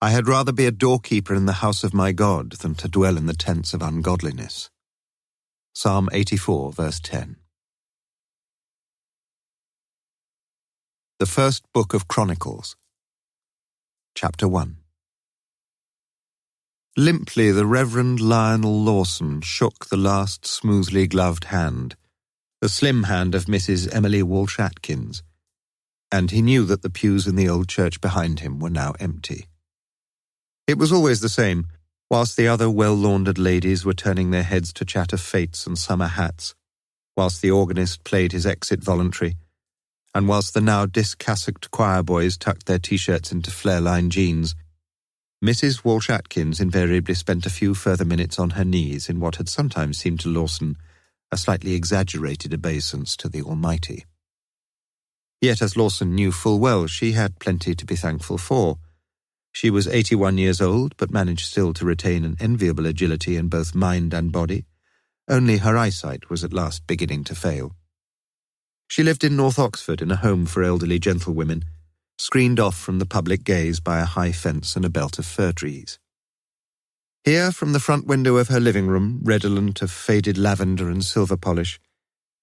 I had rather be a doorkeeper in the house of my God than to dwell in the tents of ungodliness. Psalm 84, verse 10. The First Book of Chronicles, Chapter 1. Limply the Reverend Lionel Lawson shook the last smoothly gloved hand, the slim hand of Mrs. Emily Walsh Atkins, and he knew that the pews in the old church behind him were now empty. It was always the same, whilst the other well-laundered ladies were turning their heads to chat of fates and summer hats, whilst the organist played his exit voluntary, and whilst the now discassocked choir boys tucked their T-shirts into flare-line jeans, Mrs. Walsh Atkins invariably spent a few further minutes on her knees in what had sometimes seemed to Lawson a slightly exaggerated obeisance to the Almighty. Yet, as Lawson knew full well, she had plenty to be thankful for. She was 81 years old, but managed still to retain an enviable agility in both mind and body. Only her eyesight was at last beginning to fail. She lived in North Oxford in a home for elderly gentlewomen, screened off from the public gaze by a high fence and a belt of fir trees. Here, from the front window of her living room, redolent of faded lavender and silver polish,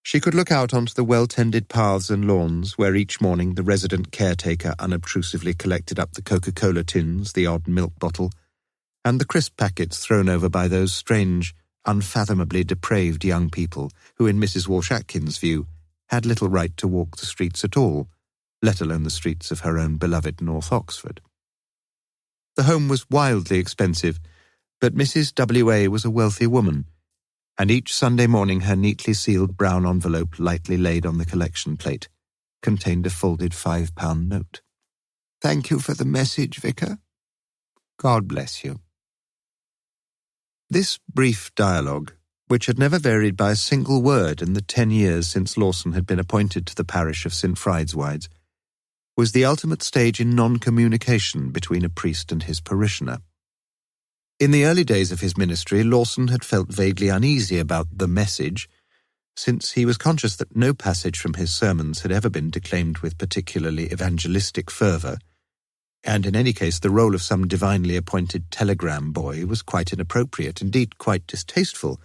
she could look out onto the well-tended paths and lawns where each morning the resident caretaker unobtrusively collected up the Coca-Cola tins, the odd milk bottle, and the crisp packets thrown over by those strange, unfathomably depraved young people who, in Mrs. Walsh Atkins' view, had little right to walk the streets at all, let alone the streets of her own beloved North Oxford. The home was wildly expensive, but Mrs. W.A. was a wealthy woman, and each Sunday morning her neatly sealed brown envelope lightly laid on the collection plate contained a folded £5 note. "Thank you for the message, Vicar. God bless you." This brief dialogue, which had never varied by a single word in the 10 years since Lawson had been appointed to the parish of St. Frideswide, was the ultimate stage in non-communication between a priest and his parishioner. In the early days of his ministry, Lawson had felt vaguely uneasy about the message, since he was conscious that no passage from his sermons had ever been declaimed with particularly evangelistic fervour, and in any case the role of some divinely appointed telegram boy was quite inappropriate, indeed quite distasteful,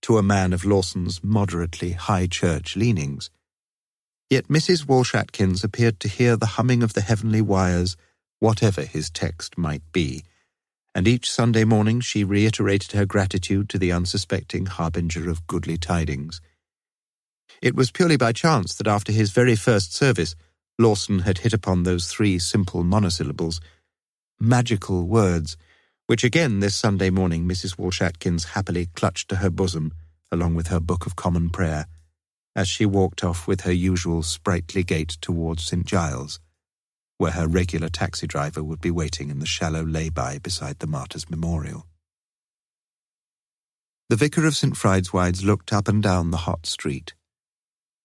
to a man of Lawson's moderately high church leanings. Yet Mrs. Walsh Atkins appeared to hear the humming of the heavenly wires, whatever his text might be, and each Sunday morning she reiterated her gratitude to the unsuspecting harbinger of goodly tidings. It was purely by chance that after his very first service, Lawson had hit upon those 3 simple monosyllables, magical words, which again this Sunday morning Mrs. Walsh Atkins happily clutched to her bosom, along with her Book of Common Prayer, as she walked off with her usual sprightly gait towards St. Giles, where her regular taxi driver would be waiting in the shallow lay-by beside the Martyrs' Memorial. The vicar of St. Frideswide looked up and down the hot street.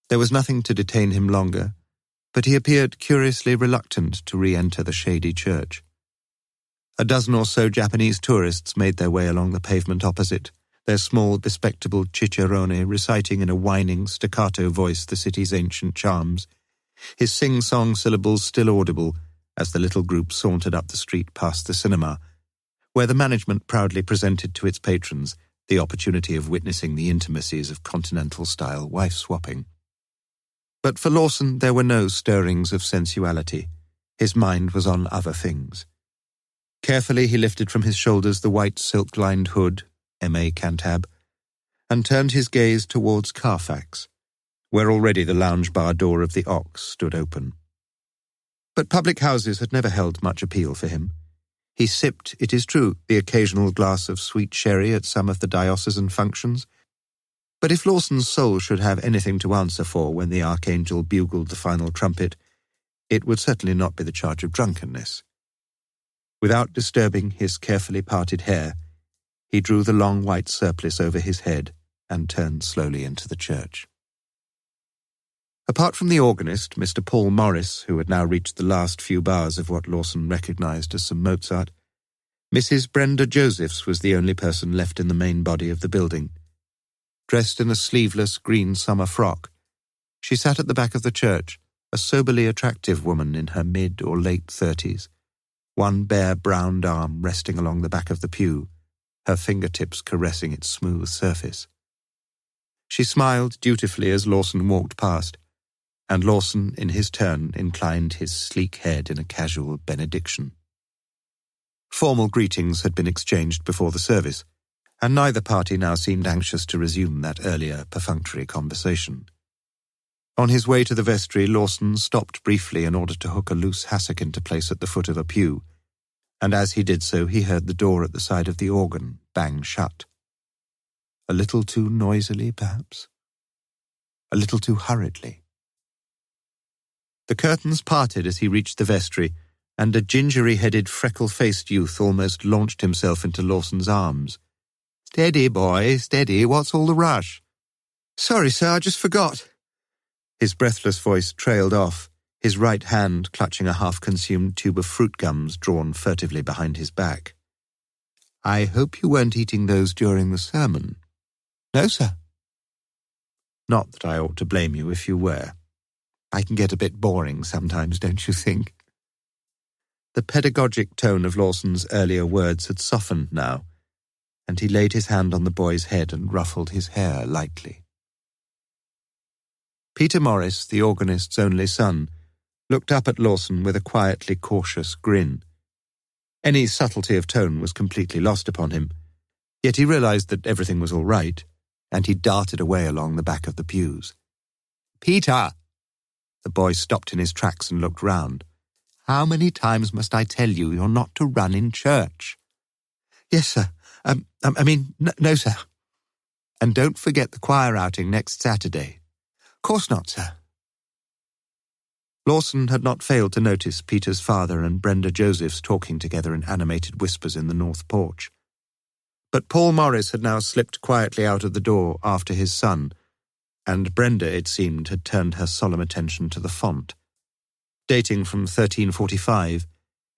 There was nothing to detain him longer, but he appeared curiously reluctant to re-enter the shady church. A dozen or so Japanese tourists made their way along the pavement opposite, their small, bespectacled cicerone reciting in a whining, staccato voice the city's ancient charms, his sing-song syllables still audible as the little group sauntered up the street past the cinema, where the management proudly presented to its patrons the opportunity of witnessing the intimacies of continental-style wife-swapping. But for Lawson there were no stirrings of sensuality. His mind was on other things. Carefully he lifted from his shoulders the white silk-lined hood, M.A. Cantab, and turned his gaze towards Carfax, where already the lounge bar door of the Ox stood open. But public houses had never held much appeal for him. He sipped, it is true, the occasional glass of sweet sherry at some of the diocesan functions, but if Lawson's soul should have anything to answer for when the archangel bugled the final trumpet, it would certainly not be the charge of drunkenness. Without disturbing his carefully parted hair, he drew the long white surplice over his head and turned slowly into the church. Apart from the organist, Mr. Paul Morris, who had now reached the last few bars of what Lawson recognised as some Mozart, Mrs. Brenda Josephs was the only person left in the main body of the building. Dressed in a sleeveless green summer frock, she sat at the back of the church, a soberly attractive woman in her mid or late 30s, one bare browned arm resting along the back of the pew, her fingertips caressing its smooth surface. She smiled dutifully as Lawson walked past, and Lawson, in his turn, inclined his sleek head in a casual benediction. Formal greetings had been exchanged before the service, and neither party now seemed anxious to resume that earlier perfunctory conversation. On his way to the vestry, Lawson stopped briefly in order to hook a loose hassock into place at the foot of a pew, and as he did so he heard the door at the side of the organ bang shut. A little too noisily, perhaps? A little too hurriedly. The curtains parted as he reached the vestry, and a gingery-headed, freckle-faced youth almost launched himself into Lawson's arms. "Steady, boy, steady, what's all the rush?" "Sorry, sir, I just forgot." His breathless voice trailed off, his right hand clutching a half-consumed tube of fruit gums drawn furtively behind his back. "I hope you weren't eating those during the sermon." "No, sir." "Not that I ought to blame you if you were. I can get a bit boring sometimes, don't you think?" The pedagogic tone of Lawson's earlier words had softened now, and he laid his hand on the boy's head and ruffled his hair lightly. Peter Morris, the organist's only son, looked up at Lawson with a quietly cautious grin. Any subtlety of tone was completely lost upon him, yet he realized that everything was all right, and he darted away along the back of the pews. "Peter!" The boy stopped in his tracks and looked round. "How many times must I tell you you're not to run in church?" "Yes, sir. No, sir." "And don't forget the choir outing next Saturday." "Course not, sir." Lawson had not failed to notice Peter's father and Brenda Josephs talking together in animated whispers in the north porch. But Paul Morris had now slipped quietly out of the door after his son, and Brenda, it seemed, had turned her solemn attention to the font. Dating from 1345,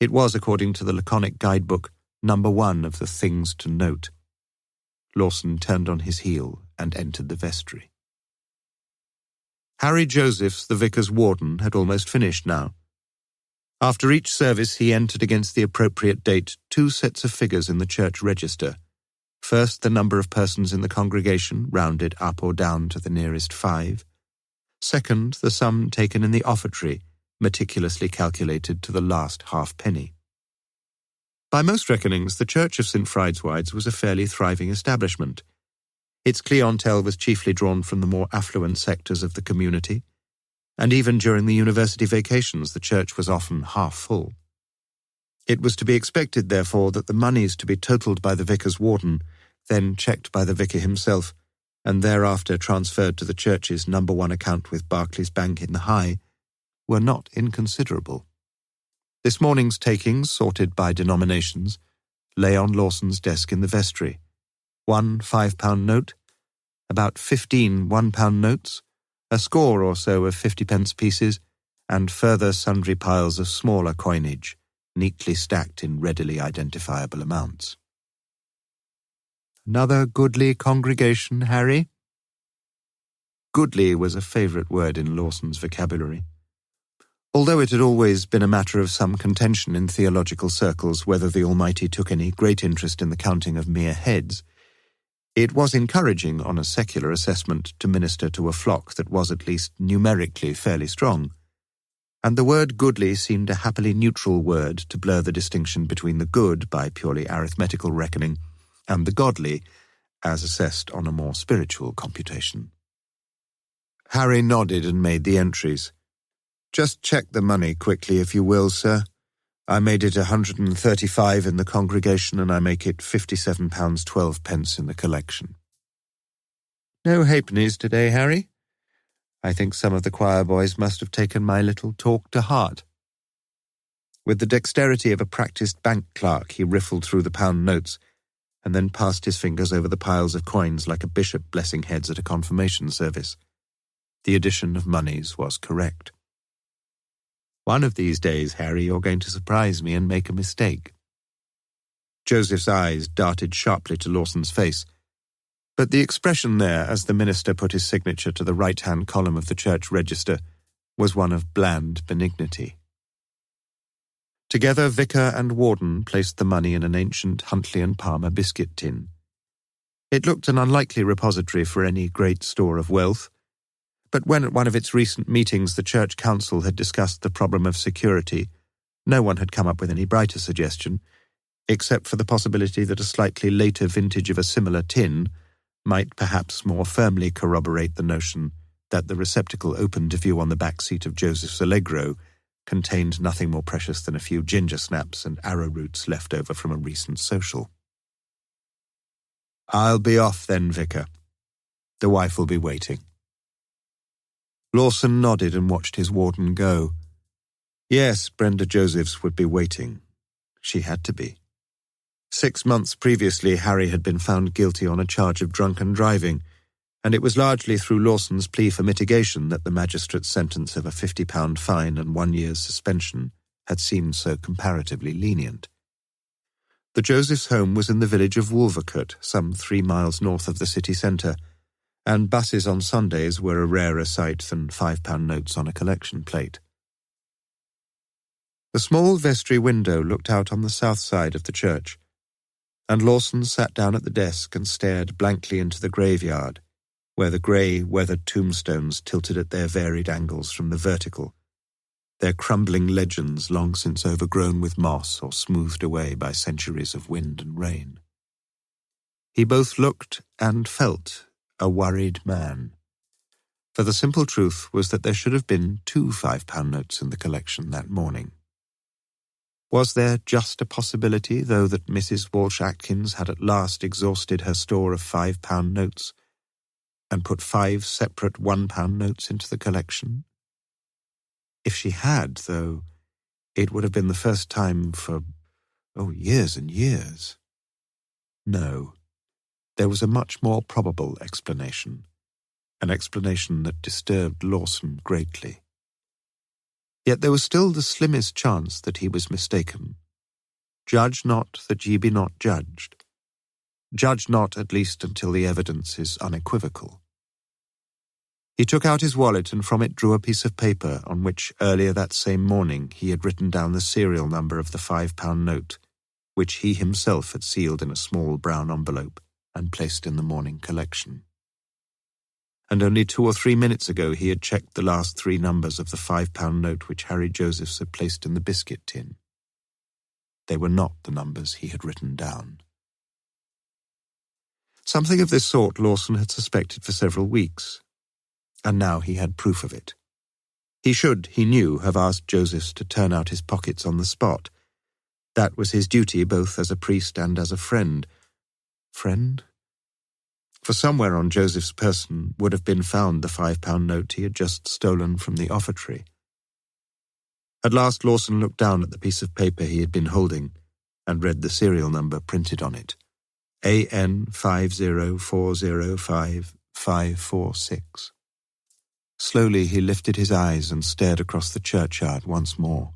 it was, according to the laconic guidebook, number 1 of the things to note. Lawson turned on his heel and entered the vestry. Harry Josephs, the vicar's warden, had almost finished now. After each service he entered against the appropriate date 2 sets of figures in the church register. First, the number of persons in the congregation, rounded up or down to the nearest 5. Second, the sum taken in the offertory, meticulously calculated to the last halfpenny. By most reckonings, the Church of St. Frideswide's was a fairly thriving establishment. Its clientele was chiefly drawn from the more affluent sectors of the community, and even during the university vacations the church was often half full. It was to be expected, therefore, that the moneys to be totalled by the vicar's warden, then checked by the vicar himself, and thereafter transferred to the church's number 1 account with Barclays Bank in the High, were not inconsiderable. This morning's takings, sorted by denominations, lay on Lawson's desk in the vestry. 1 £5 note, about 15 £1 notes, a score or so of 50p pieces, and further sundry piles of smaller coinage, neatly stacked in readily identifiable amounts. "Another goodly congregation, Harry?" Goodly was a favourite word in Lawson's vocabulary. Although it had always been a matter of some contention in theological circles whether the Almighty took any great interest in the counting of mere heads, it was encouraging on a secular assessment to minister to a flock that was at least numerically fairly strong, and the word goodly seemed a happily neutral word to blur the distinction between the good, by purely arithmetical reckoning, and the godly, as assessed on a more spiritual computation. Harry nodded and made the entries. "Just check the money quickly, if you will, sir. I made it 135 in the congregation, and I make it £57.12 in the collection." "No halfpennies today, Harry? I think some of the choir boys must have taken my little talk to heart." With the dexterity of a practised bank clerk, he riffled through the pound notes, and then passed his fingers over the piles of coins like a bishop blessing heads at a confirmation service. The addition of moneys was correct. "One of these days, Harry, you're going to surprise me and make a mistake." Joseph's eyes darted sharply to Lawson's face, but the expression there, as the minister put his signature to the right-hand column of the church register, was one of bland benignity. Together, vicar and warden placed the money in an ancient Huntley and Palmer biscuit tin. It looked an unlikely repository for any great store of wealth, but when at one of its recent meetings the church council had discussed the problem of security, no one had come up with any brighter suggestion, except for the possibility that a slightly later vintage of a similar tin might perhaps more firmly corroborate the notion that the receptacle open to view on the back seat of Joseph's Allegro contained nothing more precious than a few ginger snaps and arrowroots left over from a recent social. "I'll be off then, Vicar. The wife will be waiting." Lawson nodded and watched his warden go. Yes, Brenda Josephs would be waiting. She had to be. 6 months previously, Harry had been found guilty on a charge of drunken driving, and it was largely through Lawson's plea for mitigation that the magistrate's sentence of a £50 fine and 1 year's suspension had seemed so comparatively lenient. The Josephs' home was in the village of Wolvercote, some 3 miles north of the city centre, and buses on Sundays were a rarer sight than £5 notes on a collection plate. The small vestry window looked out on the south side of the church, and Lawson sat down at the desk and stared blankly into the graveyard, where the grey, weathered tombstones tilted at their varied angles from the vertical, their crumbling legends long since overgrown with moss or smoothed away by centuries of wind and rain. He both looked and felt a worried man, for the simple truth was that there should have been 2 £5 notes in the collection that morning. Was there just a possibility, though, that Mrs. Walsh-Atkins had at last exhausted her store of £5 notes and put 5 separate £1 notes into the collection? If she had, though, it would have been the first time for, years and years. No, there was a much more probable explanation, an explanation that disturbed Lawson greatly. Yet there was still the slimmest chance that he was mistaken. Judge not that ye be not judged. Judge not, at least until the evidence is unequivocal. He took out his wallet and from it drew a piece of paper on which earlier that same morning he had written down the serial number of the £5 note, which he himself had sealed in a small brown envelope and placed in the morning collection. And only 2 or 3 minutes ago he had checked the last 3 numbers of the £5 note which Harry Josephs had placed in the biscuit tin. They were not the numbers he had written down. Something of this sort Lawson had suspected for several weeks, and now he had proof of it. He should, he knew, have asked Josephs to turn out his pockets on the spot. That was his duty both as a priest and as a friend. Friend? For somewhere on Joseph's person would have been found the £5 note he had just stolen from the offertory. At last Lawson looked down at the piece of paper he had been holding and read the serial number printed on it. AN 5040546. Slowly he lifted his eyes and stared across the churchyard once more.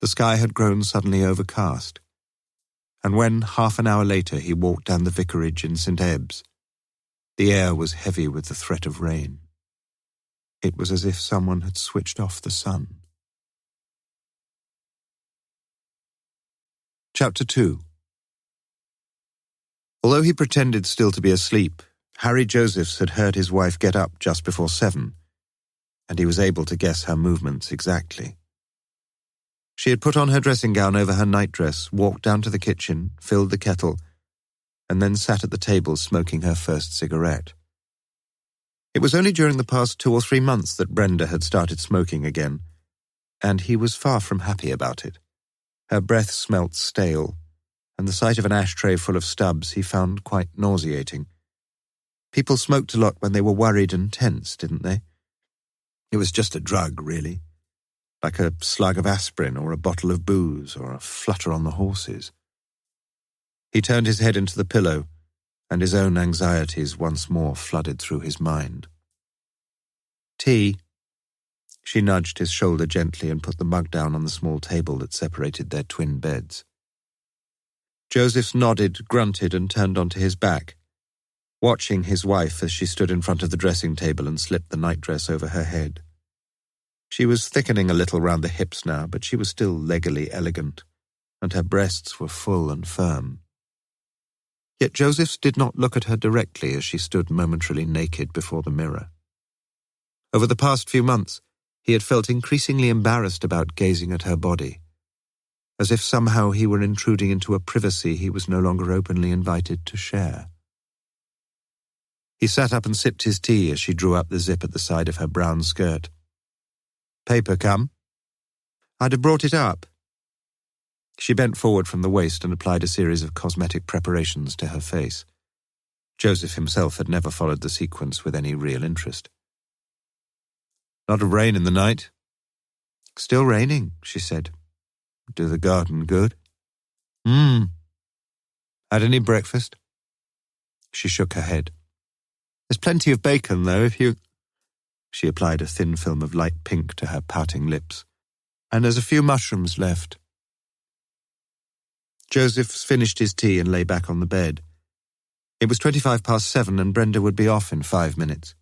The sky had grown suddenly overcast, and when, half an hour later, he walked down the vicarage in St. Ebbs, the air was heavy with the threat of rain. It was as if someone had switched off the sun. Chapter 2. Although he pretended still to be asleep, Harry Josephs had heard his wife get up just before 7, and he was able to guess her movements exactly. She had put on her dressing gown over her nightdress, walked down to the kitchen, filled the kettle, and then sat at the table smoking her first cigarette. It was only during the past 2 or 3 months that Brenda had started smoking again, and he was far from happy about it. Her breath smelt stale, and the sight of an ashtray full of stubs he found quite nauseating. People smoked a lot when they were worried and tense, didn't they? It was just a drug, really. Like a slug of aspirin or a bottle of booze or a flutter on the horses. He turned his head into the pillow, and his own anxieties once more flooded through his mind. Tea? She nudged his shoulder gently and put the mug down on the small table that separated their twin beds. Josephs nodded, grunted, and turned onto his back, watching his wife as she stood in front of the dressing table and slipped the nightdress over her head. She was thickening a little round the hips now, but she was still leggily elegant, and her breasts were full and firm. Yet Joseph's did not look at her directly as she stood momentarily naked before the mirror. Over the past few months, he had felt increasingly embarrassed about gazing at her body, as if somehow he were intruding into a privacy he was no longer openly invited to share. He sat up and sipped his tea as she drew up the zip at the side of her brown skirt. "Paper come?" "I'd have brought it up." She bent forward from the waist and applied a series of cosmetic preparations to her face. Joseph himself had never followed the sequence with any real interest. "Lot of rain in the night?" "Still raining," she said. "Do the garden good?" Had any breakfast?" She shook her head. "There's plenty of bacon, though, if you—" She applied a thin film of light pink to her pouting lips. "And there's a few mushrooms left." Joseph finished his tea and lay back on the bed. It was 7:25 and Brenda would be off in 5 minutes.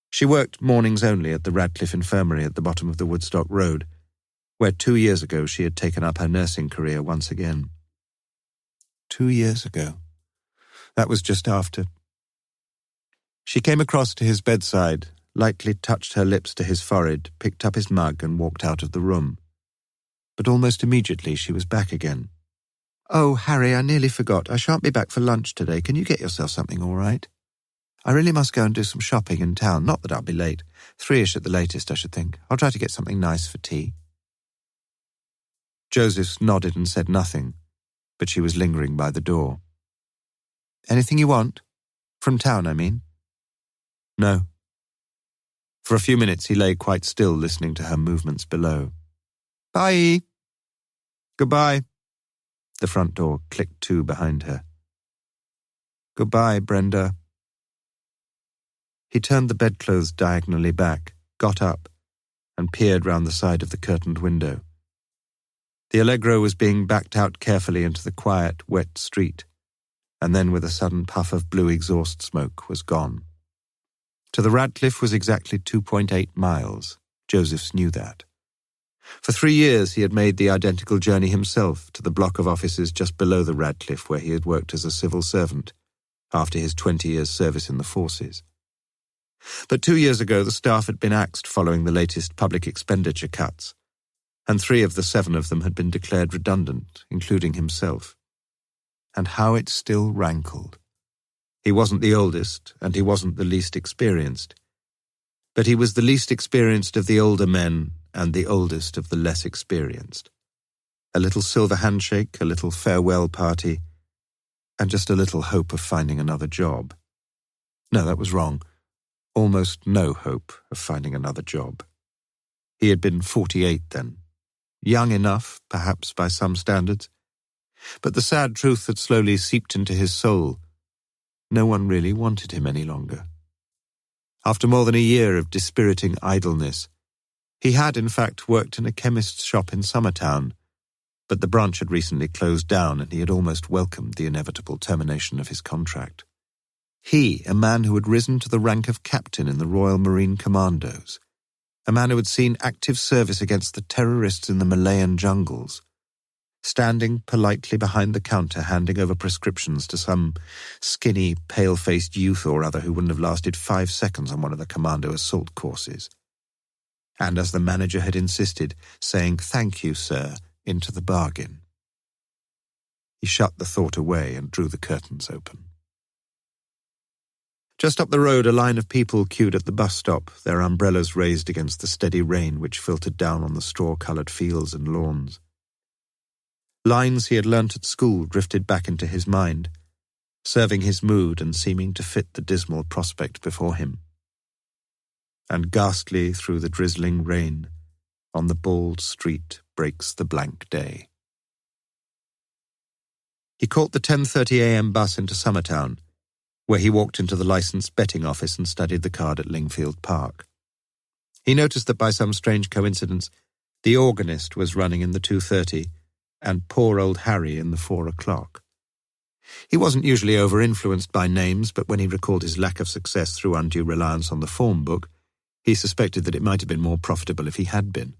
She worked mornings only at the Radcliffe Infirmary at the bottom of the Woodstock Road, where 2 years ago she had taken up her nursing career once again. 2 years ago. That was just after. She came across to his bedside, lightly touched her lips to his forehead, picked up his mug and walked out of the room. But almost immediately she was back again. "Oh, Harry, I nearly forgot. I shan't be back for lunch today. Can you get yourself something all right? I really must go and do some shopping in town. Not that I'll be late. 3ish at the latest, I should think. I'll try to get something nice for tea." Joseph nodded and said nothing, but she was lingering by the door. "Anything you want? From town, I mean?" "No." For a few minutes he lay quite still, listening to her movements below. "Bye." "Goodbye." The front door clicked to behind her. "Goodbye, Brenda." He turned the bedclothes diagonally back, got up, and peered round the side of the curtained window. The Allegro was being backed out carefully into the quiet, wet street, and then with a sudden puff of blue exhaust smoke was gone. To the Radcliffe was exactly 2.8 miles. Josephs knew that. For 3 years he had made the identical journey himself to the block of offices just below the Radcliffe where he had worked as a civil servant after his 20 years' service in the forces. But 2 years ago the staff had been axed following the latest public expenditure cuts, and 3 of the 7 of them had been declared redundant, including himself. And how it still rankled. He wasn't the oldest, and he wasn't the least experienced. But he was the least experienced of the older men and the oldest of the less experienced. A little silver handshake, a little farewell party, and just a little hope of finding another job. No, that was wrong. Almost no hope of finding another job. He had been 48 then. Young enough, perhaps, by some standards. But the sad truth had slowly seeped into his soul. No one really wanted him any longer. After more than a year of dispiriting idleness, he had, in fact, worked in a chemist's shop in Summertown, but the branch had recently closed down and he had almost welcomed the inevitable termination of his contract. He, a man who had risen to the rank of captain in the Royal Marine Commandos, a man who had seen active service against the terrorists in the Malayan jungles, standing politely behind the counter handing over prescriptions to some skinny, pale-faced youth or other who wouldn't have lasted 5 seconds on one of the commando assault courses. And as the manager had insisted, saying, "Thank you, sir," into the bargain. He shut the thought away and drew the curtains open. Just up the road, a line of people queued at the bus stop, their umbrellas raised against the steady rain which filtered down on the straw-coloured fields and lawns. Lines he had learnt at school drifted back into his mind, serving his mood and seeming to fit the dismal prospect before him. And ghastly through the drizzling rain, on the bald street breaks the blank day. He caught the 10:30 a.m. bus into Summertown, where he walked into the licensed betting office and studied the card at Lingfield Park. He noticed that by some strange coincidence, the organist was running in the 2:30 and poor old Harry in the 4 o'clock. He wasn't usually over-influenced by names, but when he recalled his lack of success through undue reliance on the form book, He suspected that it might have been more profitable if he had been.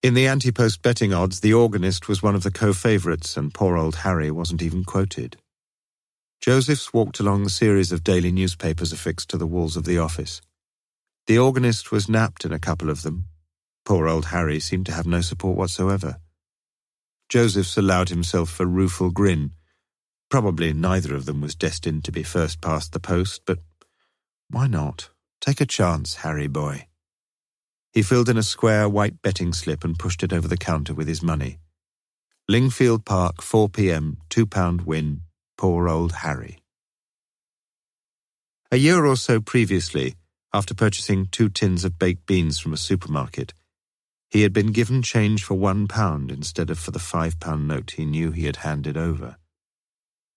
In the anti-post betting odds, the organist was one of the co-favourites, and poor old Harry wasn't even quoted. Josephs walked along the series of daily newspapers affixed to the walls of the office. The organist was napped in a couple of them. Poor old Harry seemed to have no support whatsoever. Josephs allowed himself a rueful grin. Probably neither of them was destined to be first past the post, but why not? Take a chance, Harry boy. He filled in a square white betting slip and pushed it over the counter with his money. Lingfield Park, 4 p.m, £2 win, poor old Harry. A year or so previously, after purchasing 2 tins of baked beans from a supermarket, he had been given change for £1 instead of for the £5 note he knew he had handed over.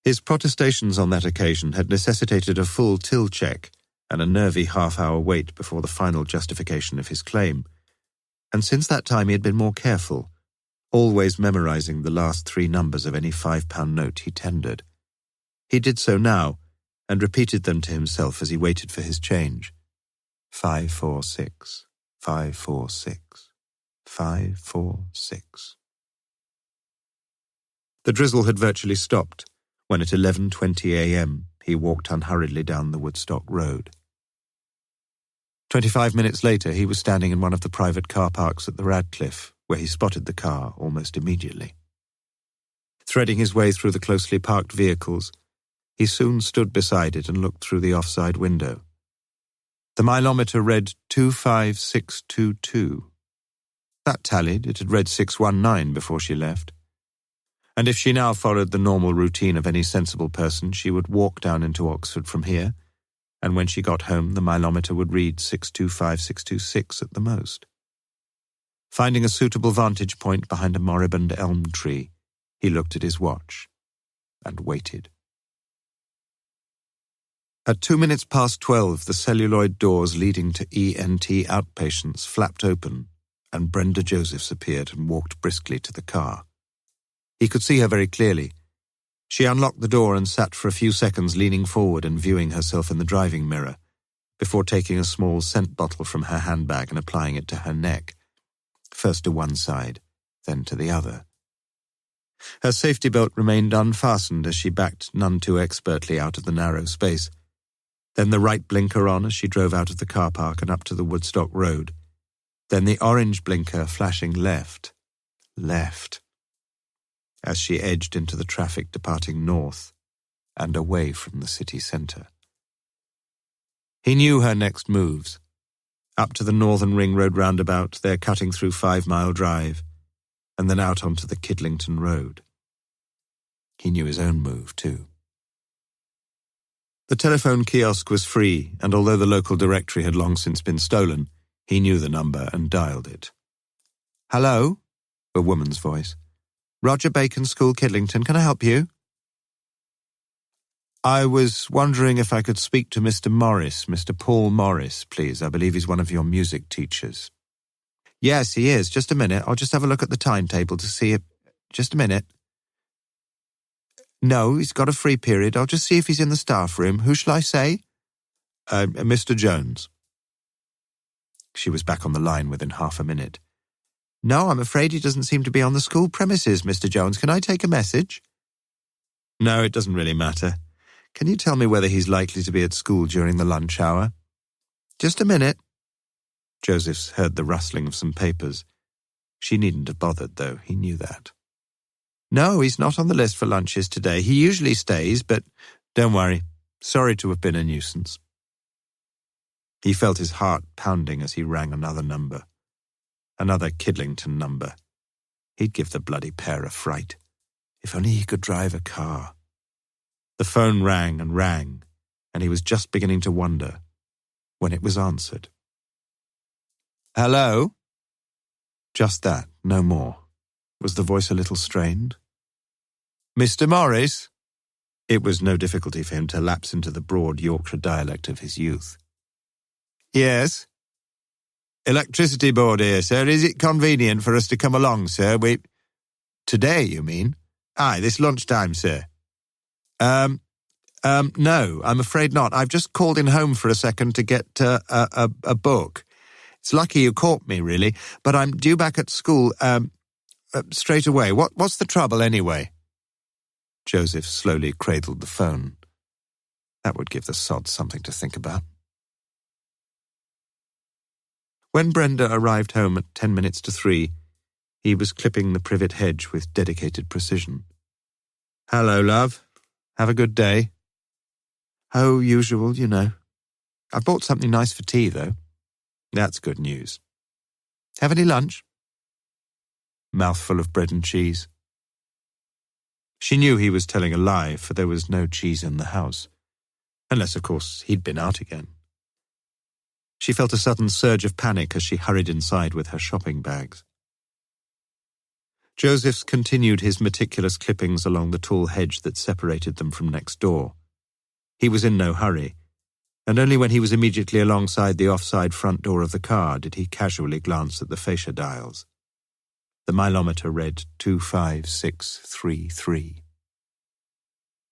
His protestations on that occasion had necessitated a full till check and a nervy half-hour wait before the final justification of his claim, and since that time he had been more careful, always memorising the last 3 numbers of any £5 note he tendered. He did so now, and repeated them to himself as he waited for his change. 546, 546, 546. The drizzle had virtually stopped when at 11:20 a.m. he walked unhurriedly down the Woodstock Road. 25 minutes later, he was standing in one of the private car parks at the Radcliffe, where he spotted the car almost immediately. Threading his way through the closely parked vehicles, he soon stood beside it and looked through the offside window. The mileometer read 25622. That tallied. It had read 619 before she left. And if she now followed the normal routine of any sensible person, she would walk down into Oxford from here, and when she got home, the mileometer would read 625626 at the most. Finding a suitable vantage point behind a moribund elm tree, he looked at his watch and waited. At 12:02, the celluloid doors leading to ENT outpatients flapped open, and Brenda Josephs appeared and walked briskly to the car. He could see her very clearly. She unlocked the door and sat for a few seconds leaning forward and viewing herself in the driving mirror, before taking a small scent bottle from her handbag and applying it to her neck, first to one side, then to the other. Her safety belt remained unfastened as she backed none too expertly out of the narrow space, then the right blinker on as she drove out of the car park and up to the Woodstock Road, then the orange blinker flashing left, as she edged into the traffic departing north and away from the city centre. He knew her next moves. Up to the Northern Ring Road roundabout, there cutting through 5 Mile Drive, and then out onto the Kidlington Road. He knew his own move, too. The telephone kiosk was free, and although the local directory had long since been stolen, he knew the number and dialed it. "Hello?" A woman's voice. "Roger Bacon School, Kidlington. Can I help you?" "I was wondering if I could speak to Mr. Morris, Mr. Paul Morris, please. I believe he's one of your music teachers." "Yes, he is. Just a minute. I'll just have a look at the timetable to see if... Just a minute." "No, he's got a free period. I'll just see if he's in the staff room. Who shall I say?" Mr. Jones." She was back on the line within half a minute. "No, I'm afraid he doesn't seem to be on the school premises, Mr. Jones. Can I take a message?" "No, it doesn't really matter. Can you tell me whether he's likely to be at school during the lunch hour?" "Just a minute." Josephs heard the rustling of some papers. She needn't have bothered, though. He knew that. "No, he's not on the list for lunches today. He usually stays, but don't worry. Sorry to have been a nuisance." He felt his heart pounding as he rang another number. Another Kidlington number. He'd give the bloody pair a fright. If only he could drive a car. The phone rang, and he was just beginning to wonder when it was answered. "Hello?" Just that, no more. Was the voice a little strained? "Mr. Morris?" It was no difficulty for him to lapse into the broad Yorkshire dialect of his youth. "Yes." "Electricity board here, sir. Is it convenient for us to come along, sir? Today, you mean?" "Aye, this lunchtime, sir." No, I'm afraid not. I've just called in home for a second to get a book. It's lucky you caught me, really, but I'm due back at school straight away. What's the trouble, anyway? Joseph slowly cradled the phone. That would give the sod something to think about. When Brenda arrived home at 10 minutes to 3, he was clipping the privet hedge with dedicated precision. "Hello, love. Have a good day." "Oh, usual, you know. I bought something nice for tea, though." "That's good news. Have any lunch?" "Mouthful of bread and cheese." She knew he was telling a lie, for there was no cheese in the house. Unless, of course, he'd been out again. She felt a sudden surge of panic as she hurried inside with her shopping bags. Joseph's continued his meticulous clippings along the tall hedge that separated them from next door. He was in no hurry, and only when he was immediately alongside the offside front door of the car did he casually glance at the fascia dials. The mileometer read 25633.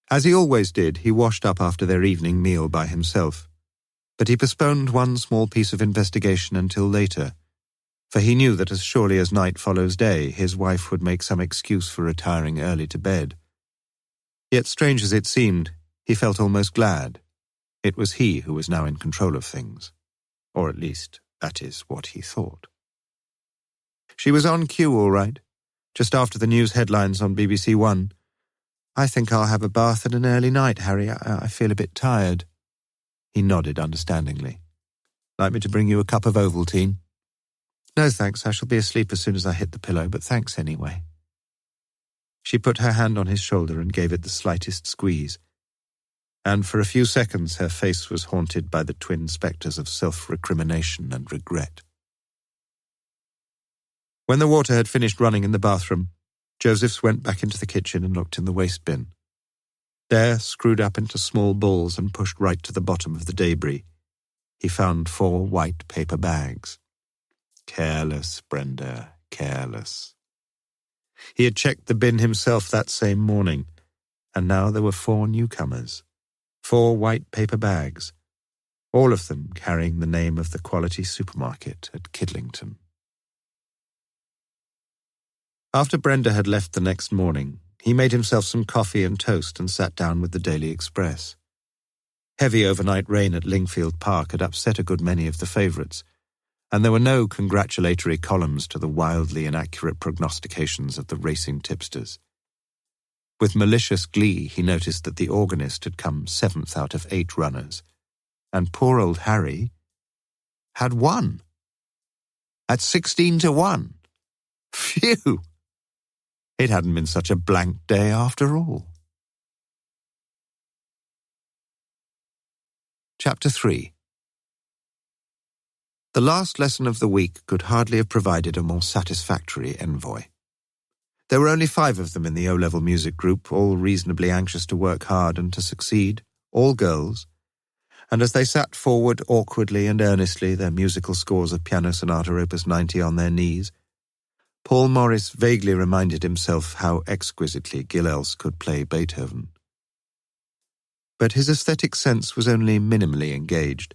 As he always did, he washed up after their evening meal by himself, but he postponed one small piece of investigation until later, for he knew that as surely as night follows day, his wife would make some excuse for retiring early to bed. Yet, strange as it seemed, he felt almost glad. It was he who was now in control of things, or at least that is what he thought. She was on cue, all right, just after the news headlines on BBC One. "I think I'll have a bath and an early night, Harry. I feel a bit tired." He nodded understandingly. "Like me to bring you a cup of Ovaltine?" "No, thanks. I shall be asleep as soon as I hit the pillow, but thanks anyway." She put her hand on his shoulder and gave it the slightest squeeze, and for a few seconds her face was haunted by the twin spectres of self-recrimination and regret. When the water had finished running in the bathroom, Josephs went back into the kitchen and looked in the waste bin. There, screwed up into small balls and pushed right to the bottom of the debris, he found 4 white paper bags. Careless, Brenda, careless. He had checked the bin himself that same morning, and now there were 4 newcomers. 4 white paper bags, all of them carrying the name of the quality supermarket at Kidlington. After Brenda had left the next morning, he made himself some coffee and toast and sat down with the Daily Express. Heavy overnight rain at Lingfield Park had upset a good many of the favourites, and there were no congratulatory columns to the wildly inaccurate prognostications of the racing tipsters. With malicious glee, he noticed that the organist had come 7th out of 8 runners, and poor old Harry had won. At 16-1. Phew! It hadn't been such a blank day after all. Chapter 3. The last lesson of the week could hardly have provided a more satisfactory envoy. There were only 5 of them in the O-level music group, all reasonably anxious to work hard and to succeed, all girls, and as they sat forward awkwardly and earnestly, their musical scores of Piano Sonata Opus 90 on their knees, Paul Morris vaguely reminded himself how exquisitely Gilels could play Beethoven. But his aesthetic sense was only minimally engaged,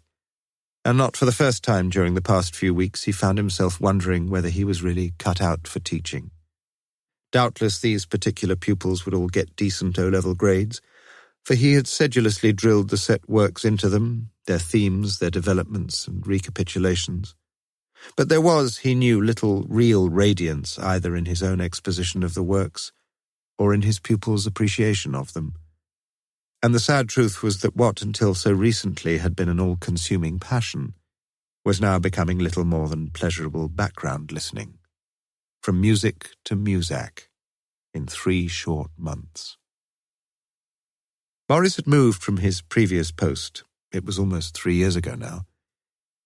and not for the first time during the past few weeks he found himself wondering whether he was really cut out for teaching. Doubtless these particular pupils would all get decent O-level grades, for he had sedulously drilled the set works into them, their themes, their developments and recapitulations. But there was, he knew, little real radiance either in his own exposition of the works or in his pupils' appreciation of them. And the sad truth was that what until so recently had been an all-consuming passion was now becoming little more than pleasurable background listening, from music to Muzak, in 3 short months. Morris had moved from his previous post, it was almost 3 years ago now,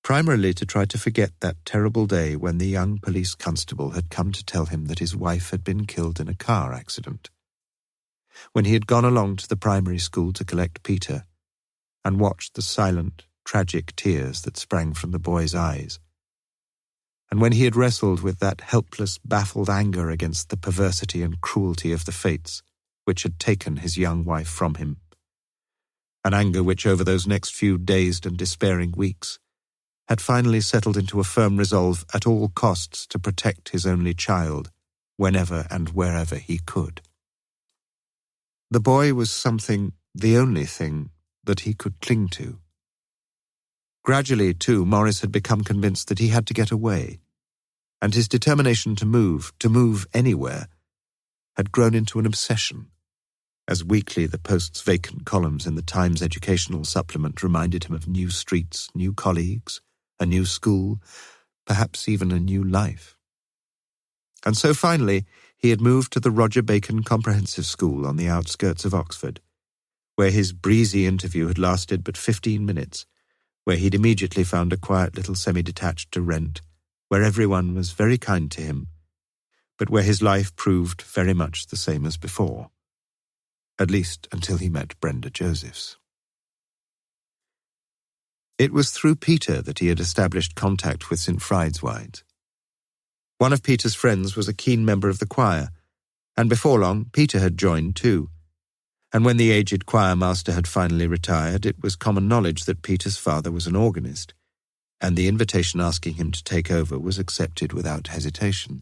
primarily to try to forget that terrible day when the young police constable had come to tell him that his wife had been killed in a car accident. When he had gone along to the primary school to collect Peter and watched the silent, tragic tears that sprang from the boy's eyes, and when he had wrestled with that helpless, baffled anger against the perversity and cruelty of the fates which had taken his young wife from him, an anger which over those next few dazed and despairing weeks had finally settled into a firm resolve at all costs to protect his only child, whenever and wherever he could. The boy was something, the only thing, that he could cling to. Gradually, too, Maurice had become convinced that he had to get away, and his determination to move anywhere, had grown into an obsession, as weekly the Post's vacant columns in the Times educational supplement reminded him of new streets, new colleagues, a new school, perhaps even a new life. And so finally he had moved to the Roger Bacon Comprehensive School on the outskirts of Oxford, where his breezy interview had lasted but 15 minutes, where he'd immediately found a quiet little semi-detached to rent, where everyone was very kind to him, but where his life proved very much the same as before, at least until he met Brenda Josephs. It was through Peter that he had established contact with St. Frideswide. One of Peter's friends was a keen member of the choir, and before long Peter had joined too. And when the aged choir master had finally retired, it was common knowledge that Peter's father was an organist, and the invitation asking him to take over was accepted without hesitation.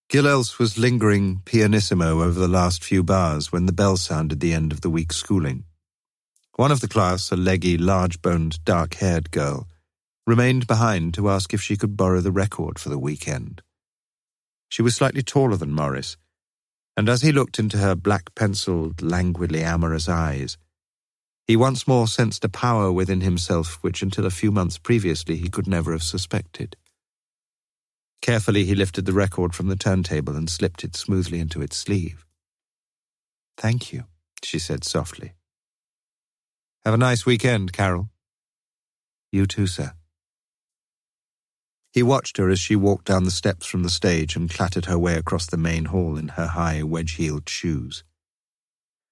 Gilels was lingering pianissimo over the last few bars when the bell sounded the end of the week's schooling. One of the class, a leggy, large-boned, dark-haired girl, remained behind to ask if she could borrow the record for the weekend. She was slightly taller than Maurice, and as he looked into her black-penciled, languidly amorous eyes, he once more sensed a power within himself which until a few months previously he could never have suspected. Carefully he lifted the record from the turntable and slipped it smoothly into its sleeve. "Thank you," she said softly. "Have a nice weekend, Carol." "You too, sir." He watched her as she walked down the steps from the stage and clattered her way across the main hall in her high, wedge-heeled shoes.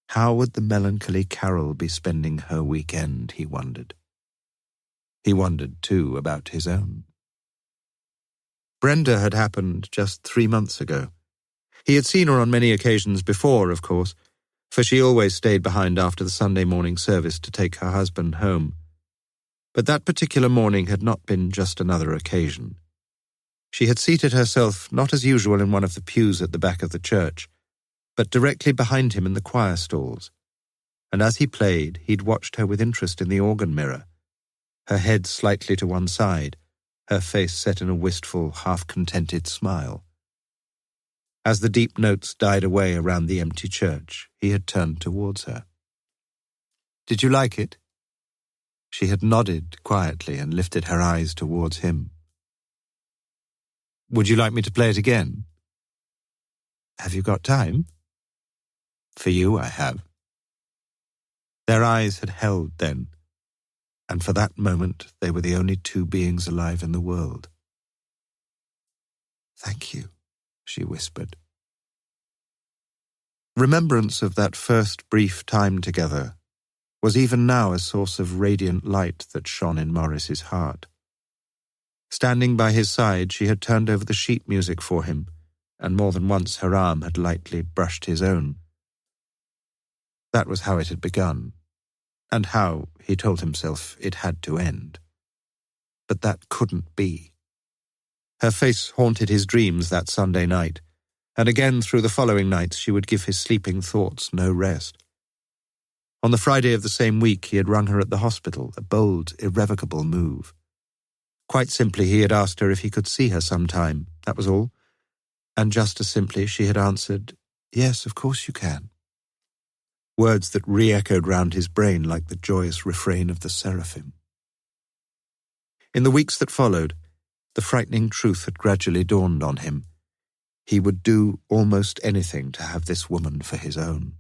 How would the melancholy Carol be spending her weekend, he wondered. He wondered, too, about his own. Brenda had happened just 3 months ago. He had seen her on many occasions before, of course, for she always stayed behind after the Sunday morning service to take her husband home. But that particular morning had not been just another occasion. She had seated herself not as usual in one of the pews at the back of the church, but directly behind him in the choir stalls, and as he played, he'd watched her with interest in the organ mirror, her head slightly to one side, her face set in a wistful, half-contented smile. As the deep notes died away around the empty church, he had turned towards her. "Did you like it?" She had nodded quietly and lifted her eyes towards him. "Would you like me to play it again?" "Have you got time?" "For you, I have." Their eyes had held then, and for that moment they were the only two beings alive in the world. "Thank you," she whispered. Remembrance of that first brief time together was even now a source of radiant light that shone in Maurice's heart. Standing by his side, she had turned over the sheet music for him, and more than once her arm had lightly brushed his own. That was how it had begun, and how, he told himself, it had to end. But that couldn't be. Her face haunted his dreams that Sunday night, and again through the following nights she would give his sleeping thoughts no rest. On the Friday of the same week he had rung her at the hospital, a bold, irrevocable move. Quite simply he had asked her if he could see her sometime, that was all, and just as simply she had answered, "Yes, of course you can." Words that re-echoed round his brain like the joyous refrain of the seraphim. In the weeks that followed, the frightening truth had gradually dawned on him. He would do almost anything to have this woman for his own.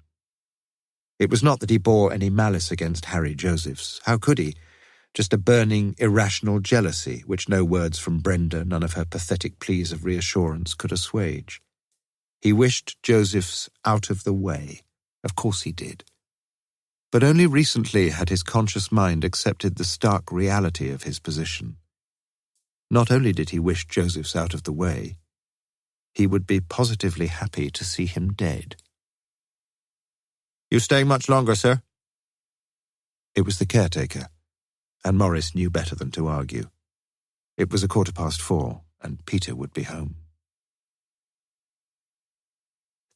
It was not that he bore any malice against Harry Josephs. How could he? Just a burning, irrational jealousy which no words from Brenda, none of her pathetic pleas of reassurance could assuage. He wished Josephs out of the way. Of course he did. But only recently had his conscious mind accepted the stark reality of his position. Not only did he wish Josephs out of the way, he would be positively happy to see him dead. "You staying much longer, sir?" It was the caretaker, and Maurice knew better than to argue. It was 4:15, and Peter would be home.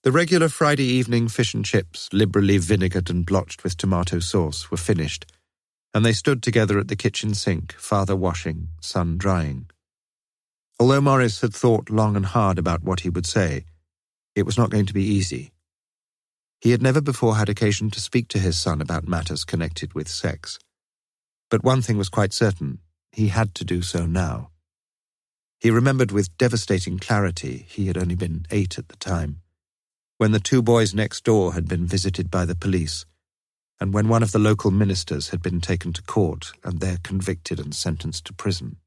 The regular Friday evening fish and chips, liberally vinegared and blotched with tomato sauce, were finished, and they stood together at the kitchen sink, father washing, son drying. Although Maurice had thought long and hard about what he would say, it was not going to be easy. He had never before had occasion to speak to his son about matters connected with sex. But one thing was quite certain, he had to do so now. He remembered with devastating clarity, he had only been 8 at the time, when the 2 boys next door had been visited by the police, and when one of the local ministers had been taken to court and there convicted and sentenced to prison.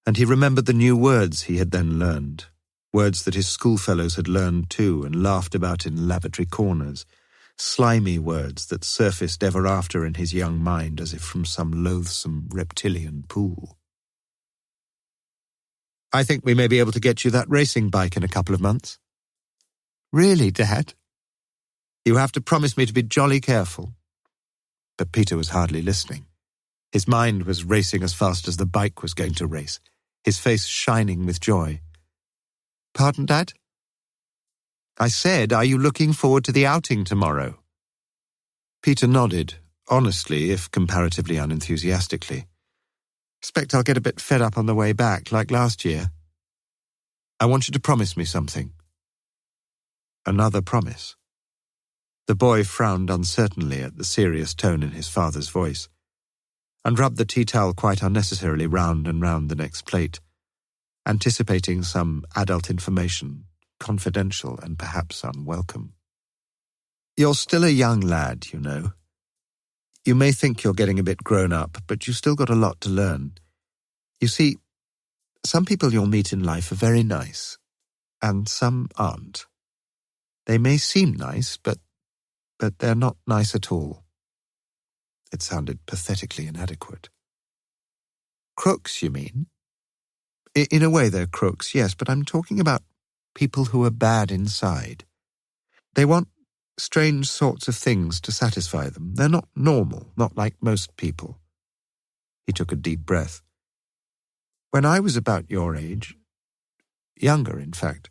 And he remembered the new words he had then learned, words that his schoolfellows had learned too and laughed about in lavatory corners, slimy words that surfaced ever after in his young mind as if from some loathsome reptilian pool. "I think we may be able to get you that racing bike in a couple of months." "Really, Dad?" "You have to promise me to be jolly careful." But Peter was hardly listening. His mind was racing as fast as the bike was going to race, his face shining with joy. "Pardon, Dad?" "I said, are you looking forward to the outing tomorrow?" Peter nodded, honestly, if comparatively unenthusiastically. "Expect I'll get a bit fed up on the way back, like last year." "I want you to promise me something." Another promise. The boy frowned uncertainly at the serious tone in his father's voice, and rubbed the tea towel quite unnecessarily round and round the next plate, anticipating some adult information, confidential and perhaps unwelcome. "You're still a young lad, you know. You may think you're getting a bit grown up, but you've still got a lot to learn. You see, some people you'll meet in life are very nice, and some aren't. They may seem nice, but they're not nice at all." It sounded pathetically inadequate. "Crooks, you mean?" In a way they're crooks, yes, but I'm talking about people who are bad inside. They want strange sorts of things to satisfy them. They're not normal, not like most people." He took a deep breath. "When I was about your age, younger in fact."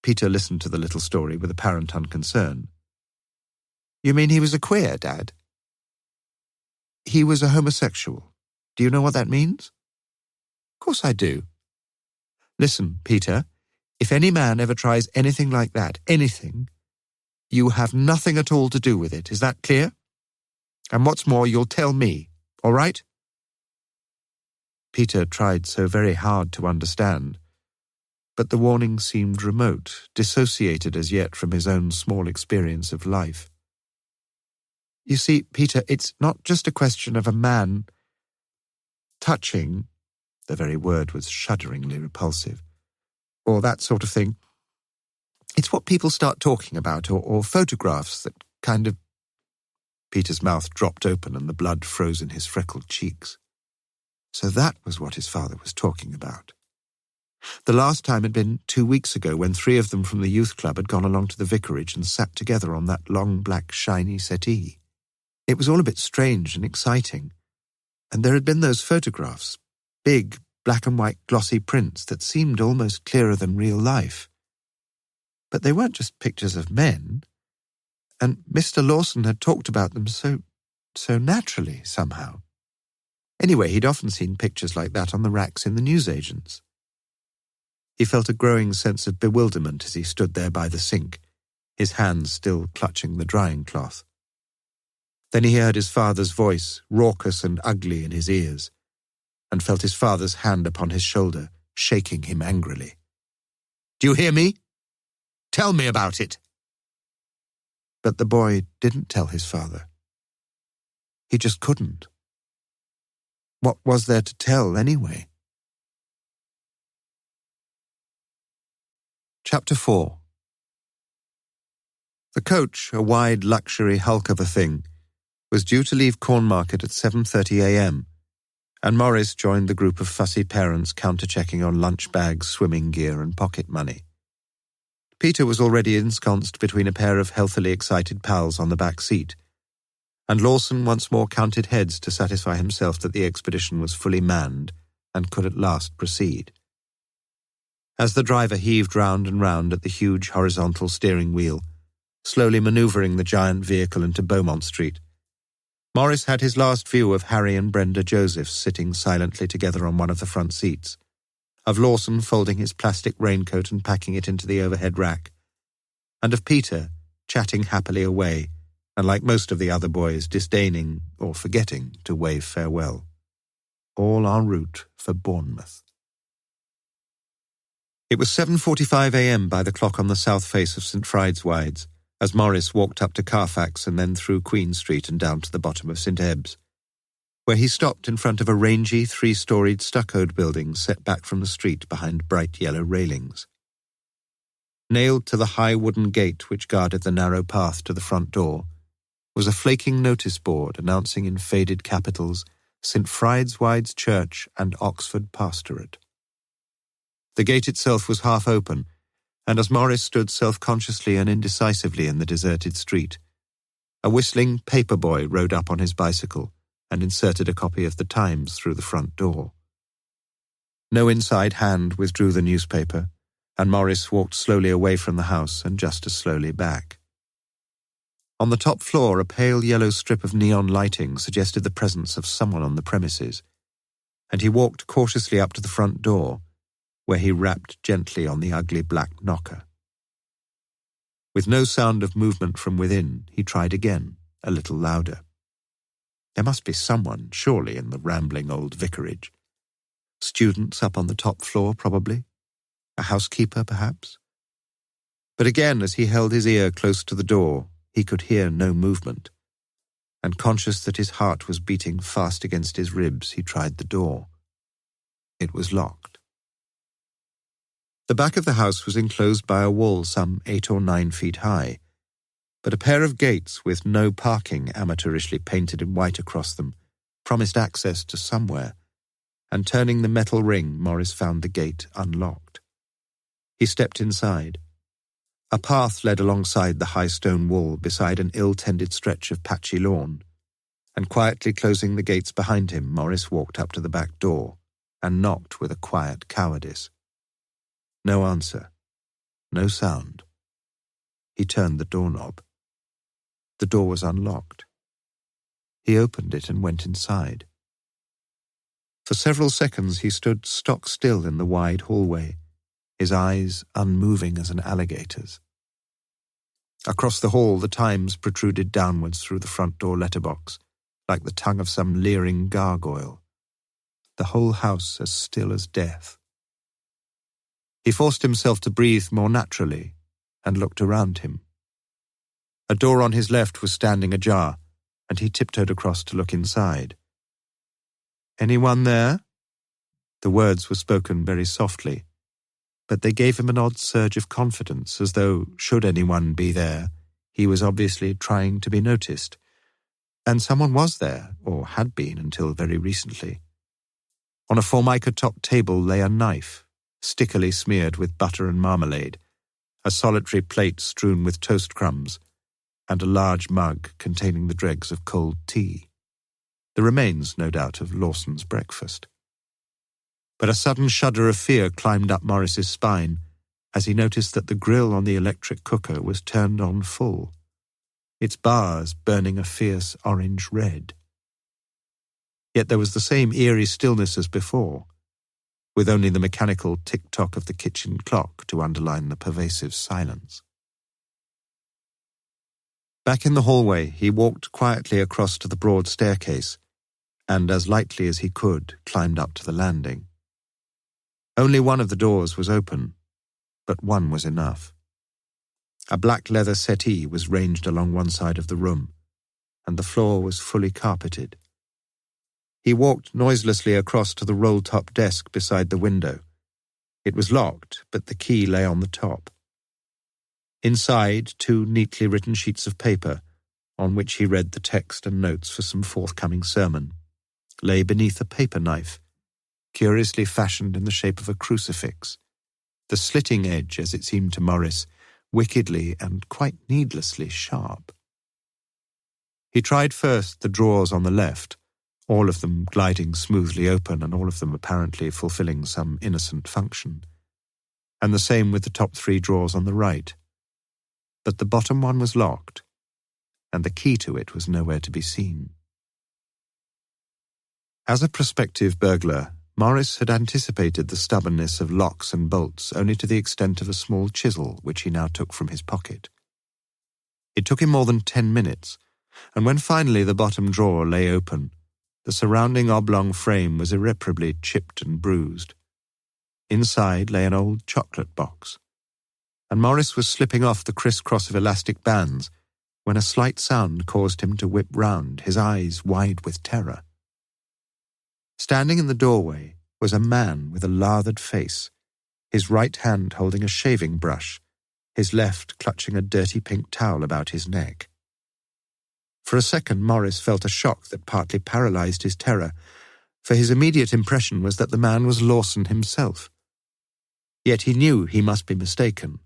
Peter listened to the little story with apparent unconcern. "You mean he was a queer, Dad?" "He was a homosexual. Do you know what that means?" "Of course I do." "Listen, Peter, if any man ever tries anything like that, anything, you have nothing at all to do with it. Is that clear? And what's more, you'll tell me, all right?" Peter tried so very hard to understand, but the warning seemed remote, dissociated as yet from his own small experience of life. "You see, Peter, it's not just a question of a man touching," the very word was shudderingly repulsive, "or that sort of thing. It's what people start talking about, or photographs that kind of—" Peter's mouth dropped open and the blood froze in his freckled cheeks. So that was what his father was talking about. The last time had been 2 weeks ago, when 3 of them from the youth club had gone along to the vicarage and sat together on that long black shiny settee. It was all a bit strange and exciting, and there had been those photographs, big black and white glossy prints that seemed almost clearer than real life. But they weren't just pictures of men, and Mr. Lawson had talked about them so naturally somehow. Anyway, he'd often seen pictures like that on the racks in the newsagents. He felt a growing sense of bewilderment as he stood there by the sink, his hands still clutching the drying cloth. Then he heard his father's voice, raucous and ugly, in his ears, and felt his father's hand upon his shoulder, shaking him angrily. "Do you hear me? Tell me about it." But the boy didn't tell his father. He just couldn't. What was there to tell, anyway? Chapter 4. The coach, a wide luxury hulk of a thing, was due to leave Cornmarket at 7:30 a.m, and Maurice joined the group of fussy parents counter-checking on lunch bags, swimming gear and pocket money. Peter was already ensconced between a pair of healthily excited pals on the back seat, and Lawson once more counted heads to satisfy himself that the expedition was fully manned and could at last proceed. As the driver heaved round and round at the huge horizontal steering wheel, slowly manoeuvring the giant vehicle into Beaumont Street, Morris had his last view of Harry and Brenda Josephs sitting silently together on one of the front seats, of Lawson folding his plastic raincoat and packing it into the overhead rack, and of Peter chatting happily away, and like most of the other boys, disdaining or forgetting to wave farewell. All en route for Bournemouth. It was 7:45 a.m. by the clock on the south face of St. Frideswide's, as Morris walked up to Carfax and then through Queen Street and down to the bottom of St. Ebbs, where he stopped in front of a rangy, three-storied stuccoed building set back from the street behind bright yellow railings. Nailed to the high wooden gate which guarded the narrow path to the front door was a flaking notice board announcing in faded capitals St. Frideswide's Church and Oxford Pastorate. The gate itself was half open, and as Morris stood self-consciously and indecisively in the deserted street, a whistling paper boy rode up on his bicycle and inserted a copy of the Times through the front door. No inside hand withdrew the newspaper, and Morris walked slowly away from the house and just as slowly back. On the top floor, a pale yellow strip of neon lighting suggested the presence of someone on the premises, and he walked cautiously up to the front door, where he rapped gently on the ugly black knocker. With no sound of movement from within, he tried again, a little louder. There must be someone, surely, in the rambling old vicarage. Students up on the top floor, probably. A housekeeper, perhaps. But again, as he held his ear close to the door, he could hear no movement, and conscious that his heart was beating fast against his ribs, he tried the door. It was locked. The back of the house was enclosed by a wall some 8 or 9 feet high, but a pair of gates with no parking amateurishly painted in white across them promised access to somewhere, and turning the metal ring, Morris found the gate unlocked. He stepped inside. A path led alongside the high stone wall beside an ill-tended stretch of patchy lawn, and quietly closing the gates behind him, Morris walked up to the back door and knocked with a quiet cowardice. No answer. No sound. He turned the doorknob. The door was unlocked. He opened it and went inside. For several seconds he stood stock still in the wide hallway, his eyes unmoving as an alligator's. Across the hall, the Times protruded downwards through the front door letterbox, like the tongue of some leering gargoyle. The whole house as still as death. He forced himself to breathe more naturally and looked around him. A door on his left was standing ajar, and he tiptoed across to look inside. "Anyone there?" The words were spoken very softly, but they gave him an odd surge of confidence, as though, should anyone be there, he was obviously trying to be noticed. And someone was there, or had been until very recently. On a formica-topped table lay a knife, stickily smeared with butter and marmalade, a solitary plate strewn with toast crumbs, and a large mug containing the dregs of cold tea. The remains, no doubt, of Lawson's breakfast. But a sudden shudder of fear climbed up Morris's spine as he noticed that the grill on the electric cooker was turned on full, its bars burning a fierce orange red. Yet there was the same eerie stillness as before, with only the mechanical tick-tock of the kitchen clock to underline the pervasive silence. Back in the hallway, he walked quietly across to the broad staircase, and as lightly as he could, climbed up to the landing. Only one of the doors was open, but one was enough. A black leather settee was ranged along one side of the room, and the floor was fully carpeted. He walked noiselessly across to the roll-top desk beside the window. It was locked, but the key lay on the top. Inside, 2 neatly written sheets of paper, on which he read the text and notes for some forthcoming sermon, lay beneath a paper knife, curiously fashioned in the shape of a crucifix, the slitting edge, as it seemed to Morris, wickedly and quite needlessly sharp. He tried first the drawers on the left, all of them gliding smoothly open and all of them apparently fulfilling some innocent function, and the same with the top 3 drawers on the right. But the bottom one was locked, and the key to it was nowhere to be seen. As a prospective burglar, Morris had anticipated the stubbornness of locks and bolts only to the extent of a small chisel which he now took from his pocket. It took him more than 10 minutes, and when finally the bottom drawer lay open, the surrounding oblong frame was irreparably chipped and bruised. Inside lay an old chocolate box, and Morris was slipping off the criss-cross of elastic bands when a slight sound caused him to whip round, his eyes wide with terror. Standing in the doorway was a man with a lathered face, his right hand holding a shaving brush, his left clutching a dirty pink towel about his neck. For a second, Morris felt a shock that partly paralysed his terror, for his immediate impression was that the man was Lawson himself. Yet he knew he must be mistaken,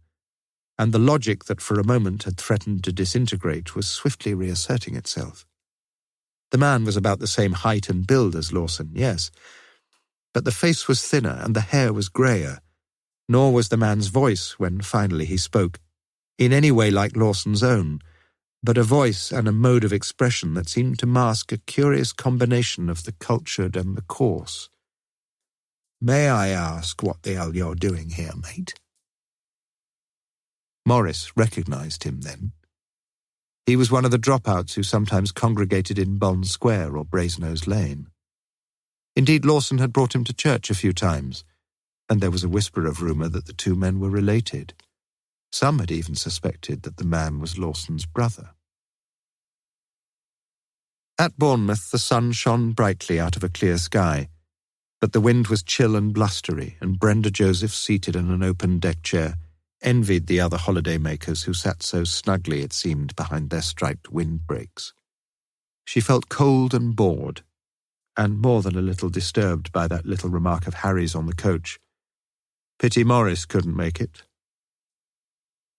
and the logic that for a moment had threatened to disintegrate was swiftly reasserting itself. The man was about the same height and build as Lawson, yes, but the face was thinner and the hair was greyer, nor was the man's voice, when finally he spoke, in any way like Lawson's own, but a voice and a mode of expression that seemed to mask a curious combination of the cultured and the coarse. "May I ask what the hell you're doing here, mate?" Morris recognised him then. He was one of the dropouts who sometimes congregated in Bond Square or Brasenose Lane. Indeed, Lawson had brought him to church a few times, and there was a whisper of rumour that the 2 men were related. Some had even suspected that the man was Lawson's brother. At Bournemouth, the sun shone brightly out of a clear sky, but the wind was chill and blustery, and Brenda Joseph, seated in an open deck chair, envied the other holiday-makers who sat so snugly, it seemed, behind their striped windbreaks. She felt cold and bored, and more than a little disturbed by that little remark of Harry's on the coach. Pity Morris couldn't make it.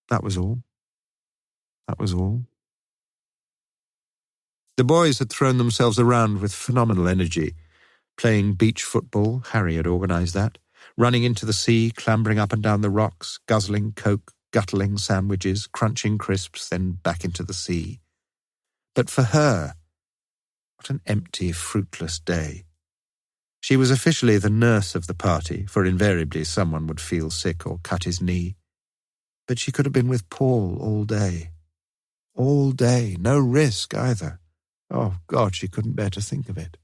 That was all. That was all. The boys had thrown themselves around with phenomenal energy, playing beach football, Harry had organised that, running into the sea, clambering up and down the rocks, guzzling coke, guttling sandwiches, crunching crisps, then back into the sea. But for her, what an empty, fruitless day. She was officially the nurse of the party, for invariably someone would feel sick or cut his knee. But she could have been with Paul all day. All day, no risk either. Oh, God, she couldn't bear to think of it.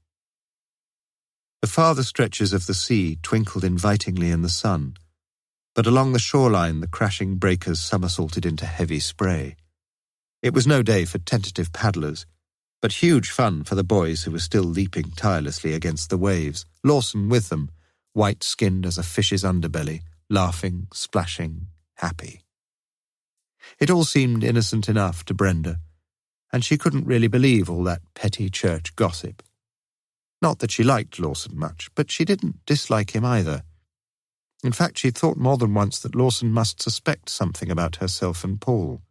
The farther stretches of the sea twinkled invitingly in the sun, but along the shoreline the crashing breakers somersaulted into heavy spray. It was no day for tentative paddlers, but huge fun for the boys who were still leaping tirelessly against the waves, Lawson with them, white-skinned as a fish's underbelly, laughing, splashing, happy. It all seemed innocent enough to Brenda, and she couldn't really believe all that petty church gossip. Not that she liked Lawson much, but she didn't dislike him either. In fact, she'd thought more than once that Lawson must suspect something about herself and Paul.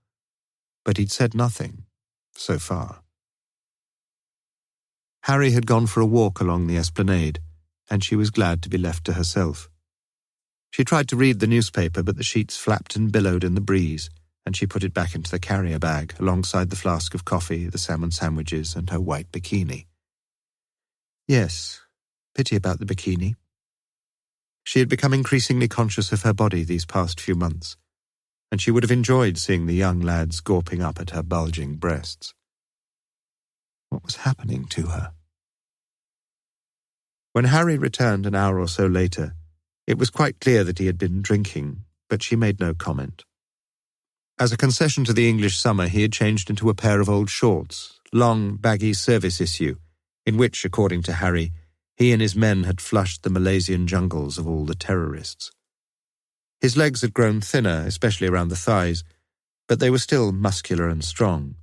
But he'd said nothing, so far. Harry had gone for a walk along the esplanade, and she was glad to be left to herself. She tried to read the newspaper, but the sheets flapped and billowed in the breeze, and she put it back into the carrier bag, alongside the flask of coffee, the salmon sandwiches, and her white bikini. Yes, pity about the bikini. She had become increasingly conscious of her body these past few months, and she would have enjoyed seeing the young lads gawping up at her bulging breasts. What was happening to her? When Harry returned an hour or so later, it was quite clear that he had been drinking, but she made no comment. As a concession to the English summer, he had changed into a pair of old shorts, long, baggy service issue, in which, according to Harry, he and his men had flushed the Malaysian jungles of all the terrorists. His legs had grown thinner, especially around the thighs, but they were still muscular and strong.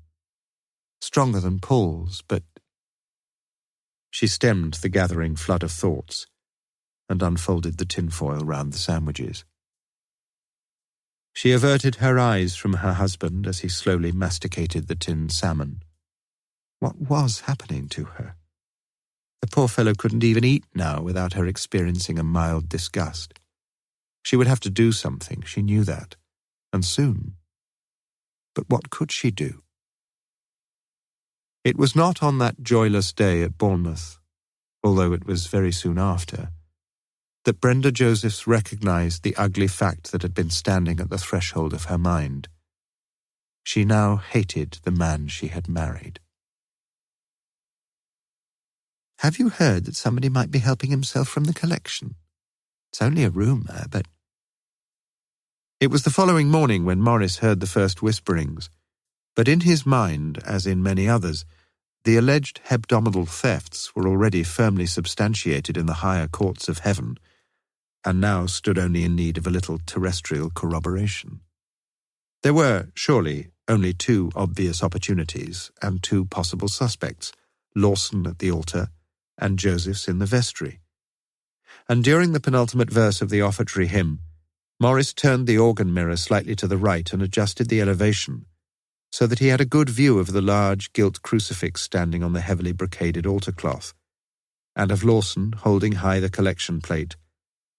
Stronger than Paul's, but... She stemmed the gathering flood of thoughts and unfolded the tinfoil round the sandwiches. She averted her eyes from her husband as he slowly masticated the tinned salmon. What was happening to her? The poor fellow couldn't even eat now without her experiencing a mild disgust. She would have to do something, she knew that, and soon. But what could she do? It was not on that joyless day at Bournemouth, although it was very soon after, that Brenda Josephs recognized the ugly fact that had been standing at the threshold of her mind. She now hated the man she had married. "Have you heard that somebody might be helping himself from the collection? It's only a rumour, but—" It was the following morning when Morris heard the first whisperings, but in his mind, as in many others, the alleged hebdomadal thefts were already firmly substantiated in the higher courts of heaven, and now stood only in need of a little terrestrial corroboration. There were, surely, only two obvious opportunities and two possible suspects, Lawson at the altar and Josephs in the vestry. And during the penultimate verse of the offertory hymn, Morris turned the organ mirror slightly to the right and adjusted the elevation, so that he had a good view of the large gilt crucifix standing on the heavily brocaded altar cloth, and of Lawson holding high the collection plate,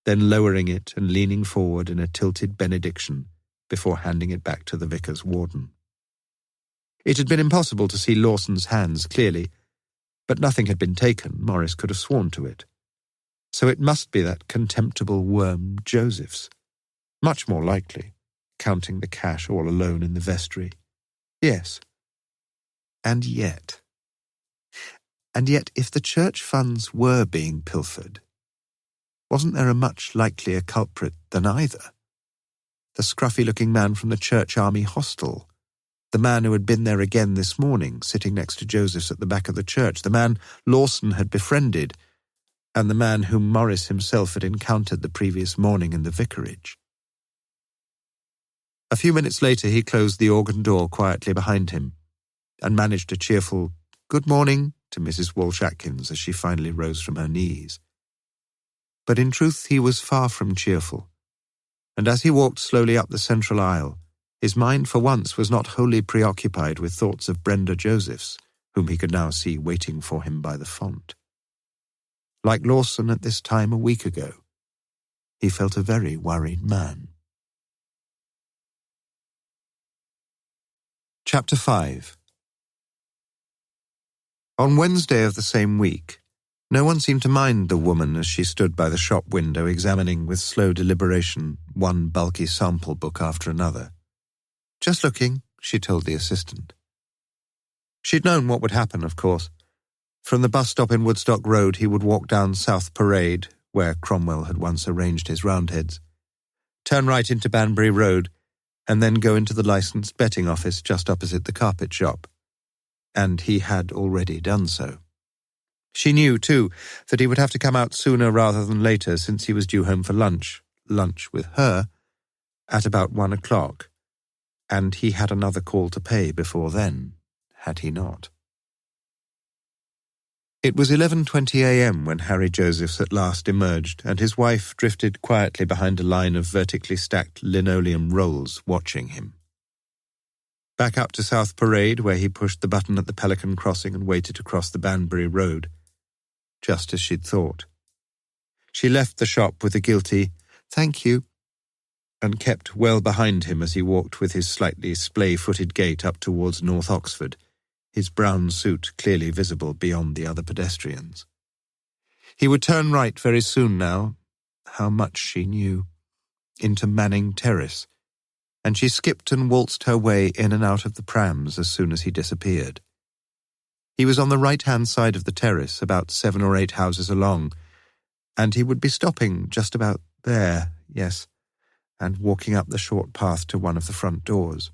then lowering it and leaning forward in a tilted benediction before handing it back to the vicar's warden. It had been impossible to see Lawson's hands clearly, but nothing had been taken, Morris could have sworn to it. So it must be that contemptible worm Joseph's. Much more likely, counting the cash all alone in the vestry. Yes. And yet, if the church funds were being pilfered, wasn't there a much likelier culprit than either? The scruffy-looking man from the church army hostel, the man who had been there again this morning, sitting next to Josephs at the back of the church, the man Lawson had befriended, and the man whom Morris himself had encountered the previous morning in the vicarage. A few minutes later he closed the organ door quietly behind him, and managed a cheerful "Good morning" to Mrs. Walsh-Atkins as she finally rose from her knees. But in truth he was far from cheerful, and as he walked slowly up the central aisle, his mind for once was not wholly preoccupied with thoughts of Brenda Josephs, whom he could now see waiting for him by the font. Like Lawson at this time a week ago, he felt a very worried man. Chapter 5. On Wednesday of the same week, no one seemed to mind the woman as she stood by the shop window examining with slow deliberation one bulky sample book after another. "Just looking," she told the assistant. She'd known what would happen, of course. From the bus stop in Woodstock Road he would walk down South Parade, where Cromwell had once arranged his Roundheads, turn right into Banbury Road, and then go into the licensed betting office just opposite the carpet shop. And he had already done so. She knew, too, that he would have to come out sooner rather than later since he was due home for lunch with her, at about 1 o'clock, and he had another call to pay before then, had he not? It was 11:20 a.m. when Harry Josephs at last emerged, and his wife drifted quietly behind a line of vertically stacked linoleum rolls, watching him. Back up to South Parade, where he pushed the button at the Pelican Crossing and waited to cross the Banbury Road, just as she'd thought. She left the shop with a guilty, "Thank you," and kept well behind him as he walked with his slightly splay-footed gait up towards North Oxford, his brown suit clearly visible beyond the other pedestrians. He would turn right very soon now, how much she knew, into Manning Terrace, and she skipped and waltzed her way in and out of the prams as soon as he disappeared. He was on the right-hand side of the terrace, about 7 or 8 houses along, and he would be stopping just about there, yes, and walking up the short path to one of the front doors.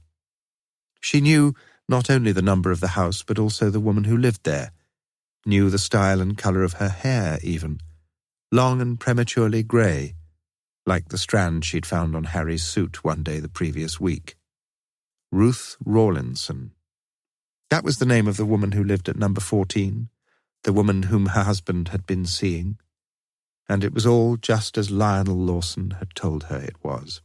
She knew not only the number of the house, but also the woman who lived there, knew the style and colour of her hair even, long and prematurely grey, like the strand she'd found on Harry's suit one day the previous week. Ruth Rawlinson. That was the name of the woman who lived at number 14, the woman whom her husband had been seeing, and it was all just as Lionel Lawson had told her it was.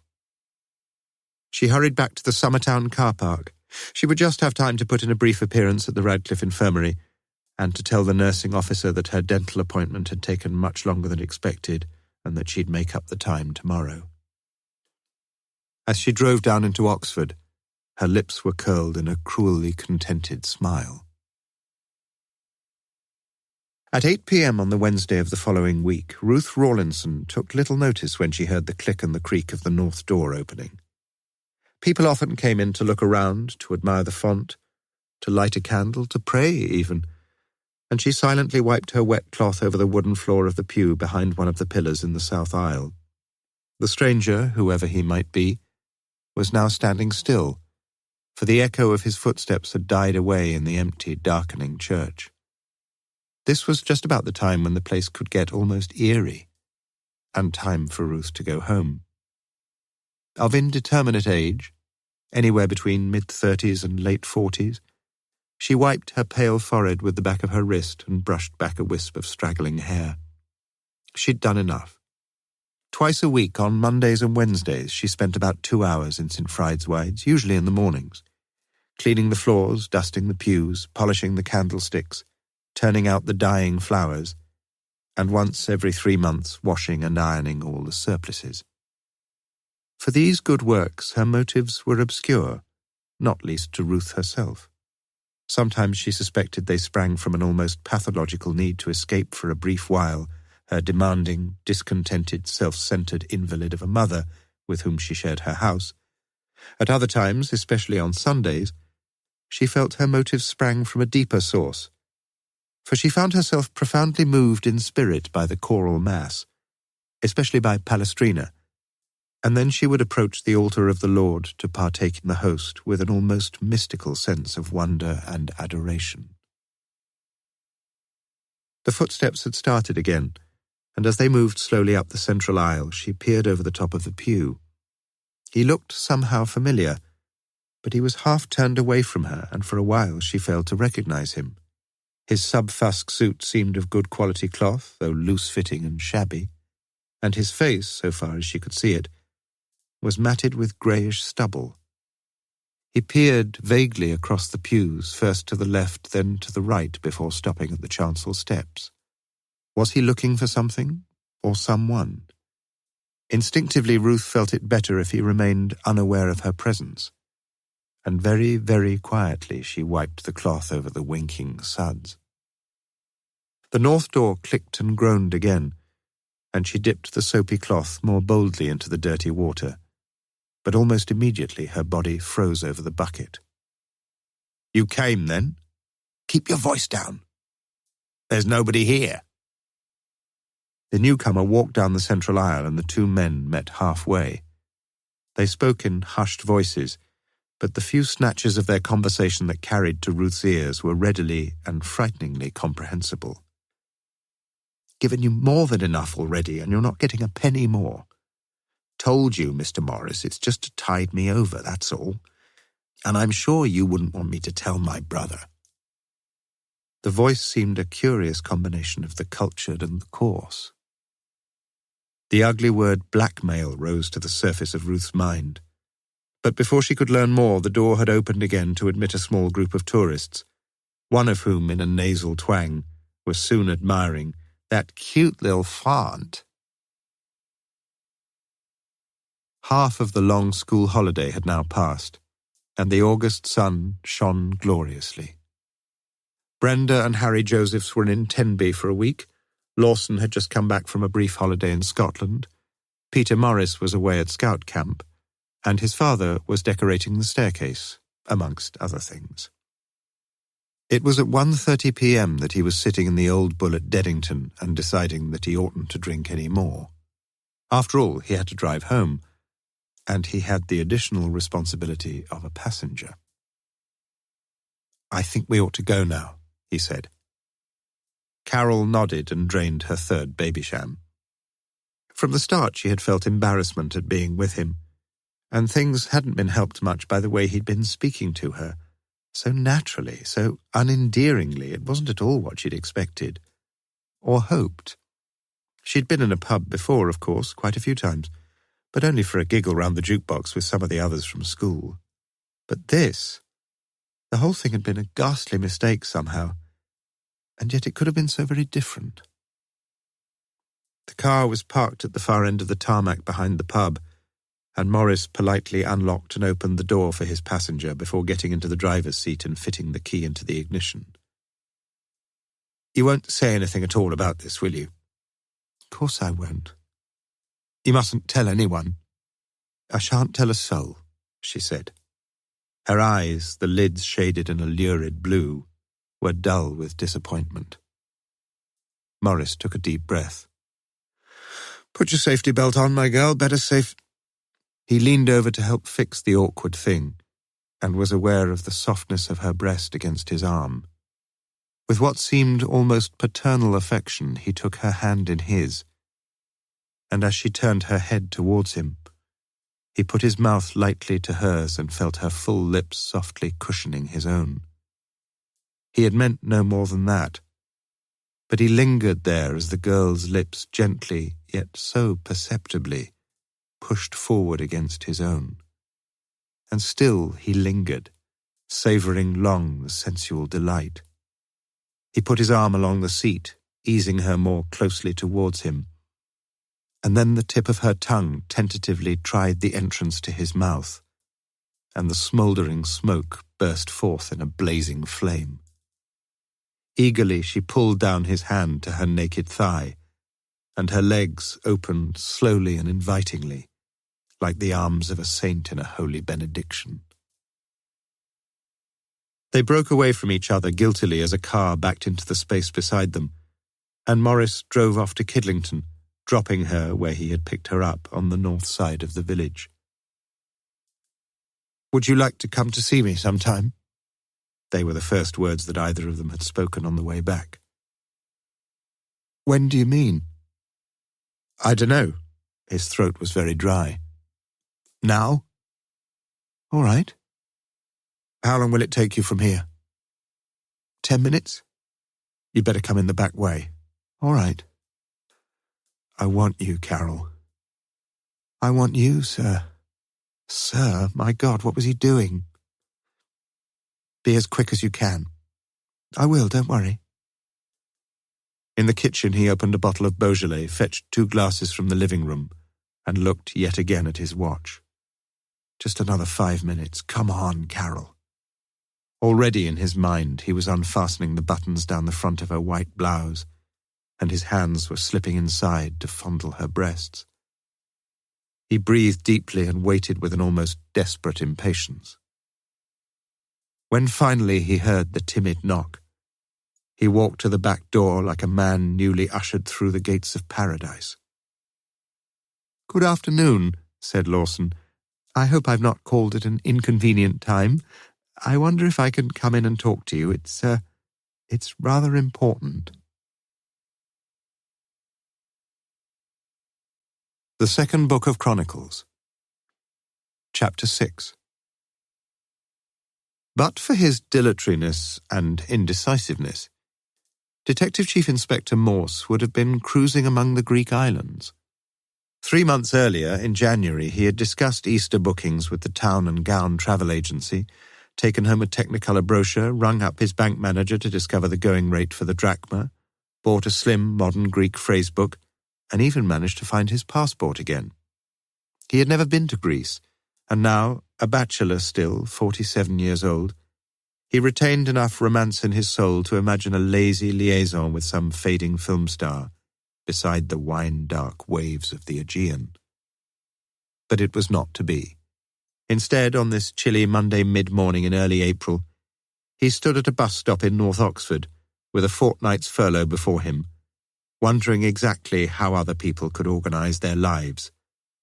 She hurried back to the Summertown car park, She would just have time to put in a brief appearance at the Radcliffe Infirmary and to tell the nursing officer that her dental appointment had taken much longer than expected and that she'd make up the time tomorrow. As she drove down into Oxford, her lips were curled in a cruelly contented smile. At 8 p.m. on the Wednesday of the following week, Ruth Rawlinson took little notice when she heard the click and the creak of the north door opening. People often came in to look around, to admire the font, to light a candle, to pray even, and she silently wiped her wet cloth over the wooden floor of the pew behind one of the pillars in the south aisle. The stranger, whoever he might be, was now standing still, for the echo of his footsteps had died away in the empty, darkening church. This was just about the time when the place could get almost eerie, and time for Ruth to go home. Of indeterminate age, anywhere between mid-30s and late 40s, she wiped her pale forehead with the back of her wrist and brushed back a wisp of straggling hair. She'd done enough. Twice a week, on Mondays and Wednesdays, she spent about 2 hours in St. Frideswide's, usually in the mornings, cleaning the floors, dusting the pews, polishing the candlesticks, turning out the dying flowers, and once every 3 months washing and ironing all the surplices. For these good works her motives were obscure, not least to Ruth herself. Sometimes she suspected they sprang from an almost pathological need to escape for a brief while her demanding, discontented, self-centred invalid of a mother with whom she shared her house. At other times, especially on Sundays, she felt her motives sprang from a deeper source, for she found herself profoundly moved in spirit by the choral mass, especially by Palestrina, and then she would approach the altar of the Lord to partake in the host with an almost mystical sense of wonder and adoration. The footsteps had started again, and as they moved slowly up the central aisle, she peered over the top of the pew. He looked somehow familiar, but he was half turned away from her, and for a while she failed to recognize him. His sub-fusk suit seemed of good quality cloth, though loose-fitting and shabby, and his face, so far as she could see it, was matted with greyish stubble. He peered vaguely across the pews, first to the left, then to the right, before stopping at the chancel steps. Was he looking for something, or someone? Instinctively, Ruth felt it better if he remained unaware of her presence, and very, very quietly she wiped the cloth over the winking suds. The north door clicked and groaned again, and she dipped the soapy cloth more boldly into the dirty water, but almost immediately her body froze over the bucket. "You came, then? Keep your voice down. There's nobody here." The newcomer walked down the central aisle, and the two men met halfway. They spoke in hushed voices, but the few snatches of their conversation that carried to Ruth's ears were readily and frighteningly comprehensible. "Given you more than enough already, and you're not getting a penny more. Told you, Mr. Morris, it's just to tide me over, that's all. And I'm sure you wouldn't want me to tell my brother." The voice seemed a curious combination of the cultured and the coarse. The ugly word blackmail rose to the surface of Ruth's mind. But before she could learn more, the door had opened again to admit a small group of tourists, one of whom, in a nasal twang, was soon admiring that cute little font. Half of the long school holiday had now passed, and the August sun shone gloriously. Brenda and Harry Josephs were in Tenby for a week. Lawson had just come back from a brief holiday in Scotland. Peter Morris was away at scout camp, and his father was decorating the staircase, amongst other things. It was at 1:30 p.m. that he was sitting in the Old Bull at Deddington and deciding that he oughtn't to drink any more. After all, he had to drive home, and he had the additional responsibility of a passenger. "I think we ought to go now," he said. Carol nodded and drained her third babysham. From the start she had felt embarrassment at being with him, and things hadn't been helped much by the way he'd been speaking to her. So naturally, so unendearingly, it wasn't at all what she'd expected, or hoped. She'd been in a pub before, of course, quite a few times, but only for a giggle round the jukebox with some of the others from school. But this, The whole thing had been a ghastly mistake somehow, and yet it could have been so very different. The car was parked at the far end of the tarmac behind the pub, and Morris politely unlocked and opened the door for his passenger before getting into the driver's seat and fitting the key into the ignition. "You won't say anything at all about this, will you?" "Of course I won't." "You mustn't tell anyone." "I shan't tell a soul," she said. Her eyes, the lids shaded in a lurid blue, were dull with disappointment. Morris took a deep breath. "Put your safety belt on, my girl. Better safe—" He leaned over to help fix the awkward thing, and was aware of the softness of her breast against his arm. With what seemed almost paternal affection, he took her hand in his, and as she turned her head towards him, he put his mouth lightly to hers and felt her full lips softly cushioning his own. He had meant no more than that, but he lingered there as the girl's lips gently, yet so perceptibly, pushed forward against his own. And still he lingered, savouring long the sensual delight. He put his arm along the seat, easing her more closely towards him, and then the tip of her tongue tentatively tried the entrance to his mouth, and the smouldering smoke burst forth in a blazing flame. Eagerly she pulled down his hand to her naked thigh, and her legs opened slowly and invitingly, like the arms of a saint in a holy benediction. They broke away from each other guiltily as a car backed into the space beside them, and Morris drove off to Kidlington, dropping her where he had picked her up on the north side of the village. "Would you like to come to see me sometime?" They were the first words that either of them had spoken on the way back. "When do you mean?" "I dunno." His throat was very dry. "Now?" "All right." "How long will it take you from here?" 10 minutes. "You'd better come in the back way." "All right." "I want you, Carol." "I want you, sir." "Sir? My God, what was he doing?" "Be as quick as you can." "I will, don't worry." In the kitchen he opened a bottle of Beaujolais, fetched 2 glasses from the living room, and looked yet again at his watch. Just another 5 minutes. Come on, Carol. Already in his mind he was unfastening the buttons down the front of her white blouse, and his hands were slipping inside to fondle her breasts. He breathed deeply and waited with an almost desperate impatience. When finally he heard the timid knock, he walked to the back door like a man newly ushered through the gates of paradise. "Good afternoon," said Lawson. "I hope I've not called at an inconvenient time. I wonder if I can come in and talk to you. It's rather important." The Second Book of Chronicles, Chapter 6. But for his dilatoriness and indecisiveness, Detective Chief Inspector Morse would have been cruising among the Greek islands. 3 months earlier, in January, he had discussed Easter bookings with the Town and Gown travel agency, taken home a Technicolor brochure, rung up his bank manager to discover the going rate for the drachma, bought a slim, modern Greek phrasebook, and even managed to find his passport again. He had never been to Greece, and now, a bachelor still, 47 years old, he retained enough romance in his soul to imagine a lazy liaison with some fading film star beside the wine-dark waves of the Aegean. But it was not to be. Instead, on this chilly Monday mid-morning in early April, he stood at a bus stop in North Oxford, with a fortnight's furlough before him, wondering exactly how other people could organise their lives,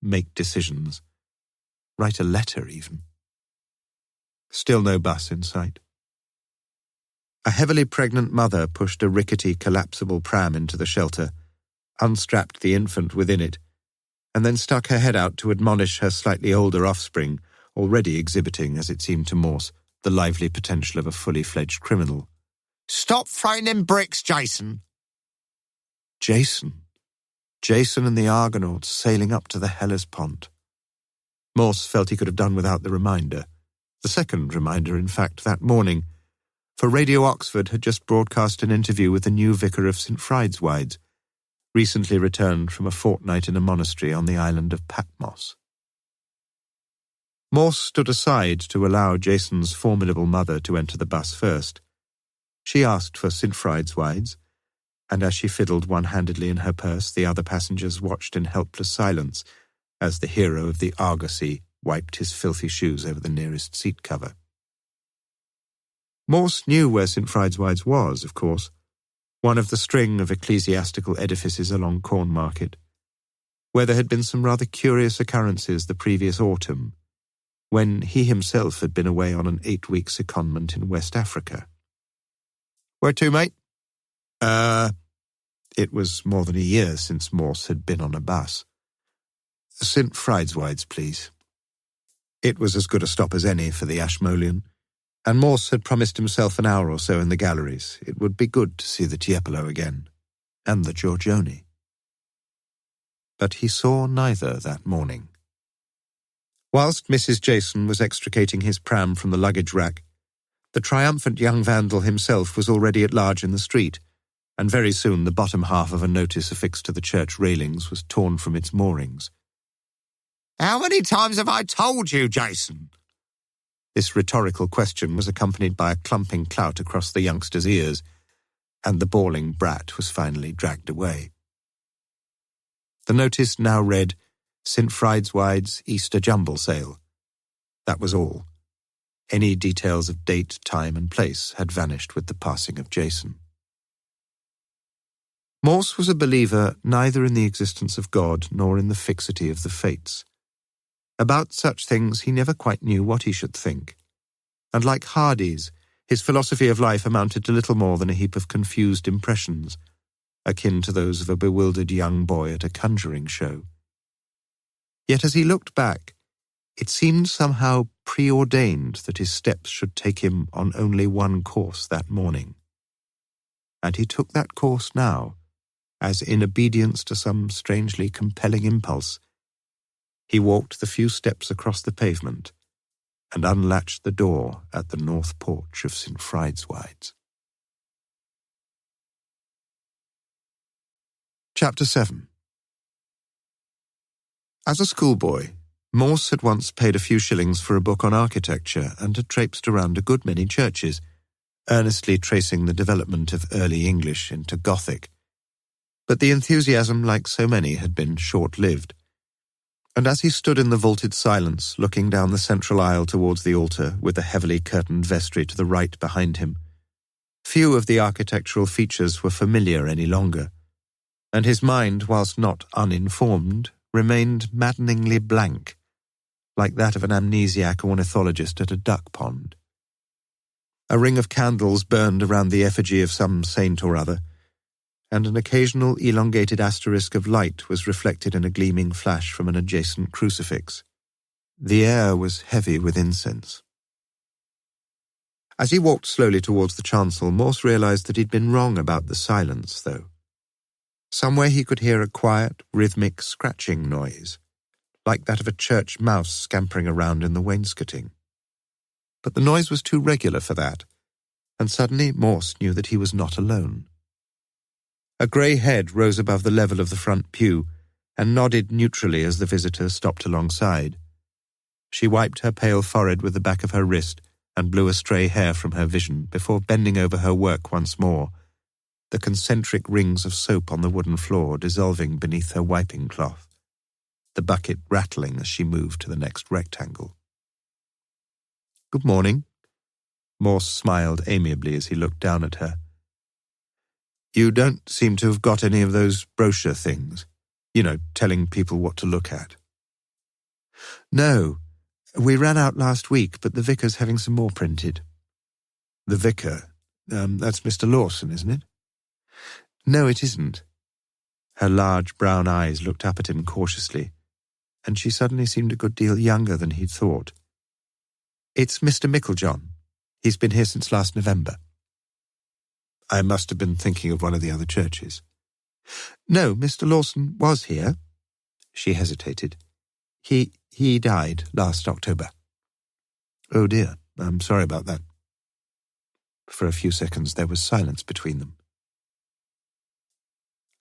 make decisions, write a letter even. Still no bus in sight. A heavily pregnant mother pushed a rickety, collapsible pram into the shelter, unstrapped the infant within it, and then stuck her head out to admonish her slightly older offspring, already exhibiting, as it seemed to Morse, the lively potential of a fully-fledged criminal. "Stop throwing them bricks, Jason!" Jason. Jason and the Argonauts sailing up to the Hellespont. Morse felt he could have done without the reminder, The second reminder, in fact, that morning, for Radio Oxford had just broadcast an interview with the new vicar of St. Frideswide, recently returned from a fortnight in a monastery on the island of Patmos. Morse stood aside to allow Jason's formidable mother to enter the bus first. She asked for St. Frideswide's, and as she fiddled one-handedly in her purse, the other passengers watched in helpless silence as the hero of the Argosy wiped his filthy shoes over the nearest seat cover. Morse knew where St. Frideswide's was, of course, one of the string of ecclesiastical edifices along Cornmarket, where there had been some rather curious occurrences the previous autumn, when he himself had been away on an 8-week secondment in West Africa. "Where to, mate?" It was more than a year since Morse had been on a bus. "St. Frideswide's, please." It was as good a stop as any for the Ashmolean, and Morse had promised himself an hour or so in the galleries. It would be good to see the Tiepolo again, and the Giorgione. But he saw neither that morning. Whilst Mrs. Jason was extricating his pram from the luggage rack, the triumphant young vandal himself was already at large in the street, and very soon the bottom half of a notice affixed to the church railings was torn from its moorings. "How many times have I told you, Jason?" This rhetorical question was accompanied by a clumping clout across the youngster's ears, and the bawling brat was finally dragged away. The notice now read, "St. Frideswide's Easter Jumble Sale." That was all. Any details of date, time, and place had vanished with the passing of Jason. Morse was a believer neither in the existence of God nor in the fixity of the fates. About such things he never quite knew what he should think, and like Hardy's, his philosophy of life amounted to little more than a heap of confused impressions, akin to those of a bewildered young boy at a conjuring show. Yet as he looked back, it seemed somehow preordained that his steps should take him on only one course that morning. And he took that course now, as in obedience to some strangely compelling impulse, he walked the few steps across the pavement and unlatched the door at the north porch of St. Frideswide's. Chapter 7. As a schoolboy, Morse had once paid a few shillings for a book on architecture and had traipsed around a good many churches, earnestly tracing the development of early English into Gothic. But the enthusiasm, like so many, had been short-lived. And as he stood in the vaulted silence, looking down the central aisle towards the altar, with the heavily curtained vestry to the right behind him, few of the architectural features were familiar any longer, and his mind, whilst not uninformed, remained maddeningly blank, like that of an amnesiac ornithologist at a duck pond. A ring of candles burned around the effigy of some saint or other, and an occasional elongated asterisk of light was reflected in a gleaming flash from an adjacent crucifix. The air was heavy with incense. As he walked slowly towards the chancel, Morse realized that he'd been wrong about the silence, though. Somewhere he could hear a quiet, rhythmic scratching noise, like that of a church mouse scampering around in the wainscoting. But the noise was too regular for that, and suddenly Morse knew that he was not alone. A grey head rose above the level of the front pew and nodded neutrally as the visitor stopped alongside. She wiped her pale forehead with the back of her wrist and blew a stray hair from her vision before bending over her work once more, the concentric rings of soap on the wooden floor dissolving beneath her wiping cloth, the bucket rattling as she moved to the next rectangle. "Good morning." Morse smiled amiably as he looked down at her. "You don't seem to have got any of those brochure things, telling people what to look at." "No, we ran out last week, but the vicar's having some more printed." "The vicar? That's Mr. Lawson, isn't it?" "No, it isn't." Her large brown eyes looked up at him cautiously, and she suddenly seemed a good deal younger than he'd thought. "It's Mr. Micklejohn. He's been here since last November." "I must have been thinking of one of the other churches." "No, Mr. Lawson was here." She hesitated. He died last October." Oh dear, I'm sorry about that. For a few seconds there was silence between them.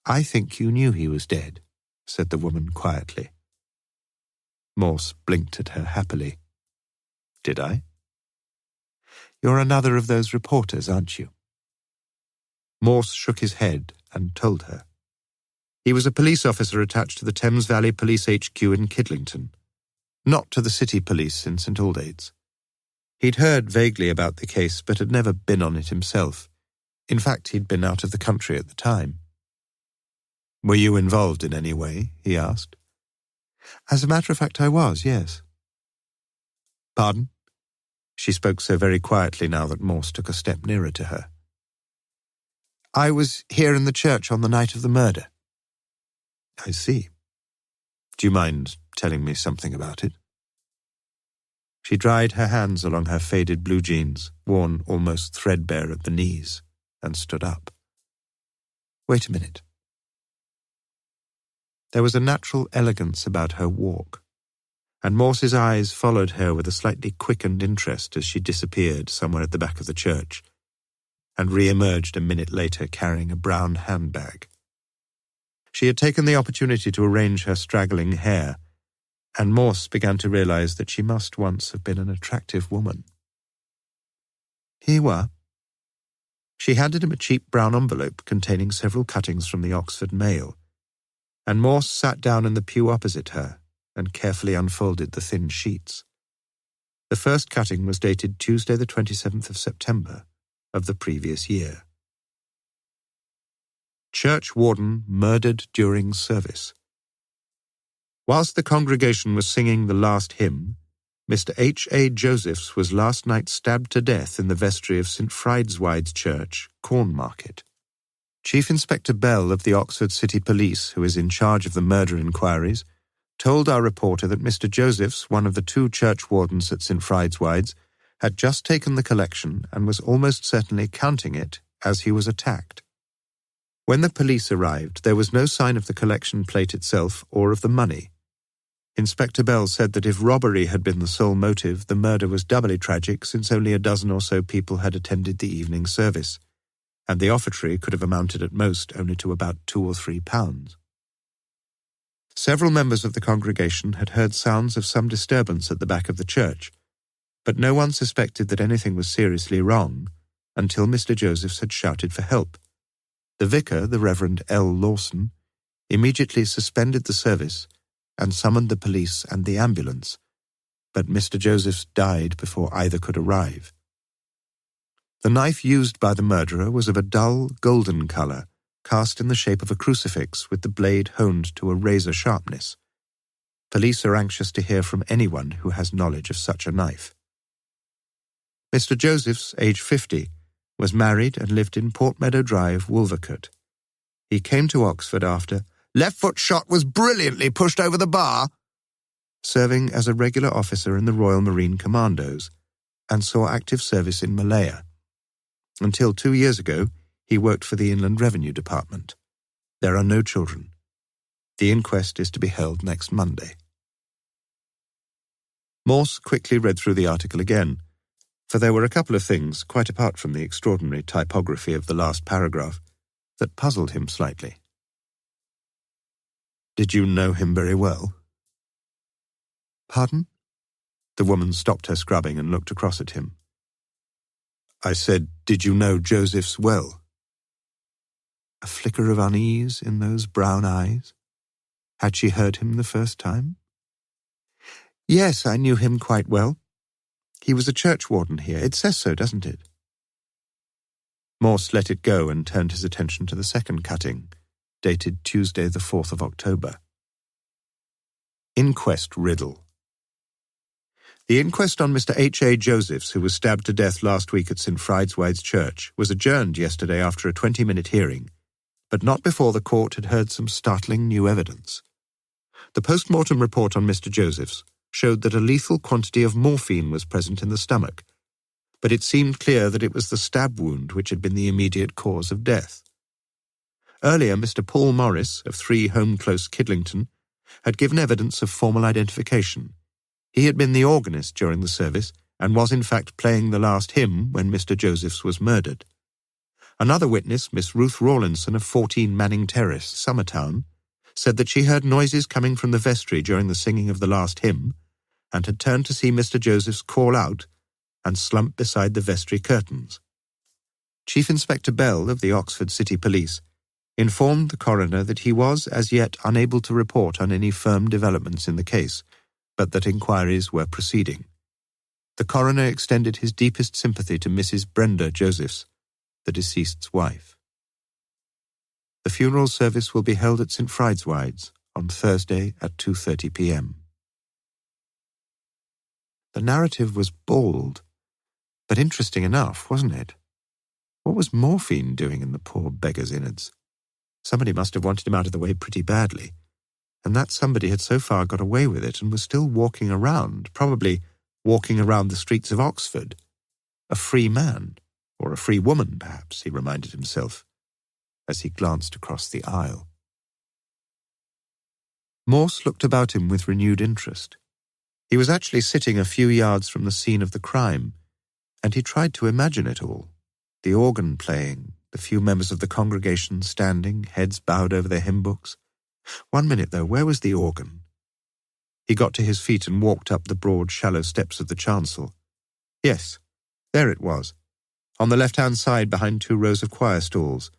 I think you knew he was dead, said the woman quietly. Morse blinked at her happily. Did I? You're another of those reporters, aren't you? Morse shook his head and told her. He was a police officer attached to the Thames Valley Police HQ in Kidlington, not to the City Police in St Aldate's. He'd heard vaguely about the case, but had never been on it himself. In fact, he'd been out of the country at the time. Were you involved in any way? He asked. As a matter of fact, I was, yes. Pardon? She spoke so very quietly now that Morse took a step nearer to her. I was here in the church on the night of the murder. I see. Do you mind telling me something about it? She dried her hands along her faded blue jeans, worn almost threadbare at the knees, and stood up. Wait a minute. There was a natural elegance about her walk, and Morse's eyes followed her with a slightly quickened interest as she disappeared somewhere at the back of the church, and re-emerged a minute later carrying a brown handbag. She had taken the opportunity to arrange her straggling hair, and Morse began to realize that she must once have been an attractive woman. Here you are. She handed him a cheap brown envelope containing several cuttings from the Oxford Mail, and Morse sat down in the pew opposite her and carefully unfolded the thin sheets. The first cutting was dated Tuesday the 27th of September of the previous year. Church warden murdered during service. Whilst the congregation was singing the last hymn, Mr. H.A. Josephs was last night stabbed to death in the vestry of St. Frideswide Church, Cornmarket. Chief Inspector Bell of the Oxford City Police, who is in charge of the murder inquiries, told our reporter that Mr. Josephs, one of the two church wardens at St. Frideswide's, had just taken the collection and was almost certainly counting it as he was attacked. When the police arrived, there was no sign of the collection plate itself or of the money. Inspector Bell said that if robbery had been the sole motive, the murder was doubly tragic since only a dozen or so people had attended the evening service, and the offertory could have amounted at most only to about £2 or £3. Several members of the congregation had heard sounds of some disturbance at the back of the church, but no one suspected that anything was seriously wrong until Mr. Josephs had shouted for help. The vicar, the Reverend L. Lawson, immediately suspended the service and summoned the police and the ambulance, but Mr. Josephs died before either could arrive. The knife used by the murderer was of a dull golden colour, cast in the shape of a crucifix with the blade honed to a razor sharpness. Police are anxious to hear from anyone who has knowledge of such a knife. Mr. Josephs, aged 50, was married and lived in Portmeadow Drive, Wolvercote. He came to Oxford after left foot shot was brilliantly pushed over the bar, serving as a regular officer in the Royal Marine Commandos, and saw active service in Malaya. Until 2 years ago, he worked for the Inland Revenue Department. There are no children. The inquest is to be held next Monday. Morse quickly read through the article again, for there were a couple of things, quite apart from the extraordinary typography of the last paragraph, that puzzled him slightly. Did you know him very well? Pardon? The woman stopped her scrubbing and looked across at him. I said, did you know Josephs well? A flicker of unease in those brown eyes. Had she heard him the first time? Yes, I knew him quite well. He was a churchwarden here. It says so, doesn't it? Morse let it go and turned his attention to the second cutting, dated Tuesday the 4th of October. Inquest Riddle. The inquest on Mr. H.A. Josephs, who was stabbed to death last week at St. Frideswide's Church, was adjourned yesterday after a 20-minute hearing, but not before the court had heard some startling new evidence. The post-mortem report on Mr. Josephs showed that a lethal quantity of morphine was present in the stomach, but it seemed clear that it was the stab wound which had been the immediate cause of death. Earlier, Mr. Paul Morris, of 3 Home Close, Kidlington, had given evidence of formal identification. He had been the organist during the service and was in fact playing the last hymn when Mr. Josephs was murdered. Another witness, Miss Ruth Rawlinson of 14 Manning Terrace, Summertown, said that she heard noises coming from the vestry during the singing of the last hymn and had turned to see Mr. Josephs call out and slump beside the vestry curtains. Chief Inspector Bell of the Oxford City Police informed the coroner that he was as yet unable to report on any firm developments in the case, but that inquiries were proceeding. The coroner extended his deepest sympathy to Mrs. Brenda Josephs, the deceased's wife. The funeral service will be held at St. Frideswide's on Thursday at 2:30 p.m. The narrative was bald, but interesting enough, wasn't it? What was morphine doing in the poor beggar's innards? Somebody must have wanted him out of the way pretty badly, and that somebody had so far got away with it and was still walking around, probably walking around the streets of Oxford. A free man, or a free woman, perhaps, he reminded himself, as he glanced across the aisle. Morse looked about him with renewed interest. He was actually sitting a few yards from the scene of the crime, and he tried to imagine it all. The organ playing, the few members of the congregation standing, heads bowed over their hymn books. 1 minute, though, where was the organ? He got to his feet and walked up the broad, shallow steps of the chancel. Yes, there it was, on the left-hand side behind 2 rows of choir stalls,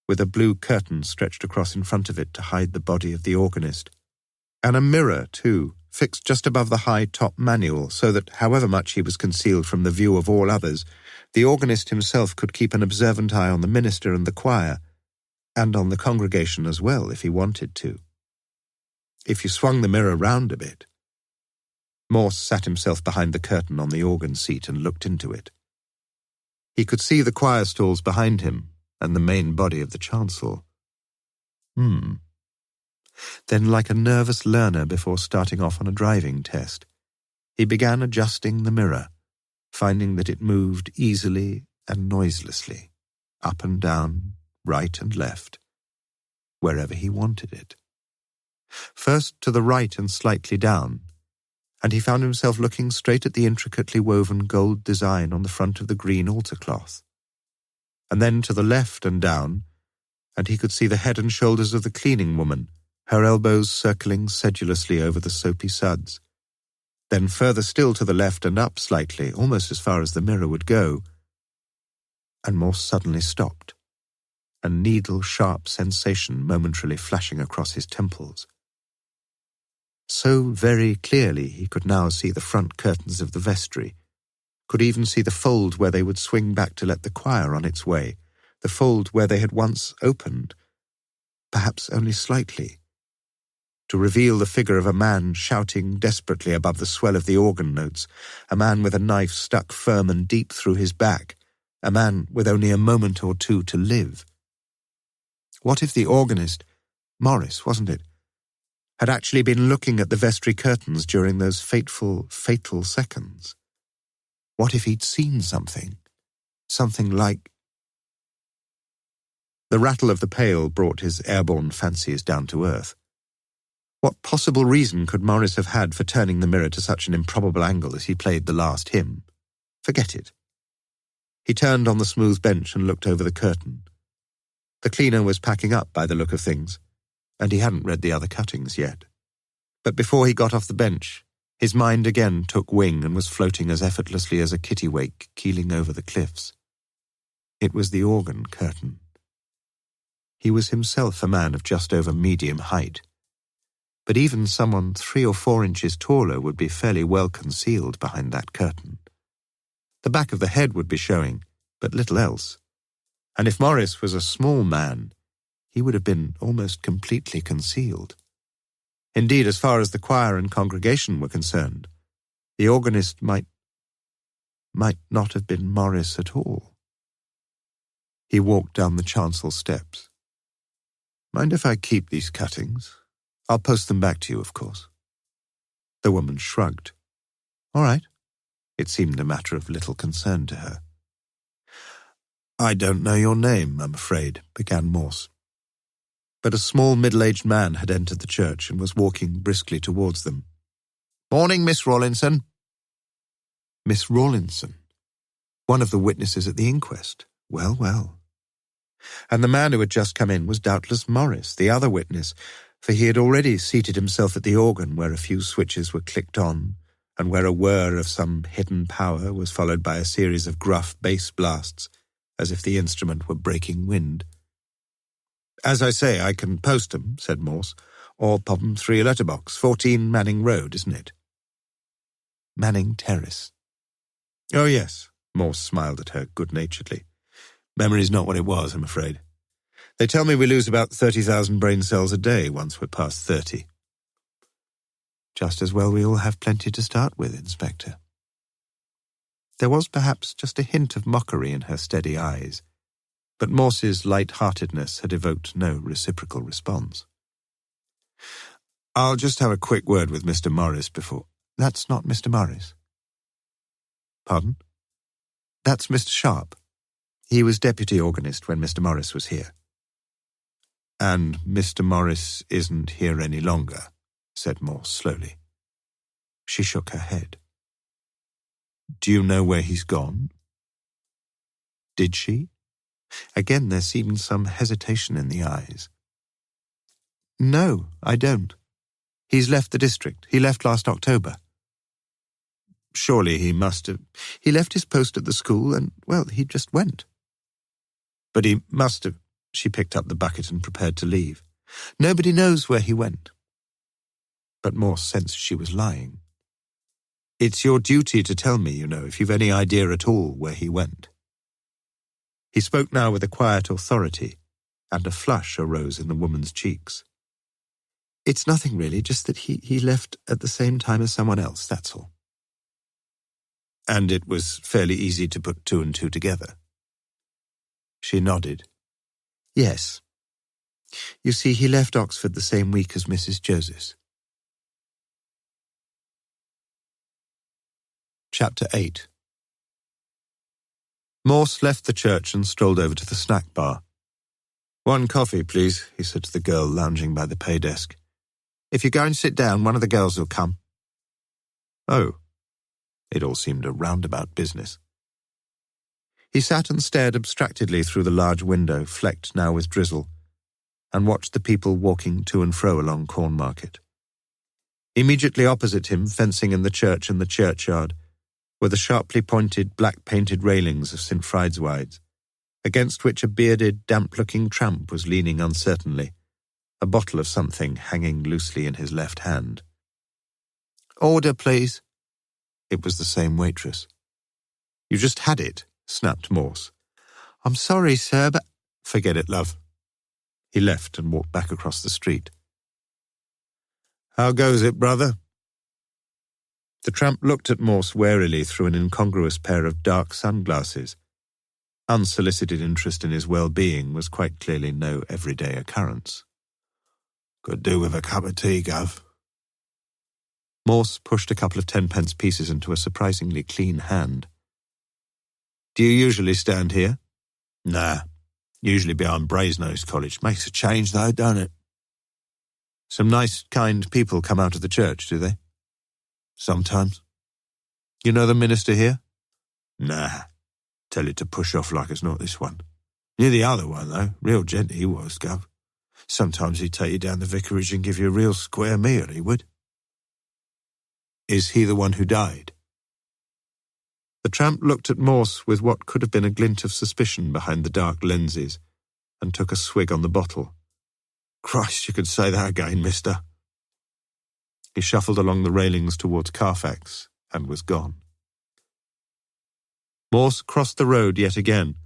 with a blue curtain stretched across in front of it to hide the body of the organist. And a mirror, too, fixed just above the high top manual, so that, however much he was concealed from the view of all others, the organist himself could keep an observant eye on the minister and the choir, and on the congregation as well, if he wanted to. If you swung the mirror round a bit. Morse sat himself behind the curtain on the organ seat and looked into it. He could see the choir stalls behind him and the main body of the chancel. Then, like a nervous learner before starting off on a driving test, he began adjusting the mirror, finding that it moved easily and noiselessly, up and down, right and left, wherever he wanted it. First to the right and slightly down, and he found himself looking straight at the intricately woven gold design on the front of the green altar cloth. And then to the left and down, and he could see the head and shoulders of the cleaning woman, her elbows circling sedulously over the soapy suds. Then further still to the left and up slightly, almost as far as the mirror would go. And Morse suddenly stopped, a needle-sharp sensation momentarily flashing across his temples. So very clearly he could now see the front curtains of the vestry, could even see the fold where they would swing back to let the choir on its way, the fold where they had once opened, perhaps only slightly, to reveal the figure of a man shouting desperately above the swell of the organ notes, a man with a knife stuck firm and deep through his back, a man with only a moment or two to live. What if the organist, Morris, wasn't it, had actually been looking at the vestry curtains during those fatal seconds? What if he'd seen something? Something like... The rattle of the pail brought his airborne fancies down to earth. What possible reason could Morris have had for turning the mirror to such an improbable angle as he played the last hymn? Forget it. He turned on the smooth bench and looked over the curtain. The cleaner was packing up by the look of things, and he hadn't read the other cuttings yet. But before he got off the bench, his mind again took wing and was floating as effortlessly as a kittiwake keeling over the cliffs. It was the organ curtain. He was himself a man of just over medium height, but even someone 3 or 4 inches taller would be fairly well concealed behind that curtain. The back of the head would be showing, but little else. And if Morris was a small man, he would have been almost completely concealed. Indeed, as far as the choir and congregation were concerned, the organist might not have been Morris at all. He walked down the chancel steps. "Mind if I keep these cuttings? I'll post them back to you, of course." The woman shrugged. "All right." It seemed a matter of little concern to her. "I don't know your name, I'm afraid," began Morse. But a small middle-aged man had entered the church and was walking briskly towards them. "Morning, Miss Rawlinson." Miss Rawlinson, one of the witnesses at the inquest. Well, well. And the man who had just come in was doubtless Morris, the other witness, for he had already seated himself at the organ where a few switches were clicked on, and where a whir of some hidden power was followed by a series of gruff bass blasts, as if the instrument were breaking wind. "As I say, I can post 'em," said Morse, "or pop 'em through your letterbox. 14 Manning Road, isn't it?" Manning Terrace. "Oh, yes," Morse smiled at her good-naturedly. "Memory's not what it was, I'm afraid. They tell me we lose about 30,000 brain cells a day once we're past 30. Just as well we all have plenty to start with, Inspector." There was perhaps just a hint of mockery in her steady eyes, but Morse's light-heartedness had evoked no reciprocal response. "I'll just have a quick word with Mr. Morris before—" "That's not Mr. Morris." "Pardon?" "That's Mr. Sharp. He was deputy organist when Mr. Morris was here." "And Mr. Morris isn't here any longer," said Morse slowly. She shook her head. "Do you know where he's gone?" Did she? Again there seemed some hesitation in the eyes. "No, I don't. He's left the district. He left last October." "Surely he must have—" "He left his post at the school and, well, he just went." "But he must have—" She picked up the bucket and prepared to leave. "Nobody knows where he went." But Morse sensed she was lying. "It's your duty to tell me, you know, if you've any idea at all where he went." He spoke now with a quiet authority, and a flush arose in the woman's cheeks. "It's nothing really, just that he left at the same time as someone else, that's all." "And it was fairly easy to put two and two together?" She nodded. "Yes. You see, he left Oxford the same week as Mrs. Joseph." Chapter 8. Morse left the church and strolled over to the snack bar. "One coffee, please," he said to the girl lounging by the pay desk. "If you go and sit down, one of the girls will come." Oh. It all seemed a roundabout business. He sat and stared abstractedly through the large window, flecked now with drizzle, and watched the people walking to and fro along Cornmarket. Immediately opposite him, fencing in the church and the churchyard, were the sharply pointed, black-painted railings of St. Frideswide, against which a bearded, damp-looking tramp was leaning uncertainly, a bottle of something hanging loosely in his left hand. "Order, please." It was the same waitress. "You just had it," snapped Morse. "I'm sorry, sir, but—" "Forget it, love." He left and walked back across the street. "How goes it, brother?" The tramp looked at Morse warily through an incongruous pair of dark sunglasses. Unsolicited interest in his well-being was quite clearly no everyday occurrence. "Could do with a cup of tea, Gov." Morse pushed a couple of 10-pence pieces into a surprisingly clean hand. "Do you usually stand here?" "Nah, usually behind Brasenose College. Makes a change though, don't it?" "Some nice, kind people come out of the church, do they?" "Sometimes." "You know the minister here?" "Nah, tell it to push off like it's not this one. You're the other one, though. Real gent he was, Gov. Sometimes he'd take you down the vicarage and give you a real square meal, he would." "Is he the one who died?" The tramp looked at Morse with what could have been a glint of suspicion behind the dark lenses, and took a swig on the bottle. "Christ, you could say that again, mister." He shuffled along the railings towards Carfax, and was gone. Morse crossed the road yet again,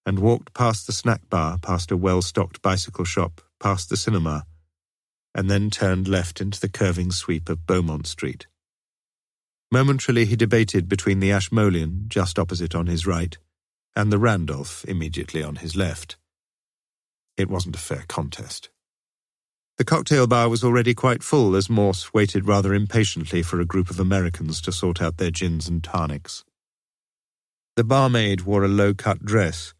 and walked past the snack bar, past a well-stocked bicycle shop, past the cinema, and then turned left into the curving sweep of Beaumont Street. Momentarily he debated between the Ashmolean, just opposite on his right, and the Randolph, immediately on his left. It wasn't a fair contest. The cocktail bar was already quite full as Morse waited rather impatiently for a group of Americans to sort out their gins and tonics. The barmaid wore a low-cut dress,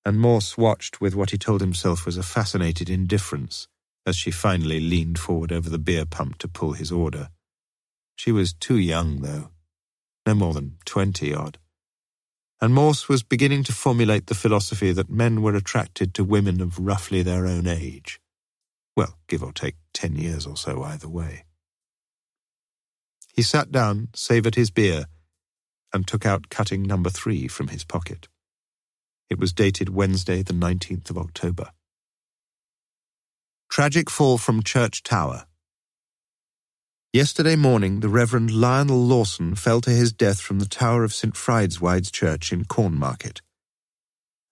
and Morse watched with what he told himself was a fascinated indifference as she finally leaned forward over the beer pump to pull his order. She was too young, though. no more than 20-odd. And Morse was beginning to formulate the philosophy that men were attracted to women of roughly their own age. Well, give or take 10 years or so either way. He sat down, savoured his beer, and took out cutting number 3 from his pocket. It was dated Wednesday, the 19th of October. Tragic fall from church tower. Yesterday morning, the Reverend Lionel Lawson fell to his death from the tower of St. Frideswide Church in Cornmarket.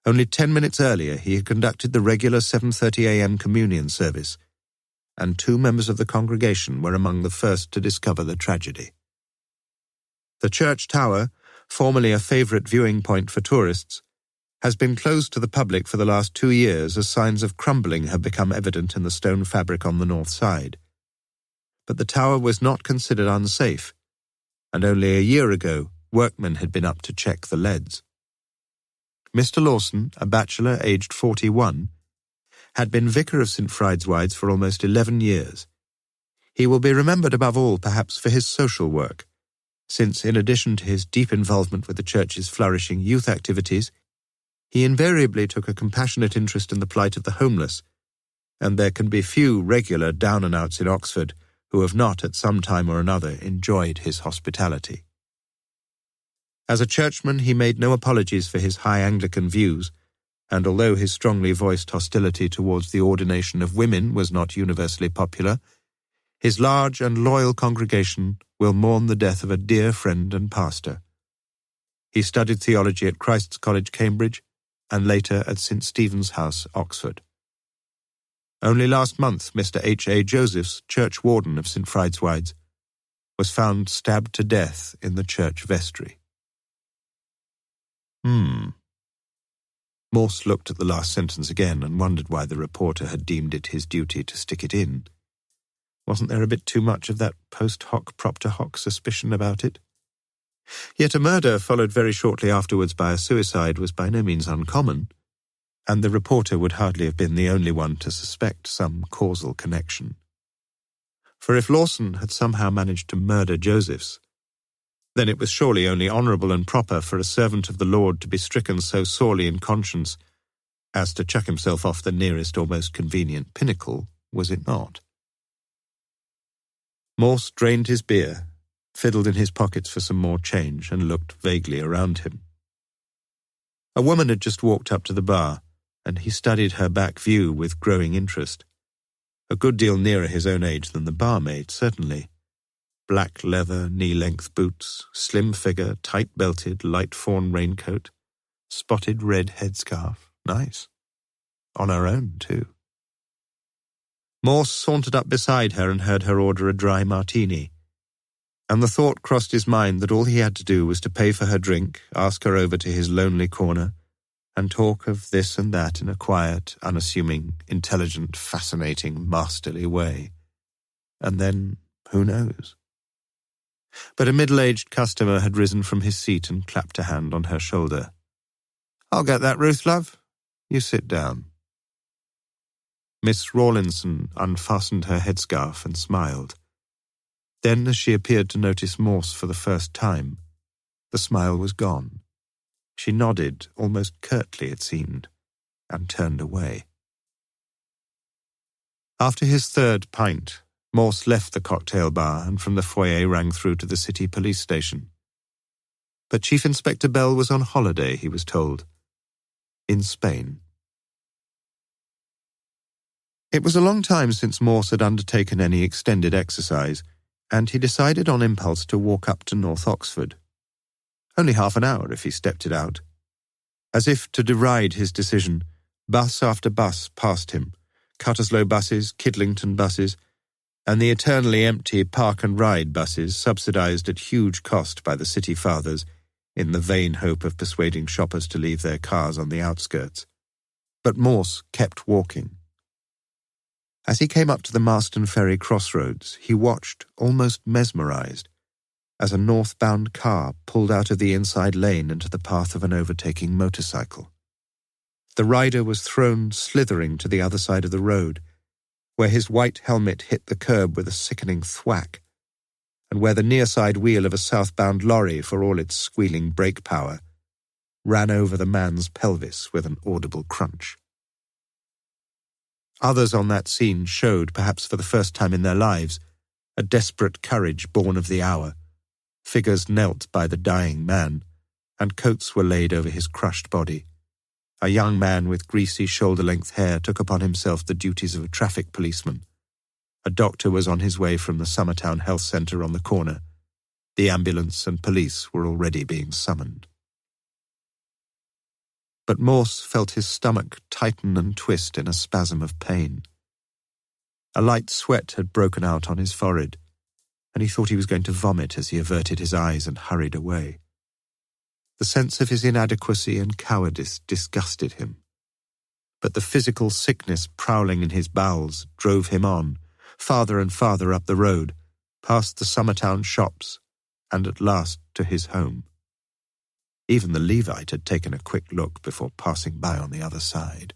Only 10 minutes earlier, he had conducted the regular 7:30 a.m. communion service, and 2 members of the congregation were among the first to discover the tragedy. The church tower, formerly a favourite viewing point for tourists, has been closed to the public for the last 2 years as signs of crumbling have become evident in the stone fabric on the north side. But the tower was not considered unsafe, and only a year ago workmen had been up to check the leads. Mr. Lawson, a bachelor aged 41, had been vicar of St. Frideswide's for almost 11 years. He will be remembered above all perhaps for his social work, since in addition to his deep involvement with the church's flourishing youth activities, he invariably took a compassionate interest in the plight of the homeless, and there can be few regular down-and-outs in Oxford who have not at some time or another enjoyed his hospitality. As a churchman, he made no apologies for his high Anglican views, and although his strongly voiced hostility towards the ordination of women was not universally popular, his large and loyal congregation will mourn the death of a dear friend and pastor. He studied theology at Christ's College, Cambridge, and later at St. Stephen's House, Oxford. Only last month, Mr. H.A. Josephs, church warden of St. Frideswide's, was found stabbed to death in the church vestry. Morse looked at the last sentence again and wondered why the reporter had deemed it his duty to stick it in. Wasn't there a bit too much of that post hoc propter hoc suspicion about it? Yet a murder followed very shortly afterwards by a suicide was by no means uncommon, and the reporter would hardly have been the only one to suspect some causal connection. For if Lawson had somehow managed to murder Josephs, then it was surely only honourable and proper for a servant of the Lord to be stricken so sorely in conscience as to chuck himself off the nearest or most convenient pinnacle, was it not? Morse drained his beer, fiddled in his pockets for some more change, and looked vaguely around him. A woman had just walked up to the bar, and he studied her back view with growing interest. A good deal nearer his own age than the barmaid, certainly. Black leather, knee-length boots, slim figure, tight-belted, light fawn raincoat, spotted red headscarf. Nice. On her own, too. Morse sauntered up beside her and heard her order a dry martini, and the thought crossed his mind that all he had to do was to pay for her drink, ask her over to his lonely corner, and talk of this and that in a quiet, unassuming, intelligent, fascinating, masterly way. And then, who knows? But a middle-aged customer had risen from his seat and clapped a hand on her shoulder. "I'll get that, Ruth, love. You sit down." Miss Rawlinson unfastened her headscarf and smiled. Then, as she appeared to notice Morse for the first time, the smile was gone. She nodded, almost curtly it seemed, and turned away. After his third pint, Morse left the cocktail bar and from the foyer rang through to the city police station. But Chief Inspector Bell was on holiday, he was told, in Spain. It was a long time since Morse had undertaken any extended exercise, and he decided on impulse to walk up to North Oxford. Only half an hour if he stepped it out. As if to deride his decision, bus after bus passed him, Cutteslowe buses, Kidlington buses, and the eternally empty park and ride buses subsidised at huge cost by the city fathers in the vain hope of persuading shoppers to leave their cars on the outskirts. But Morse kept walking. As he came up to the Marston Ferry crossroads, he watched, almost mesmerised, as a northbound car pulled out of the inside lane into the path of an overtaking motorcycle. The rider was thrown slithering to the other side of the road, where his white helmet hit the curb with a sickening thwack, and where the near-side wheel of a southbound lorry, for all its squealing brake power, ran over the man's pelvis with an audible crunch. Others on that scene showed, perhaps for the first time in their lives, a desperate courage born of the hour. Figures knelt by the dying man, and coats were laid over his crushed body. A young man with greasy shoulder-length hair took upon himself the duties of a traffic policeman. A doctor was on his way from the Summertown Health Centre on the corner. The ambulance and police were already being summoned. But Morse felt his stomach tighten and twist in a spasm of pain. A light sweat had broken out on his forehead, and he thought he was going to vomit as he averted his eyes and hurried away. The sense of his inadequacy and cowardice disgusted him, but the physical sickness prowling in his bowels drove him on, farther and farther up the road, past the Summertown shops, and at last to his home. Even the Levite had taken a quick look before passing by on the other side.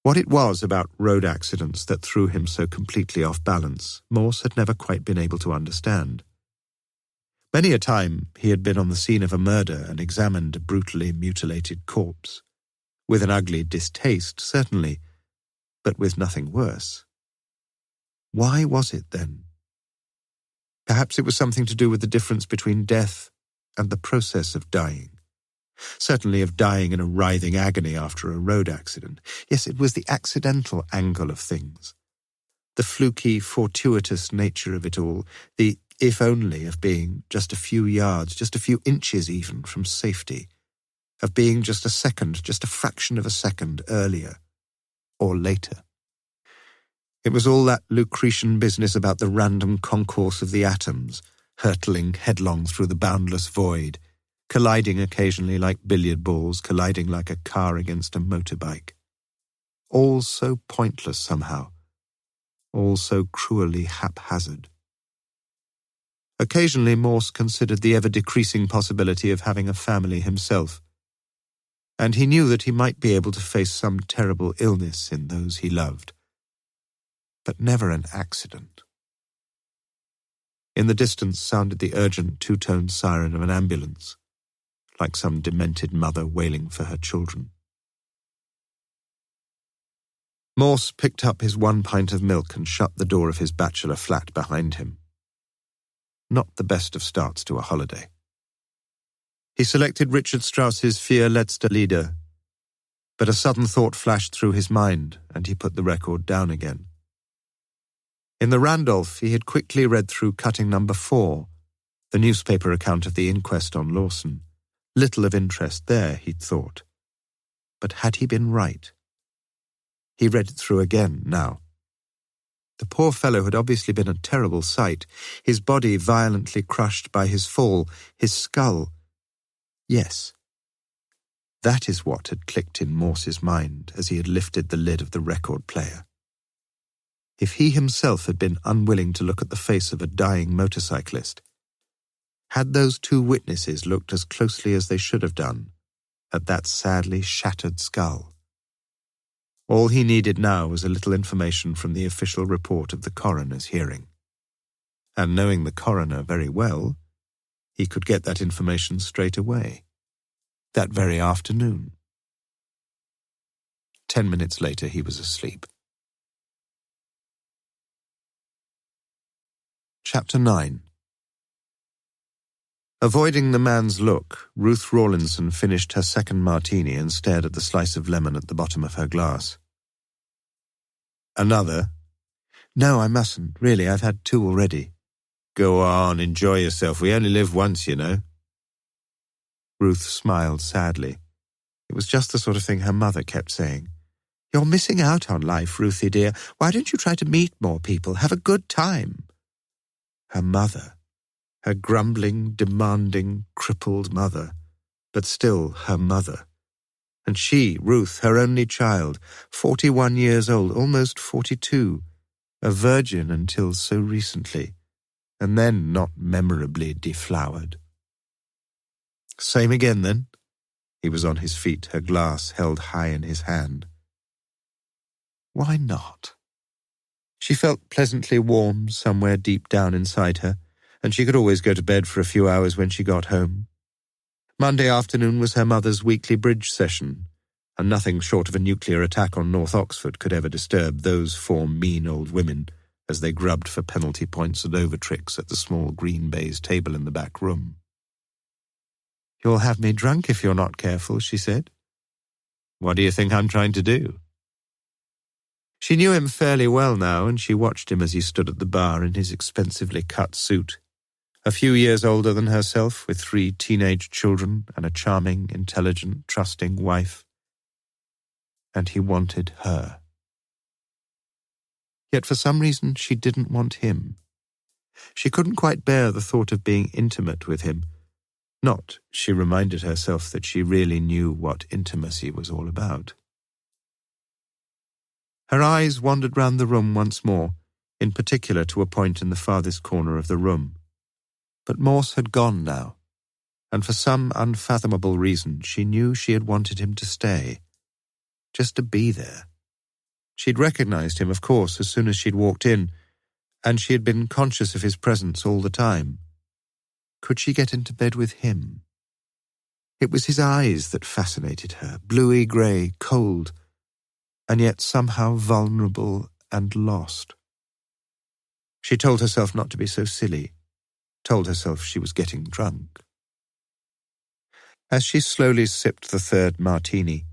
What it was about road accidents that threw him so completely off balance, Morse had never quite been able to understand. Many a time he had been on the scene of a murder and examined a brutally mutilated corpse, with an ugly distaste, certainly, but with nothing worse. Why was it, then? Perhaps it was something to do with the difference between death and the process of dying. Certainly of dying in a writhing agony after a road accident. Yes, it was the accidental angle of things. The fluky, fortuitous nature of it all, the if only of being just a few yards, just a few inches even from safety, of being just a second, just a fraction of a second earlier or later. It was all that Lucretian business about the random concourse of the atoms, hurtling headlong through the boundless void, colliding occasionally like billiard balls, colliding like a car against a motorbike. All so pointless somehow, all so cruelly haphazard. Occasionally Morse considered the ever-decreasing possibility of having a family himself, and he knew that he might be able to face some terrible illness in those he loved, but never an accident. In the distance sounded the urgent two-tone siren of an ambulance, like some demented mother wailing for her children. Morse picked up his 1 pint of milk and shut the door of his bachelor flat behind him. Not the best of starts to a holiday. He selected Richard Strauss's Vier letzte Lieder, but a sudden thought flashed through his mind, and he put the record down again. In the Randolph, he had quickly read through cutting number 4, the newspaper account of the inquest on Lawson. Little of interest there, he'd thought. But had he been right? He read it through again now. The poor fellow had obviously been a terrible sight, his body violently crushed by his fall, his skull. Yes, that is what had clicked in Morse's mind as he had lifted the lid of the record player. If he himself had been unwilling to look at the face of a dying motorcyclist, had those two witnesses looked as closely as they should have done at that sadly shattered skull? All he needed now was a little information from the official report of the coroner's hearing. And knowing the coroner very well, he could get that information straight away, that very afternoon. 10 minutes later, he was asleep. Chapter 9. Avoiding the man's look, Ruth Rawlinson finished her second martini and stared at the slice of lemon at the bottom of her glass. Another? No, I mustn't. Really, I've had 2 already. Go on, enjoy yourself. We only live once, you know. Ruth smiled sadly. It was just the sort of thing her mother kept saying. You're missing out on life, Ruthie dear. Why don't you try to meet more people? Have a good time. Her mother. Her grumbling, demanding, crippled mother, but still her mother. And she, Ruth, her only child, 41 years old, almost 42, a virgin until so recently, and then not memorably deflowered. Same again, then? He was on his feet, her glass held high in his hand. Why not? She felt pleasantly warm somewhere deep down inside her, and she could always go to bed for a few hours when she got home. Monday afternoon was her mother's weekly bridge session, and nothing short of a nuclear attack on North Oxford could ever disturb those four mean old women as they grubbed for penalty points and overtricks at the small green baize table in the back room. "You'll have me drunk if you're not careful," she said. "What do you think I'm trying to do?" She knew him fairly well now, and she watched him as he stood at the bar in his expensively cut suit, a few years older than herself, with 3 teenage children and a charming, intelligent, trusting wife. And he wanted her. Yet for some reason she didn't want him. She couldn't quite bear the thought of being intimate with him. Not, she reminded herself, that she really knew what intimacy was all about. Her eyes wandered round the room once more, in particular to a point in the farthest corner of the room. But Morse had gone now, and for some unfathomable reason she knew she had wanted him to stay, just to be there. She'd recognized him, of course, as soon as she'd walked in, and she had been conscious of his presence all the time. Could she get into bed with him? It was his eyes that fascinated her, bluey-grey, cold, and yet somehow vulnerable and lost. She told herself not to be so silly, told herself she was getting drunk. As she slowly sipped the 3rd martini,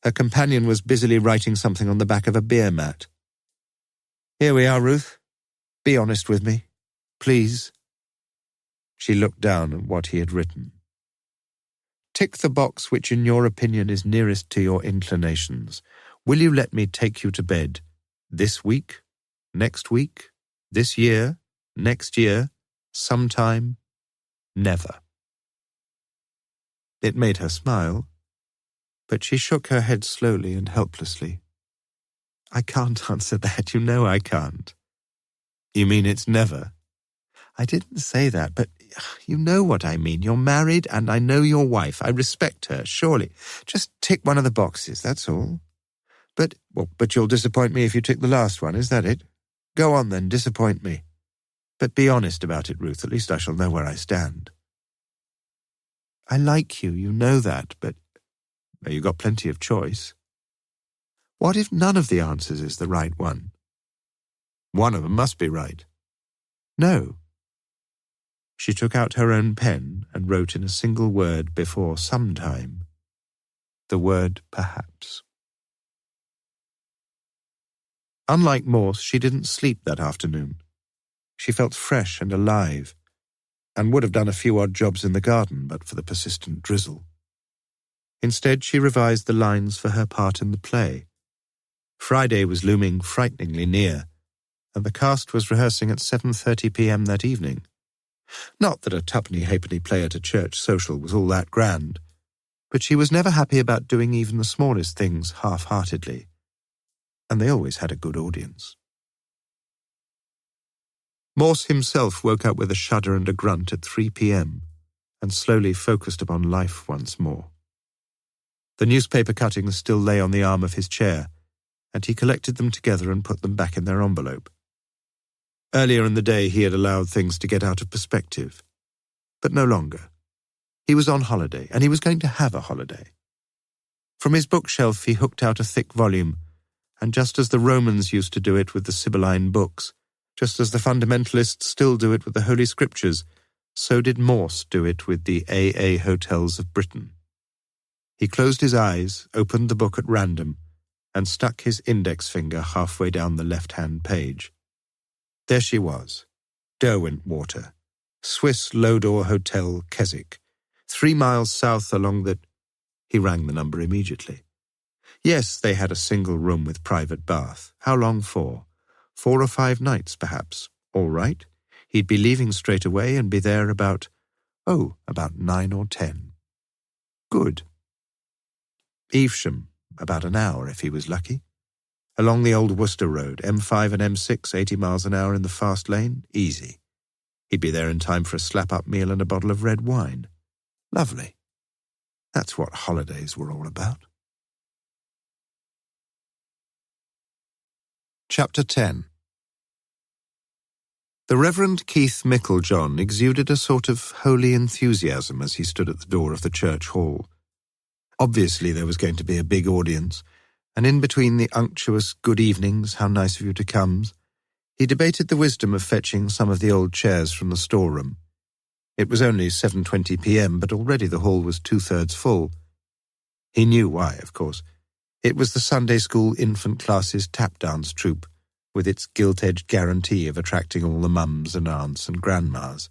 her companion was busily writing something on the back of a beer mat. "Here we are, Ruth. Be honest with me, please." She looked down at what he had written. "Tick the box which in your opinion is nearest to your inclinations. Will you let me take you to bed this week, next week, this year, next year, sometime, never?" It made her smile, but she shook her head slowly and helplessly. "I can't answer that, you know I can't." "You mean it's never?" "I didn't say that, but you know what I mean. You're married, and I know your wife. I respect her, surely. Just tick one of the boxes, that's all." But you'll disappoint me if you tick the last one, is that it? Go on then, disappoint me. But be honest about it, Ruth, at least I shall know where I stand." "I like you, you know that, but—" "You've got plenty of choice." "What if none of the answers is the right one?" "One of them must be right." "No." She took out her own pen and wrote in a single word before sometime the word perhaps. Unlike Morse, she didn't sleep that afternoon. She felt fresh and alive, and would have done a few odd jobs in the garden but for the persistent drizzle. Instead, she revised the lines for her part in the play. Friday was looming frighteningly near, and the cast was rehearsing at 7:30 p.m. that evening. Not that a twopenny-halfpenny play at a church social was all that grand, but she was never happy about doing even the smallest things half-heartedly, and they always had a good audience. Morse himself woke up with a shudder and a grunt at 3 p.m. and slowly focused upon life once more. The newspaper cuttings still lay on the arm of his chair, and he collected them together and put them back in their envelope. Earlier in the day he had allowed things to get out of perspective, but no longer. He was on holiday, and he was going to have a holiday. From his bookshelf he hooked out a thick volume, and just as the Romans used to do it with the Sibylline books, just as the fundamentalists still do it with the Holy Scriptures, so did Morse do it with the AA hotels of Britain. He closed his eyes, opened the book at random, and stuck his index finger halfway down the left-hand page. There she was, Derwentwater, Swiss Lodore Hotel, Keswick, 3 miles south along the... He rang the number immediately. Yes, they had a single room with private bath. How long for? 4 or 5 nights, perhaps. All right. He'd be leaving straight away and be there about 9 or 10. Good. Evesham, about an hour if he was lucky. Along the old Worcester Road, M5 and M6, 80 miles an hour in the fast lane, easy. He'd be there in time for a slap-up meal and a bottle of red wine. Lovely. That's what holidays were all about. Chapter 10. The Reverend Keith Micklejohn exuded a sort of holy enthusiasm as he stood at the door of the church hall. Obviously there was going to be a big audience, and in between the unctuous good evenings, how nice of you to comes, he debated the wisdom of fetching some of the old chairs from the storeroom. It was only 7:20 p.m., but already the hall was 2/3 full. He knew why, of course. It was the Sunday school infant classes tap-dance troupe, with its gilt-edged guarantee of attracting all the mums and aunts and grandmas.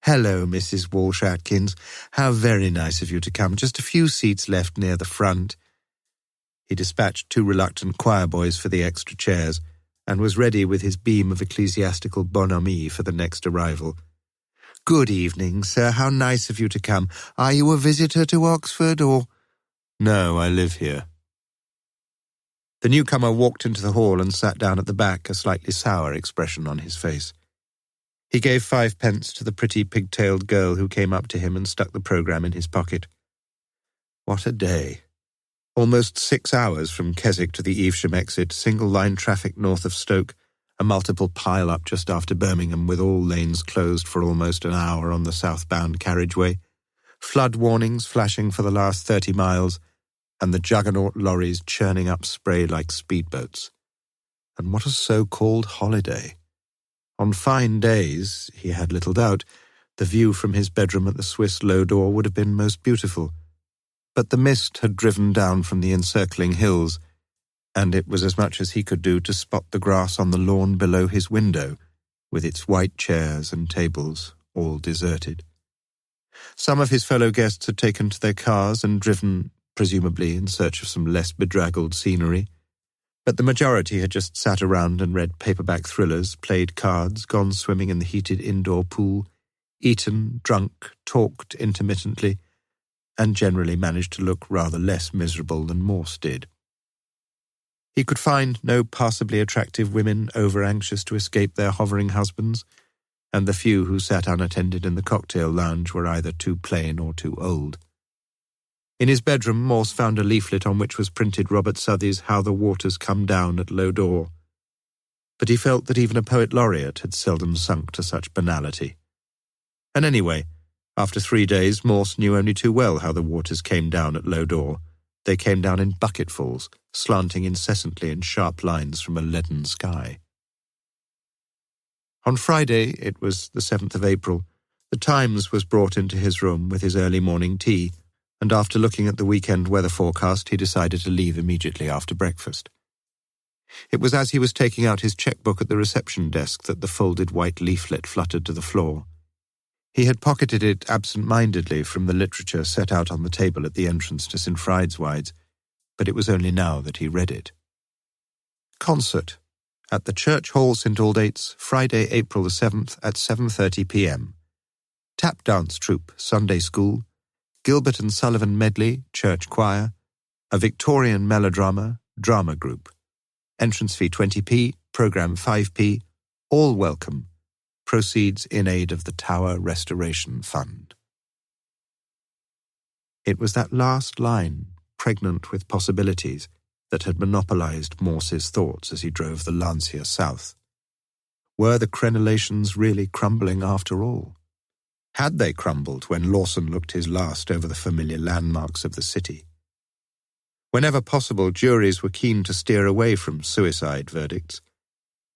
"Hello, Mrs. Walsh-Atkins. How very nice of you to come. Just a few seats left near the front." He dispatched 2 reluctant choir boys for the extra chairs, and was ready with his beam of ecclesiastical bonhomie for the next arrival. "Good evening, sir. How nice of you to come. Are you a visitor to Oxford, or—" "No, I live here." The newcomer walked into the hall and sat down at the back, a slightly sour expression on his face. He gave 5 pence to the pretty pigtailed girl who came up to him and stuck the programme in his pocket. What a day. Almost 6 hours from Keswick to the Evesham exit, single-line traffic north of Stoke, a multiple pile-up just after Birmingham with all lanes closed for almost an hour on the southbound carriageway, flood warnings flashing for the last 30 miles, and the juggernaut lorries churning up spray like speedboats. And what a so-called holiday. On fine days, he had little doubt, the view from his bedroom at the Swiss low door would have been most beautiful. But the mist had driven down from the encircling hills, and it was as much as he could do to spot the grass on the lawn below his window, with its white chairs and tables, all deserted. Some of his fellow guests had taken to their cars and driven, presumably in search of some less bedraggled scenery, but the majority had just sat around and read paperback thrillers, played cards, gone swimming in the heated indoor pool, eaten, drunk, talked intermittently, and generally managed to look rather less miserable than Morse did. He could find no passably attractive women over-anxious to escape their hovering husbands, and the few who sat unattended in the cocktail lounge were either too plain or too old. In his bedroom, Morse found a leaflet on which was printed Robert Southey's How the Waters Come Down at Low Door. But he felt that even a poet laureate had seldom sunk to such banality. And anyway, after 3 days, Morse knew only too well how the waters came down at Low Door. They came down in bucketfuls, slanting incessantly in sharp lines from a leaden sky. On Friday, it was the 7th of April, the Times was brought into his room with his early morning tea, and after looking at the weekend weather forecast, he decided to leave immediately after breakfast. It was as he was taking out his checkbook at the reception desk that the folded white leaflet fluttered to the floor. He had pocketed it absent-mindedly from the literature set out on the table at the entrance to St. Frideswide's, but it was only now that he read it. Concert at the Church Hall, St. Aldate's, Friday, April the 7th at 7:30 p.m. Tap dance troupe, Sunday school, Gilbert and Sullivan medley, church choir, a Victorian melodrama, drama group. Entrance fee 20p, programme 5p, all welcome. Proceeds in aid of the Tower Restoration Fund. It was that last line, pregnant with possibilities, that had monopolised Morse's thoughts as he drove the Lancia south. Were the crenellations really crumbling after all? Had they crumbled when Lawson looked his last over the familiar landmarks of the city? Whenever possible, juries were keen to steer away from suicide verdicts,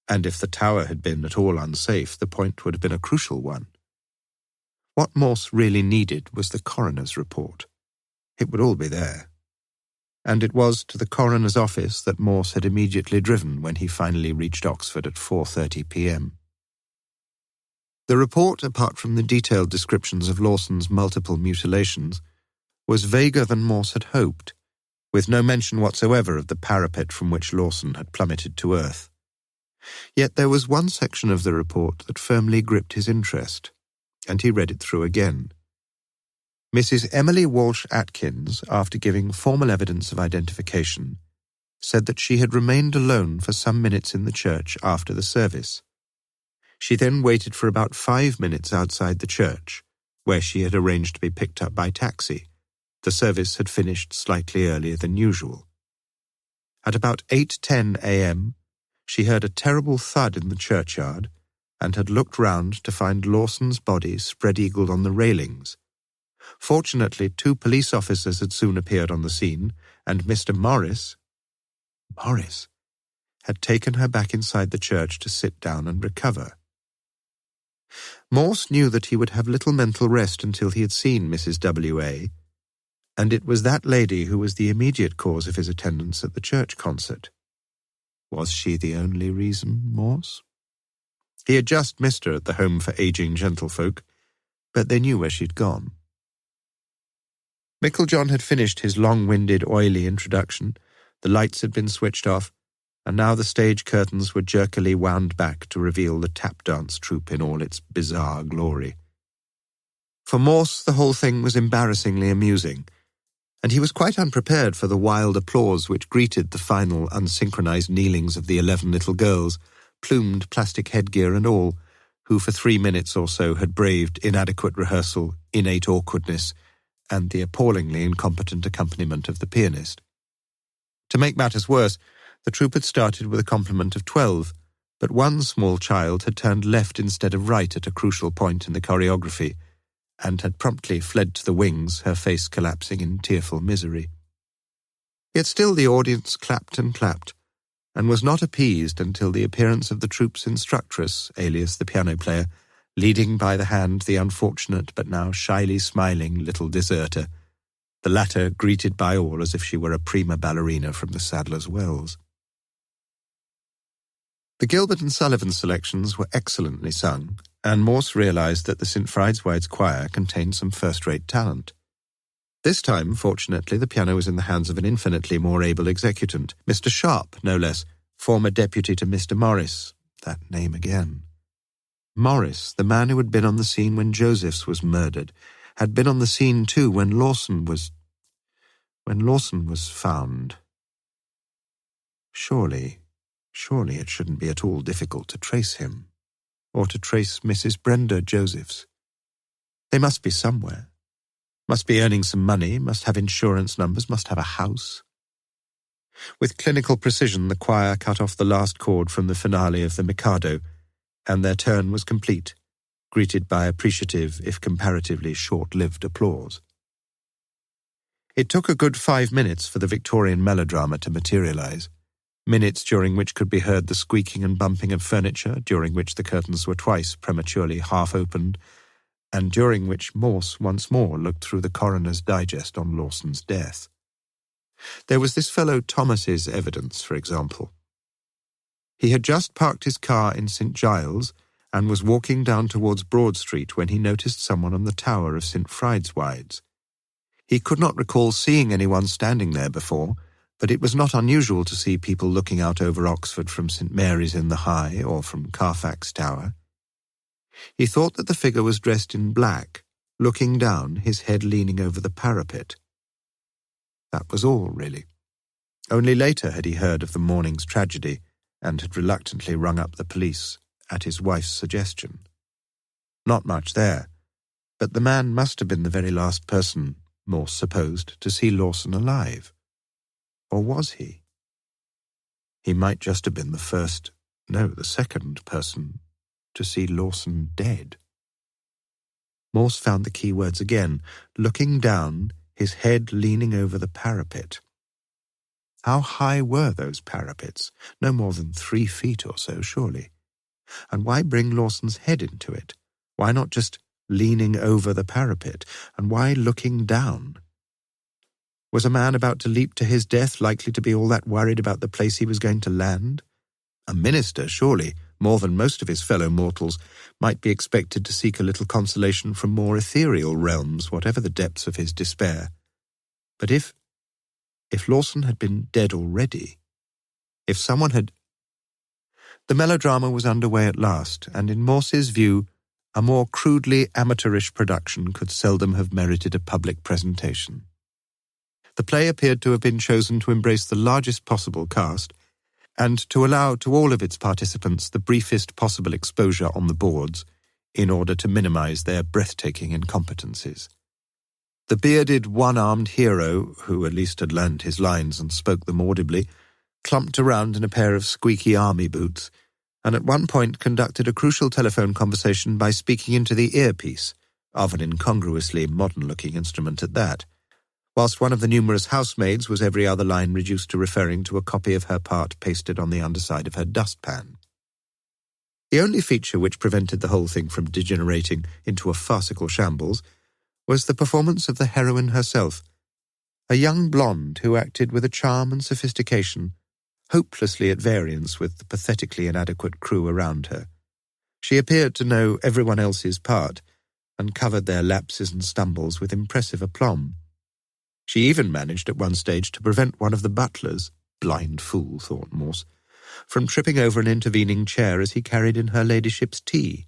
and if the tower had been at all unsafe, the point would have been a crucial one. What Morse really needed was the coroner's report. It would all be there. And it was to the coroner's office that Morse had immediately driven when he finally reached Oxford at 4:30 p.m. The report, apart from the detailed descriptions of Lawson's multiple mutilations, was vaguer than Morse had hoped, with no mention whatsoever of the parapet from which Lawson had plummeted to earth. Yet there was one section of the report that firmly gripped his interest, and he read it through again. Mrs. Emily Walsh-Atkins, after giving formal evidence of identification, said that she had remained alone for some minutes in the church after the service. She then waited for about 5 minutes outside the church, where she had arranged to be picked up by taxi. The service had finished slightly earlier than usual. At about 8:10 a.m., she heard a terrible thud in the churchyard, and had looked round to find Lawson's body spread-eagled on the railings. Fortunately, 2 police officers had soon appeared on the scene, and Mr. Morris had taken her back inside the church to sit down and recover. Morse knew that he would have little mental rest until he had seen Mrs. W.A., and it was that lady who was the immediate cause of his attendance at the church concert. Was she the only reason, Morse? He had just missed her at the Home for Aging Gentlefolk, but they knew where she'd gone. Micklejohn had finished his long-winded, oily introduction, the lights had been switched off, and now the stage curtains were jerkily wound back to reveal the tap-dance troupe in all its bizarre glory. For Morse, the whole thing was embarrassingly amusing, and he was quite unprepared for the wild applause which greeted the final unsynchronized kneelings of the 11 little girls, plumed plastic headgear and all, who for 3 minutes or so had braved inadequate rehearsal, innate awkwardness, and the appallingly incompetent accompaniment of the pianist. To make matters worse, the troupe had started with a complement of 12, but one small child had turned left instead of right at a crucial point in the choreography, and had promptly fled to the wings, her face collapsing in tearful misery. Yet still the audience clapped, and was not appeased until the appearance of the troupe's instructress, alias the piano player, leading by the hand the unfortunate but now shyly smiling little deserter, the latter greeted by all as if she were a prima ballerina from the Sadler's Wells. The Gilbert and Sullivan selections were excellently sung, and Morse realized that the St. Frideswide's choir contained some first-rate talent. This time, fortunately, the piano was in the hands of an infinitely more able executant, Mr. Sharp, no less, former deputy to Mr. Morris. That name again. Morris, the man who had been on the scene when Josephs was murdered, had been on the scene too when Lawson was found. Surely it shouldn't be at all difficult to trace him, or to trace Mrs. Brenda Josephs. They must be somewhere. Must be earning some money, must have insurance numbers, must have a house. With clinical precision, the choir cut off the last chord from the finale of the Mikado, and their turn was complete, greeted by appreciative, if comparatively short-lived applause. It took a good 5 minutes for the Victorian melodrama to materialize, minutes during which could be heard the squeaking and bumping of furniture, during which the curtains were twice prematurely half-opened, and during which Morse once more looked through the coroner's digest on Lawson's death. There was this fellow Thomas's evidence, for example. He had just parked his car in St. Giles and was walking down towards Broad Street when he noticed someone on the tower of St. Frideswide's. He could not recall seeing anyone standing there before, but it was not unusual to see people looking out over Oxford from St. Mary's in the High or from Carfax Tower. He thought that the figure was dressed in black, looking down, his head leaning over the parapet. That was all, really. Only later had he heard of the morning's tragedy and had reluctantly rung up the police at his wife's suggestion. Not much there, but the man must have been the very last person, Morse supposed, to see Lawson alive. Or was he? He might just have been the second person to see Lawson dead. Morse found the key words again, looking down, his head leaning over the parapet. How high were those parapets? No more than 3 feet or so, surely. And why bring Lawson's head into it? Why not just leaning over the parapet? And why looking down? Was a man about to leap to his death likely to be all that worried about the place he was going to land? A minister, surely, more than most of his fellow mortals, might be expected to seek a little consolation from more ethereal realms, whatever the depths of his despair. But if Lawson had been dead already, if someone had... The melodrama was underway at last, and in Morse's view, a more crudely amateurish production could seldom have merited a public presentation. The play appeared to have been chosen to embrace the largest possible cast, and to allow to all of its participants the briefest possible exposure on the boards, in order to minimize their breathtaking incompetencies. The bearded, one-armed hero, who at least had learned his lines and spoke them audibly, clumped around in a pair of squeaky army boots, and at one point conducted a crucial telephone conversation by speaking into the earpiece, of an incongruously modern-looking instrument at that, whilst one of the numerous housemaids was every other line reduced to referring to a copy of her part pasted on the underside of her dustpan. The only feature which prevented the whole thing from degenerating into a farcical shambles was the performance of the heroine herself, a young blonde who acted with a charm and sophistication hopelessly at variance with the pathetically inadequate crew around her. She appeared to know everyone else's part, and covered their lapses and stumbles with impressive aplomb. She even managed at one stage to prevent one of the butlers, blind fool, thought Morse, from tripping over an intervening chair as he carried in her ladyship's tea.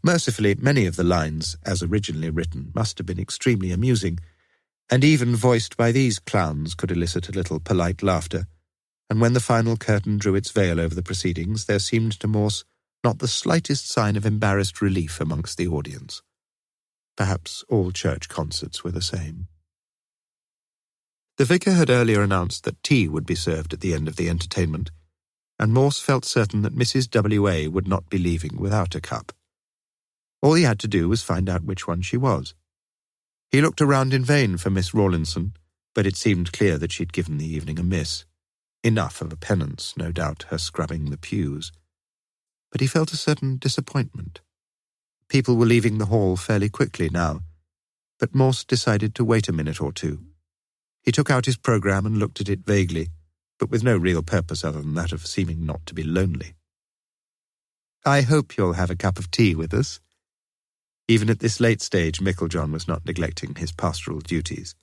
Mercifully, many of the lines, as originally written, must have been extremely amusing, and even voiced by these clowns could elicit a little polite laughter, and when the final curtain drew its veil over the proceedings, there seemed to Morse not the slightest sign of embarrassed relief amongst the audience. Perhaps all church concerts were the same. The vicar had earlier announced that tea would be served at the end of the entertainment, and Morse felt certain that Mrs. W.A. would not be leaving without a cup. All he had to do was find out which one she was. He looked around in vain for Miss Rawlinson, but it seemed clear that she'd given the evening a miss. Enough of a penance, no doubt, her scrubbing the pews. But he felt a certain disappointment. People were leaving the hall fairly quickly now, but Morse decided to wait a minute or two. He took out his programme and looked at it vaguely, but with no real purpose other than that of seeming not to be lonely. "I hope you'll have a cup of tea with us." Even at this late stage, Meiklejohn was not neglecting his pastoral duties.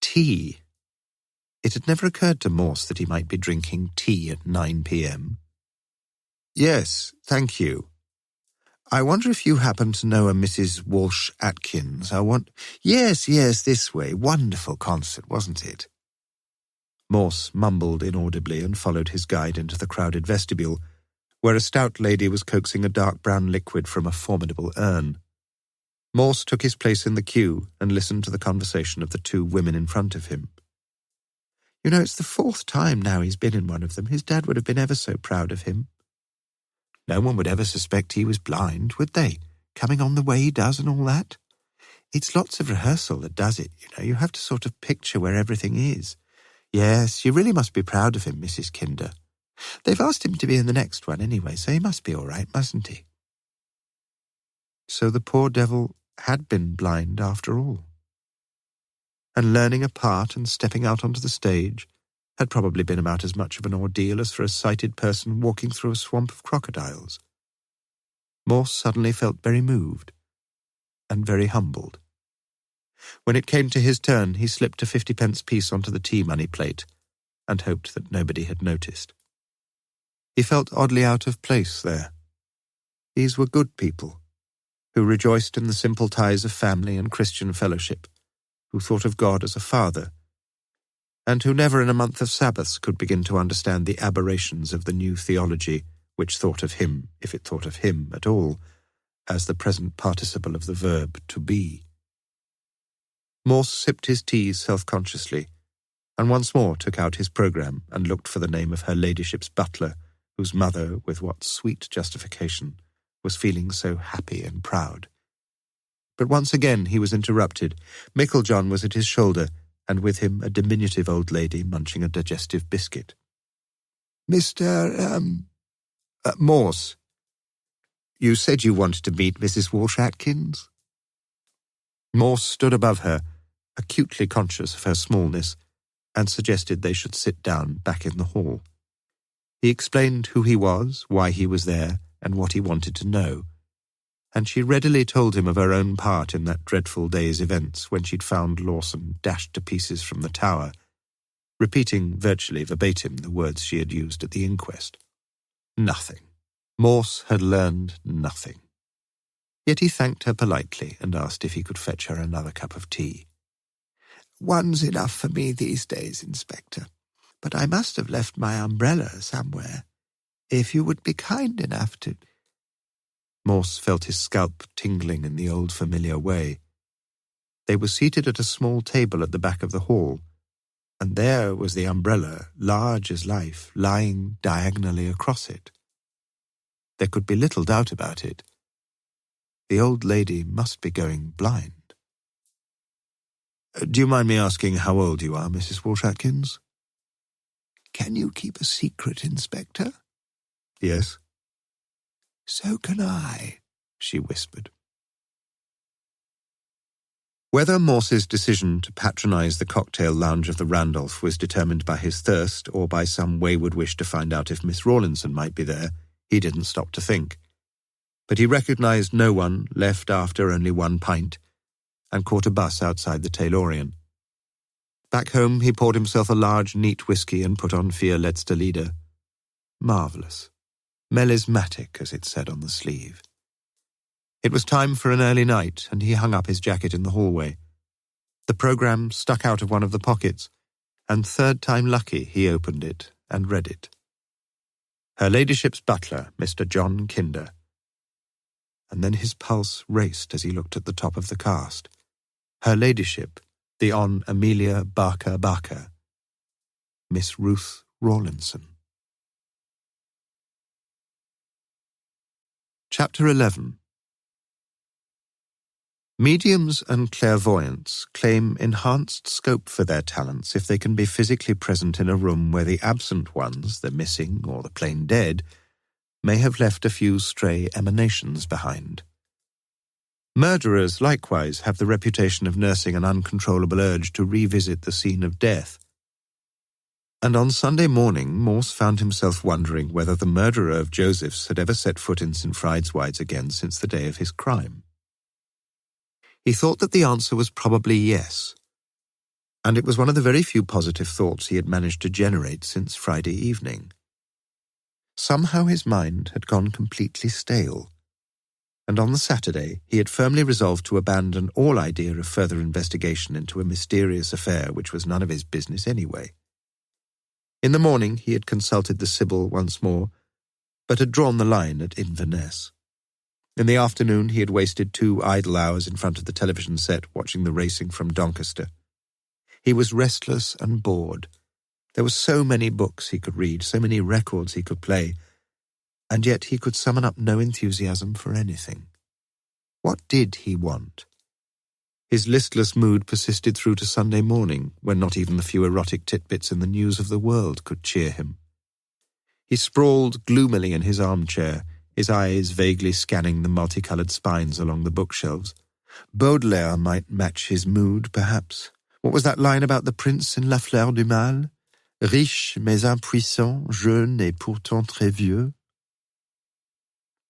Tea. It had never occurred to Morse that he might be drinking tea at 9 p.m. "Yes, thank you. I wonder if you happen to know a Mrs. Walsh Atkins. Yes, this way. Wonderful concert, wasn't it?" Morse mumbled inaudibly and followed his guide into the crowded vestibule, where a stout lady was coaxing a dark brown liquid from a formidable urn. Morse took his place in the queue and listened to the conversation of the two women in front of him. "You know, it's the 4th time now he's been in one of them. His dad would have been ever so proud of him." "No one would ever suspect he was blind, would they? Coming on the way he does and all that? It's lots of rehearsal that does it, you know. You have to sort of picture where everything is. Yes, you really must be proud of him, Mrs. Kinder. They've asked him to be in the next one anyway, so he must be all right, mustn't he?" So the poor devil had been blind after all. And learning a part and stepping out onto the stage had probably been about as much of an ordeal as for a sighted person walking through a swamp of crocodiles. Morse suddenly felt very moved and very humbled. When it came to his turn, he slipped a 50-pence piece onto the tea money plate and hoped that nobody had noticed. He felt oddly out of place there. These were good people, who rejoiced in the simple ties of family and Christian fellowship, who thought of God as a father, and who never in a month of Sabbaths could begin to understand the aberrations of the new theology which thought of him, if it thought of him at all, as the present participle of the verb to be. Morse sipped his tea self-consciously, and once more took out his programme and looked for the name of her ladyship's butler, whose mother, with what sweet justification, was feeling so happy and proud. But once again he was interrupted. Meiklejohn was at his shoulder, and with him a diminutive old lady munching a digestive biscuit. "Mr. Morse, you said you wanted to meet Mrs. Walsh Atkins?" Morse stood above her, acutely conscious of her smallness, and suggested they should sit down back in the hall. He explained who he was, why he was there, and what he wanted to know, and she readily told him of her own part in that dreadful day's events when she'd found Lawson dashed to pieces from the tower, repeating virtually verbatim the words she had used at the inquest. Nothing. Morse had learned nothing. Yet he thanked her politely and asked if he could fetch her another cup of tea. "One's enough for me these days, Inspector, but I must have left my umbrella somewhere. If you would be kind enough to—" Morse felt his scalp tingling in the old familiar way. They were seated at a small table at the back of the hall, and there was the umbrella, large as life, lying diagonally across it. There could be little doubt about it. The old lady must be going blind. Do you mind me asking how old you are, Mrs. Walsh-Atkins? Can you keep a secret, Inspector? Yes. So can I, she whispered. Whether Morse's decision to patronize the cocktail lounge of the Randolph was determined by his thirst or by some wayward wish to find out if Miss Rawlinson might be there, he didn't stop to think. But he recognized no one, left after only one pint, and caught a bus outside the Taylorian. Back home, he poured himself a large, neat whisky and put on Vier letzte Lieder. Marvellous. Melismatic, as it said on the sleeve. It was time for an early night, and he hung up his jacket in the hallway. The programme stuck out of one of the pockets, and third time lucky he opened it and read it. Her Ladyship's butler, Mr. John Kinder. And then his pulse raced as he looked at the top of the cast. Her Ladyship, the Hon. Amelia Barker, Miss Ruth Rawlinson. Chapter 11. Mediums and clairvoyants claim enhanced scope for their talents if they can be physically present in a room where the absent ones, the missing or the plain dead, may have left a few stray emanations behind. Murderers likewise have the reputation of nursing an uncontrollable urge to revisit the scene of death. And on Sunday morning, Morse found himself wondering whether the murderer of Joseph's had ever set foot in St. Frideswide again since the day of his crime. He thought that the answer was probably yes, and it was one of the very few positive thoughts he had managed to generate since Friday evening. Somehow his mind had gone completely stale, and on the Saturday he had firmly resolved to abandon all idea of further investigation into a mysterious affair which was none of his business anyway. In the morning he had consulted the Sibyl once more, but had drawn the line at Inverness. In the afternoon he had wasted 2 idle hours in front of the television set watching the racing from Doncaster. He was restless and bored. There were so many books he could read, so many records he could play, and yet he could summon up no enthusiasm for anything. What did he want? His listless mood persisted through to Sunday morning, when not even the few erotic titbits in the news of the world could cheer him. He sprawled gloomily in his armchair, his eyes vaguely scanning the multicoloured spines along the bookshelves. Baudelaire might match his mood, perhaps. What was that line about the prince in La Fleur du Mal? Riche mais impuissant, jeune et pourtant très vieux.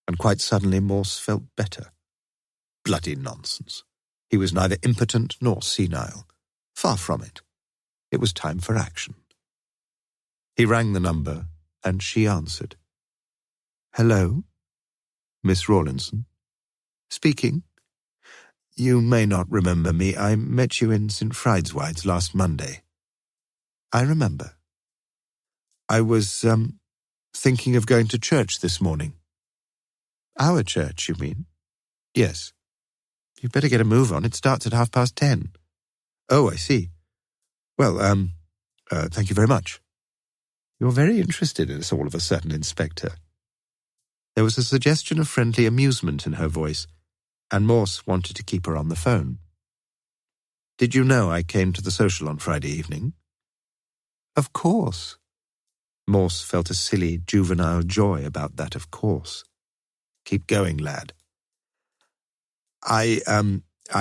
And quite suddenly Morse felt better. Bloody nonsense. He was neither impotent nor senile. Far from it. It was time for action. He rang the number, and she answered. Hello? Miss Rawlinson? Speaking. You may not remember me. I met you in St. Frideswide's last Monday. I remember. I was, thinking of going to church this morning. Our church, you mean? Yes. You'd better get a move on. It starts at 10:30. Oh, I see. Well, thank you very much. You're very interested in us all of a sudden, Inspector. There was a suggestion of friendly amusement in her voice, and Morse wanted to keep her on the phone. Did you know I came to the social on Friday evening? Of course. Morse felt a silly, juvenile joy about that of course. Keep going, lad. I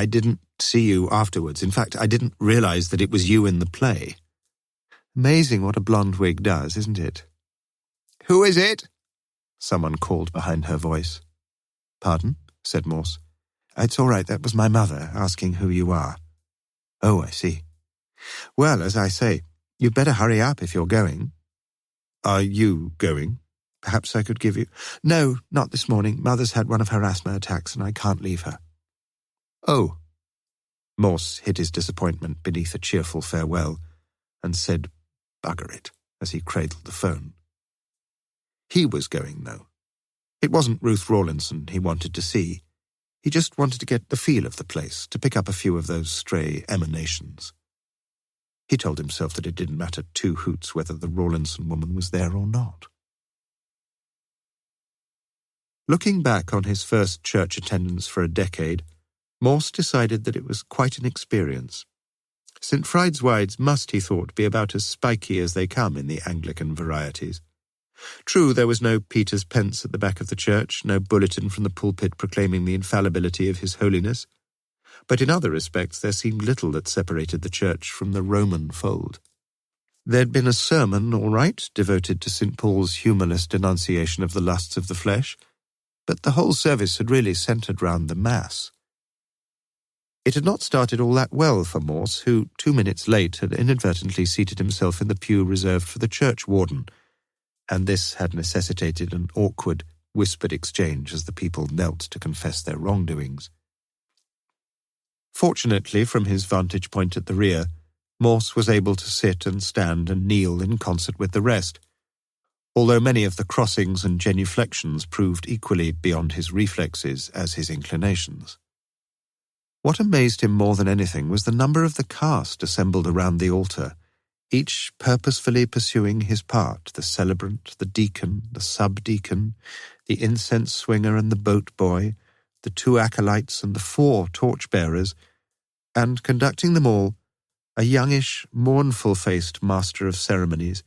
didn't see you afterwards. In fact, I didn't realize that it was you in the play. Amazing what a blonde wig does, isn't it? Who is it? Someone called behind her voice. Pardon? Said Morse. It's all right, that was my mother asking who you are. Oh, I see. Well, as I say, you'd better hurry up if you're going. Are you going? Perhaps I could give you... No, not this morning. Mother's had one of her asthma attacks and I can't leave her. Oh. Morse hid his disappointment beneath a cheerful farewell and said, bugger it, as he cradled the phone. He was going, though. It wasn't Ruth Rawlinson he wanted to see. He just wanted to get the feel of the place, to pick up a few of those stray emanations. He told himself that it didn't matter 2 hoots whether the Rawlinson woman was there or not. Looking back on his first church attendance for a decade, Morse decided that it was quite an experience. St. Frideswide's must, he thought, be about as spiky as they come in the Anglican varieties. True, there was no Peter's Pence at the back of the church, no bulletin from the pulpit proclaiming the infallibility of His Holiness, but in other respects there seemed little that separated the church from the Roman fold. There'd been a sermon, all right, devoted to St. Paul's humourless denunciation of the lusts of the flesh, but the whole service had really centred round the Mass. It had not started all that well for Morse, who, 2 minutes late, had inadvertently seated himself in the pew reserved for the church warden, and this had necessitated an awkward, whispered exchange as the people knelt to confess their wrongdoings. Fortunately, from his vantage point at the rear, Morse was able to sit and stand and kneel in concert with the rest, although many of the crossings and genuflections proved equally beyond his reflexes as his inclinations. What amazed him more than anything was the number of the cast assembled around the altar, each purposefully pursuing his part, the celebrant, the deacon, the sub-deacon, the incense swinger and the boat boy, the 2 acolytes and the 4 torch-bearers, and conducting them all, a youngish, mournful-faced master of ceremonies,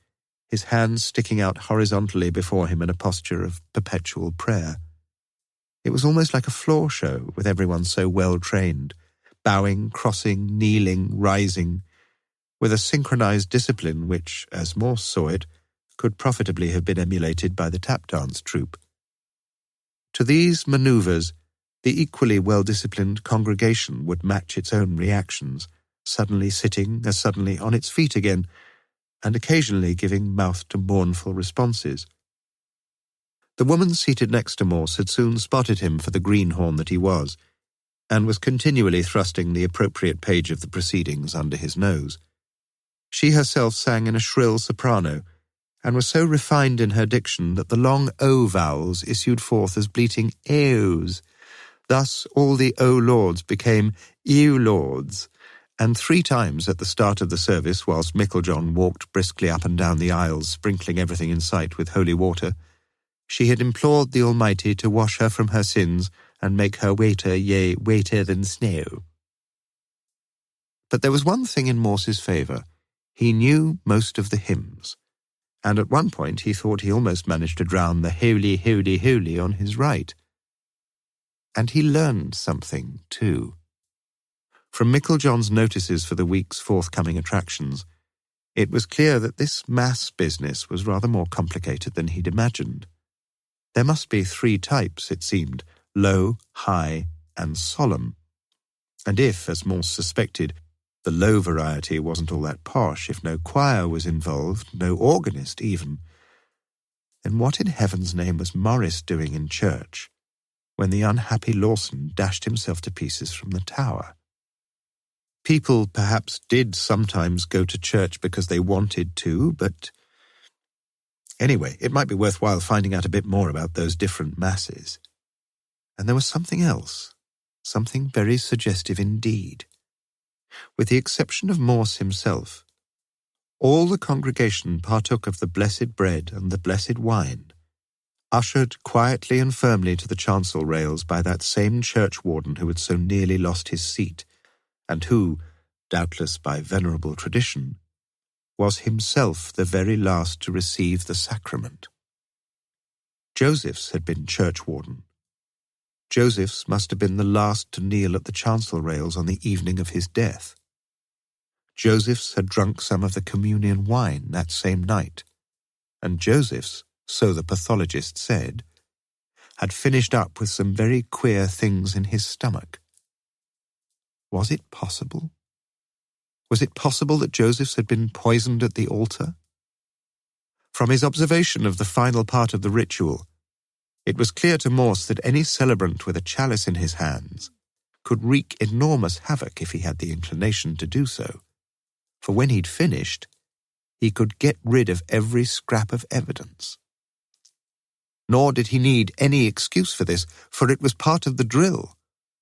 his hands sticking out horizontally before him in a posture of perpetual prayer. It was almost like a floor show, with everyone so well trained, bowing, crossing, kneeling, rising, with a synchronized discipline which, as Morse saw it, could profitably have been emulated by the tap dance troupe. To these manoeuvres, the equally well-disciplined congregation would match its own reactions, suddenly sitting as suddenly on its feet again, and occasionally giving mouth to mournful responses. The woman seated next to Morse had soon spotted him for the greenhorn that he was, and was continually thrusting the appropriate page of the proceedings under his nose. She herself sang in a shrill soprano, and was so refined in her diction that the long O vowels issued forth as bleating eos. Thus all the O Lords became ew Lords, and 3 times at the start of the service, whilst Micklejohn walked briskly up and down the aisles, sprinkling everything in sight with holy water, she had implored the Almighty to wash her from her sins and make her whiter, yea, whiter than snow. But there was one thing in Morse's favour. He knew most of the hymns, and at one point he thought he almost managed to drown the holy, holy, holy on his right. And he learned something, too. From Micklejohn's notices for the week's forthcoming attractions, it was clear that this Mass business was rather more complicated than he'd imagined. There must be 3 types, it seemed, low, high, and solemn. And if, as Morse suspected, the low variety wasn't all that posh, if no choir was involved, no organist even, then what in heaven's name was Morris doing in church when the unhappy Lawson dashed himself to pieces from the tower? People perhaps did sometimes go to church because they wanted to, but anyway, it might be worthwhile finding out a bit more about those different masses. And there was something else, something very suggestive indeed. With the exception of Morse himself, all the congregation partook of the blessed bread and the blessed wine, ushered quietly and firmly to the chancel rails by that same churchwarden who had so nearly lost his seat, and who, doubtless by venerable tradition, was himself the very last to receive the sacrament. Joseph's had been churchwarden. Joseph's must have been the last to kneel at the chancel rails on the evening of his death. Joseph's had drunk some of the communion wine that same night, and Joseph's, so the pathologist said, had finished up with some very queer things in his stomach. Was it possible? Was it possible that Joseph's had been poisoned at the altar? From his observation of the final part of the ritual, it was clear to Morse that any celebrant with a chalice in his hands could wreak enormous havoc if he had the inclination to do so, for when he'd finished, he could get rid of every scrap of evidence. Nor did he need any excuse for this, for it was part of the drill.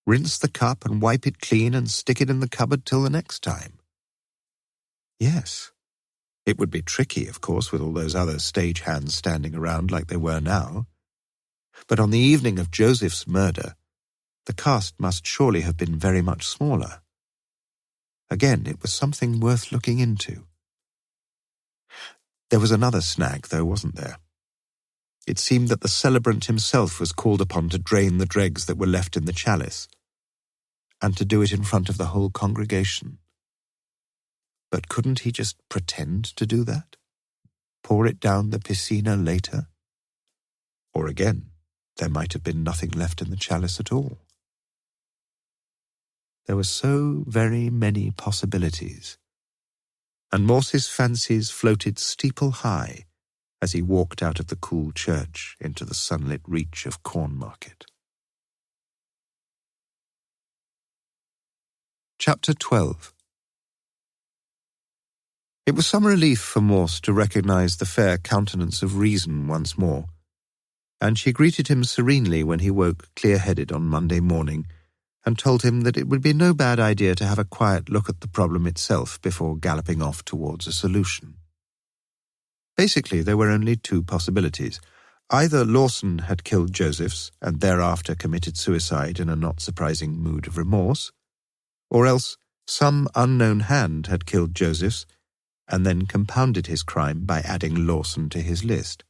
Rinse the cup and wipe it clean and stick it in the cupboard till the next time. Yes, it would be tricky, of course, with all those other stagehands standing around like they were now. But on the evening of Joseph's murder, the cast must surely have been very much smaller. Again, it was something worth looking into. There was another snag, though, wasn't there? It seemed that the celebrant himself was called upon to drain the dregs that were left in the chalice, and to do it in front of the whole congregation. But couldn't he just pretend to do that? Pour it down the piscina later? Or again, there might have been nothing left in the chalice at all. There were so very many possibilities, and Morse's fancies floated steeple high as he walked out of the cool church into the sunlit reach of Cornmarket. Chapter 12. It was some relief for Morse to recognise the fair countenance of reason once more, and she greeted him serenely when he woke clear-headed on Monday morning and told him that it would be no bad idea to have a quiet look at the problem itself before galloping off towards a solution. Basically, there were only two possibilities. Either Lawson had killed Josephs and thereafter committed suicide in a not surprising mood of remorse, or else some unknown hand had killed Josephs and then compounded his crime by adding Lawson to his list.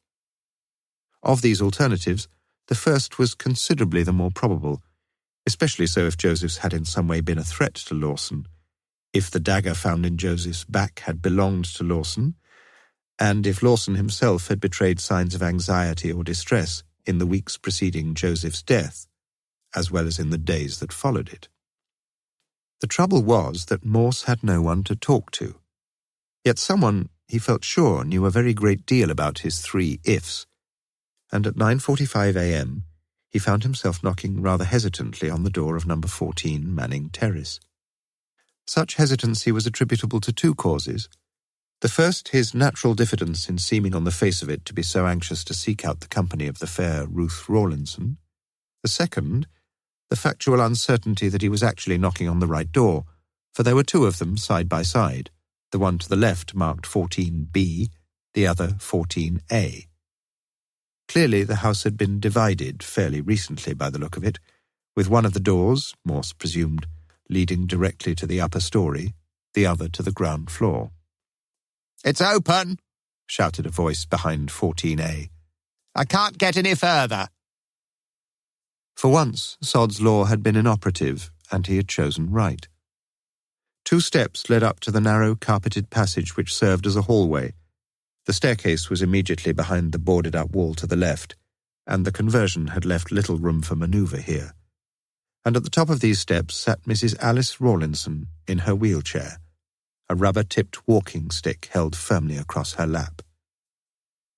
Of these alternatives, the first was considerably the more probable, especially so if Josephs had in some way been a threat to Lawson, if the dagger found in Joseph's back had belonged to Lawson, and if Lawson himself had betrayed signs of anxiety or distress in the weeks preceding Joseph's death, as well as in the days that followed it. The trouble was that Morse had no one to talk to, yet someone, he felt sure, knew a very great deal about his three ifs, and at 9:45 a.m. he found himself knocking rather hesitantly on the door of number 14 Manning Terrace. Such hesitancy was attributable to two causes. The first, his natural diffidence in seeming on the face of it to be so anxious to seek out the company of the fair Ruth Rawlinson. The second, the factual uncertainty that he was actually knocking on the right door, for there were two of them side by side, the one to the left marked 14B, the other 14A. Clearly the house had been divided fairly recently by the look of it, with one of the doors, Morse presumed, leading directly to the upper story, the other to the ground floor. "It's open!" shouted a voice behind 14A. "I can't get any further." For once, Sod's Law had been inoperative, and he had chosen right. 2 steps led up to the narrow carpeted passage which served as a hallway. The staircase was immediately behind the boarded-up wall to the left, and the conversion had left little room for manoeuvre here. And at the top of these steps sat Mrs. Alice Rawlinson in her wheelchair, a rubber-tipped walking stick held firmly across her lap.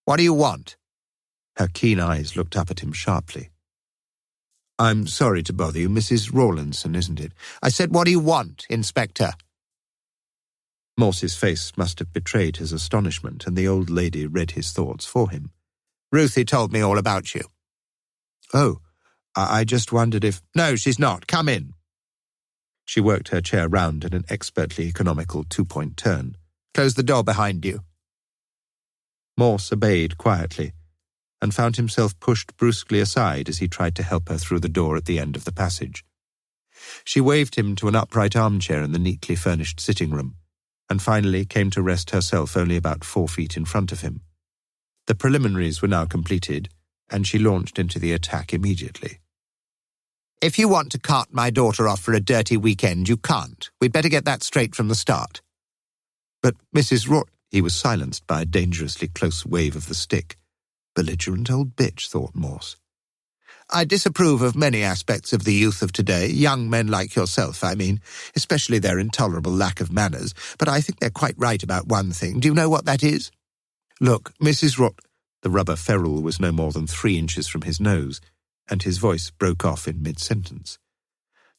"What do you want?" Her keen eyes looked up at him sharply. "I'm sorry to bother you, Mrs. Rawlinson, isn't it?" "I said, what do you want, Inspector?" Morse's face must have betrayed his astonishment, and the old lady read his thoughts for him. "Ruthie told me all about you." "Oh, I just wondered if—" "No, she's not. Come in." She worked her chair round in an expertly economical 2-point turn. "Close the door behind you." Morse obeyed quietly, and found himself pushed brusquely aside as he tried to help her through the door at the end of the passage. She waved him to an upright armchair in the neatly furnished sitting room, and finally came to rest herself only about 4 feet in front of him. The preliminaries were now completed, and she launched into the attack immediately. "If you want to cart my daughter off for a dirty weekend, you can't. We'd better get that straight from the start." "But Mrs. He was silenced by a dangerously close wave of the stick. Belligerent old bitch, thought Morse. "I disapprove of many aspects of the youth of today, young men like yourself, I mean, especially their intolerable lack of manners, but I think they're quite right about one thing. Do you know what that is?" "Look, Mrs. The rubber ferrule was no more than 3 inches from his nose, and his voice broke off in mid-sentence.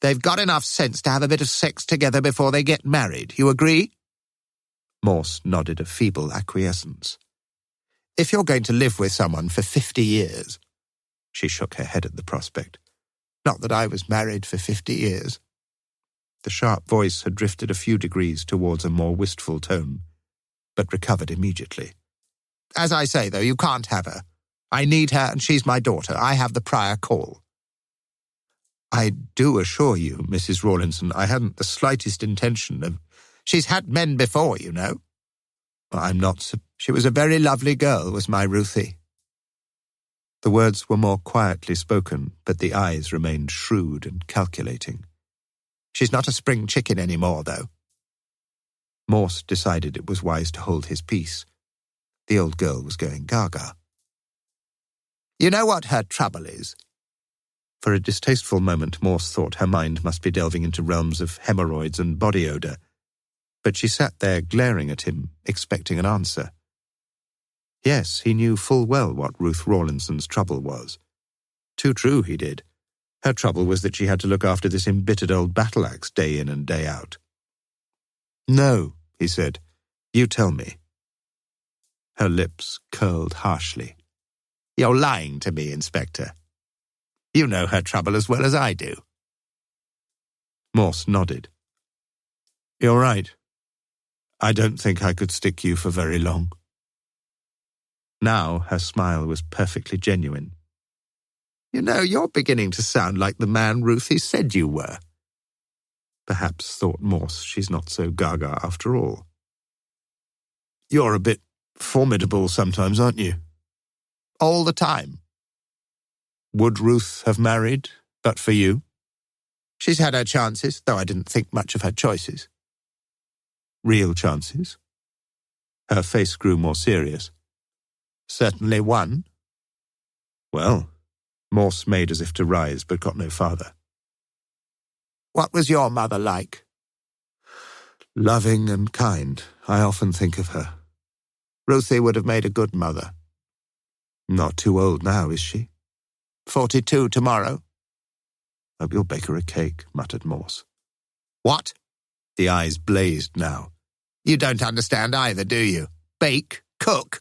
"They've got enough sense to have a bit of sex together before they get married. You agree?" Morse nodded a feeble acquiescence. "If you're going to live with someone for 50 years... She shook her head at the prospect. "Not that I was married for 50 years. The sharp voice had drifted a few degrees towards a more wistful tone, but recovered immediately. "As I say, though, you can't have her. I need her and she's my daughter. I have the prior call." "I do assure you, Mrs. Rawlinson, I hadn't the slightest intention of—" "She's had men before, you know." "I'm not— She was a very lovely girl, was my Ruthie." The words were more quietly spoken, but the eyes remained shrewd and calculating. "She's not a spring chicken anymore, though." Morse decided it was wise to hold his peace. The old girl was going gaga. "You know what her trouble is?" For a distasteful moment, Morse thought her mind must be delving into realms of hemorrhoids and body odour, but she sat there glaring at him, expecting an answer. Yes, he knew full well what Ruth Rawlinson's trouble was. Too true, he did. Her trouble was that she had to look after this embittered old battle-axe day in and day out. "No," he said. "You tell me." Her lips curled harshly. "You're lying to me, Inspector. You know her trouble as well as I do." Morse nodded. "You're right. I don't think I could stick you for very long." Now her smile was perfectly genuine. "You know, you're beginning to sound like the man Ruthie said you were." Perhaps, thought Morse, she's not so gaga after all. "You're a bit formidable sometimes, aren't you?" "All the time." "Would Ruth have married, but for you?" "She's had her chances, though I didn't think much of her choices." "Real chances?" Her face grew more serious. "Certainly one." "Well," Morse made as if to rise, but got no farther. "What was your mother like?" "Loving and kind. I often think of her." "Ruthie would have made a good mother." "Not too old now, is she?" 42 tomorrow." "Hope you'll bake her a cake," muttered Morse. "What?" The eyes blazed now. "You don't understand either, do you? Bake? Cook?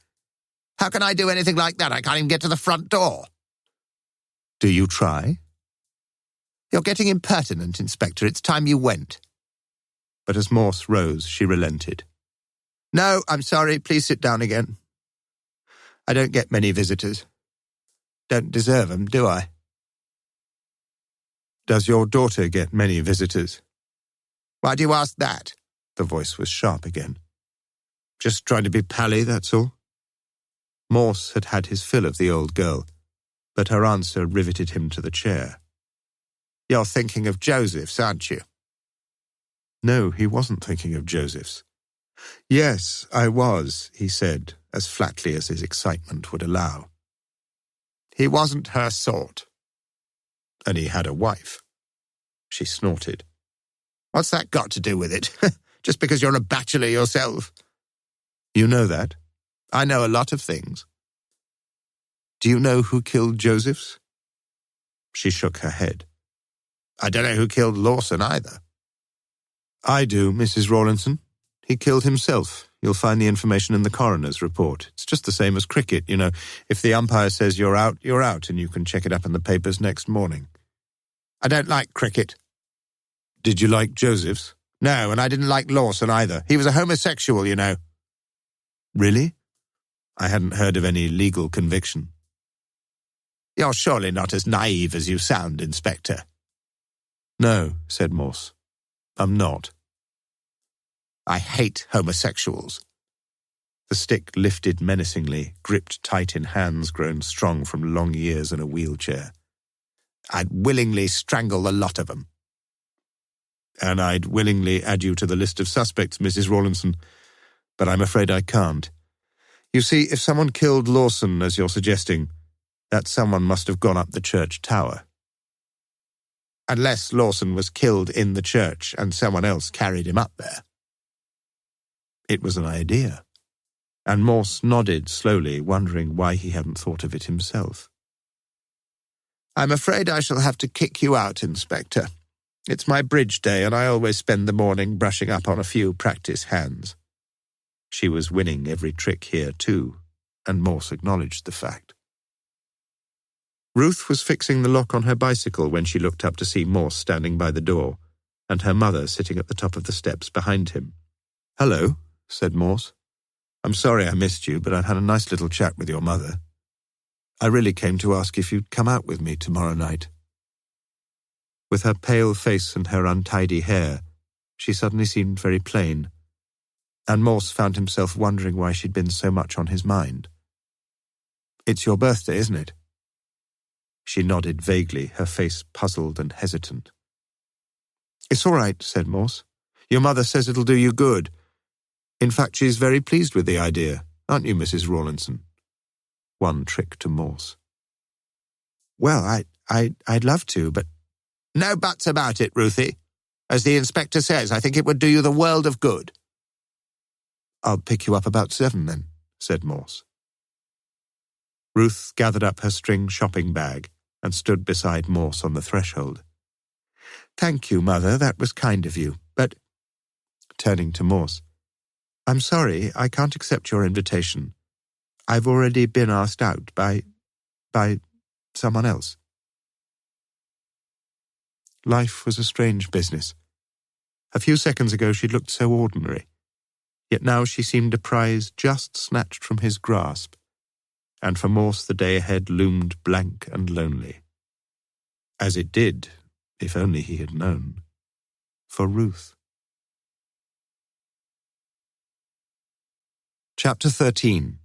How can I do anything like that? I can't even get to the front door." "Do you try?" "You're getting impertinent, Inspector. It's time you went." But as Morse rose, she relented. "No, I'm sorry. Please sit down again. I don't get many visitors. Don't deserve 'em, do I?" "Does your daughter get many visitors?" "Why do you ask that?" The voice was sharp again. "Just trying to be pally, that's all." Morse had had his fill of the old girl, but her answer riveted him to the chair. "You're thinking of Joseph's, aren't you?" No, he wasn't thinking of Joseph's. "Yes, I was," he said, as flatly as his excitement would allow. "He wasn't her sort." "And he had a wife." She snorted. "What's that got to do with it? Just because you're a bachelor yourself?" "You know that?" "I know a lot of things." "Do you know who killed Josephs?" She shook her head. "I don't know who killed Lawson either." "I do, Mrs. Rawlinson. He killed himself. You'll find the information in the coroner's report. It's just the same as cricket, you know. If the umpire says you're out, and you can check it up in the papers next morning." "I don't like cricket." "Did you like Joseph's?" "No, and I didn't like Lawson either. He was a homosexual, you know." "Really? I hadn't heard of any legal conviction." "You're surely not as naive as you sound, Inspector." "No," said Morse. "I'm not." "I hate homosexuals." The stick lifted menacingly, gripped tight in hands grown strong from long years in a wheelchair. "I'd willingly strangle the lot of them." "And I'd willingly add you to the list of suspects, Mrs. Rawlinson, but I'm afraid I can't. You see, if someone killed Lawson, as you're suggesting, that someone must have gone up the church tower." "Unless Lawson was killed in the church and someone else carried him up there." It was an idea, and Morse nodded slowly, wondering why he hadn't thought of it himself. "I'm afraid I shall have to kick you out, Inspector. It's my bridge day, and I always spend the morning brushing up on a few practice hands." She was winning every trick here, too, and Morse acknowledged the fact. Ruth was fixing the lock on her bicycle when she looked up to see Morse standing by the door, and her mother sitting at the top of the steps behind him. "Hello," said Morse. "I'm sorry I missed you, but I've had a nice little chat with your mother." I really came to ask if you'd come out with me tomorrow night." With her pale face and her untidy hair, she suddenly seemed very plain, and Morse found himself wondering why she'd been so much on his mind. "It's your birthday, isn't it?" She nodded vaguely, her face puzzled and hesitant. "It's all right," said Morse. "Your mother says it'll do you good. In fact, she's very pleased with the idea, aren't you, Mrs. Rawlinson?" One trick to Morse. "Well, I'd love to, but—" "No buts about it, Ruthie. As the inspector says, I think it would do you the world of good." "I'll pick you up about 7 then," said Morse. Ruth gathered up her string shopping bag and stood beside Morse on the threshold. "Thank you, Mother, that was kind of you, but—" Turning to Morse, "I'm sorry, I can't accept your invitation. I've already been asked out by someone else." Life was a strange business. A few seconds ago she'd looked so ordinary, yet now she seemed a prize just snatched from his grasp, and for Morse the day ahead loomed blank and lonely. As it did, if only he had known, for Ruth. Chapter 13.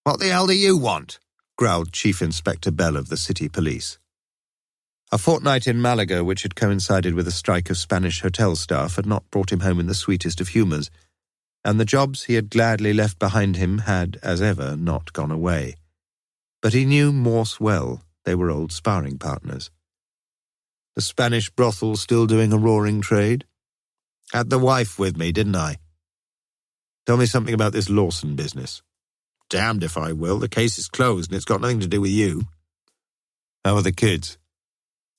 "What the hell do you want?" growled Chief Inspector Bell of the City Police. A fortnight in Malaga, which had coincided with a strike of Spanish hotel staff, had not brought him home in the sweetest of humours, and the jobs he had gladly left behind him had, as ever, not gone away. But he knew Morse well. They were old sparring partners. "The Spanish brothel still doing a roaring trade?" "Had the wife with me, didn't I?" "Tell me something about this Lawson business." "Damned if I will. The case is closed and it's got nothing to do with you." "How are the kids?"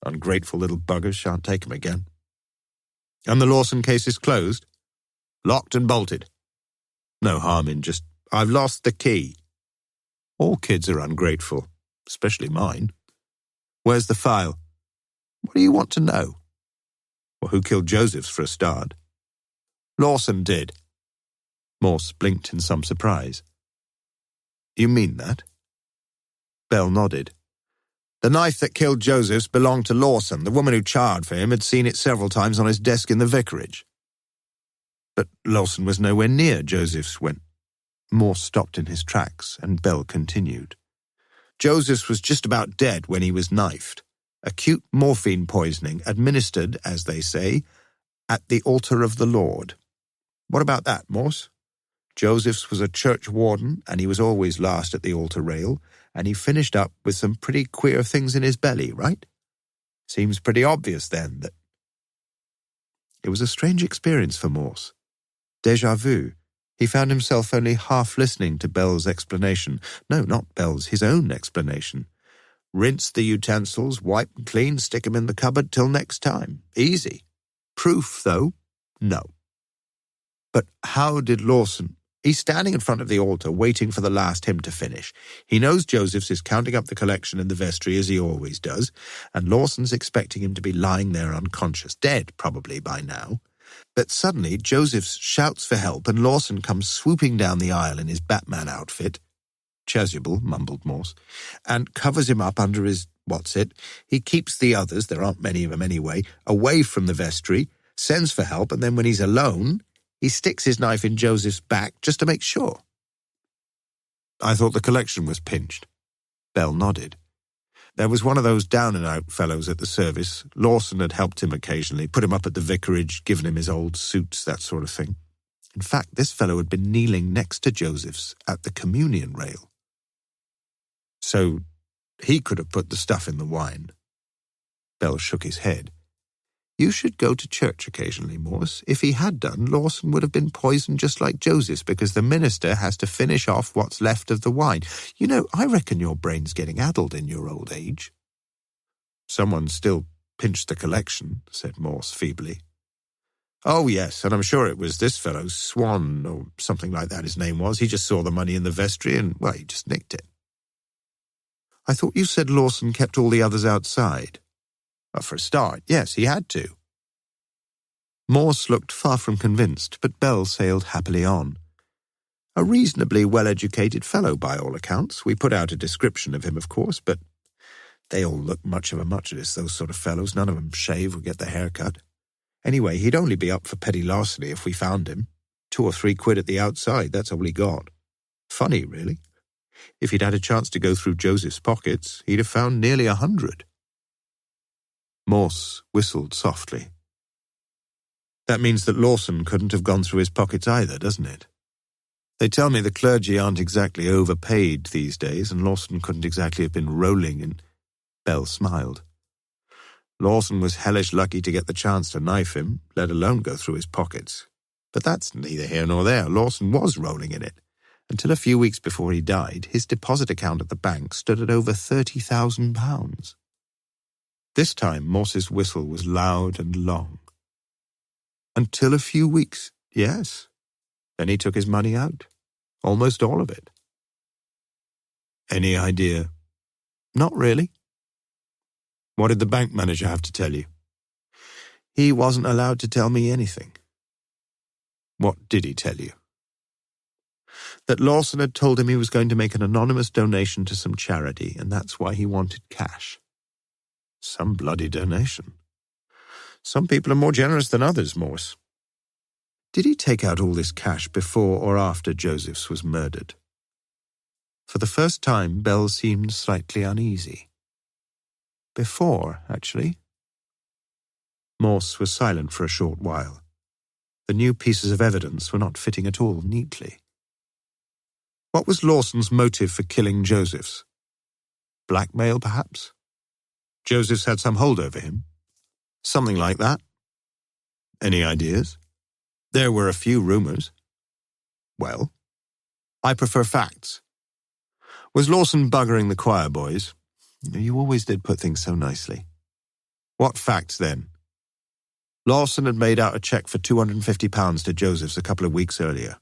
"Ungrateful little buggers, shan't take 'em again." "And the Lawson case is closed?" "Locked and bolted." "No harm in just—" "I've lost the key." "All kids are ungrateful, especially mine." "Where's the file?" "What do you want to know?" "Well, who killed Josephs for a start?" "Lawson did." Morse blinked in some surprise. "You mean that?" Bell nodded. "The knife that killed Josephs belonged to Lawson. The woman who charred for him had seen it several times on his desk in the vicarage." "But Lawson was nowhere near Josephs when—" Morse stopped in his tracks, and Bell continued. "Josephs was just about dead when he was knifed. Acute morphine poisoning, administered, as they say, at the altar of the Lord. What about that, Morse? Josephs was a church warden, and he was always last at the altar rail, and he finished up with some pretty queer things in his belly, right? Seems pretty obvious, then, that—" It was a strange experience for Morse. Déjà vu. He found himself only half listening to Bell's explanation. No, not Bell's, his own explanation. "Rinse the utensils, wipe them clean, stick them in the cupboard till next time. Easy. Proof, though? No." "But how did Lawson—" "He's standing in front of the altar waiting for the last hymn to finish. He knows Josephs is counting up the collection in the vestry as he always does, and Lawson's expecting him to be lying there unconscious, dead probably by now. But suddenly Josephs shouts for help and Lawson comes swooping down the aisle in his Batman outfit," "Chasuble," mumbled Morse, "and covers him up under his what's-it. He keeps the others, there aren't many of them anyway, away from the vestry, sends for help, and then when he's alone, he sticks his knife in Joseph's back just to make sure." "I thought the collection was pinched." Bell nodded. "There was one of those down-and-out fellows at the service. Lawson had helped him occasionally, put him up at the vicarage, given him his old suits, that sort of thing. In fact, this fellow had been kneeling next to Joseph's at the communion rail." "So he could have put the stuff in the wine." Bell shook his head. "You should go to church occasionally, Morse. If he had done, Lawson would have been poisoned just like Joseph's, because the minister has to finish off what's left of the wine. You know, I reckon your brain's getting addled in your old age." "Someone still pinched the collection," said Morse feebly. "Oh, yes, and I'm sure it was this fellow, Swan, or something like that his name was. He just saw the money in the vestry and, well, he just nicked it." "I thought you said Lawson kept all the others outside." "Well, for a start, yes, he had to." Morse looked far from convinced, but Bell sailed happily on. A reasonably well-educated fellow by all accounts. We put out a description of him, of course, but they all look much of a muchness, those sort of fellows. None of them shave or get their hair cut. Anyway, he'd only be up for petty larceny if we found him. 2 or 3 quid at the outside, that's all he got. Funny, really. If he'd had a chance to go through Joseph's pockets, he'd have found nearly 100. Morse whistled softly. That means that Lawson couldn't have gone through his pockets either, doesn't it? They tell me the clergy aren't exactly overpaid these days, and Lawson couldn't exactly have been rolling in... Bell smiled. Lawson was hellish lucky to get the chance to knife him, let alone go through his pockets. But that's neither here nor there. Lawson was rolling in it. Until a few weeks before he died, his deposit account at the bank stood at over £30,000. This time, Morse's whistle was loud and long. Until a few weeks, yes. Then he took his money out. Almost all of it. Any idea? Not really. What did the bank manager have to tell you? He wasn't allowed to tell me anything. What did he tell you? That Lawson had told him he was going to make an anonymous donation to some charity, and that's why he wanted cash. Some bloody donation. Some people are more generous than others, Morse. Did he take out all this cash before or after Joseph's was murdered? For the first time, Bell seemed slightly uneasy. Before, actually. Morse was silent for a short while. The new pieces of evidence were not fitting at all neatly. What was Lawson's motive for killing Joseph's? Blackmail, perhaps? Joseph's had some hold over him? Something like that? Any ideas? There were a few rumors. Well, I prefer facts. Was Lawson buggering the choir boys? You always did put things so nicely. What facts, then? Lawson had made out a cheque for £250 to Joseph's a couple of weeks earlier.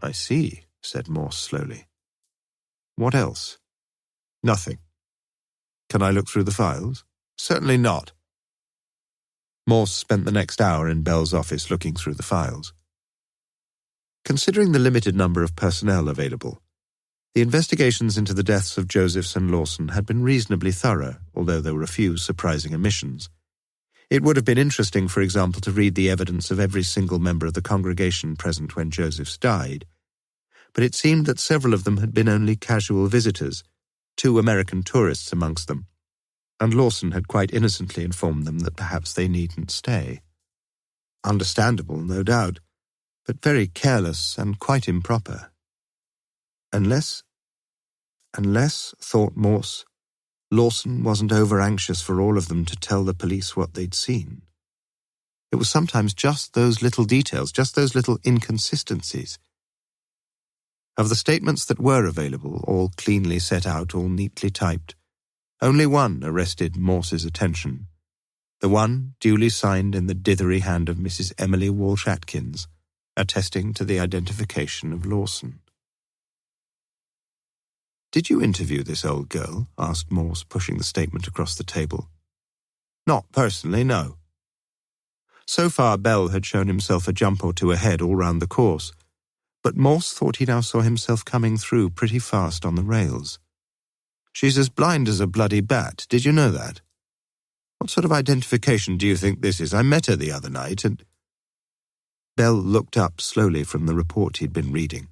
I see, said Morse slowly. What else? Nothing. Can I look through the files? Certainly not. Morse spent the next hour in Bell's office looking through the files. Considering the limited number of personnel available, the investigations into the deaths of Josephs and Lawson had been reasonably thorough, although there were a few surprising omissions. It would have been interesting, for example, to read the evidence of every single member of the congregation present when Josephs died, but it seemed that several of them had been only casual visitors, 2 American tourists amongst them, and Lawson had quite innocently informed them that perhaps they needn't stay. Understandable, no doubt, but very careless and quite improper. Unless, thought Morse, Lawson wasn't over-anxious for all of them to tell the police what they'd seen. It was sometimes just those little details, just those little inconsistencies. Of the statements that were available, all cleanly set out, all neatly typed, only one arrested Morse's attention, the one duly signed in the dithery hand of Mrs. Emily Walsh-Atkins, attesting to the identification of Lawson. "Did you interview this old girl?" asked Morse, pushing the statement across the table. "Not personally, no." So far, Bell had shown himself a jump or two ahead all round the course, but Morse thought he now saw himself coming through pretty fast on the rails. "She's as blind as a bloody bat. Did you know that? What sort of identification do you think this is? I met her the other night and—" Bell looked up slowly from the report he'd been reading.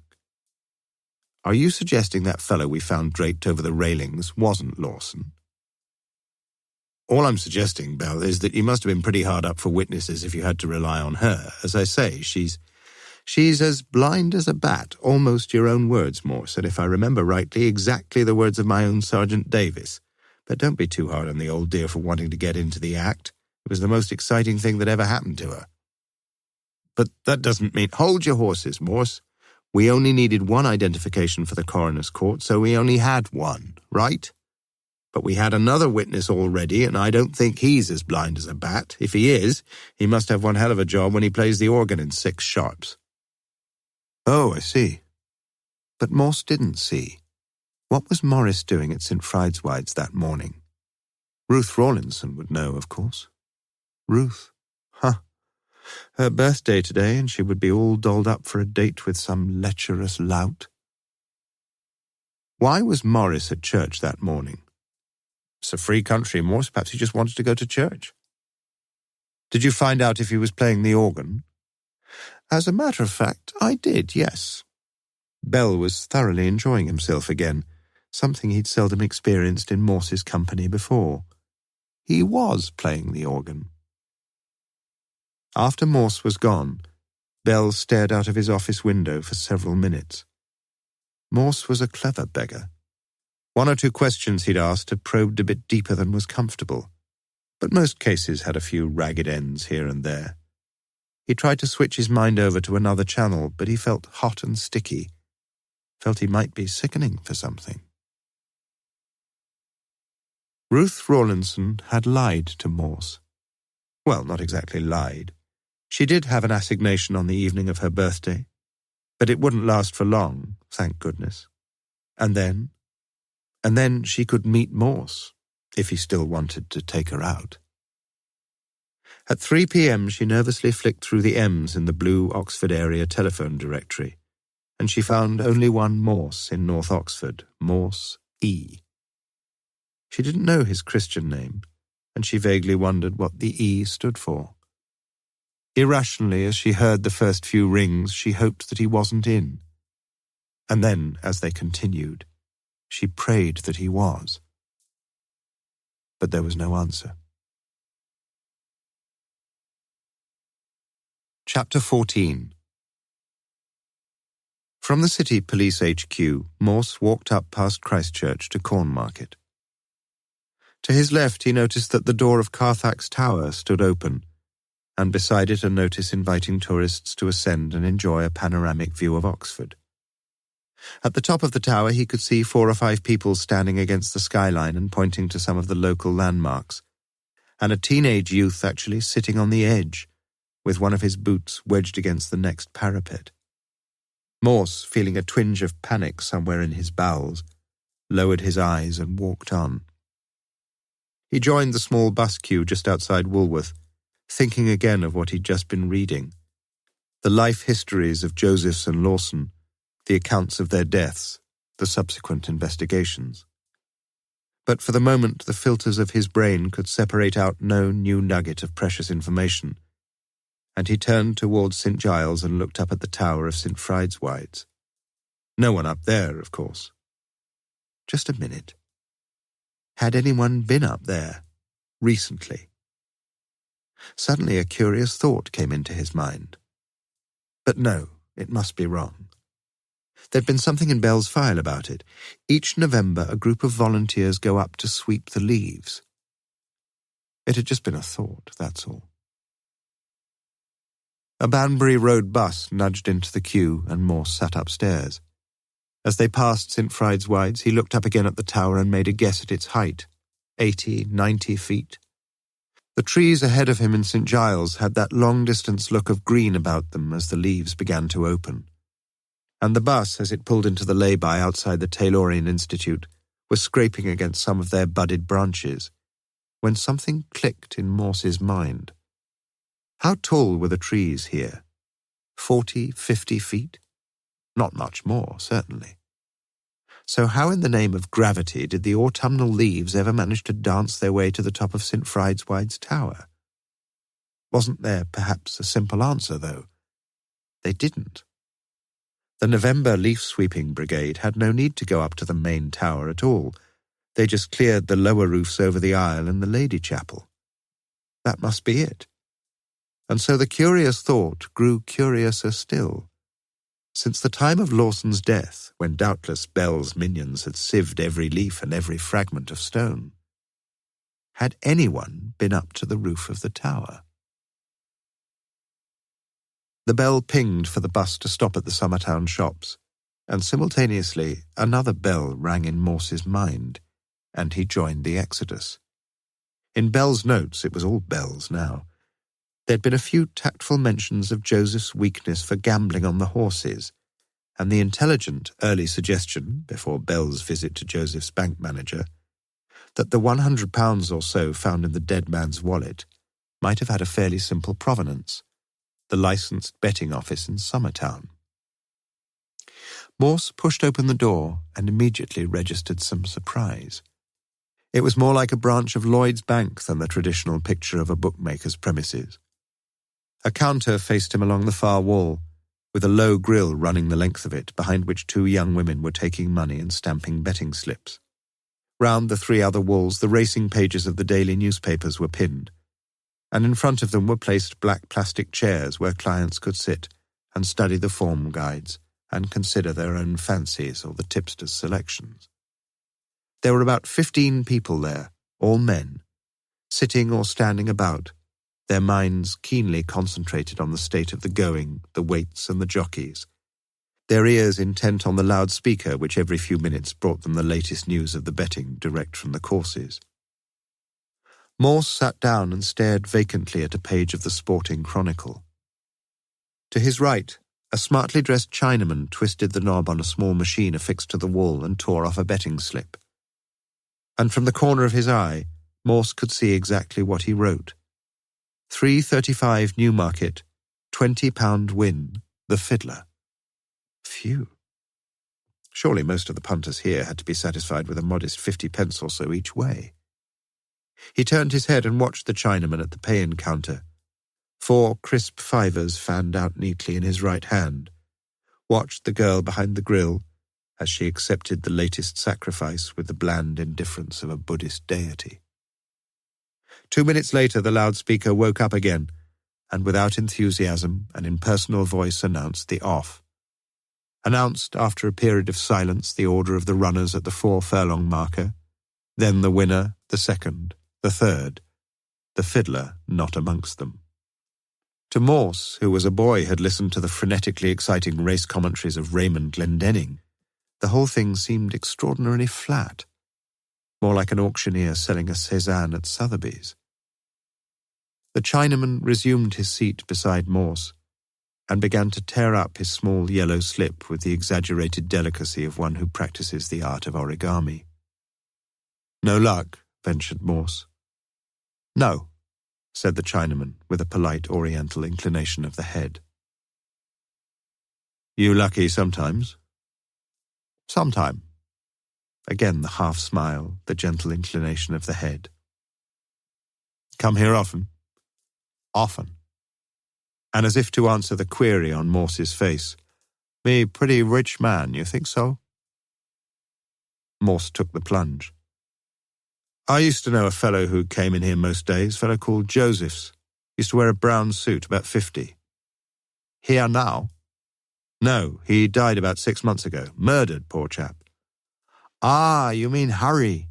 "Are you suggesting that fellow we found draped over the railings wasn't Lawson?" "All I'm suggesting, Bell, is that you must have been pretty hard up for witnesses if you had to rely on her. As I say, she's as blind as a bat, almost your own words, Morse, and if I remember rightly, exactly the words of my own Sergeant Davis. But don't be too hard on the old dear for wanting to get into the act. It was the most exciting thing that ever happened to her." "But that doesn't mean—" "Hold your horses, Morse. We only needed one identification for the coroner's court, so we only had one, right? But we had another witness already, and I don't think he's as blind as a bat. If he is, he must have one hell of a job when he plays the organ in 6 sharps. "Oh, I see." But Morse didn't see. What was Morris doing at St. Frideswide's that morning? Ruth Rawlinson would know, of course. Ruth. Huh. Her birthday today, and she would be all dolled up for a date with some lecherous lout. Why was Morris at church that morning? It's a free country, Morse. Perhaps he just wanted to go to church. Did you find out if he was playing the organ? As a matter of fact, I did, yes. Bell was thoroughly enjoying himself again, something he'd seldom experienced in Morse's company before. He was playing the organ. After Morse was gone, Bell stared out of his office window for several minutes. Morse was a clever beggar. One or two questions he'd asked had probed a bit deeper than was comfortable, but most cases had a few ragged ends here and there. He tried to switch his mind over to another channel, but he felt hot and sticky, felt he might be sickening for something. Ruth Rawlinson had lied to Morse. Well, not exactly lied. She did have an assignation on the evening of her birthday, but it wouldn't last for long, thank goodness. And then she could meet Morse, if he still wanted to take her out. At 3 p.m. she nervously flicked through the M's in the blue Oxford area telephone directory, and she found only one Morse in North Oxford, Morse E. She didn't know his Christian name, and she vaguely wondered what the E stood for. Irrationally, as she heard the first few rings, she hoped that he wasn't in. And then, as they continued, she prayed that he was. But there was no answer. Chapter 14. From the City Police HQ, Morse walked up past Christchurch to Cornmarket. To his left, he noticed that the door of Carfax Tower stood open, and beside it a notice inviting tourists to ascend and enjoy a panoramic view of Oxford. At the top of the tower he could see 4 or 5 people standing against the skyline and pointing to some of the local landmarks, and a teenage youth actually sitting on the edge, with one of his boots wedged against the next parapet. Morse, feeling a twinge of panic somewhere in his bowels, lowered his eyes and walked on. He joined the small bus queue just outside Woolworth, thinking again of what he'd just been reading. The life histories of Josephs and Lawson, the accounts of their deaths, the subsequent investigations. But for the moment the filters of his brain could separate out no new nugget of precious information, and he turned towards St. Giles and looked up at the tower of St. Frideswide's. No one up there, of course. Just a minute. Had anyone been up there, recently? Suddenly a curious thought came into his mind. But no, it must be wrong. There'd been something in Bell's file about it. Each November a group of volunteers go up to sweep the leaves. It had just been a thought, that's all. A Banbury Road bus nudged into the queue and Morse sat upstairs. As they passed St. Frideswide's, he looked up again at the tower and made a guess at its height, 80, 90 feet. The trees ahead of him in St. Giles had that long-distance look of green about them as the leaves began to open. And the bus, as it pulled into the lay-by outside the Taylorian Institute, was scraping against some of their budded branches, when something clicked in Morse's mind. How tall were the trees here? 40, 50 feet? Not much more, certainly. So how in the name of gravity did the autumnal leaves ever manage to dance their way to the top of St. Frideswide's tower? Wasn't there perhaps a simple answer, though? They didn't. The November leaf-sweeping brigade had no need to go up to the main tower at all. They just cleared the lower roofs over the aisle and the Lady Chapel. That must be it. And so the curious thought grew curiouser still. Since the time of Lawson's death, when doubtless Bell's minions had sieved every leaf and every fragment of stone, had anyone been up to the roof of the tower? The bell pinged for the bus to stop at the Summertown shops, and simultaneously another bell rang in Morse's mind, and he joined the exodus. In Bell's notes, it was all bells now, there'd been a few tactful mentions of Joseph's weakness for gambling on the horses, and the intelligent early suggestion, before Bell's visit to Joseph's bank manager, that the £100 or so found in the dead man's wallet might have had a fairly simple provenance, the licensed betting office in Summertown. Morse pushed open the door and immediately registered some surprise. It was more like a branch of Lloyd's Bank than the traditional picture of a bookmaker's premises. A counter faced him along the far wall, with a low grille running the length of it, behind which 2 young women were taking money and stamping betting slips. Round the 3 other walls, the racing pages of the daily newspapers were pinned, and in front of them were placed black plastic chairs where clients could sit and study the form guides and consider their own fancies or the tipster's selections. There were about 15 people there, all men, sitting or standing about, their minds keenly concentrated on the state of the going, the weights and the jockeys, their ears intent on the loudspeaker which every few minutes brought them the latest news of the betting direct from the courses. Morse sat down and stared vacantly at a page of the Sporting Chronicle. To his right, a smartly dressed Chinaman twisted the knob on a small machine affixed to the wall and tore off a betting slip. And from the corner of his eye, Morse could see exactly what he wrote. 3.35 Newmarket, £20 win, the fiddler. Phew. Surely most of the punters here had to be satisfied with a modest 50p or so each way. He turned his head and watched the Chinaman at the pay-in counter. 4 crisp fivers fanned out neatly in his right hand. Watched the girl behind the grill as she accepted the latest sacrifice with the bland indifference of a Buddhist deity. 2 minutes later, the loudspeaker woke up again, and without enthusiasm, an impersonal voice announced the off. Announced, after a period of silence, the order of the runners at the 4-furlong marker, then the winner, the second, the third, the fiddler not amongst them. To Morse, who as a boy had listened to the frenetically exciting race commentaries of Raymond Glendenning, the whole thing seemed extraordinarily flat, more like an auctioneer selling a Cézanne at Sotheby's. The Chinaman resumed his seat beside Morse and began to tear up his small yellow slip with the exaggerated delicacy of one who practices the art of origami. "No luck," ventured Morse. "No," said the Chinaman with a polite oriental inclination of the head. "You lucky sometimes?" "Sometime." Again the half-smile, the gentle inclination of the head. "Come here often?" "Often." And as if to answer the query on Morse's face, "Me pretty rich man, you think so?" Morse took the plunge. "I used to know a fellow who came in here most days, a fellow called Josephs. Used to wear a brown suit, about 50. "Here now?" "No, he died about 6 months ago. Murdered, poor chap." "Ah, you mean Harry?"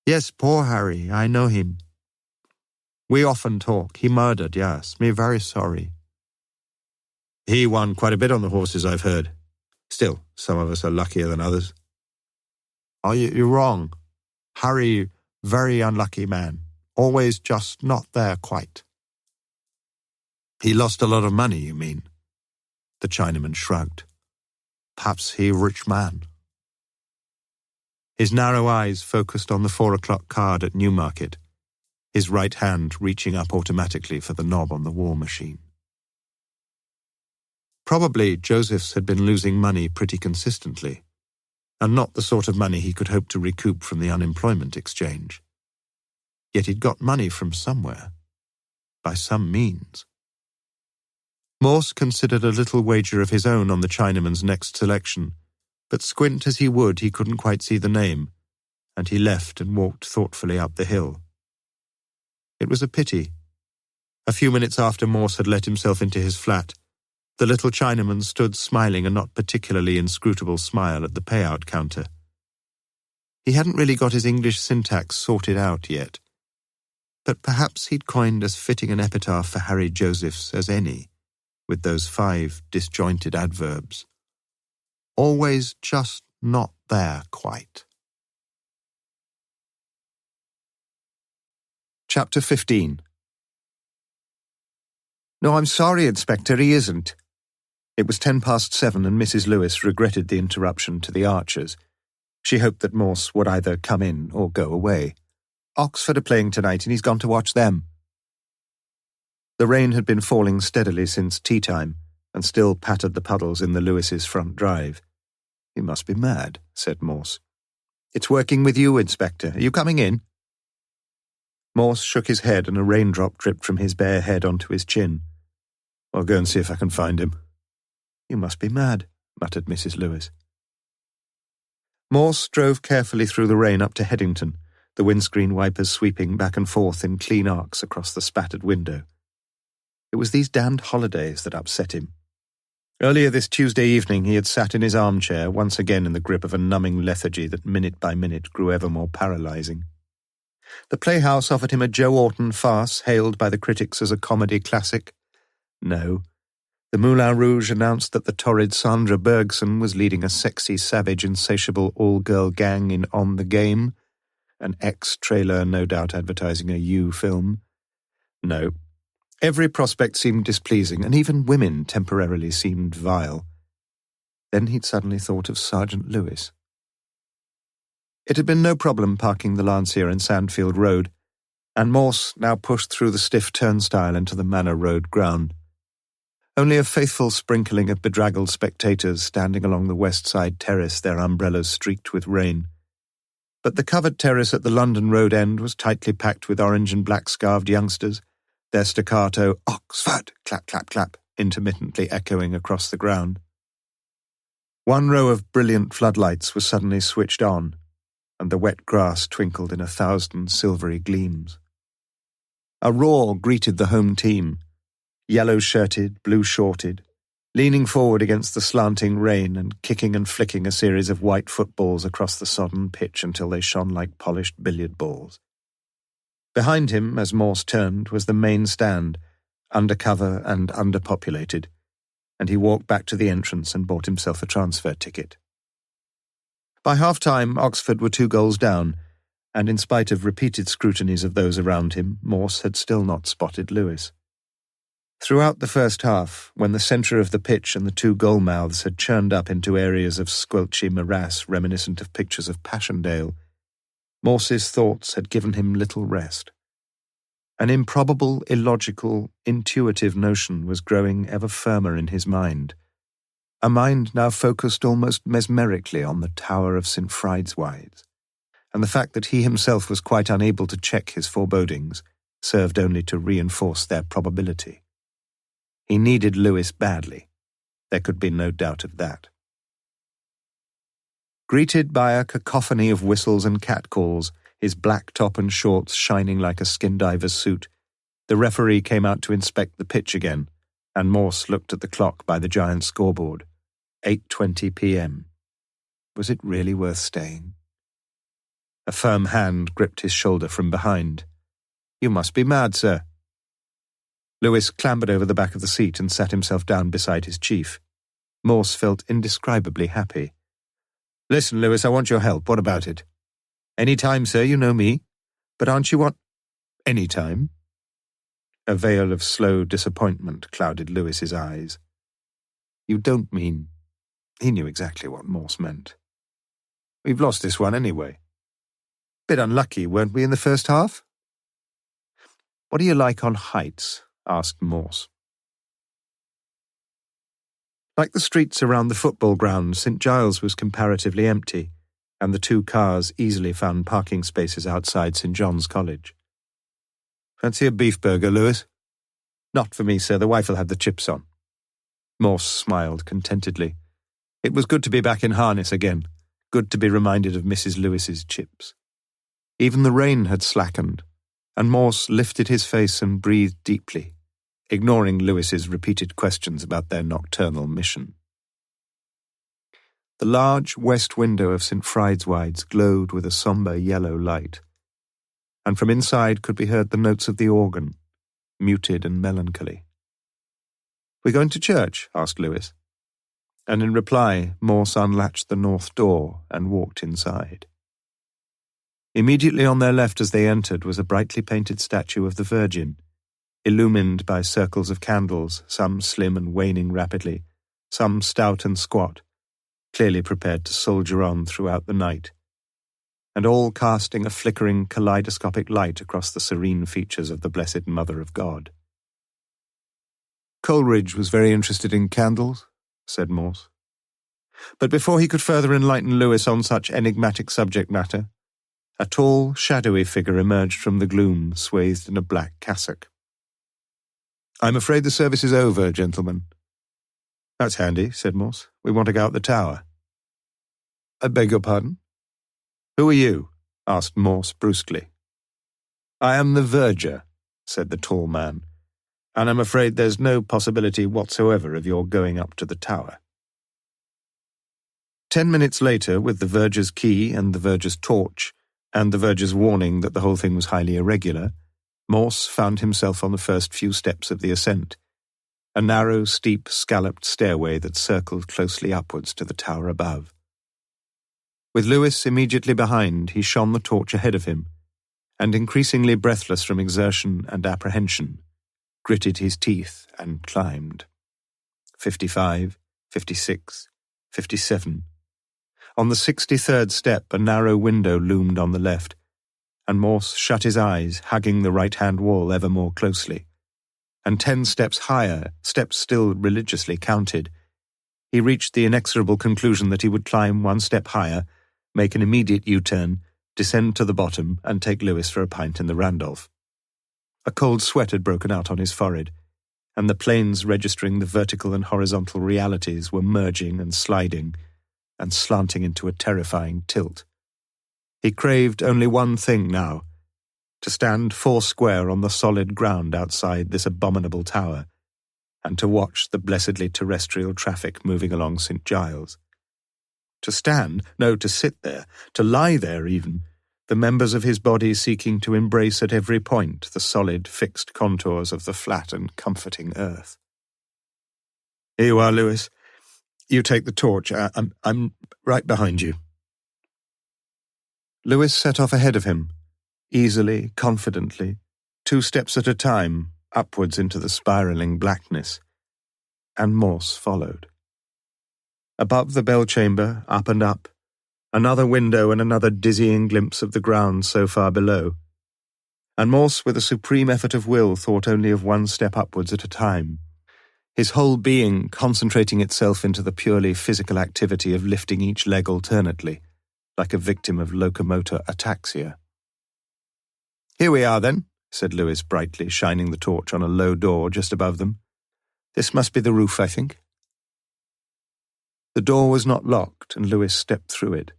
"Yes, poor Harry, I know him. We often talk. He murdered, yes. Me very sorry." "He won quite a bit on the horses, I've heard. Still, some of us are luckier than others." "Oh, you're wrong. Harry, very unlucky man. Always just not there quite." "He lost a lot of money, you mean?" The Chinaman shrugged. "Perhaps he rich man." His narrow eyes focused on the 4 o'clock card at Newmarket, his right hand reaching up automatically for the knob on the war machine. Probably Josephs had been losing money pretty consistently, and not the sort of money he could hope to recoup from the unemployment exchange. Yet he'd got money from somewhere, by some means. Morse considered a little wager of his own on the Chinaman's next selection, but squint as he would, he couldn't quite see the name, and he left and walked thoughtfully up the hill. It was a pity. A few minutes after Morse had let himself into his flat, the little Chinaman stood smiling a not particularly inscrutable smile at the payout counter. He hadn't really got his English syntax sorted out yet, but perhaps he'd coined as fitting an epitaph for Harry Josephs as any, with those 5 disjointed adverbs. Always just not there quite. Chapter 15. "No, I'm sorry, Inspector, he isn't." It was 7:10 and Mrs. Lewis regretted the interruption to the Archers. She hoped that Morse would either come in or go away. "Oxford are playing tonight and he's gone to watch them." The rain had been falling steadily since tea time, and still pattered the puddles in the Lewis's front drive. "You must be mad," said Morse. "It's working with you, Inspector. Are you coming in?" Morse shook his head and a raindrop dripped from his bare head onto his chin. "I'll go and see if I can find him." "You must be mad," muttered Mrs. Lewis. Morse drove carefully through the rain up to Headington, the windscreen wipers sweeping back and forth in clean arcs across the spattered window. It was these damned holidays that upset him. Earlier this Tuesday evening he had sat in his armchair, once again in the grip of a numbing lethargy that minute by minute grew ever more paralysing. The Playhouse offered him a Joe Orton farce hailed by the critics as a comedy classic. No. The Moulin Rouge announced that the torrid Sandra Bergson was leading a sexy, savage, insatiable all-girl gang in On the Game, an X-trailer no doubt advertising a U film. No. Every prospect seemed displeasing, and even women temporarily seemed vile. Then he'd suddenly thought of Sergeant Lewis. It had been no problem parking the Lancia in Sandfield Road, and Morse now pushed through the stiff turnstile into the Manor Road ground. Only a faithful sprinkling of bedraggled spectators standing along the west side terrace, their umbrellas streaked with rain. But the covered terrace at the London Road end was tightly packed with orange and black-scarved youngsters, their staccato "Oxford!" clap, clap, clap, intermittently echoing across the ground. One row of brilliant floodlights was suddenly switched on, and the wet grass twinkled in 1,000 silvery gleams. A roar greeted the home team, yellow-shirted, blue-shorted, leaning forward against the slanting rain and kicking and flicking a series of white footballs across the sodden pitch until they shone like polished billiard balls. Behind him, as Morse turned, was the main stand, undercover and underpopulated, and he walked back to the entrance and bought himself a transfer ticket. By half-time, Oxford were 2 goals down, and in spite of repeated scrutinies of those around him, Morse had still not spotted Lewis. Throughout the first half, when the centre of the pitch and the 2 goal mouths had churned up into areas of squelchy morass reminiscent of pictures of Passchendaele, Morse's thoughts had given him little rest. An improbable, illogical, intuitive notion was growing ever firmer in his mind, a mind now focused almost mesmerically on the Tower of St. Frideswide, and the fact that he himself was quite unable to check his forebodings served only to reinforce their probability. He needed Lewis badly. There could be no doubt of that. Greeted by a cacophony of whistles and catcalls, his black top and shorts shining like a skin-diver's suit, the referee came out to inspect the pitch again, and Morse looked at the clock by the giant scoreboard. 8:20 p.m. Was it really worth staying? A firm hand gripped his shoulder from behind. "You must be mad, sir." Lewis clambered over the back of the seat and sat himself down beside his chief. Morse felt indescribably happy. "Listen, Lewis, I want your help. What about it?" "Any time, sir, you know me. But aren't you what—" "Any time?" A veil of slow disappointment clouded Lewis's eyes. "You don't mean—" He knew exactly what Morse meant. "We've lost this one anyway." "Bit unlucky, weren't we, in the first half?" "What are you like on heights?" asked Morse. Like the streets around the football ground, St. Giles was comparatively empty, and the 2 cars easily found parking spaces outside St. John's College. "Fancy a beef burger, Lewis?" "Not for me, sir. The wife will have the chips on." Morse smiled contentedly. It was good to be back in harness again, good to be reminded of Mrs. Lewis's chips. Even the rain had slackened, and Morse lifted his face and breathed deeply, ignoring Lewis's repeated questions about their nocturnal mission. The large west window of St. Frideswide's glowed with a sombre yellow light, and from inside could be heard the notes of the organ, muted and melancholy. "We going to church?" asked Lewis, and in reply Morse unlatched the north door and walked inside. Immediately on their left as they entered was a brightly painted statue of the Virgin, illumined by circles of candles, some slim and waning rapidly, some stout and squat, clearly prepared to soldier on throughout the night, and all casting a flickering kaleidoscopic light across the serene features of the Blessed Mother of God. Coleridge was very interested in candles, said Morse. But before he could further enlighten Lewis on such enigmatic subject matter, a tall, shadowy figure emerged from the gloom, swathed in a black cassock. "I'm afraid the service is over, gentlemen." "That's handy," said Morse. "We want to go up the tower." "I beg your pardon?" "Who are you?" asked Morse brusquely. "I am the verger," said the tall man, "and I'm afraid there's no possibility whatsoever of your going up to the tower." 10 minutes later, with the verger's key and the verger's torch, and the verger's warning that the whole thing was highly irregular, Morse found himself on the first few steps of the ascent, a narrow, steep, scalloped stairway that circled closely upwards to the tower above. With Lewis immediately behind, he shone the torch ahead of him, and increasingly breathless from exertion and apprehension, gritted his teeth and climbed. 55, 56, 57. On the 63rd step, a narrow window loomed on the left, and Morse shut his eyes, hugging the right-hand wall ever more closely. And 10 steps higher, steps still religiously counted, he reached the inexorable conclusion that he would climb 1 step higher, make an immediate U-turn, descend to the bottom, and take Lewis for a pint in the Randolph. A cold sweat had broken out on his forehead, and the planes registering the vertical and horizontal realities were merging and sliding, and slanting into a terrifying tilt. He craved only one thing now, to stand foursquare on the solid ground outside this abominable tower, and to watch the blessedly terrestrial traffic moving along St. Giles. To stand, no, to sit there, to lie there even, the members of his body seeking to embrace at every point the solid, fixed contours of the flat and comforting earth. "Here you are, Lewis. You take the torch. I'm right behind you." Lewis set off ahead of him, easily, confidently, 2 steps at a time, upwards into the spiralling blackness, and Morse followed. Above the bell chamber, up and up, another window and another dizzying glimpse of the ground so far below, and Morse, with a supreme effort of will, thought only of 1 step upwards at a time, his whole being concentrating itself into the purely physical activity of lifting each leg alternately, like a victim of locomotor ataxia. "Here we are, then," said Lewis brightly, shining the torch on a low door just above them. "This must be the roof, I think." The door was not locked, and Lewis stepped through it,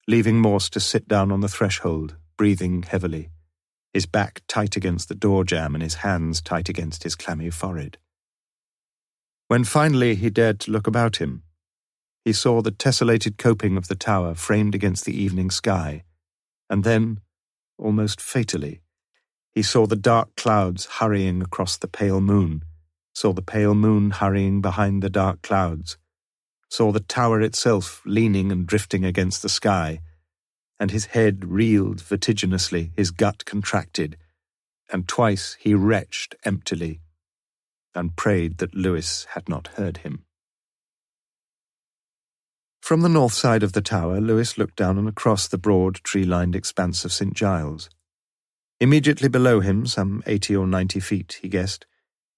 leaving Morse to sit down on the threshold, breathing heavily, his back tight against the door jamb and his hands tight against his clammy forehead. When finally he dared to look about him, he saw the tessellated coping of the tower framed against the evening sky, and then, almost fatally, he saw the dark clouds hurrying across the pale moon, saw the pale moon hurrying behind the dark clouds, saw the tower itself leaning and drifting against the sky, and his head reeled vertiginously, his gut contracted, and twice he retched emptily, and prayed that Lewis had not heard him. From the north side of the tower, Lewis looked down and across the broad, tree-lined expanse of St. Giles. Immediately below him, some 80 or 90 feet, he guessed,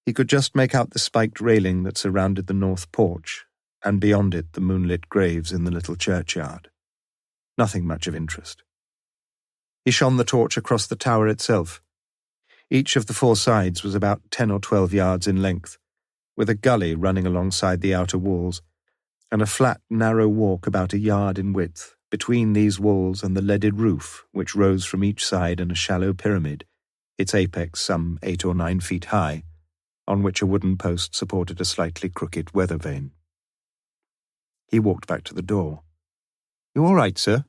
he could just make out the spiked railing that surrounded the north porch, and beyond it the moonlit graves in the little churchyard. Nothing much of interest. He shone the torch across the tower itself. Each of the 4 sides was about 10 or 12 yards in length, with a gully running alongside the outer walls, and a flat, narrow walk about a yard in width between these walls and the leaded roof, which rose from each side in a shallow pyramid, its apex some 8 or 9 feet high, on which a wooden post supported a slightly crooked weather vane. He walked back to the door. "You all right, sir?"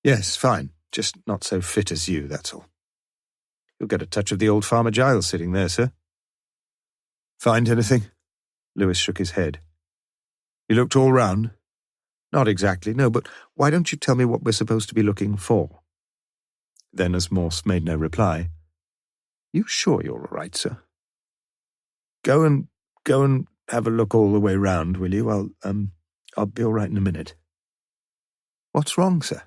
"Yes, fine. Just not so fit as you, that's all." "You'll get a touch of the old Farmer Giles sitting there, sir." "Find anything?" Lewis shook his head. "You looked all round?" "Not exactly, no, but why don't you tell me what we're supposed to be looking for?" Then, as Morse made no reply, "You sure you're all right, sir?" Go and have a look all the way round, will you? I'll be all right in a minute." "What's wrong, sir?"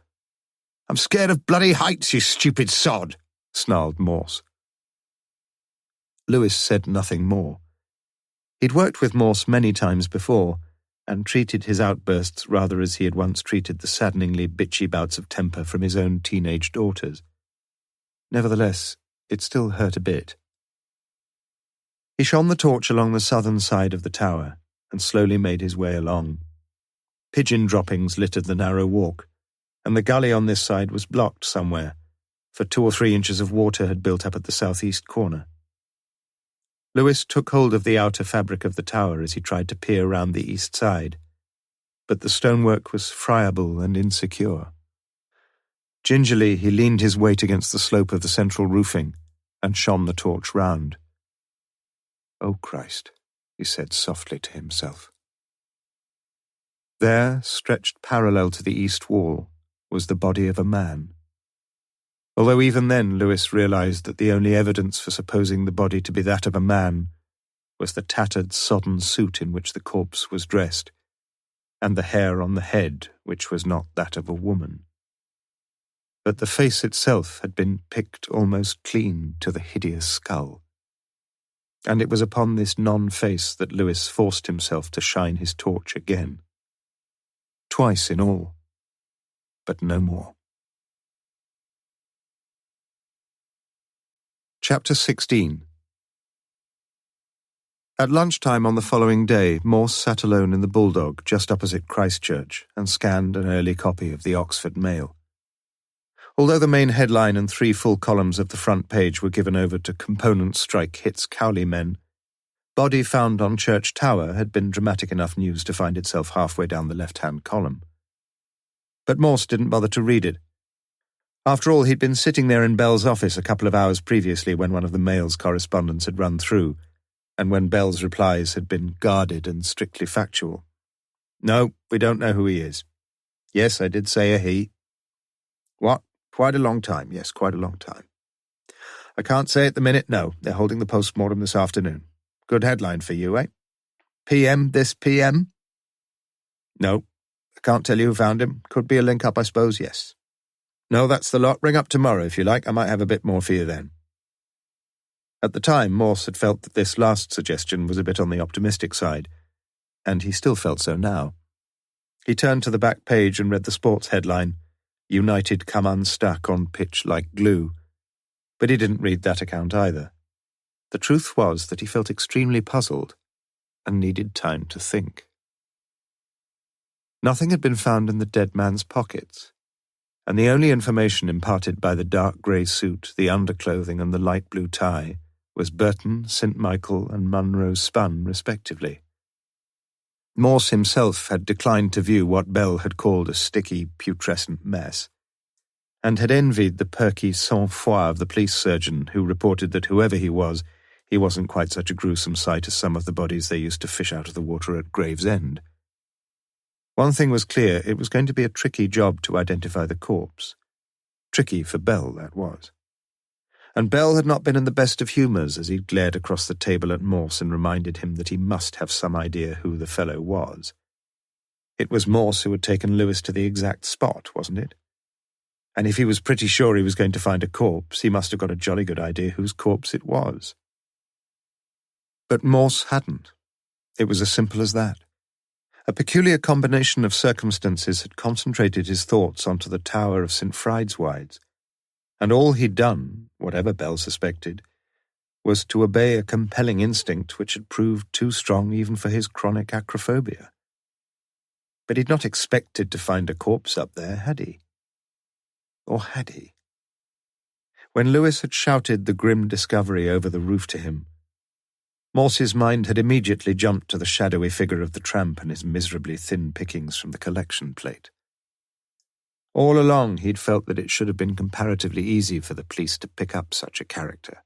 "I'm scared of bloody heights, you stupid sod," snarled Morse. Lewis said nothing more. He'd worked with Morse many times before, and treated his outbursts rather as he had once treated the saddeningly bitchy bouts of temper from his own teenage daughters. Nevertheless, it still hurt a bit. He shone the torch along the southern side of the tower and slowly made his way along. Pigeon droppings littered the narrow walk, and the gully on this side was blocked somewhere, for 2 or 3 inches of water had built up at the southeast corner. Lewis took hold of the outer fabric of the tower as he tried to peer round the east side, but the stonework was friable and insecure. Gingerly he leaned his weight against the slope of the central roofing and shone the torch round. "Oh, Christ," he said softly to himself. There, stretched parallel to the east wall, was the body of a man. Although even then Lewis realized that the only evidence for supposing the body to be that of a man was the tattered, sodden suit in which the corpse was dressed, and the hair on the head, which was not that of a woman. But the face itself had been picked almost clean to the hideous skull. And it was upon this non-face that Lewis forced himself to shine his torch again. Twice in all, but no more. Chapter 16. At lunchtime on the following day, Morse sat alone in the Bulldog just opposite Christchurch and scanned an early copy of the Oxford Mail. Although the main headline and 3 full columns of the front page were given over to Component Strike Hits Cowley Men, Body Found on Church Tower had been dramatic enough news to find itself halfway down the left-hand column. But Morse didn't bother to read it. After all, he'd been sitting there in Bell's office a couple of hours previously when one of the Mail's correspondents had run through, and when Bell's replies had been guarded and strictly factual. "No, we don't know who he is. Yes, I did say a he. What? Quite a long time. Yes, quite a long time. I can't say at the minute, no. They're holding the post-mortem this afternoon. Good headline for you, eh? PM this PM? No, I can't tell you who found him. Could be a link-up, I suppose, yes. No, that's the lot. Ring up tomorrow, if you like. I might have a bit more for you then." At the time, Morse had felt that this last suggestion was a bit on the optimistic side, and he still felt so now. He turned to the back page and read the sports headline, "United come unstuck on pitch like glue," but he didn't read that account either. The truth was that he felt extremely puzzled and needed time to think. Nothing had been found in the dead man's pockets, and the only information imparted by the dark grey suit, the underclothing and the light blue tie was Burton, St. Michael and Munro spun, respectively. Morse himself had declined to view what Bell had called a sticky, putrescent mess, and had envied the perky sang-froid of the police surgeon who reported that whoever he wasn't quite such a gruesome sight as some of the bodies they used to fish out of the water at Gravesend. One thing was clear, it was going to be a tricky job to identify the corpse. Tricky for Bell, that was. And Bell had not been in the best of humours as he glared across the table at Morse and reminded him that he must have some idea who the fellow was. It was Morse who had taken Lewis to the exact spot, wasn't it? And if he was pretty sure he was going to find a corpse, he must have got a jolly good idea whose corpse it was. But Morse hadn't. It was as simple as that. A peculiar combination of circumstances had concentrated his thoughts onto the tower of St. Frideswide, and all he'd done, whatever Bell suspected, was to obey a compelling instinct which had proved too strong even for his chronic acrophobia. But he'd not expected to find a corpse up there, had he? Or had he? When Lewis had shouted the grim discovery over the roof to him, Morse's mind had immediately jumped to the shadowy figure of the tramp and his miserably thin pickings from the collection plate. All along he'd felt that it should have been comparatively easy for the police to pick up such a character.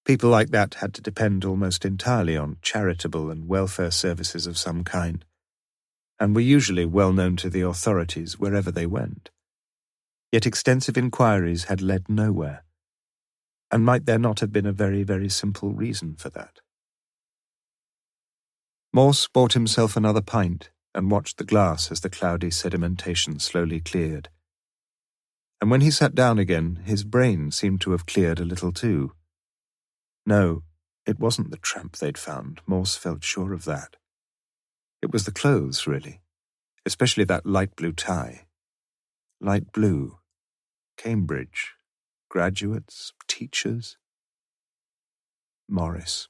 People like that had to depend almost entirely on charitable and welfare services of some kind, and were usually well known to the authorities wherever they went. Yet extensive inquiries had led nowhere. And might there not have been a very, very simple reason for that? Morse bought himself another pint and watched the glass as the cloudy sedimentation slowly cleared. And when he sat down again, his brain seemed to have cleared a little too. No, It wasn't the tramp they'd found. Morse felt sure of that. It was the clothes, really, especially that light blue tie. Light blue. Cambridge. Graduates. Teachers. Morris.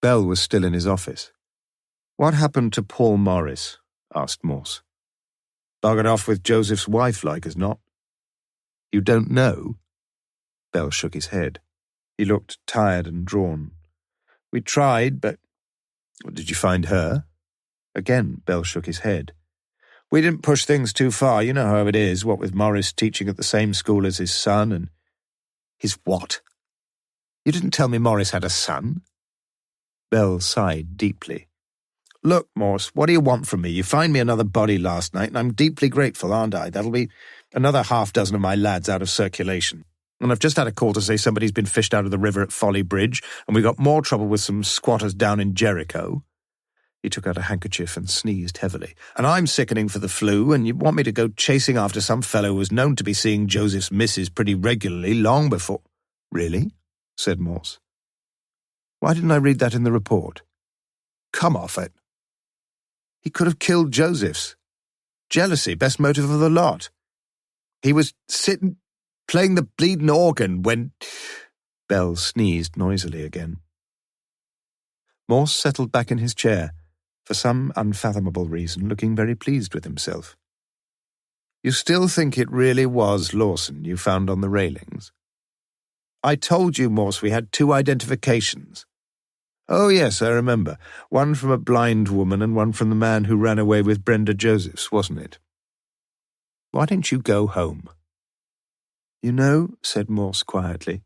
Bell was still in his office. "What happened to Paul Morris?" asked Morse. "Buggered off with Joseph's wife, like as not." "You don't know?" Bell shook his head. He looked tired and drawn. "We tried, but—" "Did you find her?" Again, Bell shook his head. "We didn't push things too far. You know how it is, what with Morris teaching at the same school as his son and—" "His what? You didn't tell me Morris had a son?" Bell sighed deeply. "Look, Morse, what do you want from me? You found me another body last night, and I'm deeply grateful, aren't I? That'll be another half-dozen of my lads out of circulation. And I've just had a call to say somebody's been fished out of the river at Folly Bridge, and we got more trouble with some squatters down in Jericho." He took out a handkerchief and sneezed heavily. "And I'm sickening for the flu, and you want me to go chasing after some fellow who was known to be seeing Joseph's missus pretty regularly long before—" "Really?" said Morse. "Why didn't I read that in the report?" "Come off it. He could have killed Joseph's. Jealousy, best motive of the lot. He was sitting, playing the bleeding organ when—" Bell sneezed noisily again. Morse settled back in his chair, for some unfathomable reason, looking very pleased with himself. "You still think it really was Lawson you found on the railings?" "I told you, Morse, we had 2 identifications." "Oh, yes, I remember. One from a blind woman and one from the man who ran away with Brenda Josephs, wasn't it? Why don't you go home?" "You know," said Morse quietly,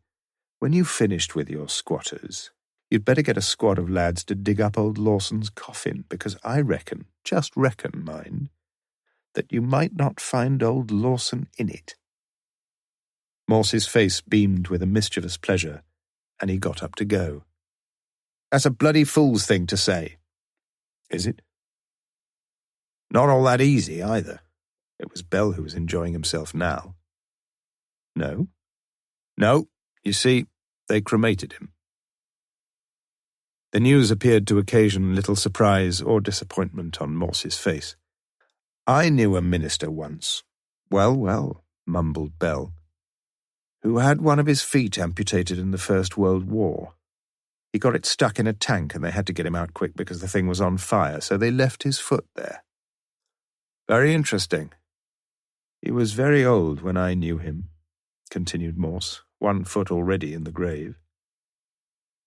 "when you've finished with your squatters, you'd better get a squad of lads to dig up old Lawson's coffin, because I reckon, just reckon, mind, that you might not find old Lawson in it." Morse's face beamed with a mischievous pleasure, and he got up to go. "That's a bloody fool's thing to say." "Is it?" "Not all that easy, either." It was Bell who was enjoying himself now. "No?" "No. You see, they cremated him." The news appeared to occasion little surprise or disappointment on Morse's face. "I knew a minister once." Well, mumbled Bell, "who had one of his feet amputated in the First World War. He got it stuck in a tank and they had to get him out quick because the thing was on fire, so they left his foot there." "Very interesting. He was very old when I knew him," continued Morse, 1 foot already in the grave.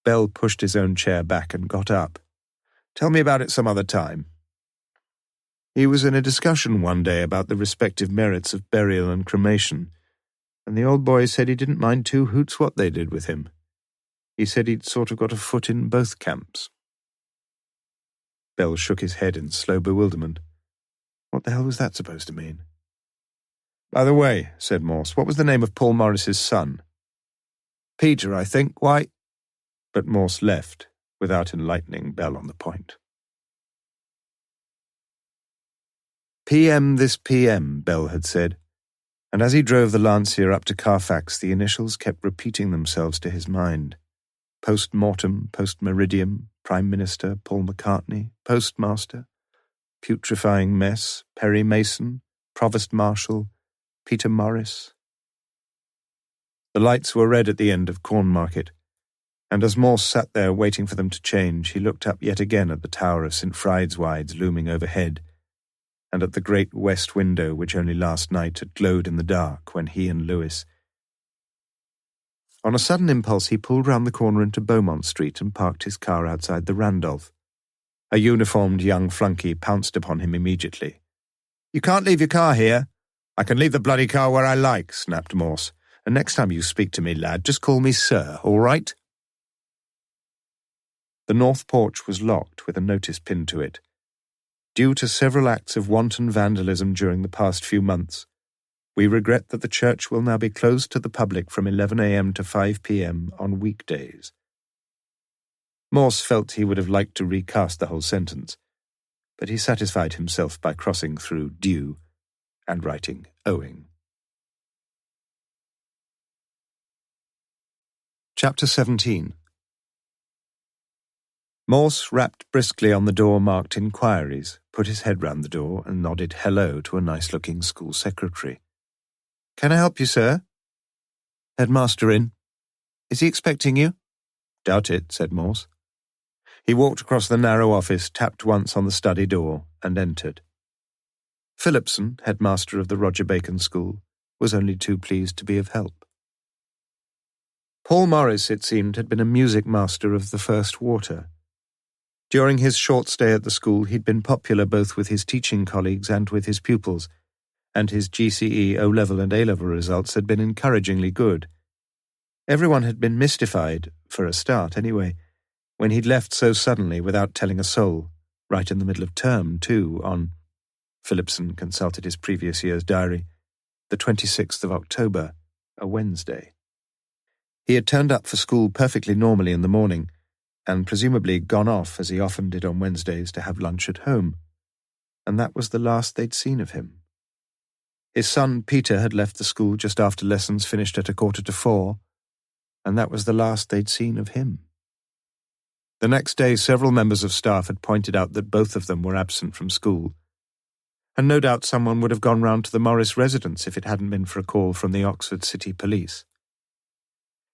Bell pushed his own chair back and got up. "Tell me about it some other time." "He was in a discussion one day about the respective merits of burial and cremation, and the old boy said he didn't mind 2 hoots what they did with him. He said he'd sort of got a foot in both camps." Bell shook his head in slow bewilderment. What the hell was that supposed to mean? "By the way," said Morse, "what was the name of Paul Morris's son?" "Peter, I think. Why—" But Morse left, without enlightening Bell on the point. "PM this PM," Bell had said, and as he drove the Lancia up to Carfax, the initials kept repeating themselves to his mind. Post-mortem, post-meridium, Prime Minister, Paul McCartney, Postmaster, Putrefying Mess, Perry Mason, Provost Marshal, Peter Morris. The lights were red at the end of Cornmarket, and as Morse sat there waiting for them to change, he looked up yet again at the tower of St. Frideswide looming overhead, and at the great west window which only last night had glowed in the dark when he and Lewis— On a sudden impulse, he pulled round the corner into Beaumont Street and parked his car outside the Randolph. A uniformed young flunky pounced upon him immediately. "You can't leave your car here." "I can leave the bloody car where I like," snapped Morse. "And next time you speak to me, lad, just call me sir, all right?" The north porch was locked with a notice pinned to it. "Due to several acts of wanton vandalism during the past few months, we regret that the church will now be closed to the public from 11 a.m. to 5 p.m. on weekdays." Morse felt he would have liked to recast the whole sentence, but he satisfied himself by crossing through due and writing owing. Chapter 17. Morse rapped briskly on the door marked Inquiries, put his head round the door, and nodded hello to a nice-looking school secretary. "Can I help you, sir?" "Headmaster in. Is he expecting you?" "Doubt it," said Morse. He walked across the narrow office, tapped once on the study door, and entered. Phillipson, headmaster of the Roger Bacon School, was only too pleased to be of help. Paul Morris, it seemed, had been a music master of the first water. During his short stay at the school, he'd been popular both with his teaching colleagues and with his pupils, and his GCE, O-level and A-level results had been encouragingly good. Everyone had been mystified, for a start anyway, when he'd left so suddenly without telling a soul, right in the middle of term, too, on, Phillipson consulted his previous year's diary, the 26th of October, a Wednesday. He had turned up for school perfectly normally in the morning, and presumably gone off, as he often did on Wednesdays, to have lunch at home, and that was the last they'd seen of him. His son Peter had left the school just after lessons finished at 3:45, and that was the last they'd seen of him. The next day several members of staff had pointed out that both of them were absent from school, and no doubt someone would have gone round to the Morris residence if it hadn't been for a call from the Oxford City Police.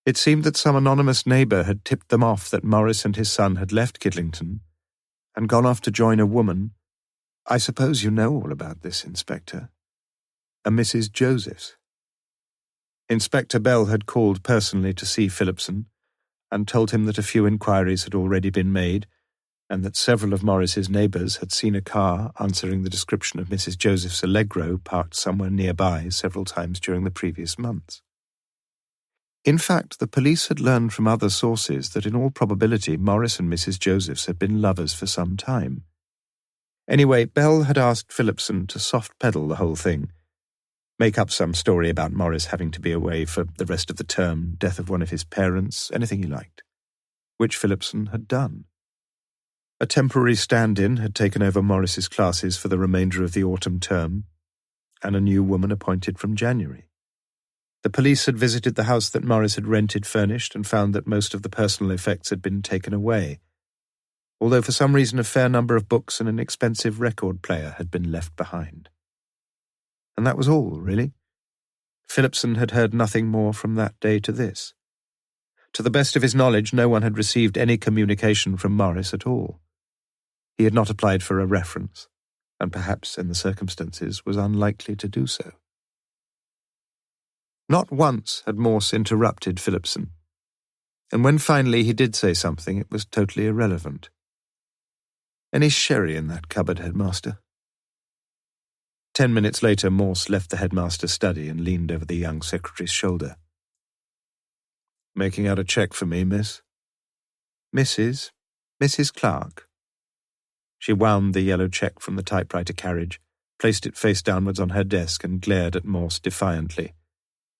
It seemed that some anonymous neighbour had tipped them off that Morris and his son had left Kidlington and gone off to join a woman. I suppose you know all about this, Inspector. A Mrs. Josephs. Inspector Bell had called personally to see Phillipson and told him that a few inquiries had already been made and that several of Morris's neighbours had seen a car answering the description of Mrs. Joseph's Allegro parked somewhere nearby several times during the previous months. In fact, the police had learned from other sources that in all probability Morris and Mrs. Josephs had been lovers for some time. Anyway, Bell had asked Phillipson to soft-pedal the whole thing, make up some story about Morris having to be away for the rest of the term, death of one of his parents, anything he liked, which Phillipson had done. A temporary stand-in had taken over Morris's classes for the remainder of the autumn term, and a new woman appointed from January. The police had visited the house that Morris had rented furnished and found that most of the personal effects had been taken away, although for some reason a fair number of books and an expensive record player had been left behind. And that was all, really. Phillipson had heard nothing more from that day to this. To the best of his knowledge, no one had received any communication from Morris at all. He had not applied for a reference, and perhaps, in the circumstances, was unlikely to do so. Not once had Morse interrupted Phillipson, and when finally he did say something, it was totally irrelevant. "Any sherry in that cupboard, headmaster?" 10 minutes later, Morse left the headmaster's study and leaned over the young secretary's shoulder. "Making out a cheque for me, miss?" Mrs. Clark." She wound the yellow cheque from the typewriter carriage, placed it face downwards on her desk, and glared at Morse defiantly.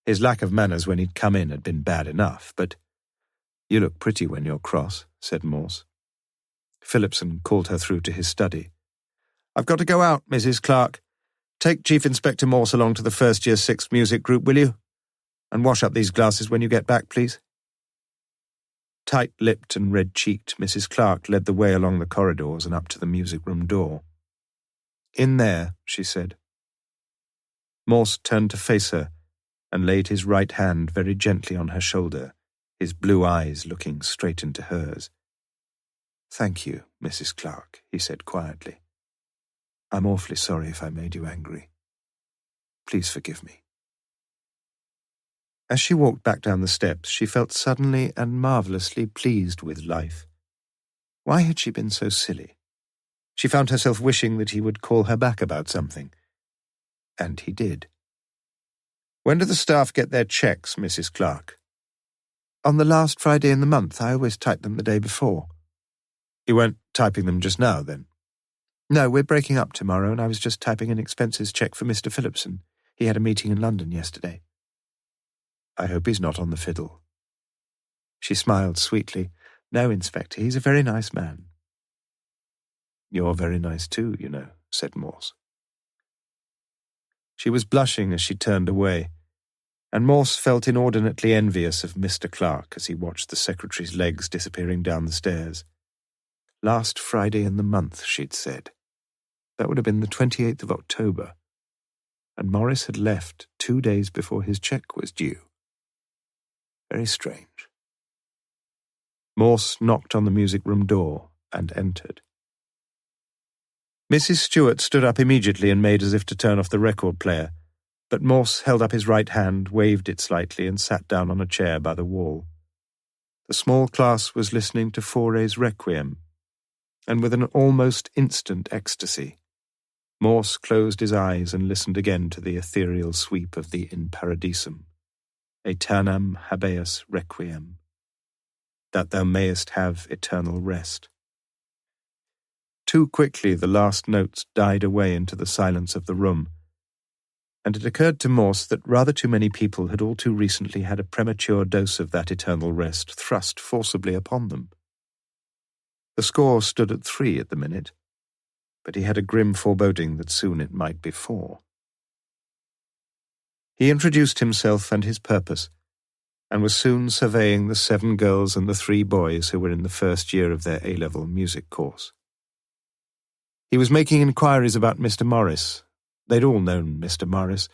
His lack of manners when he'd come in had been bad enough, but "You look pretty when you're cross," said Morse. Phillipson called her through to his study. "I've got to go out, Mrs. Clark. Take Chief Inspector Morse along to the first year 6th music group, will you? And wash up these glasses when you get back, please." Tight-lipped and red-cheeked, Mrs. Clark led the way along the corridors and up to the music room door. "In there," she said. Morse turned to face her and laid his right hand very gently on her shoulder, his blue eyes looking straight into hers. "Thank you, Mrs. Clark," he said quietly. "I'm awfully sorry if I made you angry. Please forgive me." As she walked back down the steps, she felt suddenly and marvellously pleased with life. Why had she been so silly? She found herself wishing that he would call her back about something. And he did. "When do the staff get their cheques, Mrs. Clark?" "On the last Friday in the month. I always type them the day before." "You weren't typing them just now, then?" "No, we're breaking up tomorrow, and I was just typing an expenses cheque for Mr. Phillipson. He had a meeting in London yesterday." "I hope he's not on the fiddle." She smiled sweetly. "No, Inspector, he's a very nice man." "You're very nice too, you know," said Morse. She was blushing as she turned away. and Morse felt inordinately envious of Mr. Clark as he watched the secretary's legs disappearing down the stairs. Last Friday in the month, she'd said. That would have been the 28th of October, and Morris had left 2 days before his cheque was due. Very strange. Morse knocked on the music room door and entered. Mrs. Stewart stood up immediately and made as if to turn off the record player, but Morse held up his right hand, waved it slightly, and sat down on a chair by the wall. The small class was listening to Fauré's Requiem, and with an almost instant ecstasy, Morse closed his eyes and listened again to the ethereal sweep of the In Paradisum, Aeternam habeas requiem, that thou mayest have eternal rest. Too quickly the last notes died away into the silence of the room, and it occurred to Morse that rather too many people had all too recently had a premature dose of that eternal rest thrust forcibly upon them. The score stood at 3 at the minute, but he had a grim foreboding that soon it might be 4. He introduced himself and his purpose, and was soon surveying the 7 girls and the 3 boys who were in the first year of their A-level music course. He was making inquiries about Mr. Morris. They'd all known Mr. Morris.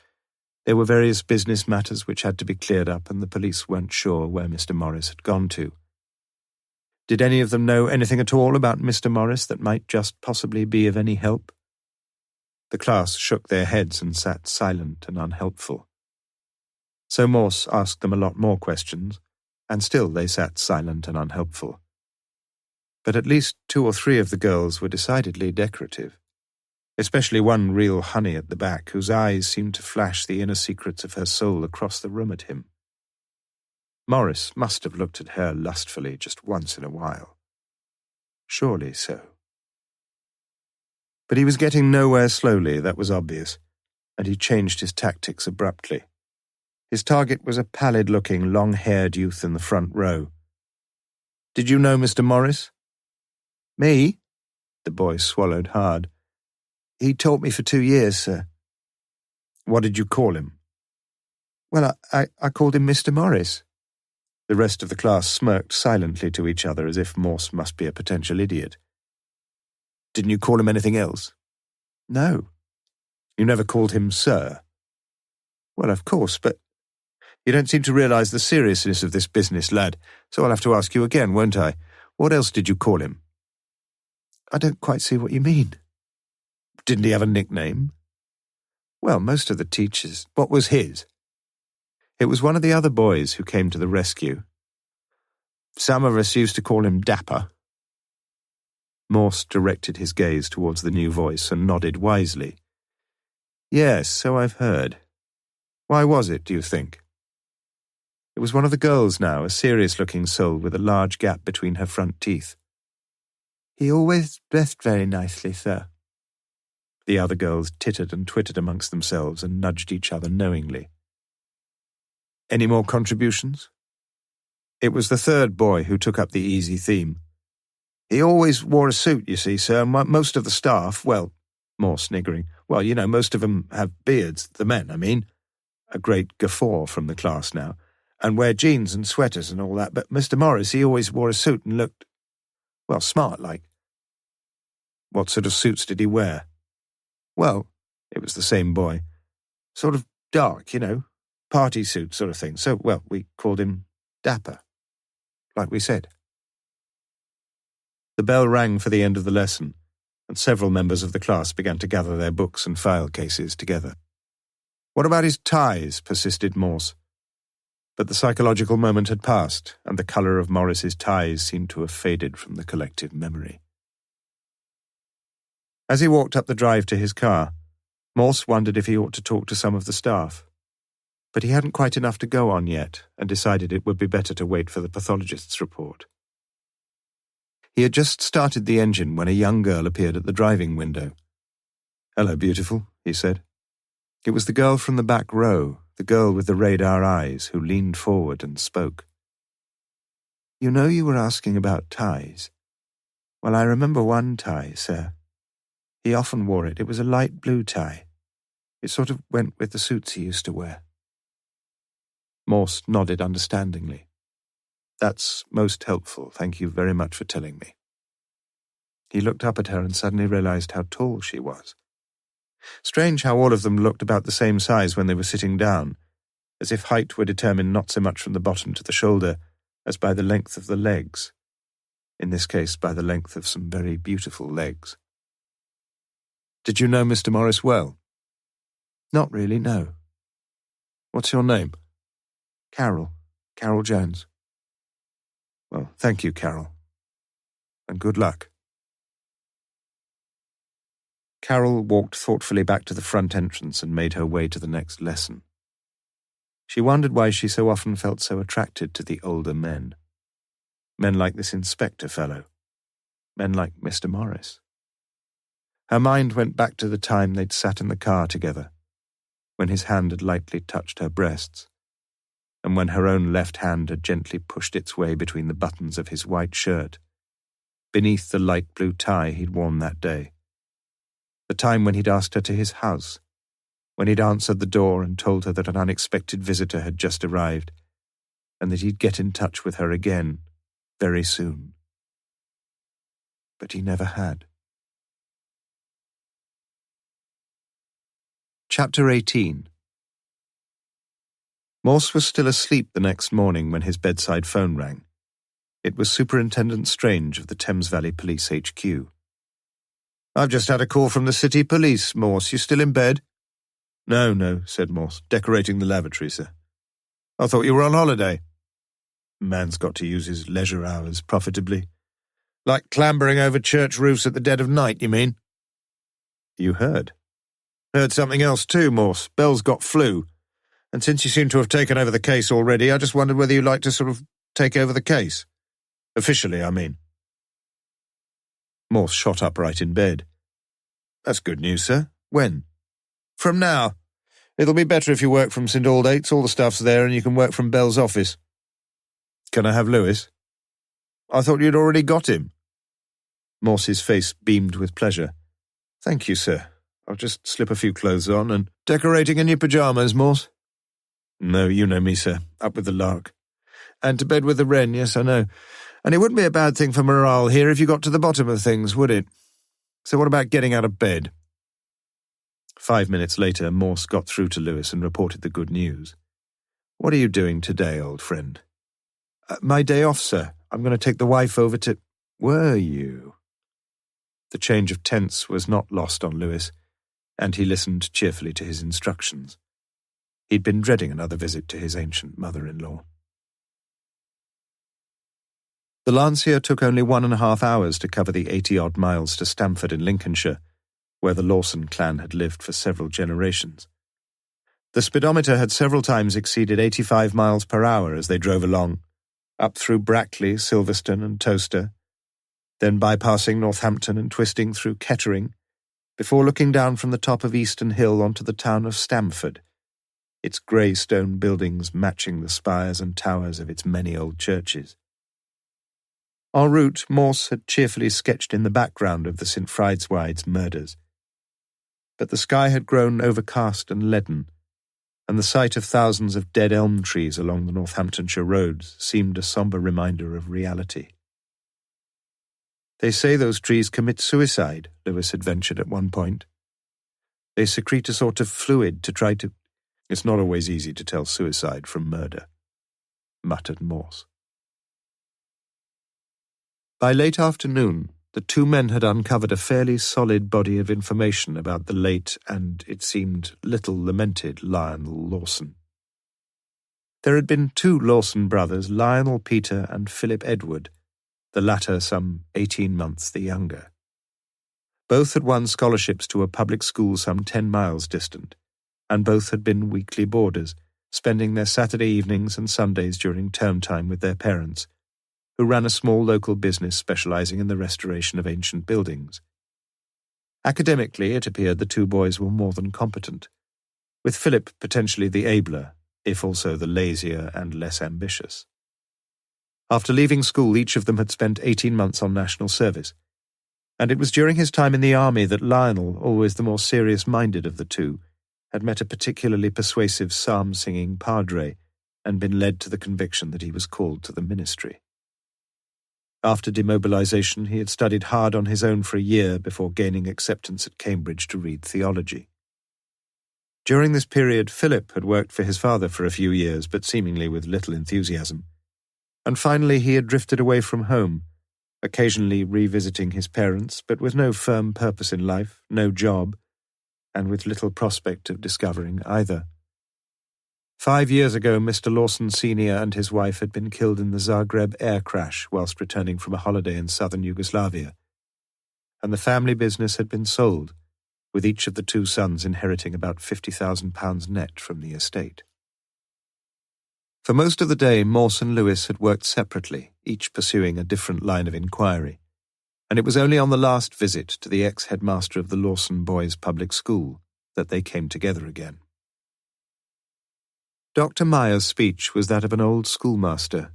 There were various business matters which had to be cleared up, and the police weren't sure where Mr. Morris had gone to. Did any of them know anything at all about Mr. Morris that might just possibly be of any help? The class shook their heads and sat silent and unhelpful. So Morse asked them a lot more questions, and still they sat silent and unhelpful. But at least 2 or 3 of the girls were decidedly decorative, especially one real honey at the back, whose eyes seemed to flash the inner secrets of her soul across the room at him. Morris must have looked at her lustfully just once in a while. Surely so. But he was getting nowhere slowly, that was obvious, and he changed his tactics abruptly. His target was a pallid-looking, long-haired youth in the front row. "Did you know Mr. Morris?" "Me?" The boy swallowed hard. "He taught me for 2 years, sir." "What did you call him?" "Well, I called him Mr. Morris." The rest of the class smirked silently to each other as if Morse must be a potential idiot. "Didn't you call him anything else?" "No." "You never called him Sir?" "Well, of course, but you don't seem to realize the seriousness of this business, lad, so I'll have to ask you again, won't I? What else did you call him?" "I don't quite see what you mean." "Didn't he have a nickname?" "Well, most of the teachers—" "What was his?" "It was one of the other boys who came to the rescue. Some of us used to call him Dapper." Morse directed his gaze towards the new voice and nodded wisely. "Yes, so I've heard. Why was it, do you think?" It was one of the girls now, a serious-looking soul with a large gap between her front teeth. "He always dressed very nicely, sir." The other girls tittered and twittered amongst themselves and nudged each other knowingly. "Any more contributions?" It was the third boy who took up the easy theme. "He always wore a suit, you see, sir, and most of the staff, well," more sniggering, "well, you know, most of them have beards, the men, I mean." A great guffaw from the class now. "And wear jeans and sweaters and all that, but Mr. Morris, he always wore a suit and looked, well, smart like." "What sort of suits did he wear?" "Well," it was the same boy, "sort of dark, you know, party suit sort of thing, so, well, we called him Dapper, like we said." The bell rang for the end of the lesson, and several members of the class began to gather their books and file cases together. "What about his ties?" persisted Morse. But the psychological moment had passed, and the colour of Morris's ties seemed to have faded from the collective memory. As he walked up the drive to his car, Morse wondered if he ought to talk to some of the staff. But he hadn't quite enough to go on yet, and decided it would be better to wait for the pathologist's report. He had just started the engine when a young girl appeared at the driving window. "Hello, beautiful," he said. It was the girl from the back row, the girl with the radar eyes, who leaned forward and spoke. "You know you were asking about ties. Well, I remember one tie, sir. He often wore it. It was a light blue tie. It sort of went with the suits he used to wear." Morse nodded understandingly. "That's most helpful. Thank you very much for telling me." He looked up at her and suddenly realized how tall she was. Strange how all of them looked about the same size when they were sitting down, as if height were determined not so much from the bottom to the shoulder as by the length of the legs, in this case by the length of some very beautiful legs. "Did you know Mr. Morris well?" "Not really, no." "What's your name?" "Carol. Carol Jones." "Well, thank you, Carol. And good luck." Carol walked thoughtfully back to the front entrance and made her way to the next lesson. She wondered why she so often felt so attracted to the older men. Men like this inspector fellow. Men like Mr. Morris. Her mind went back to the time they'd sat in the car together, when his hand had lightly touched her breasts, and when her own left hand had gently pushed its way between the buttons of his white shirt, beneath the light blue tie he'd worn that day. The time when he'd asked her to his house, when he'd answered the door and told her that an unexpected visitor had just arrived, and that he'd get in touch with her again very soon. But he never had. Chapter 18. Morse was still asleep the next morning when his bedside phone rang. It was Superintendent Strange of the Thames Valley Police HQ. "I've just had a call from the City Police, Morse. You still in bed?" No, said Morse. "Decorating the lavatory, sir." "I thought you were on holiday." "Man's got to use his leisure hours profitably." "Like clambering over church roofs at the dead of night, you mean?" "You heard?" "Heard something else too, Morse. Bell's got flu. And since you seem to have taken over the case already, I just wondered whether you'd like to sort of take over the case. Officially, I mean." Morse shot upright in bed. "That's good news, sir. When?" "From now. It'll be better if you work from St. Aldate's. All the stuff's there and you can work from Bell's office." "Can I have Lewis?" "I thought you'd already got him." Morse's face beamed with pleasure. "Thank you, sir. I'll just slip a few clothes on and—" "Decorating in your pyjamas, Morse?" "No, you know me, sir. Up with the lark." "And to bed with the wren, yes, I know. And it wouldn't be a bad thing for morale here if you got to the bottom of things, would it? So what about getting out of bed?" 5 minutes later, Morse got through to Lewis and reported the good news. "What are you doing today, old friend?" My day off, sir. I'm going to take the wife over to—" "Were you?" The change of tense was not lost on Lewis, and he listened cheerfully to his instructions. He'd been dreading another visit to his ancient mother-in-law. The Lancia took only 1.5 hours to cover the 80-odd miles to Stamford in Lincolnshire, where the Lawson clan had lived for several generations. The speedometer had several times exceeded 85 miles per hour as they drove along, up through Brackley, Silverstone and Towcester, then bypassing Northampton and twisting through Kettering, before looking down from the top of Easton Hill onto the town of Stamford, its grey stone buildings matching the spires and towers of its many old churches. En route, Morse had cheerfully sketched in the background of the St. Frideswide's murders. But the sky had grown overcast and leaden, and the sight of thousands of dead elm trees along the Northamptonshire roads seemed a sombre reminder of reality. "They say those trees commit suicide," Lewis had ventured at one point. "They secrete a sort of fluid to try to—" "It's not always easy to tell suicide from murder," muttered Morse. By late afternoon, the two men had uncovered a fairly solid body of information about the late and, it seemed, little lamented Lionel Lawson. There had been 2 Lawson brothers, Lionel Peter and Philip Edward, the latter some 18 months the younger. Both had won scholarships to a public school some 10 miles distant, and both had been weekly boarders, spending their Saturday evenings and Sundays during term time with their parents, who ran a small local business specializing in the restoration of ancient buildings. Academically, it appeared the 2 boys were more than competent, with Philip potentially the abler, if also the lazier and less ambitious. After leaving school, each of them had spent 18 months on national service, and it was during his time in the army that Lionel, always the more serious-minded of the 2, had met a particularly persuasive psalm-singing padre and been led to the conviction that he was called to the ministry. After demobilization, he had studied hard on his own for a year before gaining acceptance at Cambridge to read theology. During this period, Philip had worked for his father for a few years, but seemingly with little enthusiasm. And finally he had drifted away from home, occasionally revisiting his parents, but with no firm purpose in life, no job, and with little prospect of discovering either. 5 years ago, Mr. Lawson Sr. and his wife had been killed in the Zagreb air crash whilst returning from a holiday in southern Yugoslavia, and the family business had been sold, with each of the 2 sons inheriting about £50,000 net from the estate. For most of the day, Morse and Lewis had worked separately, each pursuing a different line of inquiry, and it was only on the last visit to the ex-headmaster of the Lawson Boys' Public School that they came together again. Dr. Meyer's speech was that of an old schoolmaster,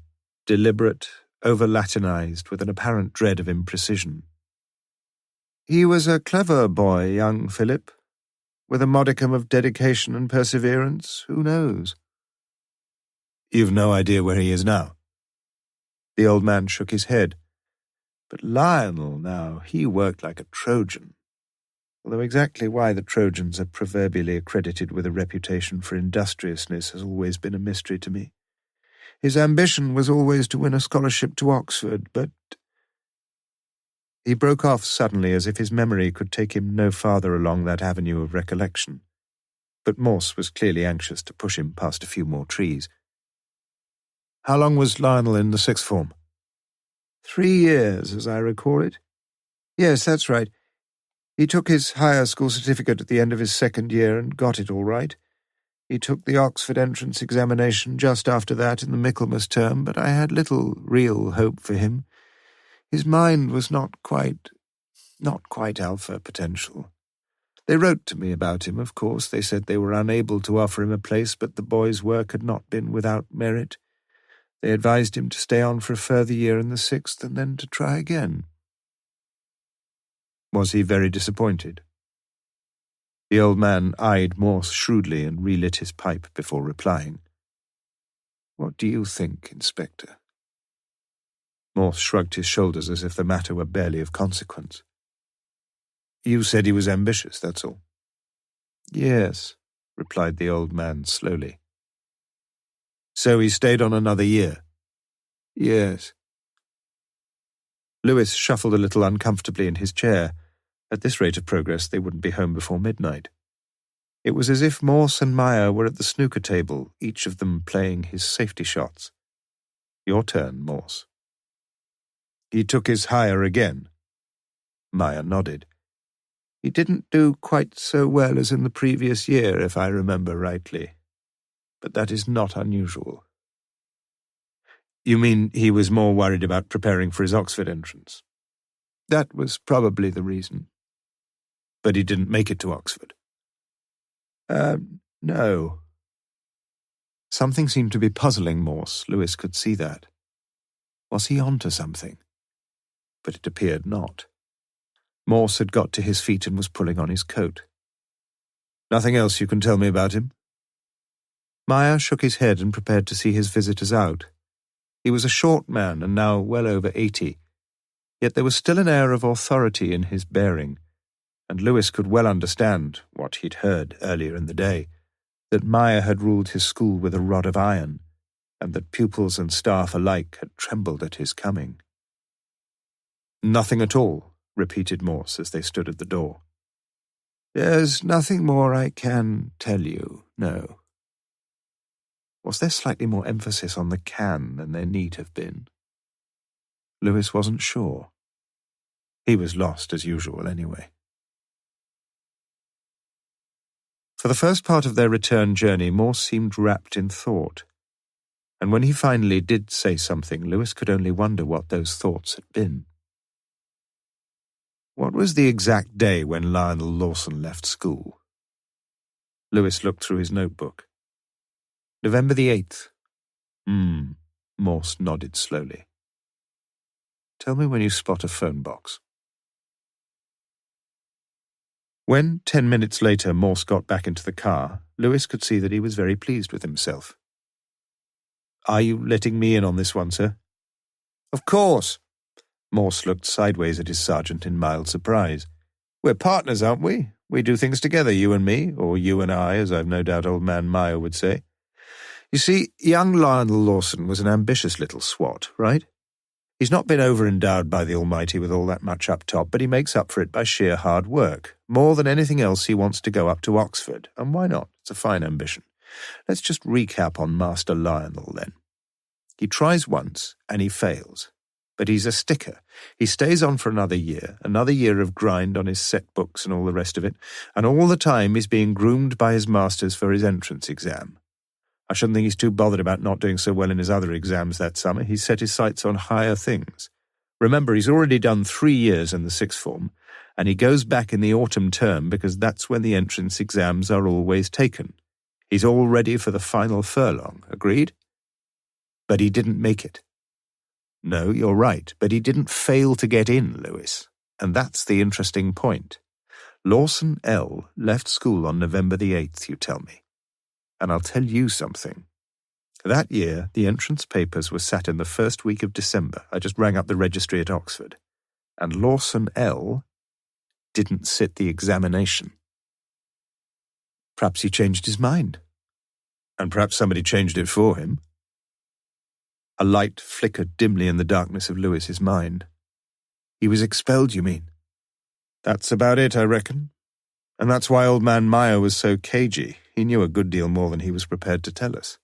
deliberate, over-Latinized, with an apparent dread of imprecision. He was a clever boy, young Philip. With a modicum of dedication and perseverance, who knows? You've no idea where he is now? The old man shook his head. But Lionel, now, he worked like a Trojan. Although exactly why the Trojans are proverbially accredited with a reputation for industriousness has always been a mystery to me. His ambition was always to win a scholarship to Oxford, but... He broke off suddenly as if his memory could take him no farther along that avenue of recollection. But Morse was clearly anxious to push him past a few more trees. How long was Lionel in the 6th form? 3 years, as I recall it. Yes, that's right. He took his higher school certificate at the end of his 2nd year and got it all right. He took the Oxford entrance examination just after that in the Michaelmas term, but I had little real hope for him. His mind was not quite alpha potential. They wrote to me about him, of course. They said they were unable to offer him a place, but the boy's work had not been without merit. They advised him to stay on for a further year in the 6th and then to try again. Was he very disappointed? The old man eyed Morse shrewdly and relit his pipe before replying. What do you think, Inspector? Morse shrugged his shoulders as if the matter were barely of consequence. You said he was ambitious, that's all. Yes, replied the old man slowly. So he stayed on another year? Yes. Lewis shuffled a little uncomfortably in his chair. At this rate of progress, they wouldn't be home before midnight. It was as if Morse and Meyer were at the snooker table, each of them playing his safety shots. Your turn, Morse. He took his higher again. Meyer nodded. He didn't do quite so well as in the previous year, if I remember rightly. But that is not unusual. You mean he was more worried about preparing for his Oxford entrance? That was probably the reason. But he didn't make it to Oxford? No. Something seemed to be puzzling Morse. Lewis could see that. Was he on to something? But it appeared not. Morse had got to his feet and was pulling on his coat. Nothing else you can tell me about him? Meyer shook his head and prepared to see his visitors out. He was a short man and now well over 80, yet there was still an air of authority in his bearing, and Lewis could well understand what he'd heard earlier in the day, that Meyer had ruled his school with a rod of iron, and that pupils and staff alike had trembled at his coming. Nothing at all, repeated Morse as they stood at the door. There's nothing more I can tell you, no. Was there slightly more emphasis on the can than there need have been? Lewis wasn't sure. He was lost as usual anyway. For the first part of their return journey, Morse seemed wrapped in thought, and when he finally did say something, Lewis could only wonder what those thoughts had been. What was the exact day when Lionel Lawson left school? Lewis looked through his notebook. November the 8th. Morse nodded slowly. Tell me when you spot a phone box. When, 10 minutes later, Morse got back into the car, Lewis could see that he was very pleased with himself. Are you letting me in on this one, sir?" "Of course." Morse looked sideways at his sergeant in mild surprise. "We're partners, aren't we? We do things together, you and me, or you and I, as I've no doubt old man Meyer would say. You see, young Lionel Lawson was an ambitious little swat, right? He's not been over-endowed by the Almighty with all that much up top, but he makes up for it by sheer hard work. More than anything else, he wants to go up to Oxford, and why not? It's a fine ambition. Let's just recap on Master Lionel, then. He tries once, and he fails. But he's a sticker. He stays on for another year of grind on his set books and all the rest of it, and all the time he's being groomed by his masters for his entrance exam. I shouldn't think he's too bothered about not doing so well in his other exams that summer. He's set his sights on higher things. Remember, he's already done 3 years in the sixth form, and he goes back in the autumn term because that's when the entrance exams are always taken. He's all ready for the final furlong, agreed? But he didn't make it. No, you're right, but he didn't fail to get in, Lewis. And that's the interesting point. Lawson L. left school on November the 8th, you tell me. And I'll tell you something. That year, the entrance papers were sat in the first week of December. I just rang up the registry at Oxford. And Lawson L. didn't sit the examination. Perhaps he changed his mind. And perhaps somebody changed it for him. A light flickered dimly in the darkness of Lewis's mind. He was expelled, you mean? That's about it, I reckon. And that's why old man Meyer was so cagey. He knew a good deal more than he was prepared to tell us.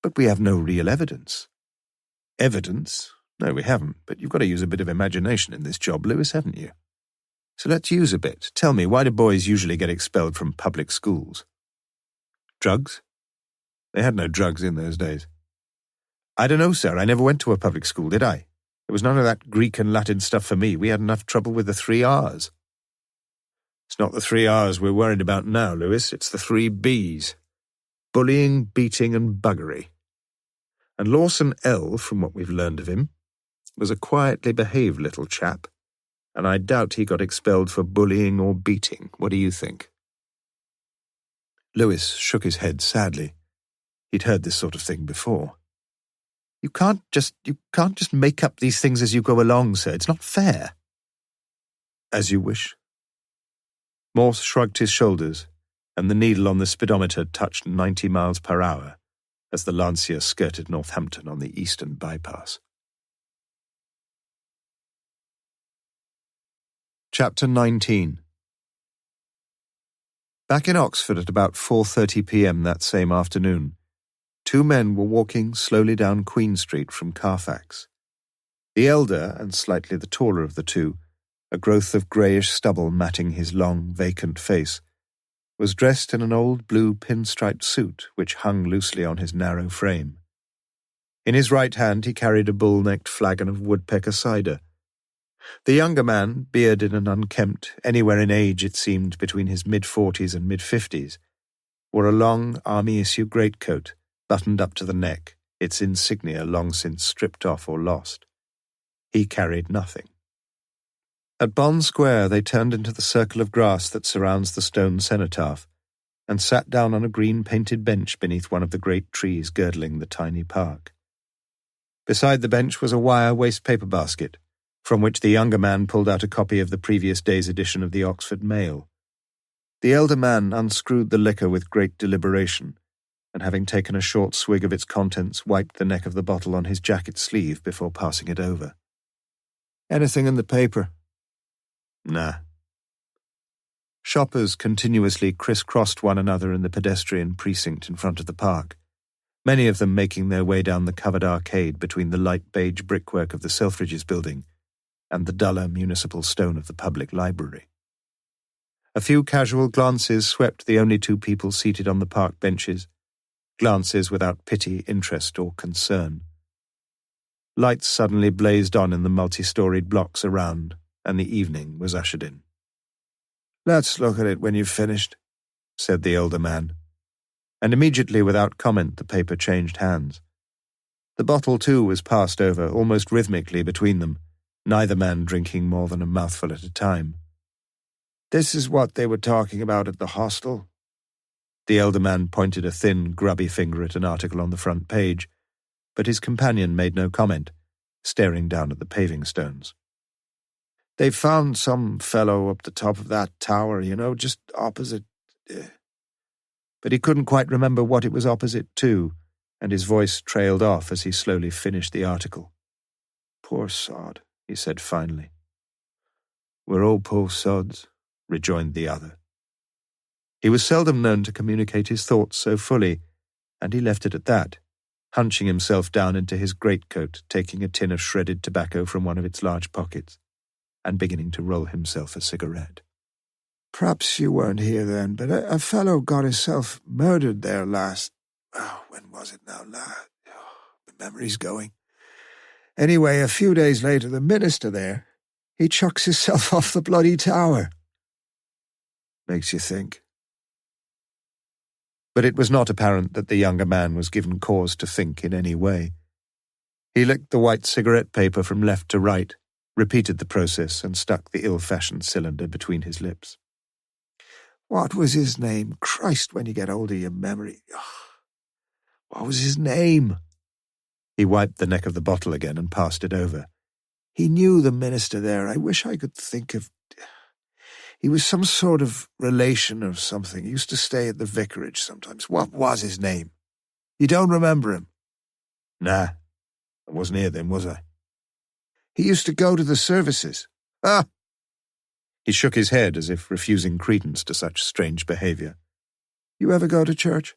But we have no real evidence. Evidence? No, we haven't, but you've got to use a bit of imagination in this job, Lewis, haven't you? So let's use a bit. Tell me, why do boys usually get expelled from public schools? Drugs? They had no drugs in those days. I don't know, sir. I never went to a public school, did I? There was none of that Greek and Latin stuff for me. We had enough trouble with the 3 R's. It's not the 3 R's we're worried about now, Lewis. It's the 3 B's. Bullying, beating, and buggery. And Lawson L., from what we've learned of him, was a quietly behaved little chap, and I doubt he got expelled for bullying or beating. What do you think? Lewis shook his head sadly. He'd heard this sort of thing before. You can't just make up these things as you go along, sir. It's not fair. As you wish. Morse shrugged his shoulders, and the needle on the speedometer touched 90 miles per hour as the Lancia skirted Northampton on the eastern bypass. Chapter 19. Back in Oxford at about 4:30 p.m. that same afternoon, 2 men were walking slowly down Queen Street from Carfax. The elder, and slightly the taller of the two, a growth of greyish stubble matting his long, vacant face, was dressed in an old blue pinstriped suit which hung loosely on his narrow frame. In his right hand he carried a bull-necked flagon of woodpecker cider. The younger man, bearded and unkempt, anywhere in age it seemed between his mid-40s and mid-50s, wore a long army-issue greatcoat, buttoned up to the neck, its insignia long since stripped off or lost. He carried nothing. At Bond Square they turned into the circle of grass that surrounds the stone cenotaph, and sat down on a green-painted bench beneath one of the great trees girdling the tiny park. Beside the bench was a wire waste-paper basket, from which the younger man pulled out a copy of the previous day's edition of the Oxford Mail. The elder man unscrewed the liquor with great deliberation, and having taken a short swig of its contents, wiped the neck of the bottle on his jacket sleeve before passing it over. "Anything in the paper?" "Nah." Shoppers continuously criss-crossed one another in the pedestrian precinct in front of the park, many of them making their way down the covered arcade between the light beige brickwork of the Selfridges building and the duller municipal stone of the public library. A few casual glances swept the only 2 people seated on the park benches, glances without pity, interest, or concern. Lights suddenly blazed on in the multi-storied blocks around, and the evening was ushered in. "Let's look at it when you've finished," said the elder man, and immediately without comment the paper changed hands. The bottle too was passed over, almost rhythmically between them, neither man drinking more than a mouthful at a time. "This is what they were talking about at the hostel." The elder man pointed a thin, grubby finger at an article on the front page, but his companion made no comment, staring down at the paving stones. "They found some fellow up the top of that tower, just opposite..." But he couldn't quite remember what it was opposite to, and his voice trailed off as he slowly finished the article. "Poor sod," he said finally. "We're all poor sods," rejoined the other. He was seldom known to communicate his thoughts so fully, and he left it at that, hunching himself down into his greatcoat, taking a tin of shredded tobacco from one of its large pockets, and beginning to roll himself a cigarette. "Perhaps you weren't here then, but a fellow got himself murdered there last... when was it now, lad? The memory's going. Anyway, a few days later, the minister there, he chucks himself off the bloody tower. Makes you think." But it was not apparent that the younger man was given cause to think in any way. He licked the white cigarette paper from left to right, repeated the process, and stuck the ill-fashioned cylinder between his lips. "What was his name? Christ, when you get hold of your memory. What was his name?" He wiped the neck of the bottle again and passed it over. "He knew the minister there. I wish I could think of... He was some sort of relation or something. He used to stay at the vicarage sometimes. What was his name? You don't remember him?" "Nah, I wasn't here then, was I?" "He used to go to the services." "Ah!" He shook his head as if refusing credence to such strange behaviour. "You ever go to church?"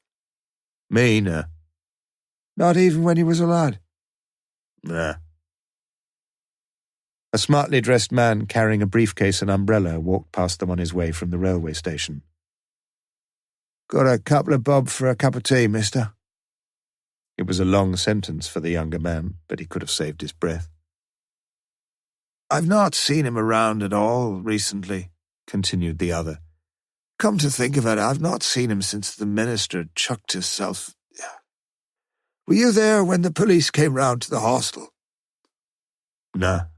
"Me, nah." "Not even when he was a lad?" "Nah." A smartly dressed man carrying a briefcase and umbrella walked past them on his way from the railway station. "Got a couple of bob for a cup of tea, mister?" It was a long sentence for the younger man, but he could have saved his breath. "I've not seen him around at all recently," continued the other. "Come to think of it, I've not seen him since the minister chucked himself... Were you there when the police came round to the hostel?" "Nah."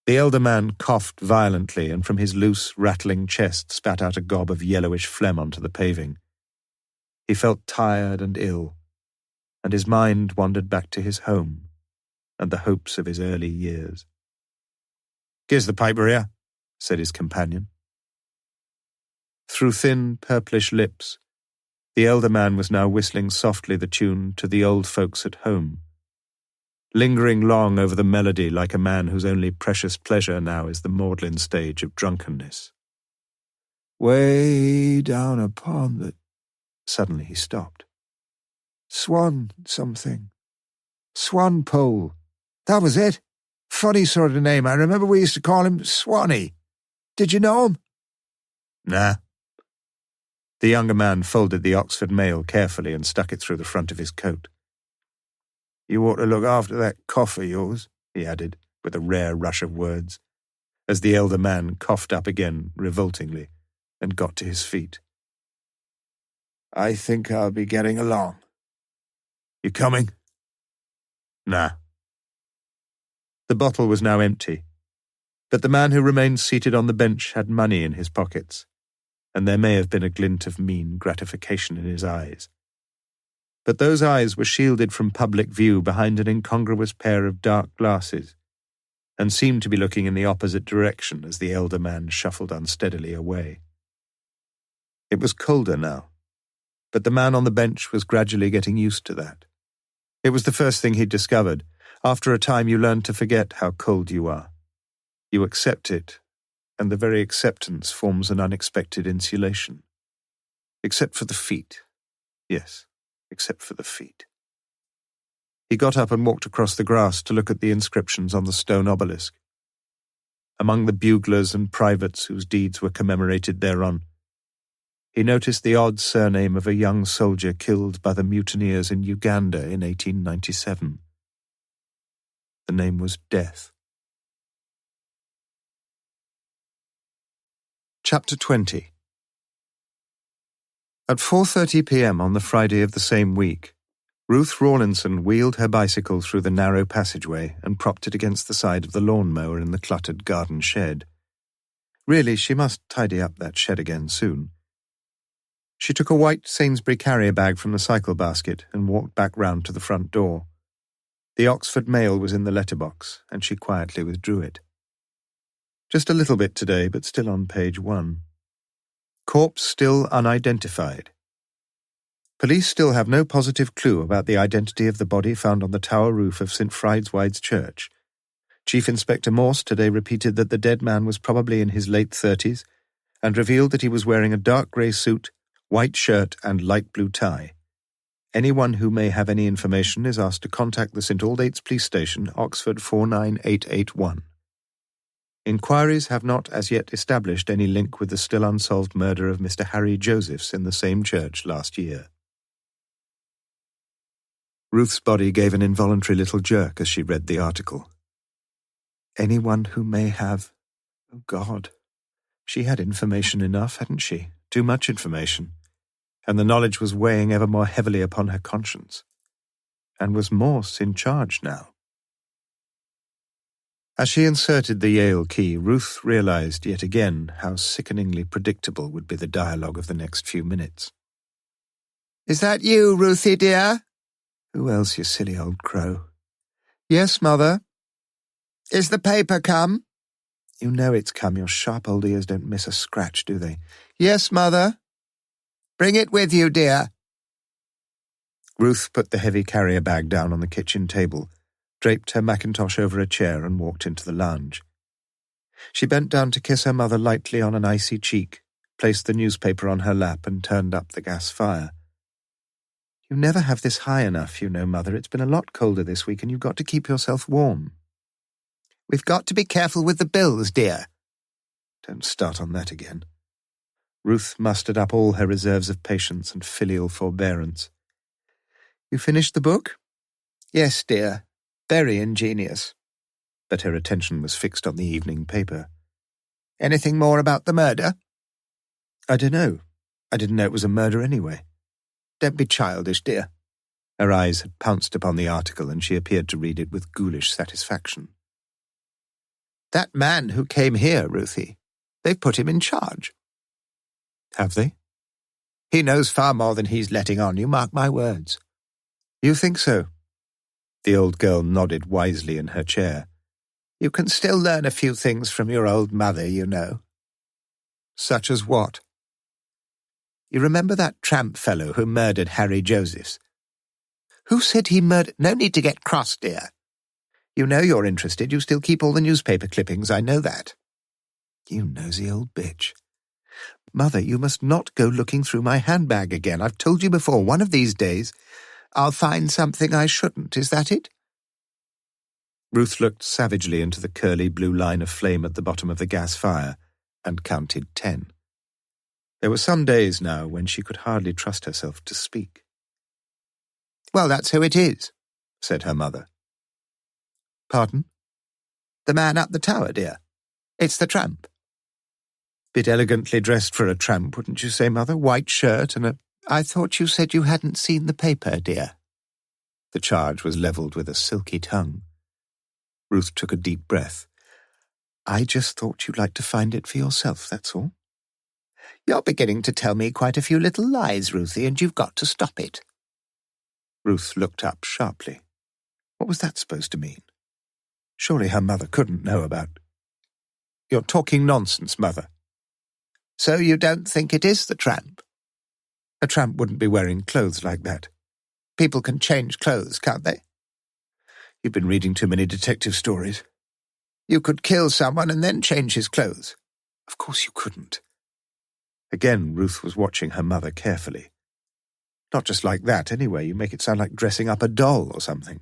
The elder man coughed violently and from his loose, rattling chest spat out a gob of yellowish phlegm onto the paving. He felt tired and ill, and his mind wandered back to his home and the hopes of his early years. "Gives the paper here," said his companion. Through thin, purplish lips, the elder man was now whistling softly the tune To the Old Folks at Home, lingering long over the melody like a man whose only precious pleasure now is the maudlin stage of drunkenness. "Way down upon the..." Suddenly he stopped. "Swan something. Swan Pole. That was it. Funny sort of name. I remember we used to call him Swanee. Did you know him?" "Nah." The younger man folded the Oxford Mail carefully and stuck it through the front of his coat. "You ought to look after that cough of yours," he added, with a rare rush of words, as the elder man coughed up again revoltingly and got to his feet. "I think I'll be getting along. You coming?" "Nah." The bottle was now empty, but the man who remained seated on the bench had money in his pockets, and there may have been a glint of mean gratification in his eyes. But those eyes were shielded from public view behind an incongruous pair of dark glasses, and seemed to be looking in the opposite direction as the elder man shuffled unsteadily away. It was colder now, but the man on the bench was gradually getting used to that. It was the first thing he'd discovered. After a time you learn to forget how cold you are. You accept it, and the very acceptance forms an unexpected insulation. Except for the feet. Yes, except for the feet. He got up and walked across the grass to look at the inscriptions on the stone obelisk. Among the buglers and privates whose deeds were commemorated thereon, he noticed the odd surname of a young soldier killed by the mutineers in Uganda in 1897. The name was Death. Chapter 20. At 4:30 p.m. on the Friday of the same week, Ruth Rawlinson wheeled her bicycle through the narrow passageway and propped it against the side of the lawn-mower in the cluttered garden shed. Really, she must tidy up that shed again soon. She took a white Sainsbury carrier bag from the cycle basket and walked back round to the front door. The Oxford Mail was in the letterbox, and she quietly withdrew it. Just a little bit today, but still on page 1. Corpse still unidentified. Police still have no positive clue about the identity of the body found on the tower roof of St. Frideswide's church. Chief Inspector Morse today repeated that the dead man was probably in his late 30s and revealed that he was wearing a dark grey suit, white shirt and light blue tie. Anyone who may have any information is asked to contact the St. Aldate's Police Station, Oxford 49881. Inquiries have not as yet established any link with the still unsolved murder of Mr. Harry Josephs in the same church last year. Ruth's body gave an involuntary little jerk as she read the article. Anyone who may have... Oh, God. She had information enough, hadn't she? Too much information. And the knowledge was weighing ever more heavily upon her conscience. And was Morse in charge now? As she inserted the Yale key, Ruth realized yet again how sickeningly predictable would be the dialogue of the next few minutes. Is that you, Ruthie, dear? Who else, you silly old crow? Yes, Mother. Is the paper come? You know it's come. Your sharp old ears don't miss a scratch, do they? Yes, Mother. Bring it with you, dear. Ruth put the heavy carrier bag down on the kitchen table, draped her mackintosh over a chair and walked into the lounge. She bent down to kiss her mother lightly on an icy cheek, placed the newspaper on her lap and turned up the gas fire. You never have this high enough, you know, Mother. It's been a lot colder this week and you've got to keep yourself warm. We've got to be careful with the bills, dear. Don't start on that again. Ruth mustered up all her reserves of patience and filial forbearance. You finished the book? Yes, dear. Very ingenious. But her attention was fixed on the evening paper. Anything more about the murder? I don't know. I didn't know it was a murder anyway. Don't be childish, dear. Her eyes had pounced upon the article and she appeared to read it with ghoulish satisfaction. That man who came here, Ruthie, they've put him in charge. Have they? He knows far more than he's letting on, you mark my words. You think so? The old girl nodded wisely in her chair. You can still learn a few things from your old mother, you know. Such as what? You remember that tramp fellow who murdered Harry Josephs? Who said he murdered... No need to get cross, dear. You know you're interested. You still keep all the newspaper clippings, I know that. You nosy old bitch. Mother, you must not go looking through my handbag again. I've told you before, one of these days, I'll find something I shouldn't. Is that it? Ruth looked savagely into the curly blue line of flame at the bottom of the gas fire and counted 10. There were some days now when she could hardly trust herself to speak. Well, that's who it is, said her mother. Pardon? The man up the tower, dear. It's the tramp. Bit elegantly dressed for a tramp, wouldn't you say, Mother? White shirt and a... I thought you said you hadn't seen the paper, dear. The charge was levelled with a silky tongue. Ruth took a deep breath. I just thought you'd like to find it for yourself, that's all. You're beginning to tell me quite a few little lies, Ruthie, and you've got to stop it. Ruth looked up sharply. What was that supposed to mean? Surely her mother couldn't know about... You're talking nonsense, Mother. So you don't think it is the tramp? A tramp wouldn't be wearing clothes like that. People can change clothes, can't they? You've been reading too many detective stories. You could kill someone and then change his clothes. Of course you couldn't. Again, Ruth was watching her mother carefully. Not just like that, anyway. You make it sound like dressing up a doll or something.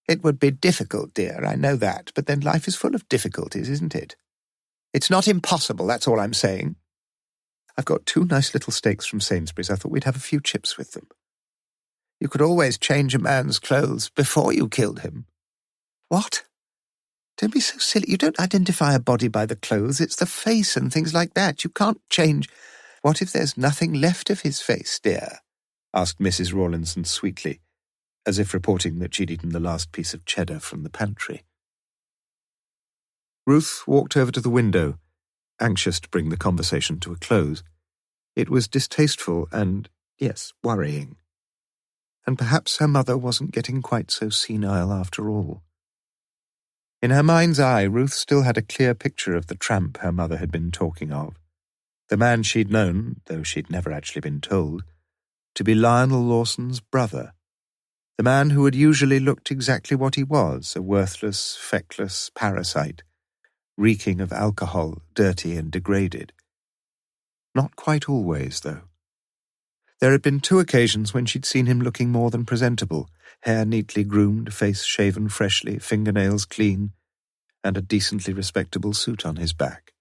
It would be difficult, dear, I know that, but then life is full of difficulties, isn't it? It's not impossible, that's all I'm saying. I've got 2 nice little steaks from Sainsbury's. I thought we'd have a few chips with them. You could always change a man's clothes before you killed him. What? Don't be so silly. You don't identify a body by the clothes. It's the face and things like that. You can't change... What if there's nothing left of his face, dear? Asked Mrs. Rawlinson sweetly, as if reporting that she'd eaten the last piece of cheddar from the pantry. Ruth walked over to the window, anxious to bring the conversation to a close. It was distasteful and, yes, worrying. And perhaps her mother wasn't getting quite so senile after all. In her mind's eye, Ruth still had a clear picture of the tramp her mother had been talking of, the man she'd known, though she'd never actually been told, to be Lionel Lawson's brother, the man who had usually looked exactly what he was, a worthless, feckless parasite, reeking of alcohol, dirty and degraded. Not quite always, though. There had been 2 occasions when she'd seen him looking more than presentable, hair neatly groomed, face shaven freshly, fingernails clean, and a decently respectable suit on his back.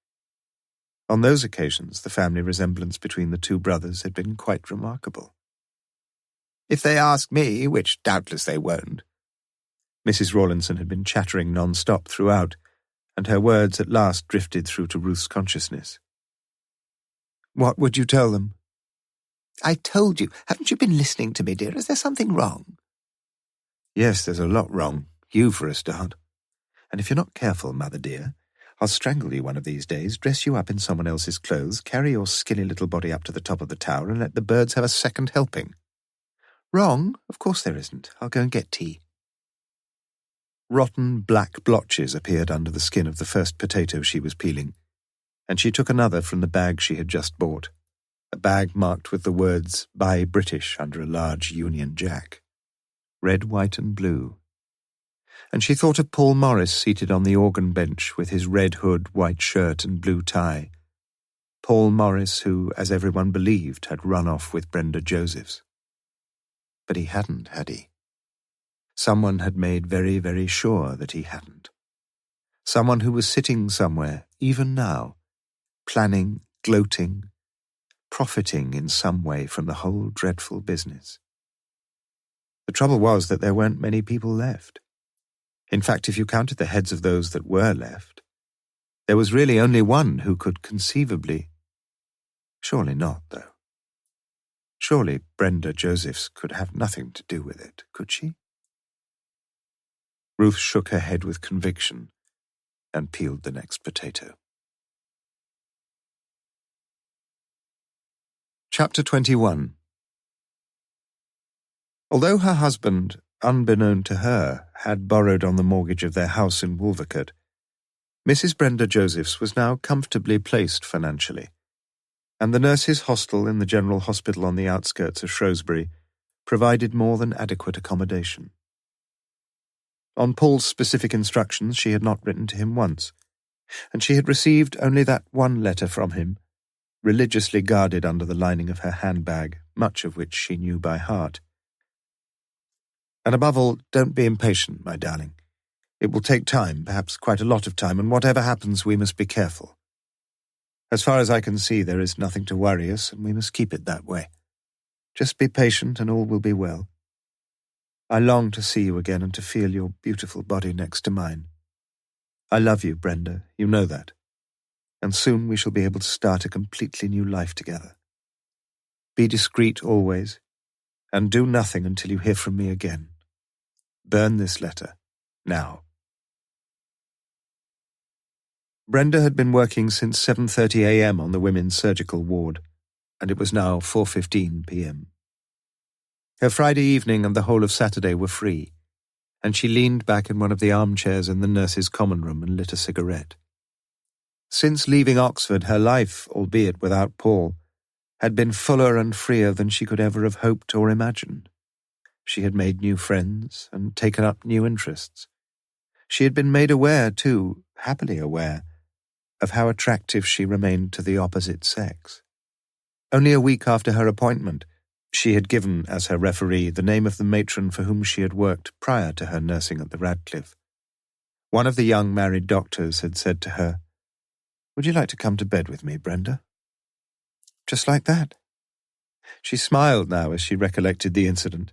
On those occasions, the family resemblance between the 2 brothers had been quite remarkable. "If they ask me, which doubtless they won't." Mrs. Rawlinson had been chattering non-stop throughout, and her words at last drifted through to Ruth's consciousness. "What would you tell them?" "I told you. Haven't you been listening to me, dear? Is there something wrong?" "Yes, there's a lot wrong. You for a start. And if you're not careful, Mother dear, I'll strangle you one of these days, dress you up in someone else's clothes, carry your skinny little body up to the top of the tower, and let the birds have a second helping." "Wrong? Of course there isn't. I'll go and get tea." Rotten black blotches appeared under the skin of the first potato she was peeling, and she took another from the bag she had just bought, a bag marked with the words "Buy British" under a large Union Jack. Red, white and blue. And she thought of Paul Morris seated on the organ bench with his red hood, white shirt and blue tie. Paul Morris who, as everyone believed, had run off with Brenda Josephs. But he hadn't, had he? Someone had made very, very sure that he hadn't. Someone who was sitting somewhere, even now, planning, gloating, profiting in some way from the whole dreadful business. The trouble was that there weren't many people left. In fact, if you counted the heads of those that were left, there was really only one who could conceivably— Surely not, though. Surely Brenda Josephs could have nothing to do with it, could she? Ruth shook her head with conviction and peeled the next potato. Chapter 21. Although her husband, unbeknown to her, had borrowed on the mortgage of their house in Wolvercote, Mrs. Brenda Josephs was now comfortably placed financially, and the nurses' hostel in the General Hospital on the outskirts of Shrewsbury provided more than adequate accommodation. On Paul's specific instructions, she had not written to him once, and she had received only that one letter from him, religiously guarded under the lining of her handbag, much of which she knew by heart. "And above all, don't be impatient, my darling. It will take time, perhaps quite a lot of time, and whatever happens, we must be careful. As far as I can see, there is nothing to worry us, and we must keep it that way. Just be patient, and all will be well. I long to see you again and to feel your beautiful body next to mine. I love you, Brenda, you know that. And soon we shall be able to start a completely new life together. Be discreet always, and do nothing until you hear from me again. Burn this letter, now." Brenda had been working since 7:30 a.m. on the women's surgical ward, and it was now 4:15 p.m. Her Friday evening and the whole of Saturday were free, and she leaned back in one of the armchairs in the nurses' common room and lit a cigarette. Since leaving Oxford, her life, albeit without Paul, had been fuller and freer than she could ever have hoped or imagined. She had made new friends and taken up new interests. She had been made aware, too, happily aware, of how attractive she remained to the opposite sex. Only a week after her appointment, she had given, as her referee, the name of the matron for whom she had worked prior to her nursing at the Radcliffe. One of the young married doctors had said to her, "Would you like to come to bed with me, Brenda?" Just like that. She smiled now as she recollected the incident,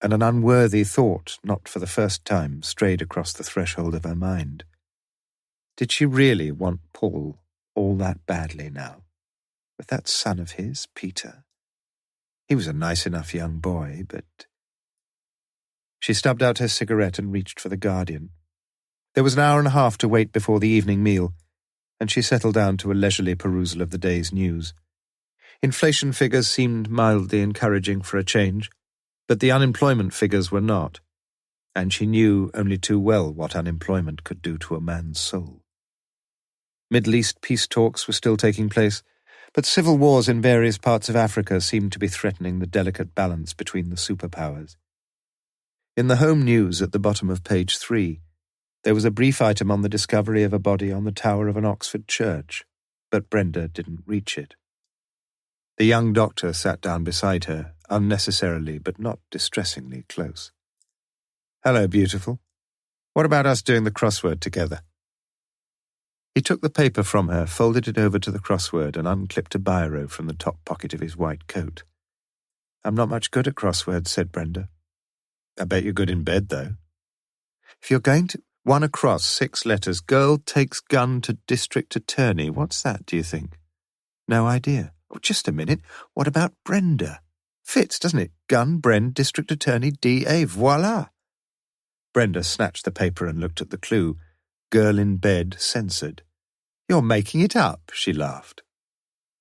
and an unworthy thought, not for the first time, strayed across the threshold of her mind. Did she really want Paul all that badly now, with that son of his, Peter? He was a nice enough young boy, but— She stubbed out her cigarette and reached for the Guardian. There was an hour and a half to wait before the evening meal, and she settled down to a leisurely perusal of the day's news. Inflation figures seemed mildly encouraging for a change, but the unemployment figures were not, and she knew only too well what unemployment could do to a man's soul. Middle East peace talks were still taking place, but civil wars in various parts of Africa seemed to be threatening the delicate balance between the superpowers. In the home news at the bottom of page 3, there was a brief item on the discovery of a body on the tower of an Oxford church, but Brenda didn't reach it. The young doctor sat down beside her, unnecessarily but not distressingly close. "Hello, beautiful. What about us doing the crossword together?" He took the paper from her, folded it over to the crossword, and unclipped a biro from the top pocket of his white coat. "I'm not much good at crosswords," said Brenda. "I bet you're good in bed, though. If you're going to... 1 across, 6 letters. Girl takes gun to district attorney. What's that, do you think?" "No idea." "Oh, just a minute. What about Brenda? Fits, doesn't it? Gun, Bren, district attorney, D.A. Voila!" Brenda snatched the paper and looked at the clue. Girl in bed, censored. "You're making it up," she laughed.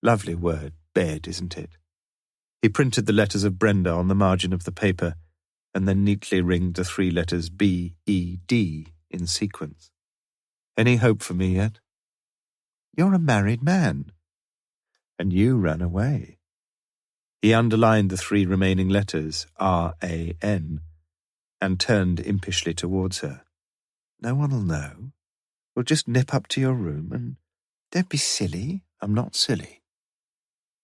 Lovely word, bed, isn't it? He printed the letters of Brenda on the margin of the paper and then neatly ringed the 3 letters B-E-D in sequence. "Any hope for me yet?" "You're a married man." "And you ran away." He underlined the 3 remaining letters, R-A-N, and turned impishly towards her. "No one'll know. We'll just nip up to your room and... Don't be silly. I'm not silly.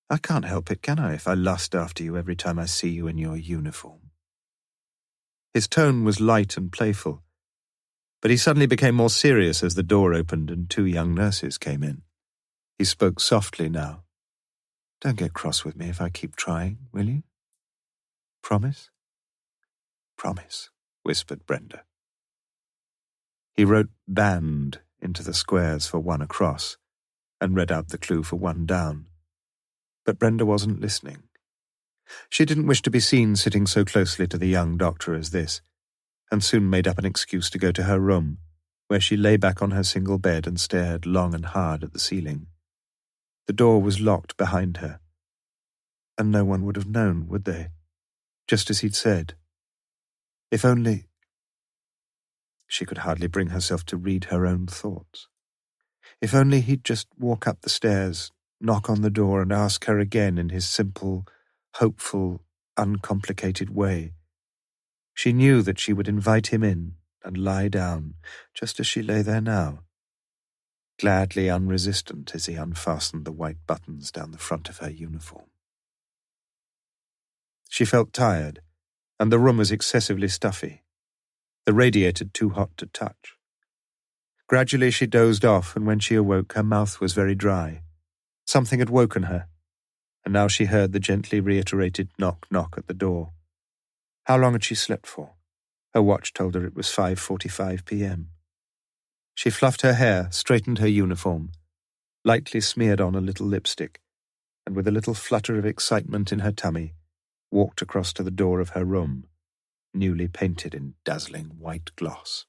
I can't help it, can I, if I lust after you every time I see you in your uniform?" His tone was light and playful, but he suddenly became more serious as the door opened and 2 young nurses came in. He spoke softly now. "Don't get cross with me if I keep trying, will you? Promise?" "Promise," whispered Brenda. He wrote band into the squares for 1 across and read out the clue for 1 down. But Brenda wasn't listening. She didn't wish to be seen sitting so closely to the young doctor as this, and soon made up an excuse to go to her room, where she lay back on her single bed and stared long and hard at the ceiling. The door was locked behind her, and no one would have known, would they? Just as he'd said. If only... She could hardly bring herself to read her own thoughts. If only he'd just walk up the stairs, knock on the door, and ask her again in his simple, hopeful, uncomplicated way. She knew that she would invite him in and lie down, just as she lay there now, gladly unresistant as he unfastened the white buttons down the front of her uniform. She felt tired, and the room was excessively stuffy, the radiator too hot to touch. Gradually she dozed off, and when she awoke her mouth was very dry. Something had woken her, and now she heard the gently reiterated knock-knock at the door. How long had she slept for? Her watch told her it was 5:45 p.m. She fluffed her hair, straightened her uniform, lightly smeared on a little lipstick, and with a little flutter of excitement in her tummy, walked across to the door of her room, newly painted in dazzling white gloss.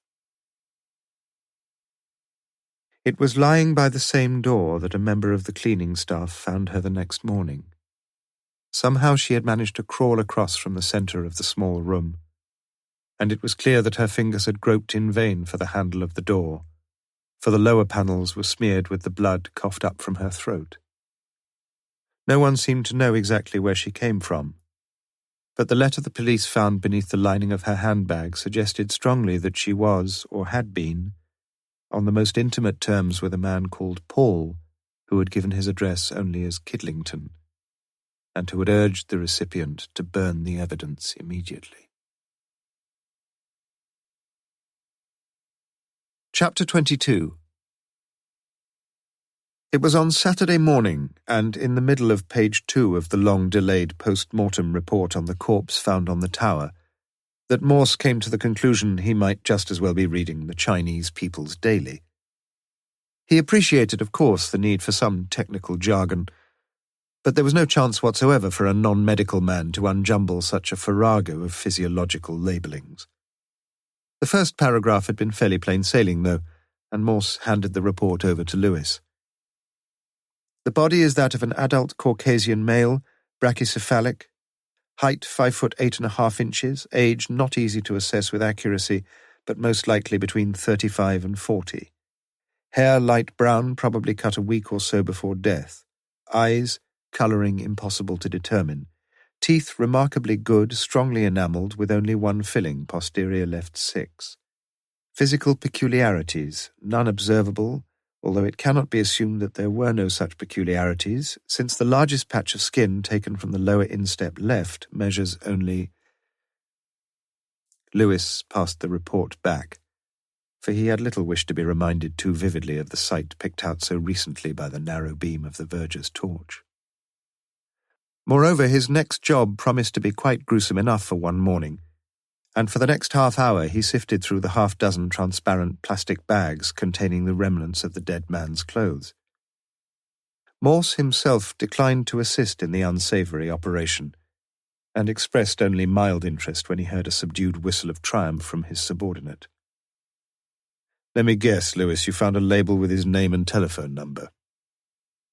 It was lying by the same door that a member of the cleaning staff found her the next morning. Somehow she had managed to crawl across from the centre of the small room, and it was clear that her fingers had groped in vain for the handle of the door, for the lower panels were smeared with the blood coughed up from her throat. No one seemed to know exactly where she came from, but the letter the police found beneath the lining of her handbag suggested strongly that she was, or had been, on the most intimate terms with a man called Paul, who had given his address only as Kidlington, and who had urged the recipient to burn the evidence immediately. Chapter 22. It was on Saturday morning, and in the middle of page 2 of the long-delayed post-mortem report on the corpse found on the tower, that Morse came to the conclusion he might just as well be reading the Chinese People's Daily. He appreciated, of course, the need for some technical jargon, but there was no chance whatsoever for a non-medical man to unjumble such a farrago of physiological labellings. The first paragraph had been fairly plain sailing, though, and Morse handed the report over to Lewis. The body is that of an adult Caucasian male, brachycephalic, height 5'8.5", age not easy to assess with accuracy, but most likely between 35 and 40. Hair light brown, probably cut a week or so before death. Eyes, colouring impossible to determine. Teeth remarkably good, strongly enamelled, with only one filling, posterior left 6. Physical peculiarities, none observable, although it cannot be assumed that there were no such peculiarities, since the largest patch of skin taken from the lower instep left measures only... Lewis passed the report back, for he had little wish to be reminded too vividly of the sight picked out so recently by the narrow beam of the verger's torch. Moreover, his next job promised to be quite gruesome enough for one morning, and for the next half-hour he sifted through the half-dozen transparent plastic bags containing the remnants of the dead man's clothes. Morse himself declined to assist in the unsavoury operation, and expressed only mild interest when he heard a subdued whistle of triumph from his subordinate. "Let me guess, Lewis, you found a label with his name and telephone number."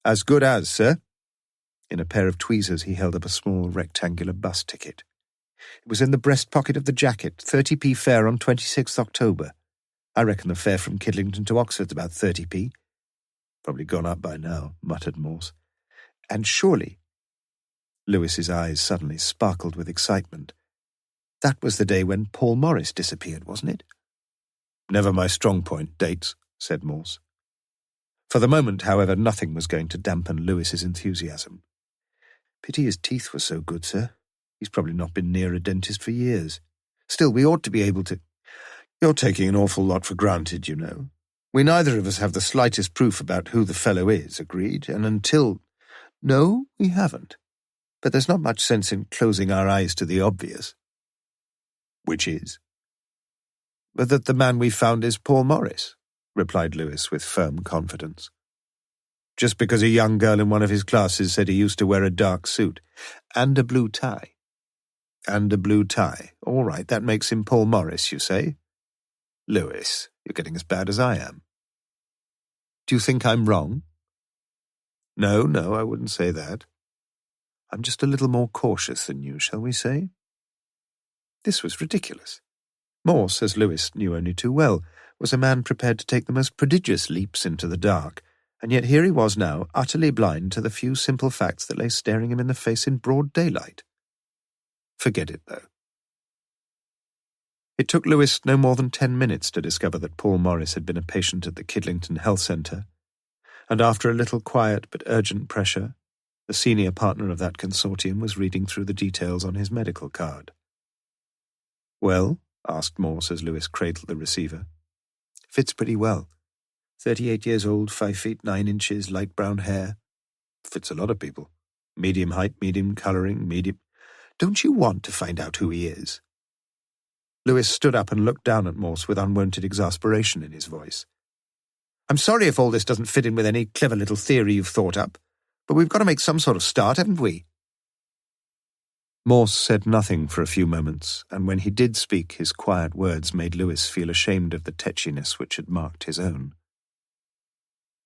"As good as, sir." In a pair of tweezers he held up a small rectangular bus ticket. "It was in the breast pocket of the jacket, 30p fare on 26th October. I reckon the fare from Kidlington to Oxford's about 30p. "Probably gone up by now," muttered Morse. "And surely—" Lewis's eyes suddenly sparkled with excitement. "That was the day when Paul Morris disappeared, wasn't it?" "Never my strong point, dates," said Morse. For the moment, however, nothing was going to dampen Lewis's enthusiasm. "Pity his teeth were so good, sir. He's probably not been near a dentist for years. Still, we ought to be able to—" "You're taking an awful lot for granted, you know. We neither of us have the slightest proof about who the fellow is, agreed, and until—" "No, we haven't. But there's not much sense in closing our eyes to the obvious." "Which is?" "But that the man we found is Paul Morris," replied Lewis with firm confidence. "Just because a young girl in one of his classes said he used to wear a dark suit and a blue tie." "And a blue tie. All right, that makes him Paul Morris, you say?" "Lewis, you're getting as bad as I am." "Do you think I'm wrong?" No, I wouldn't say that. I'm just a little more cautious than you, shall we say?" This was ridiculous. Morse, as Lewis knew only too well, was a man prepared to take the most prodigious leaps into the dark, and yet here he was now, utterly blind to the few simple facts that lay staring him in the face in broad daylight. Forget it, though. It took Lewis no more than 10 minutes to discover that Paul Morris had been a patient at the Kidlington Health Centre, and after a little quiet but urgent pressure, the senior partner of that consortium was reading through the details on his medical card. "Well?" asked Morse as Lewis cradled the receiver. "Fits pretty well. 38 years old, 5 feet 9 inches, light brown hair. Fits a lot of people. Medium height, medium colouring, medium—" "Don't you want to find out who he is?" Lewis stood up and looked down at Morse with unwonted exasperation in his voice. "I'm sorry if all this doesn't fit in with any clever little theory you've thought up, but we've got to make some sort of start, haven't we?" Morse said nothing for a few moments, and when he did speak, his quiet words made Lewis feel ashamed of the tetchiness which had marked his own.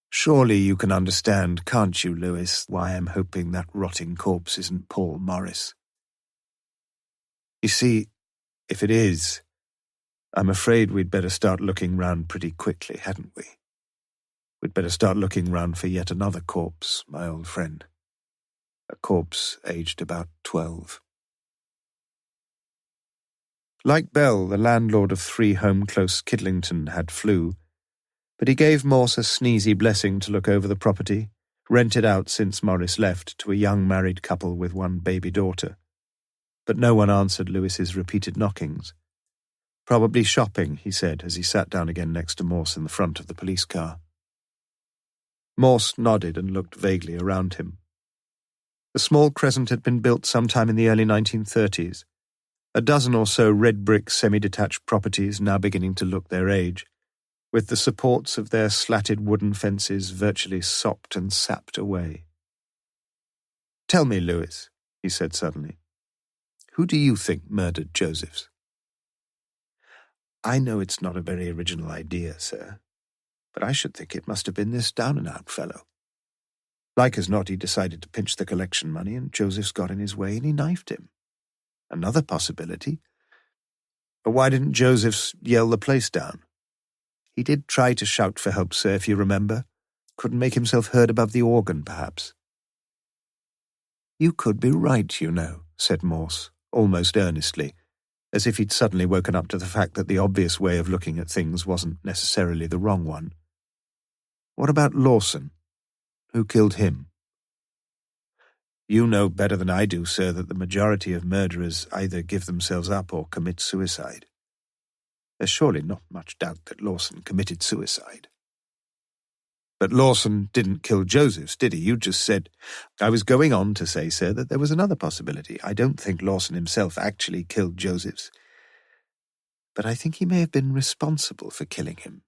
"Surely you can understand, can't you, Lewis, why I'm hoping that rotting corpse isn't Paul Morris? You see, if it is, I'm afraid we'd better start looking round pretty quickly, hadn't we? We'd better start looking round for yet another corpse, my old friend. A corpse aged about 12. Like Bell, the landlord of 3 Home Close, Kidlington, had flu, but he gave Morse a sneezy blessing to look over the property, rented out since Morris left to a young married couple with 1 baby daughter. But no one answered Lewis's repeated knockings. "Probably shopping," he said as he sat down again next to Morse in the front of the police car. Morse nodded and looked vaguely around him. The small crescent had been built sometime in the early 1930s. A dozen or so red-brick semi-detached properties now beginning to look their age, with the supports of their slatted wooden fences virtually sopped and sapped away. "Tell me, Lewis," he said suddenly, "who do you think murdered Josephs?" "I know it's not a very original idea, sir, but I should think it must have been this down-and-out fellow." Like as not, he decided to pinch the collection money, and Joseph's got in his way and he knifed him. Another possibility. But why didn't Joseph's yell the place down? He did try to shout for help, sir, if you remember. Couldn't make himself heard above the organ, perhaps. You could be right, you know, said Morse, almost earnestly, as if he'd suddenly woken up to the fact that the obvious way of looking at things wasn't necessarily the wrong one. What about Lawson? Who killed him? You know better than I do, sir, that the majority of murderers either give themselves up or commit suicide. There's surely not much doubt that Lawson committed suicide. But Lawson didn't kill Josephs, did he? You just said... I was going on to say, sir, that there was another possibility. I don't think Lawson himself actually killed Josephs, but I think he may have been responsible for killing him.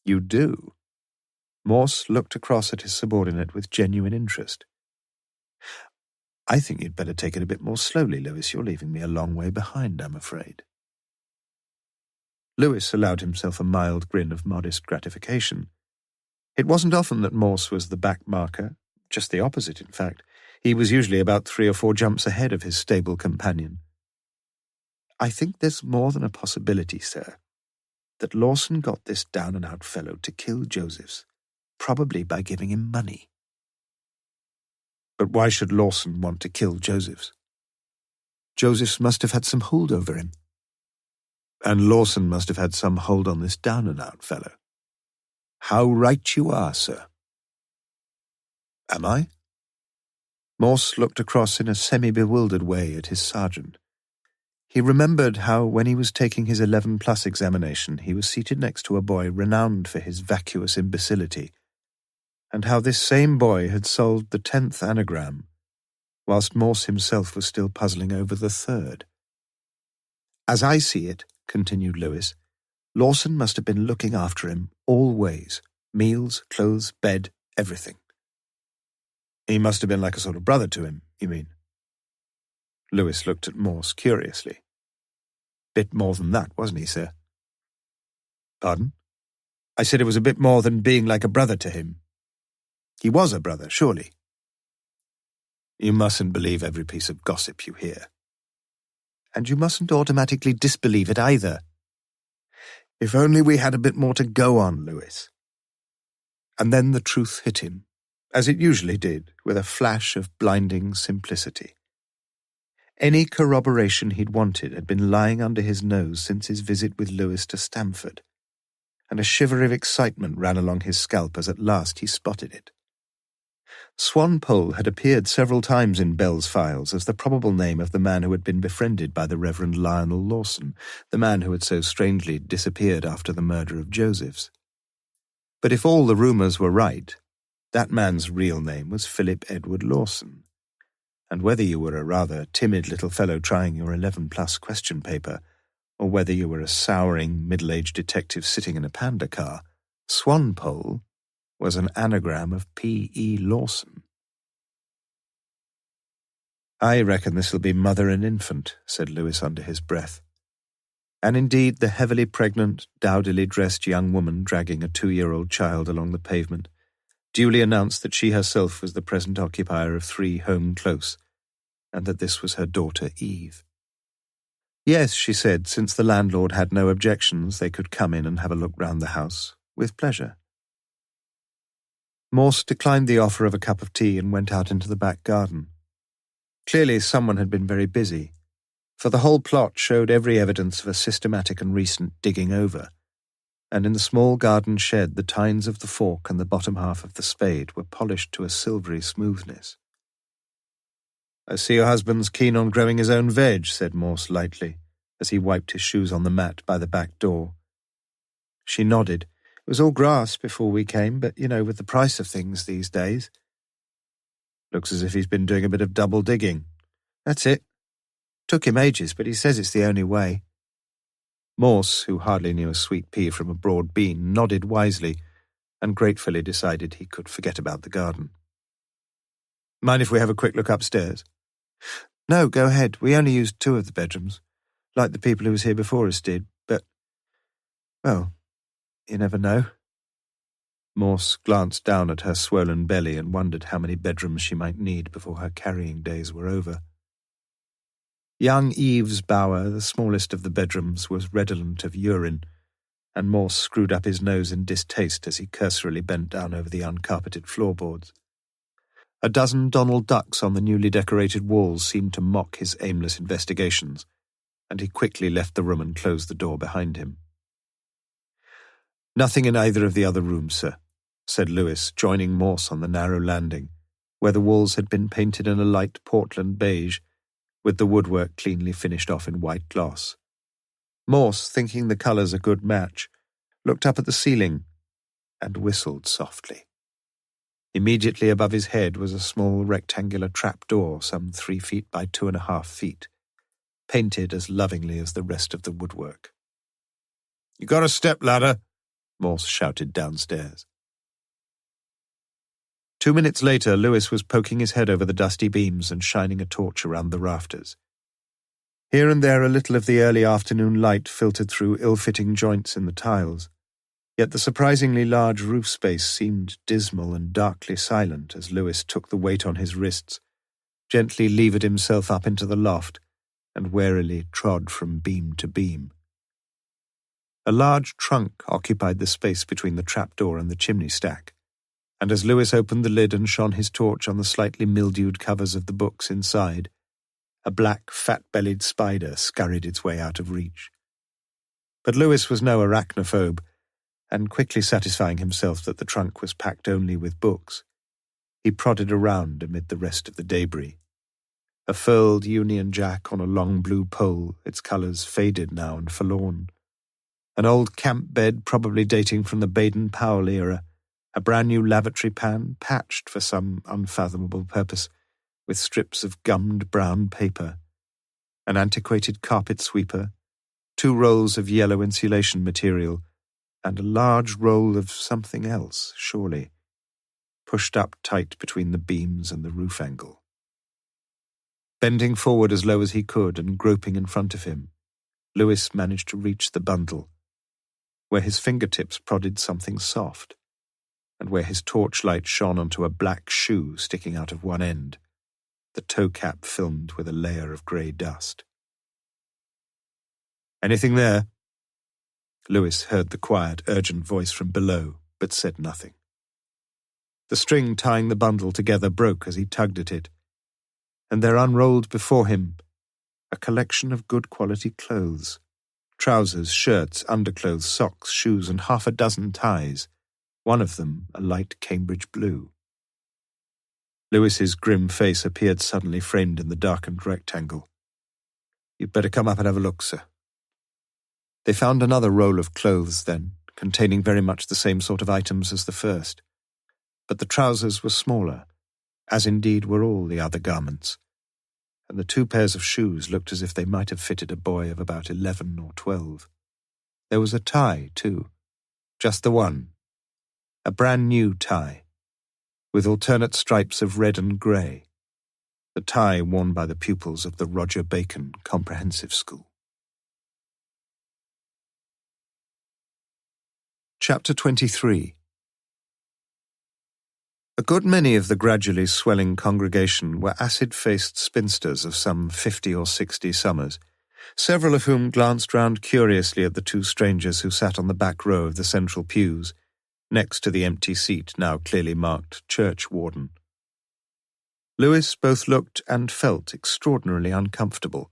You do? Morse looked across at his subordinate with genuine interest. I think you'd better take it a bit more slowly, Lewis. You're leaving me a long way behind, I'm afraid. Lewis allowed himself a mild grin of modest gratification. It wasn't often that Morse was the back marker, just the opposite, in fact. He was usually about 3 or 4 jumps ahead of his stable companion. I think there's more than a possibility, sir, that Lawson got this down-and-out fellow to kill Josephs, probably by giving him money. But why should Lawson want to kill Josephs? Josephs must have had some hold over him. And Lawson must have had some hold on this down-and-out fellow. How right you are, sir. Am I? Morse looked across in a semi-bewildered way at his sergeant. He remembered how, when he was taking his 11+ examination, he was seated next to a boy renowned for his vacuous imbecility, and how this same boy had solved the 10th anagram, whilst Morse himself was still puzzling over the 3rd. As I see it, continued Lewis, Lawson must have been looking after him all ways, meals, clothes, bed, everything. He must have been like a sort of brother to him, you mean? Lewis looked at Morse curiously. Bit more than that, wasn't he, sir? Pardon? I said it was a bit more than being like a brother to him. He was a brother, surely. You mustn't believe every piece of gossip you hear. And you mustn't automatically disbelieve it either. If only we had a bit more to go on, Lewis. And then the truth hit him, as it usually did, with a flash of blinding simplicity. Any corroboration he'd wanted had been lying under his nose since his visit with Lewis to Stamford, and a shiver of excitement ran along his scalp as at last he spotted it. Swanpole had appeared several times in Bell's files as the probable name of the man who had been befriended by the Reverend Lionel Lawson, the man who had so strangely disappeared after the murder of Josephs. But if all the rumours were right, that man's real name was Philip Edward Lawson, and whether you were a rather timid little fellow trying your 11+ question paper, or whether you were a souring, middle-aged detective sitting in a panda car, Swanpole was an anagram of P.E. Lawson. I reckon this'll be mother and infant, said Lewis under his breath. And indeed the heavily pregnant, dowdily dressed young woman dragging a 2-year-old child along the pavement duly announced that she herself was the present occupier of 3 Home Close, and that this was her daughter Eve. Yes, she said, since the landlord had no objections, they could come in and have a look round the house, with pleasure. Morse declined the offer of a cup of tea and went out into the back garden. Clearly someone had been very busy, for the whole plot showed every evidence of a systematic and recent digging over, and in the small garden shed the tines of the fork and the bottom half of the spade were polished to a silvery smoothness. I see your husband's keen on growing his own veg, said Morse lightly, as he wiped his shoes on the mat by the back door. She nodded. It was all grass before we came, but, with the price of things these days. Looks as if he's been doing a bit of double digging. That's it. Took him ages, but he says it's the only way. Morse, who hardly knew a sweet pea from a broad bean, nodded wisely, and gratefully decided he could forget about the garden. Mind if we have a quick look upstairs? No, go ahead. We only used 2 of the bedrooms, like the people who was here before us did, but, well, you never know. Morse glanced down at her swollen belly and wondered how many bedrooms she might need before her carrying days were over. Young Eve's bower, the smallest of the bedrooms, was redolent of urine, and Morse screwed up his nose in distaste as he cursorily bent down over the uncarpeted floorboards. A dozen Donald Ducks on the newly decorated walls seemed to mock his aimless investigations, and he quickly left the room and closed the door behind him. "Nothing in either of the other rooms, sir," said Lewis, joining Morse on the narrow landing, where the walls had been painted in a light Portland beige, with the woodwork cleanly finished off in white gloss. Morse, thinking the colours a good match, looked up at the ceiling and whistled softly. Immediately above his head was a small rectangular trapdoor some 3 feet by 2.5 feet, painted as lovingly as the rest of the woodwork. "You got a stepladder?" Morse shouted downstairs. 2 minutes later, Lewis was poking his head over the dusty beams and shining a torch around the rafters. Here and there a little of the early afternoon light filtered through ill-fitting joints in the tiles, yet the surprisingly large roof space seemed dismal and darkly silent as Lewis took the weight on his wrists, gently levered himself up into the loft, and warily trod from beam to beam. A large trunk occupied the space between the trapdoor and the chimney stack, and as Lewis opened the lid and shone his torch on the slightly mildewed covers of the books inside, a black, fat-bellied spider scurried its way out of reach. But Lewis was no arachnophobe, and quickly satisfying himself that the trunk was packed only with books, he prodded around amid the rest of the debris. A furled Union Jack on a long blue pole, its colours faded now and forlorn. An old camp bed probably dating from the Baden-Powell era, a brand-new lavatory pan patched for some unfathomable purpose, with strips of gummed brown paper, an antiquated carpet sweeper, 2 rolls of yellow insulation material, and a large roll of something else, surely, pushed up tight between the beams and the roof angle. Bending forward as low as he could and groping in front of him, Lewis managed to reach the bundle, where his fingertips prodded something soft, and where his torchlight shone onto a black shoe sticking out of one end, the toe cap filmed with a layer of grey dust. "Anything there?" Lewis heard the quiet, urgent voice from below, but said nothing. The string tying the bundle together broke as he tugged at it, and there unrolled before him a collection of good-quality clothes, trousers, shirts, underclothes, socks, shoes, and 6 ties, one of them a light Cambridge blue. Lewis's grim face appeared suddenly framed in the darkened rectangle. "You'd better come up and have a look, sir." They found another roll of clothes then, containing very much the same sort of items as the first, but the trousers were smaller, as indeed were all the other garments, and the 2 pairs of shoes looked as if they might have fitted a boy of about 11 or 12. There was a tie, too, just the one, a brand-new tie, with alternate stripes of red and grey, the tie worn by the pupils of the Roger Bacon Comprehensive School. Chapter 23. A good many of the gradually swelling congregation were acid-faced spinsters of some 50 or 60 summers, several of whom glanced round curiously at the 2 strangers who sat on the back row of the central pews, next to the empty seat now clearly marked churchwarden. Lewis both looked and felt extraordinarily uncomfortable,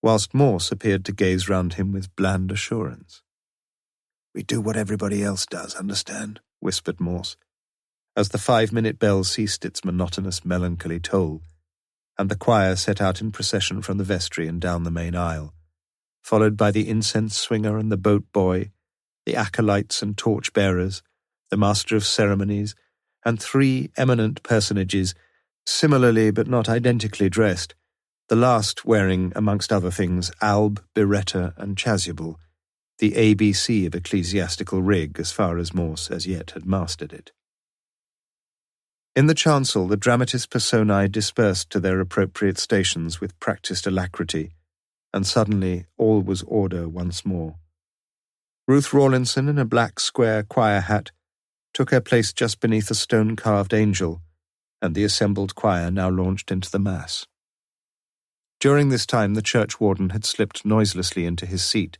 whilst Morse appeared to gaze round him with bland assurance. "We do what everybody else does, understand?" whispered Morse, as the 5-minute bell ceased its monotonous melancholy toll, and the choir set out in procession from the vestry and down the main aisle, followed by the incense swinger and the boat boy, the acolytes and torch-bearers, the master of ceremonies, and 3 eminent personages, similarly but not identically dressed, the last wearing, amongst other things, alb, biretta, and chasuble, the ABC of ecclesiastical rig as far as Morse as yet had mastered it. In the chancel, the dramatis personae dispersed to their appropriate stations with practised alacrity, and suddenly all was order once more. Ruth Rawlinson, in a black square choir hat, took her place just beneath a stone-carved angel, and the assembled choir now launched into the Mass. During this time the churchwarden had slipped noiselessly into his seat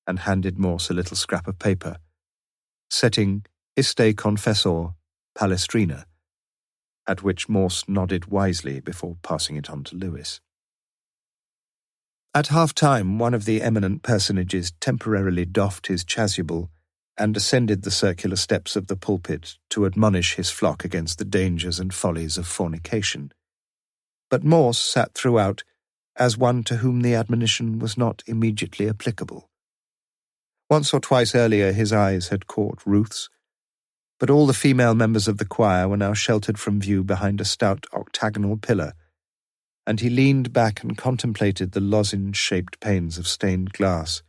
and handed Morse a little scrap of paper, setting Iste Confessor Palestrina, at which Morse nodded wisely before passing it on to Lewis. At half-time, one of the eminent personages temporarily doffed his chasuble and ascended the circular steps of the pulpit to admonish his flock against the dangers and follies of fornication. But Morse sat throughout as one to whom the admonition was not immediately applicable. Once or twice earlier his eyes had caught Ruth's, but all the female members of the choir were now sheltered from view behind a stout octagonal pillar, and he leaned back and contemplated the lozenge-shaped panes of stained glass,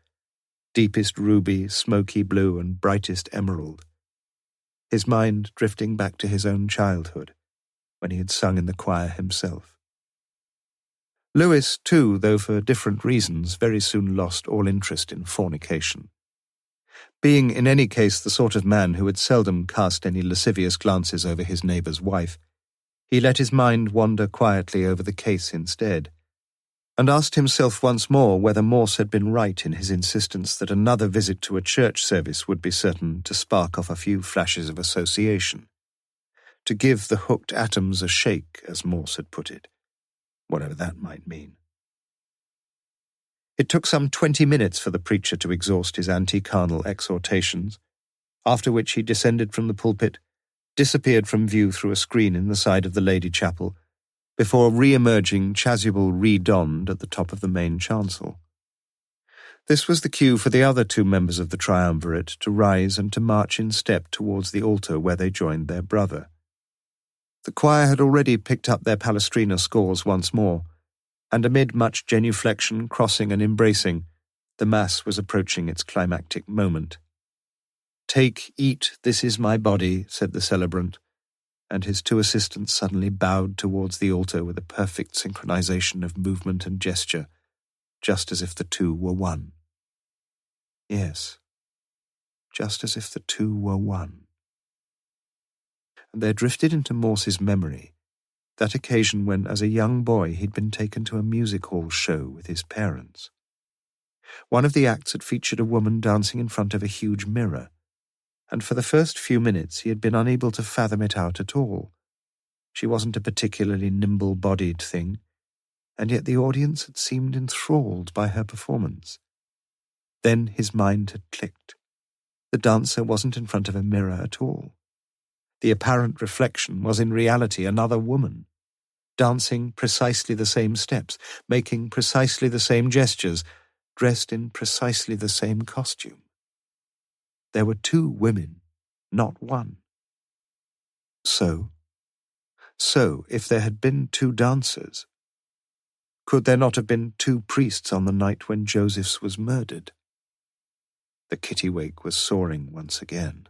deepest ruby, smoky blue, and brightest emerald, his mind drifting back to his own childhood, when he had sung in the choir himself. Lewis, too, though for different reasons, very soon lost all interest in fornication. Being in any case the sort of man who had seldom cast any lascivious glances over his neighbour's wife, he let his mind wander quietly over the case instead, and asked himself once more whether Morse had been right in his insistence that another visit to a church service would be certain to spark off a few flashes of association, to give the hooked atoms a shake, as Morse had put it, whatever that might mean. It took some 20 minutes for the preacher to exhaust his anti-carnal exhortations, after which he descended from the pulpit, disappeared from view through a screen in the side of the Lady Chapel, before re-emerging chasuble re-donned at the top of the main chancel. This was the cue for the other two members of the triumvirate to rise and to march in step towards the altar where they joined their brother. The choir had already picked up their Palestrina scores once more, and amid much genuflection, crossing and embracing, the Mass was approaching its climactic moment. "Take, eat, this is my body," said the celebrant, and his two assistants suddenly bowed towards the altar with a perfect synchronization of movement and gesture, just as if the two were one. Yes, just as if the two were one. And there drifted into Morse's memory that occasion when, as a young boy, he'd been taken to a music hall show with his parents. One of the acts had featured a woman dancing in front of a huge mirror, and for the first few minutes he had been unable to fathom it out at all. She wasn't a particularly nimble-bodied thing, and yet the audience had seemed enthralled by her performance. Then his mind had clicked. The dancer wasn't in front of a mirror at all. The apparent reflection was in reality another woman, dancing precisely the same steps, making precisely the same gestures, dressed in precisely the same costume. There were two women, not one. So, if there had been two dancers, could there not have been two priests on the night when Joseph's was murdered? The kittiwake was soaring once again.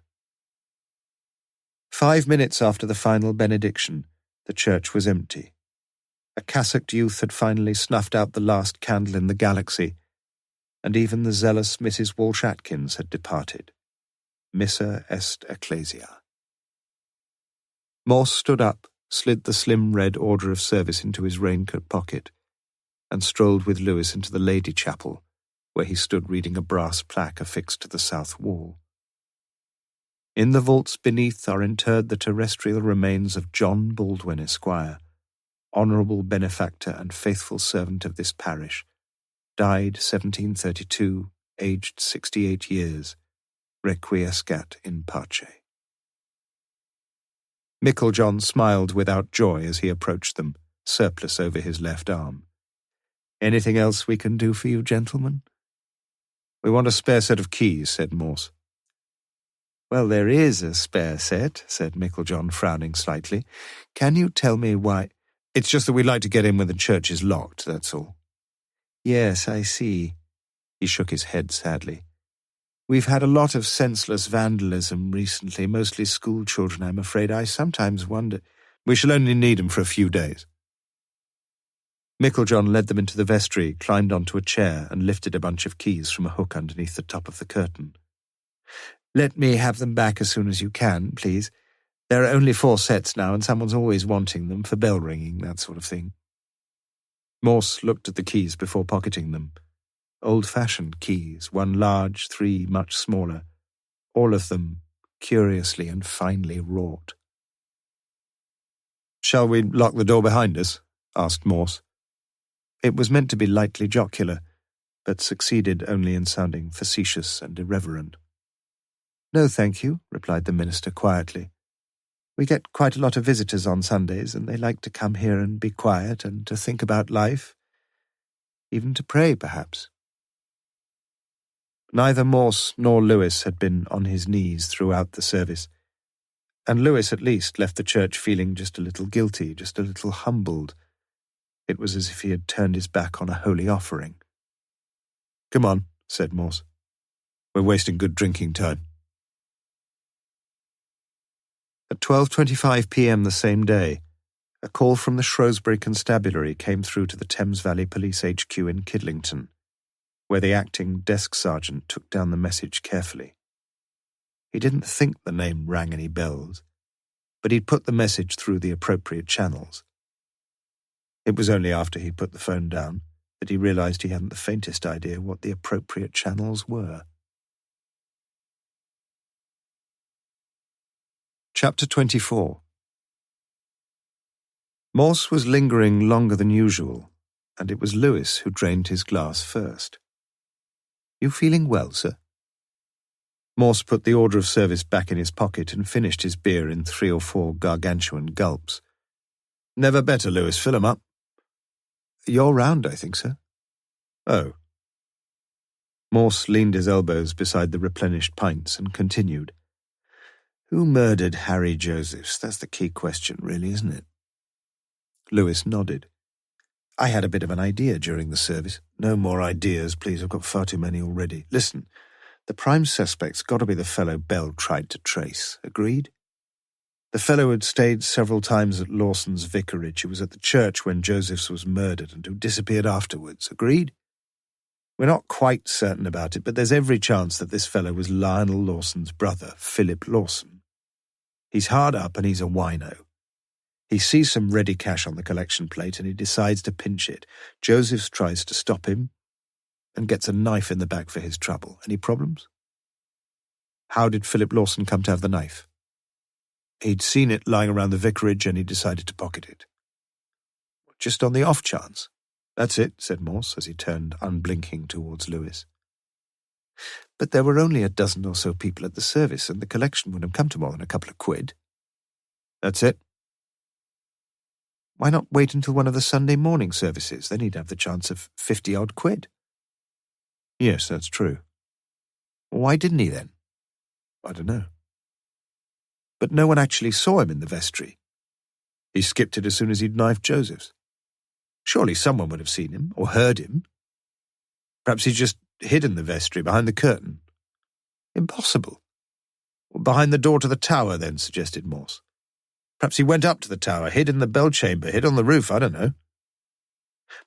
5 minutes after the final benediction, the church was empty. A cassocked youth had finally snuffed out the last candle in the galaxy, and even the zealous Mrs. Walsh-Atkins had departed. Missa est ecclesia. Morse stood up, slid the slim red order of service into his raincoat pocket, and strolled with Lewis into the Lady Chapel, where he stood reading a brass plaque affixed to the south wall. In the vaults beneath are interred the terrestrial remains of John Baldwin, Esquire, honourable benefactor and faithful servant of this parish, died 1732, aged 68 years, requiescat in pace. Micklejohn smiled without joy as he approached them, surplice over his left arm. "Anything else we can do for you, gentlemen?" "We want a spare set of keys," said Morse. "Well, there is a spare set," said Micklejohn, frowning slightly. "Can you tell me why—" "It's just that we'd like to get in when the church is locked, that's all." "Yes, I see." He shook his head sadly. "We've had a lot of senseless vandalism recently, mostly school children, I'm afraid. I sometimes wonder—" "We shall only need them for a few days." Micklejohn led them into the vestry, climbed onto a chair, and lifted a bunch of keys from a hook underneath the top of the curtain. Let me have them back as soon as you can, please. There are only 4 sets now, and someone's always wanting them for bell ringing, that sort of thing. Morse looked at the keys before pocketing them. Old-fashioned keys, 1 large, 3 much smaller, all of them curiously and finely wrought. "Shall we lock the door behind us?" asked Morse. It was meant to be lightly jocular, but succeeded only in sounding facetious and irreverent. "No, thank you," replied the minister quietly. "We get quite a lot of visitors on Sundays, and they like to come here and be quiet and to think about life, even to pray, perhaps." Neither Morse nor Lewis had been on his knees throughout the service, and Lewis at least left the church feeling just a little guilty, just a little humbled. It was as if he had turned his back on a holy offering. "Come on," said Morse. "We're wasting good drinking time." At 12:25 p.m. the same day, a call from the Shrewsbury Constabulary came through to the Thames Valley Police HQ in Kidlington, where the acting desk sergeant took down the message carefully. He didn't think the name rang any bells, but he'd put the message through the appropriate channels. It was only after he'd put the phone down that he realized he hadn't the faintest idea what the appropriate channels were. Chapter 24. Morse was lingering longer than usual, and it was Lewis who drained his glass first. "You feeling well, sir?" Morse put the order of service back in his pocket and finished his beer in 3 or 4 gargantuan gulps. "Never better, Lewis. Fill 'em up." "You're round, I think, sir." "Oh." Morse leaned his elbows beside the replenished pints and continued. "Who murdered Harry Josephs? That's the key question, really, isn't it?" Lewis nodded. "I had a bit of an idea during the service." "No more ideas, please. I've got far too many already. Listen, the prime suspect's got to be the fellow Bell tried to trace. Agreed? The fellow had stayed several times at Lawson's vicarage, who was at the church when Josephs was murdered and who disappeared afterwards. Agreed? We're not quite certain about it, but there's every chance that this fellow was Lionel Lawson's brother, Philip Lawson. He's hard up and he's a wino. He sees some ready cash on the collection plate and he decides to pinch it. Josephs tries to stop him and gets a knife in the back for his trouble. Any problems?" "How did Philip Lawson come to have the knife?" "He'd seen it lying around the vicarage and he decided to pocket it." "Just on the off chance?" "That's it," said Morse as he turned unblinking towards Lewis. "But there were only a dozen or so people at the service and the collection wouldn't have come to more than a couple of quid." "That's it." "Why not wait until one of the Sunday morning services? Then he'd have the chance of 50-odd quid." "Yes, that's true." "Why didn't he then?" "I don't know." "But no one actually saw him in the vestry." "He skipped it as soon as he'd knifed Josephs." "Surely someone would have seen him, or heard him." "Perhaps he just hid in the vestry behind the curtain." "Impossible." "Behind the door to the tower, then," suggested Morse. "Perhaps he went up to the tower, hid in the bell chamber, hid on the roof, I don't know."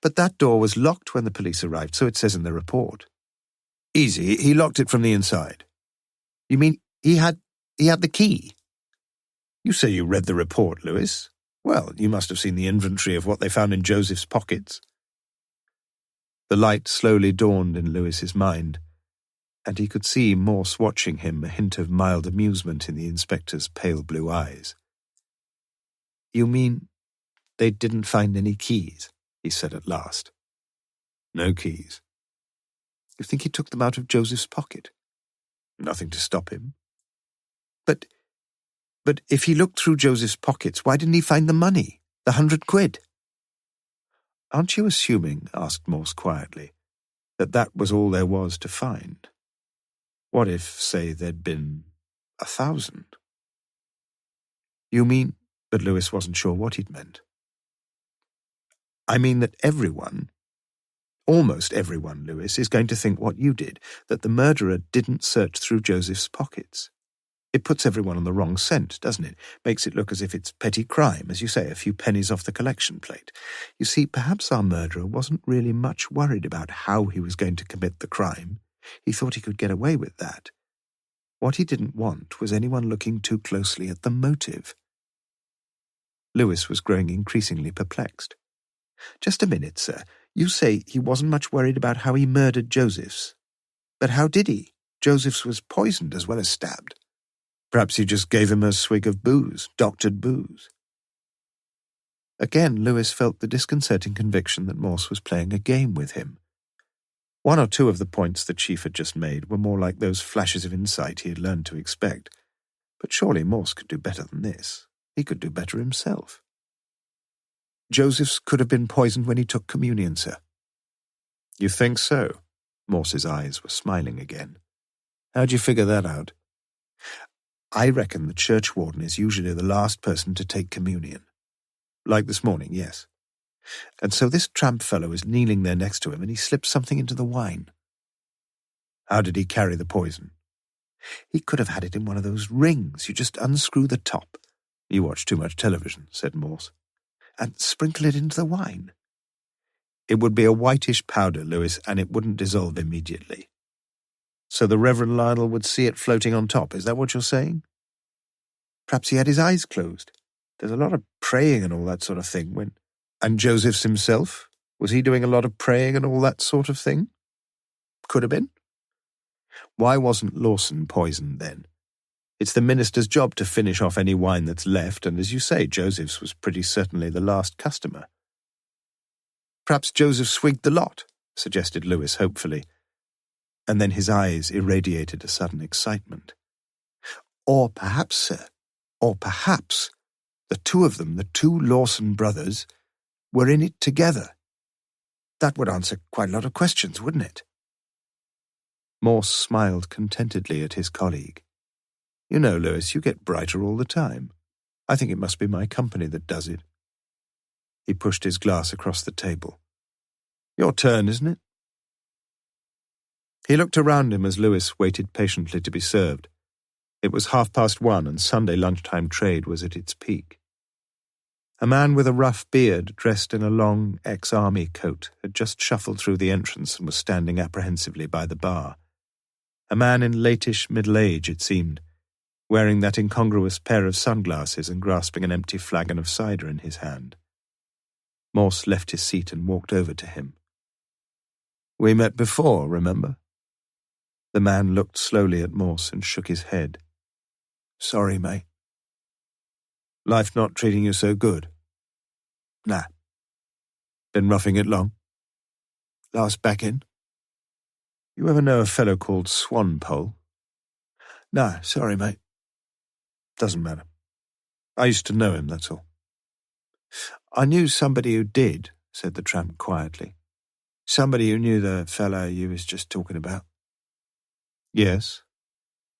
"But that door was locked when the police arrived, so it says in the report." "Easy, he locked it from the inside." "You mean he had the key?" "You say you read the report, Lewis. Well, you must have seen the inventory of what they found in Joseph's pockets." The light slowly dawned in Lewis's mind, and he could see Morse watching him, a hint of mild amusement in the inspector's pale blue eyes. "You mean they didn't find any keys?" he said at last. "No keys." "You think he took them out of Joseph's pocket?" "Nothing to stop him." But if he looked through Joseph's pockets, why didn't he find the money, the 100 quid? "Aren't you assuming," asked Morse quietly, that was all there was to find? What if, say, there'd been 1,000? "You mean—" But Lewis wasn't sure what he'd meant. "I mean that everyone, almost everyone, Lewis, is going to think what you did, that the murderer didn't search through Joseph's pockets. It puts everyone on the wrong scent, doesn't it? Makes it look as if it's petty crime, as you say, a few pennies off the collection plate. You see, perhaps our murderer wasn't really much worried about how he was going to commit the crime. He thought he could get away with that. What he didn't want was anyone looking too closely at the motive. Lewis was growing increasingly perplexed. "Just a minute, sir. You say he wasn't much worried about how he murdered Joseph's. But how did he? Joseph's was poisoned as well as stabbed." "Perhaps he just gave him a swig of booze, doctored booze." Again, Lewis felt the disconcerting conviction that Morse was playing a game with him. One or two of the points the chief had just made were more like those flashes of insight he had learned to expect. But surely Morse could do better than this. He could do better himself. "Joseph's could have been poisoned when he took communion, sir." "You think so?" Morse's eyes were smiling again. "How'd you figure that out?" "I reckon the church warden is usually the last person to take communion. Like this morning, yes. And so this tramp fellow is kneeling there next to him and he slips something into the wine." "How did he carry the poison?" "He could have had it in one of those rings. You just unscrew the top." "You watch too much television," said Morse. "And sprinkle it into the wine." "It would be a whitish powder, Lewis, and it wouldn't dissolve immediately." "So the Reverend Lionel would see it floating on top, is that what you're saying?" "Perhaps he had his eyes closed. There's a lot of praying and all that sort of thing when—" "And Joseph's himself? Was he doing a lot of praying and all that sort of thing?" "Could have been." "Why wasn't Lawson poisoned then? It's the minister's job to finish off any wine that's left, and as you say, Joseph's was pretty certainly the last customer." "Perhaps Joseph swigged the lot," suggested Lewis hopefully, and then his eyes irradiated a sudden excitement. "Or perhaps, sir, the two of them, the two Lawson brothers, were in it together. That would answer quite a lot of questions, wouldn't it?" Morse smiled contentedly at his colleague. "You know, Lewis, you get brighter all the time. I think it must be my company that does it." He pushed his glass across the table. "Your turn, isn't it?" He looked around him as Lewis waited patiently to be served. It was 1:30, and Sunday lunchtime trade was at its peak. A man with a rough beard, dressed in a long ex-army coat, had just shuffled through the entrance and was standing apprehensively by the bar. A man in latish middle age, it seemed, wearing that incongruous pair of sunglasses and grasping an empty flagon of cider in his hand. Morse left his seat and walked over to him. "We met before, remember?" The man looked slowly at Morse and shook his head. "Sorry, mate." "Life not treating you so good?" "Nah." "Been roughing it long?" "Last back in." "You ever know a fellow called Swanpole?" "No, sorry, mate." "Doesn't matter. I used to know him, that's all." "I knew somebody who did," said the tramp quietly. "Somebody who knew the fellow you was just talking about." "Yes?"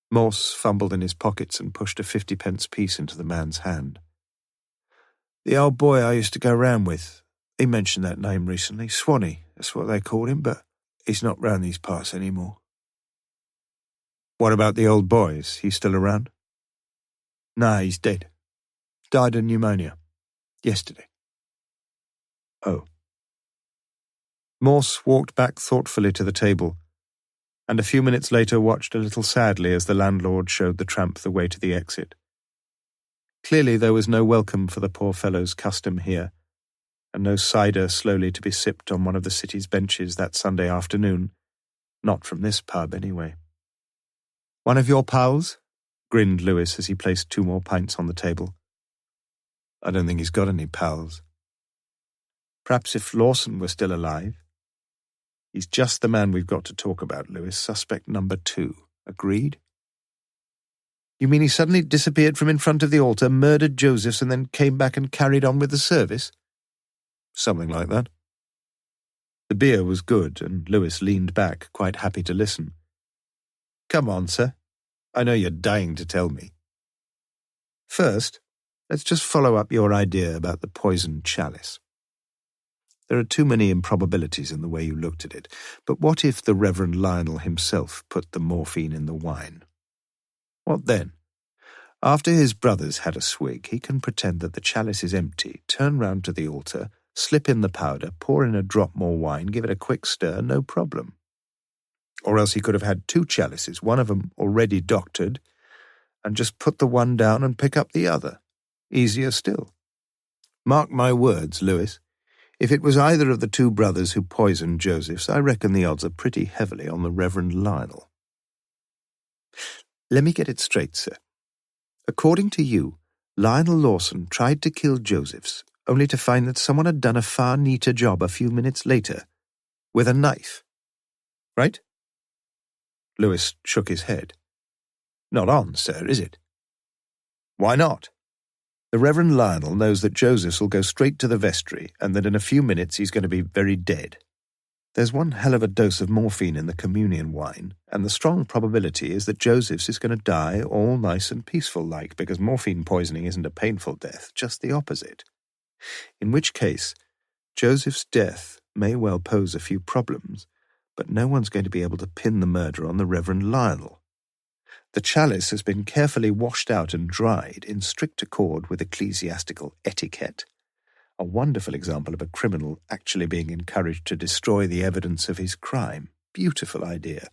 Morse fumbled in his pockets and pushed a 50-pence piece into the man's hand. "The old boy I used to go round with. He mentioned that name recently. Swanee, that's what they called him, but he's not round these parts anymore." "What about the old boy? Is he still around?" "No, he's dead. Died of pneumonia. Yesterday." "Oh." Morse walked back thoughtfully to the table, and a few minutes later watched a little sadly as the landlord showed the tramp the way to the exit. Clearly there was no welcome for the poor fellow's custom here, and no cider slowly to be sipped on one of the city's benches that Sunday afternoon. Not from this pub, anyway. "One of your pals?" grinned Lewis as he placed 2 more pints on the table. "I don't think he's got any pals." "Perhaps if Lawson were still alive." "He's just the man we've got to talk about, Lewis. Suspect number 2. Agreed?" "You mean he suddenly disappeared from in front of the altar, murdered Joseph's, and then came back and carried on with the service?" "Something like that." The beer was good, and Lewis leaned back, quite happy to listen. "Come on, sir. I know you're dying to tell me. First, let's just follow up your idea about the poisoned chalice. There are too many improbabilities in the way you looked at it, but what if the Reverend Lionel himself put the morphine in the wine? What then? After his brothers had a swig, he can pretend that the chalice is empty, turn round to the altar, slip in the powder, pour in a drop more wine, give it a quick stir, no problem. Or else he could have had 2 chalices, one of them already doctored, and just put the one down and pick up the other. Easier still. Mark my words, Lewis. If it was either of the 2 brothers who poisoned Joseph's, I reckon the odds are pretty heavily on the Reverend Lionel. Let me get it straight, sir. According to you, Lionel Lawson tried to kill Joseph's, only to find that someone had done a far neater job a few minutes later, with a knife. Right? Lewis shook his head. Not on, sir, is it? Why not? The Reverend Lionel knows that Joseph's will go straight to the vestry and that in a few minutes he's going to be very dead. There's one hell of a dose of morphine in the communion wine, and the strong probability is that Joseph's is going to die all nice and peaceful-like, because morphine poisoning isn't a painful death, just the opposite. In which case, Joseph's death may well pose a few problems, but no one's going to be able to pin the murder on the Reverend Lionel. The chalice has been carefully washed out and dried in strict accord with ecclesiastical etiquette. A wonderful example of a criminal actually being encouraged to destroy the evidence of his crime. Beautiful idea.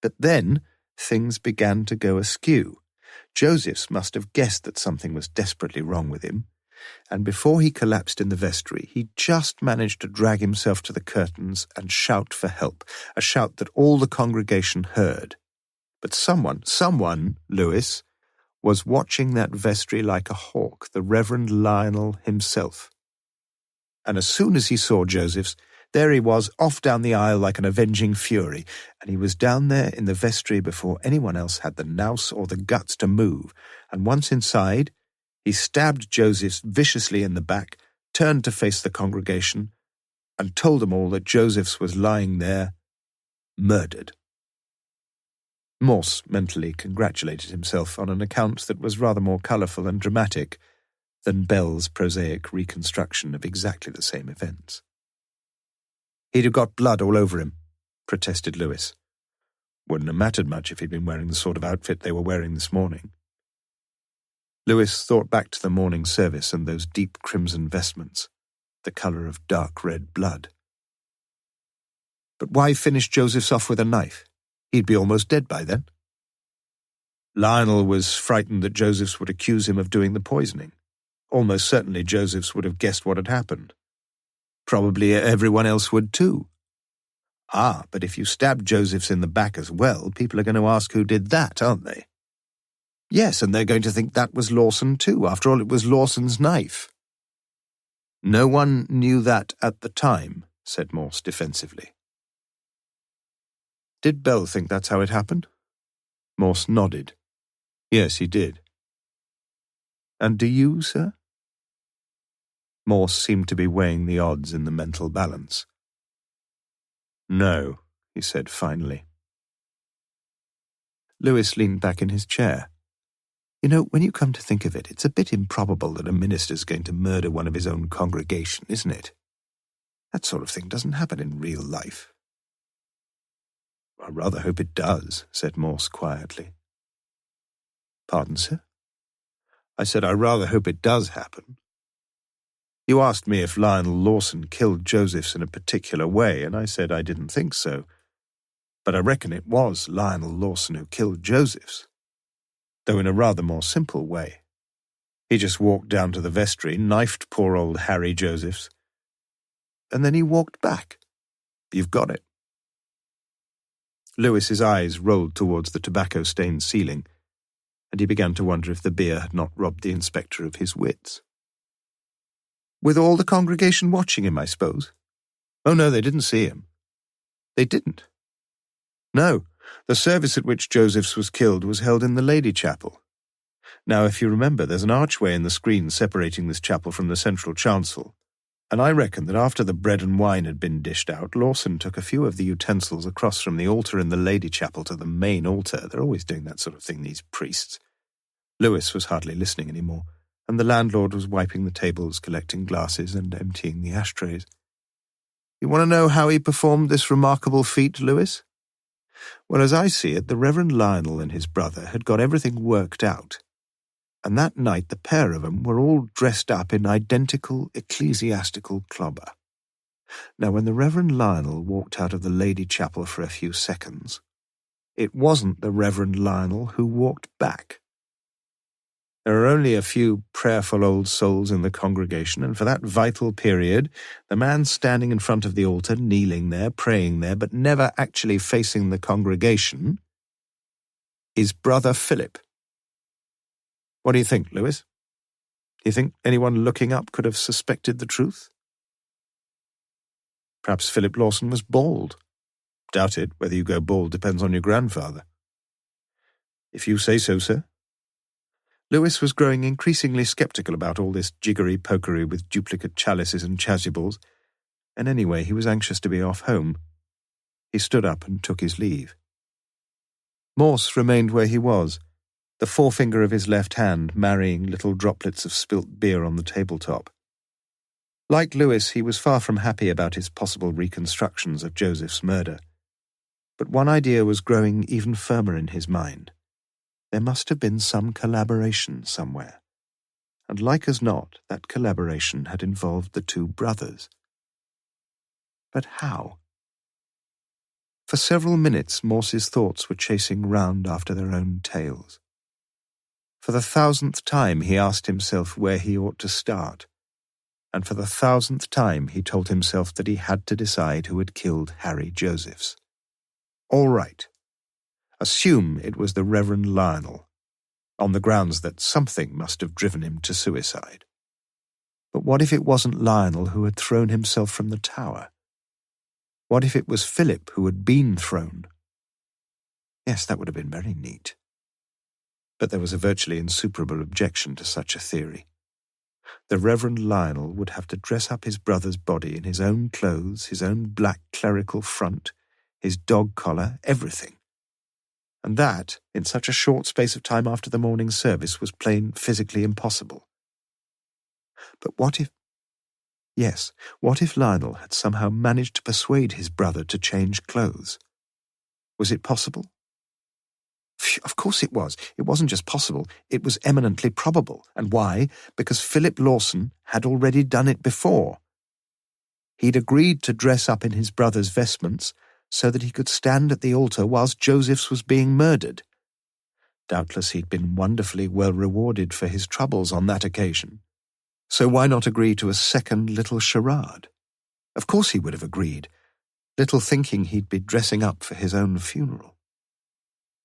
But then things began to go askew. Joseph's must have guessed that something was desperately wrong with him, and before he collapsed in the vestry, he just managed to drag himself to the curtains and shout for help, a shout that all the congregation heard. But someone, Lewis, was watching that vestry like a hawk, the Reverend Lionel himself. And as soon as he saw Joseph's, there he was, off down the aisle like an avenging fury, and he was down there in the vestry before anyone else had the nous or the guts to move, and once inside, he stabbed Joseph's viciously in the back, turned to face the congregation, and told them all that Joseph's was lying there, murdered. Morse mentally congratulated himself on an account that was rather more colourful and dramatic than Bell's prosaic reconstruction of exactly the same events. He'd have got blood all over him, protested Lewis. Wouldn't have mattered much if he'd been wearing the sort of outfit they were wearing this morning. Lewis thought back to the morning service and those deep crimson vestments, the colour of dark red blood. But why finish Joseph's off with a knife? He'd be almost dead by then. Lionel was frightened that Joseph's would accuse him of doing the poisoning. Almost certainly Joseph's would have guessed what had happened. Probably everyone else would too. But if you stab Joseph's in the back as well, people are going to ask who did that, aren't they? Yes, and they're going to think that was Lawson too. After all, it was Lawson's knife. No one knew that at the time, said Morse defensively. Did Bell think that's how it happened? Morse nodded. Yes, he did. And do you, sir? Morse seemed to be weighing the odds in the mental balance. No, he said finally. Lewis leaned back in his chair. You know, when you come to think of it, it's a bit improbable that a minister's going to murder one of his own congregation, isn't it? That sort of thing doesn't happen in real life. I rather hope it does, said Morse quietly. Pardon, sir? I said I rather hope it does happen. You asked me if Lionel Lawson killed Joseph's in a particular way, and I said I didn't think so. But I reckon it was Lionel Lawson who killed Joseph's, though in a rather more simple way. He just walked down to the vestry, knifed poor old Harry Joseph's, and then he walked back. You've got it. Lewis's eyes rolled towards the tobacco-stained ceiling, and he began to wonder if the beer had not robbed the inspector of his wits. With all the congregation watching him, I suppose? Oh, no, they didn't see him. They didn't. No, the service at which Joseph's was killed was held in the Lady Chapel. Now, if you remember, there's an archway in the screen separating this chapel from the central chancel, and I reckon that after the bread and wine had been dished out, Lawson took a few of the utensils across from the altar in the Lady Chapel to the main altar. They're always doing that sort of thing, these priests. Lewis was hardly listening anymore, and the landlord was wiping the tables, collecting glasses, and emptying the ashtrays. You want to know how he performed this remarkable feat, Lewis? Well, as I see it, the Reverend Lionel and his brother had got everything worked out, and that night the pair of them were all dressed up in identical ecclesiastical clobber. Now, when the Reverend Lionel walked out of the Lady Chapel for a few seconds, it wasn't the Reverend Lionel who walked back. There are only a few prayerful old souls in the congregation, and for that vital period, the man standing in front of the altar, kneeling there, praying there, but never actually facing the congregation, is Brother Philip. What do you think, Lewis? Do you think anyone looking up could have suspected the truth? Perhaps Philip Lawson was bald. Doubt it. Whether you go bald depends on your grandfather. If you say so, sir. Lewis was growing increasingly sceptical about all this jiggery-pokery with duplicate chalices and chasubles, and anyway he was anxious to be off home. He stood up and took his leave. Morse remained where he was, the forefinger of his left hand marrying little droplets of spilt beer on the tabletop. Like Lewis, he was far from happy about his possible reconstructions of Joseph's murder. But one idea was growing even firmer in his mind. There must have been some collaboration somewhere, and like as not, that collaboration had involved the two brothers. But how? For several minutes, Morse's thoughts were chasing round after their own tails. For the 1,000th time he asked himself where he ought to start, and for the 1,000th time he told himself that he had to decide who had killed Harry Josephs. All right. Assume it was the Reverend Lionel, on the grounds that something must have driven him to suicide. But what if it wasn't Lionel who had thrown himself from the tower? What if it was Philip who had been thrown? Yes, that would have been very neat. But there was a virtually insuperable objection to such a theory. The Reverend Lionel would have to dress up his brother's body in his own clothes, his own black clerical front, his dog collar, everything. And that, in such a short space of time after the morning service, was plain physically impossible. But what if... Yes, what if Lionel had somehow managed to persuade his brother to change clothes? Was it possible? Of course it was. It wasn't just possible, it was eminently probable. And why? Because Philip Lawson had already done it before. He'd agreed to dress up in his brother's vestments so that he could stand at the altar whilst Joseph's was being murdered. Doubtless he'd been wonderfully well rewarded for his troubles on that occasion. So why not agree to a second little charade? Of course he would have agreed, little thinking he'd be dressing up for his own funeral.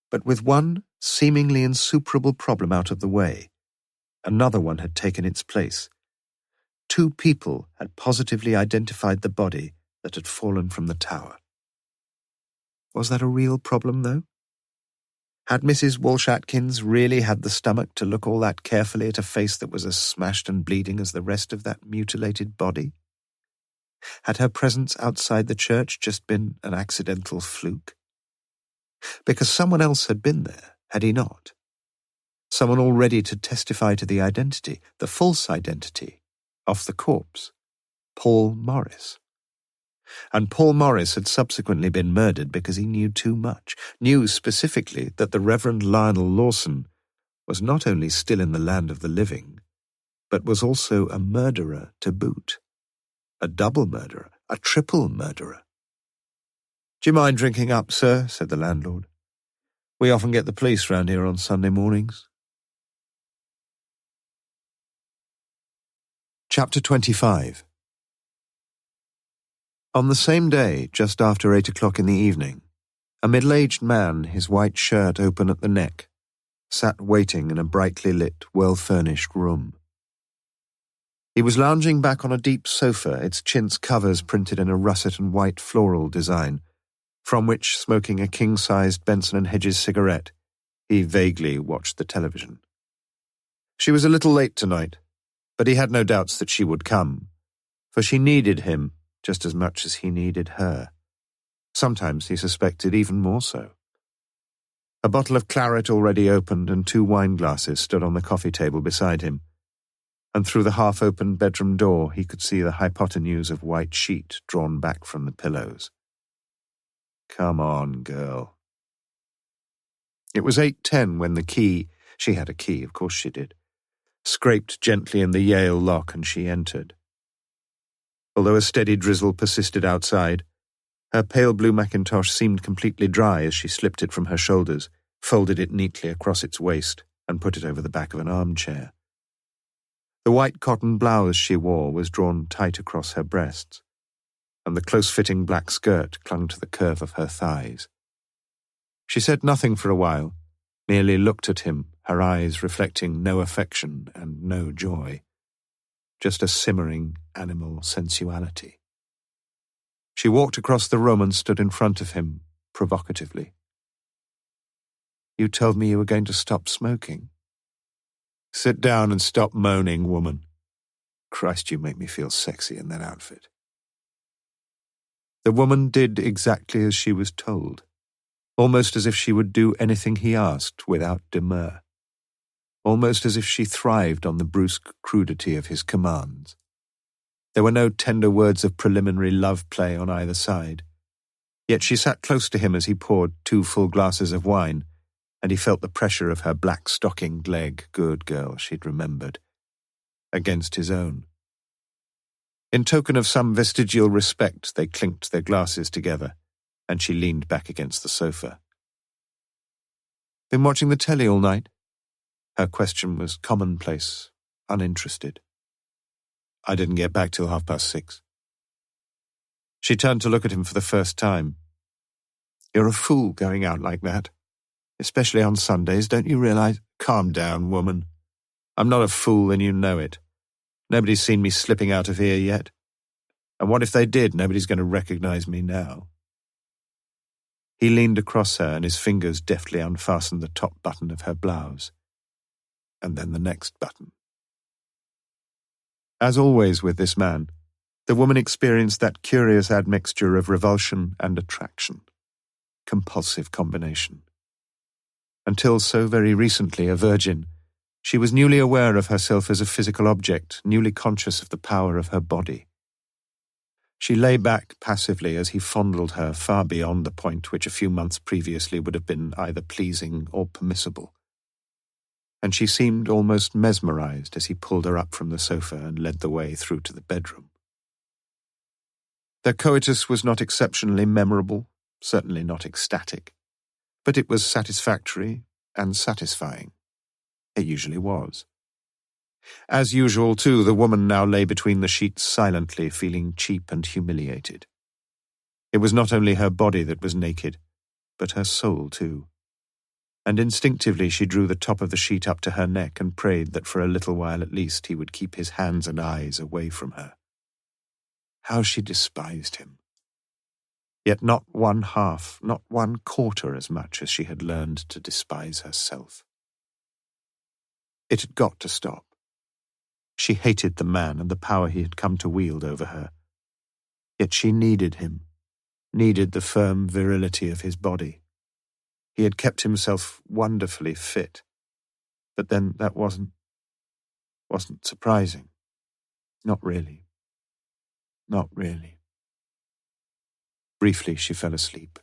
But with one seemingly insuperable problem out of the way, another one had taken its place. Two people had positively identified the body that had fallen from the tower. Was that a real problem, though? Had Mrs. Walsh-Atkins really had the stomach to look all that carefully at a face that was as smashed and bleeding as the rest of that mutilated body? Had her presence outside the church just been an accidental fluke? Because someone else had been there, had he not? Someone all ready to testify to the identity, the false identity, of the corpse, Paul Morris. And Paul Morris had subsequently been murdered because he knew too much, knew specifically that the Reverend Lionel Lawson was not only still in the land of the living, but was also a murderer to boot. A double murderer, a triple murderer. "Do you mind drinking up, sir?" said the landlord. "We often get the police round here on Sunday mornings." Chapter 25. On the same day, just after 8 o'clock in the evening, a middle-aged man, his white shirt open at the neck, sat waiting in a brightly lit, well-furnished room. He was lounging back on a deep sofa, its chintz covers printed in a russet and white floral design, from which, smoking a king-sized Benson & Hedges cigarette, he vaguely watched the television. She was a little late tonight, but he had no doubts that she would come, for she needed him just as much as he needed her. Sometimes he suspected even more so. A bottle of claret already opened and 2 wine glasses stood on the coffee table beside him, and through the half-open bedroom door he could see the hypotenuse of white sheet drawn back from the pillows. Come on, girl. It was 8:10 when the key, she had a key, of course she did, scraped gently in the Yale lock and she entered. Although a steady drizzle persisted outside, her pale blue mackintosh seemed completely dry as she slipped it from her shoulders, folded it neatly across its waist, and put it over the back of an armchair. The white cotton blouse she wore was drawn tight across her breasts, and the close-fitting black skirt clung to the curve of her thighs. She said nothing for a while, merely looked at him, her eyes reflecting no affection and no joy, just a simmering animal sensuality. She walked across the room and stood in front of him, provocatively. "You told me you were going to stop smoking." "Sit down and stop moaning, woman. Christ, you make me feel sexy in that outfit." The woman did exactly as she was told, almost as if she would do anything he asked without demur, almost as if she thrived on the brusque crudity of his commands. There were no tender words of preliminary love play on either side, yet she sat close to him as he poured 2 full glasses of wine, and he felt the pressure of her black-stockinged leg, good girl she'd remembered, against his own. In token of some vestigial respect, they clinked their glasses together, and she leaned back against the sofa. "Been watching the telly all night?" Her question was commonplace, uninterested. "I didn't get back till 6:30. She turned to look at him for the first time. "You're a fool going out like that. Especially on Sundays, don't you realize—" "Calm down, woman. I'm not a fool and you know it. Nobody's seen me slipping out of here yet. And what if they did? Nobody's going to recognize me now." He leaned across her and his fingers deftly unfastened the top button of her blouse. And then the next button. As always with this man, the woman experienced that curious admixture of revulsion and attraction. Compulsive combination. Until so very recently a virgin, she was newly aware of herself as a physical object, newly conscious of the power of her body. She lay back passively as he fondled her far beyond the point which a few months previously would have been either pleasing or permissible. And she seemed almost mesmerized as he pulled her up from the sofa and led the way through to the bedroom. Their coitus was not exceptionally memorable, certainly not ecstatic, but it was satisfactory and satisfying. It usually was. As usual, too, the woman now lay between the sheets silently, feeling cheap and humiliated. It was not only her body that was naked, but her soul, too. And instinctively she drew the top of the sheet up to her neck and prayed that for a little while at least he would keep his hands and eyes away from her. How she despised him. Yet not 1/2, not 1/4 as much as she had learned to despise herself. It had got to stop. She hated the man and the power he had come to wield over her. Yet she needed him, needed the firm virility of his body. He had kept himself wonderfully fit, but then that wasn't surprising. Not really. Not really. Briefly, she fell asleep.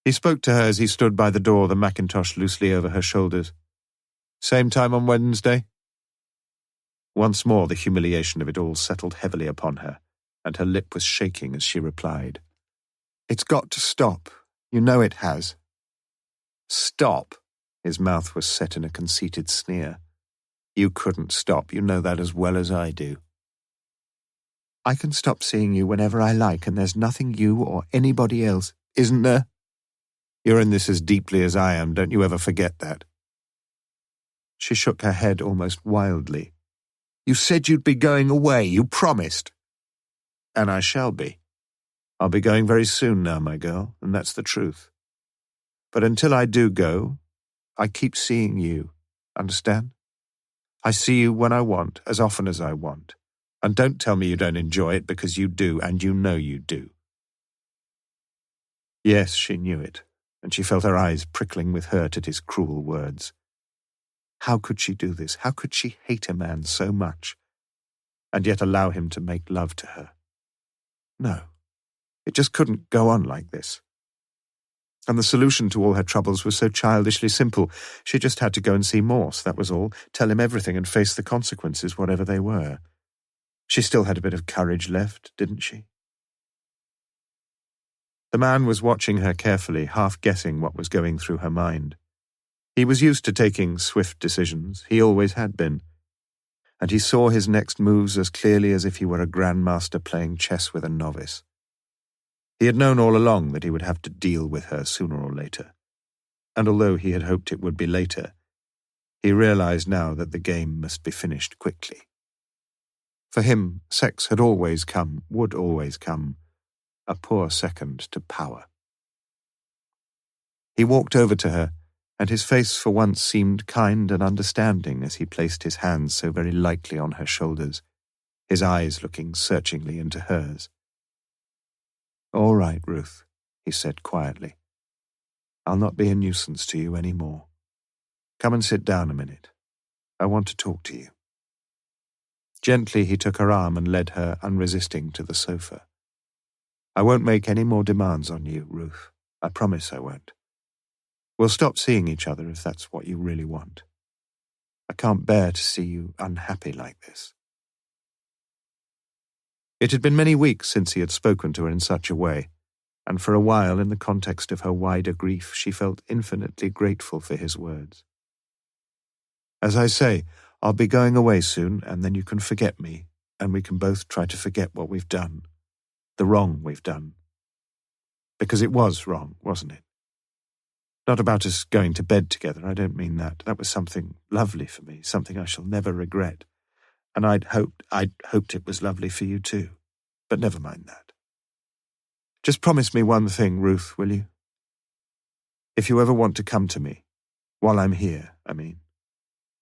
He spoke to her as he stood by the door, the mackintosh loosely over her shoulders. "Same time on Wednesday?" Once more the humiliation of it all settled heavily upon her, and her lip was shaking as she replied. "It's got to stop. You know it has." "Stop?" His mouth was set in a conceited sneer. "You couldn't stop. You know that as well as I do." "I can stop seeing you whenever I like, and there's nothing you or anybody else, isn't there?" "You're in this as deeply as I am. Don't you ever forget that." She shook her head almost wildly. "You said you'd be going away. You promised." "And I shall be. I'll be going very soon now, my girl, and that's the truth. But until I do go, I keep seeing you, understand? I see you when I want, as often as I want. And don't tell me you don't enjoy it, because you do, and you know you do." Yes, she knew it, and she felt her eyes prickling with hurt at his cruel words. How could she do this? How could she hate a man so much, and yet allow him to make love to her? No, it just couldn't go on like this. And the solution to all her troubles was so childishly simple. She just had to go and see Morse, that was all, tell him everything and face the consequences, whatever they were. She still had a bit of courage left, didn't she? The man was watching her carefully, half guessing what was going through her mind. He was used to taking swift decisions. He always had been. And he saw his next moves as clearly as if he were a grandmaster playing chess with a novice. He had known all along that he would have to deal with her sooner or later. And although he had hoped it would be later, he realized now that the game must be finished quickly. For him, sex had always come, would always come, a poor second to power. He walked over to her, and his face for once seemed kind and understanding as he placed his hands so very lightly on her shoulders, his eyes looking searchingly into hers. "All right, Ruth," he said quietly. "I'll not be a nuisance to you any more. Come and sit down a minute. I want to talk to you." Gently he took her arm and led her unresisting to the sofa. "I won't make any more demands on you, Ruth. I promise I won't. We'll stop seeing each other if that's what you really want. I can't bear to see you unhappy like this." It had been many weeks since he had spoken to her in such a way, and for a while, in the context of her wider grief, she felt infinitely grateful for his words. "As I say, I'll be going away soon, and then you can forget me, and we can both try to forget what we've done, the wrong we've done. Because it was wrong, wasn't it? Not about us going to bed together, I don't mean that. That was something lovely for me, something I shall never regret. And I'd hoped it was lovely for you too. But never mind that. Just promise me one thing, Ruth, will you? If you ever want to come to me, while I'm here, I mean,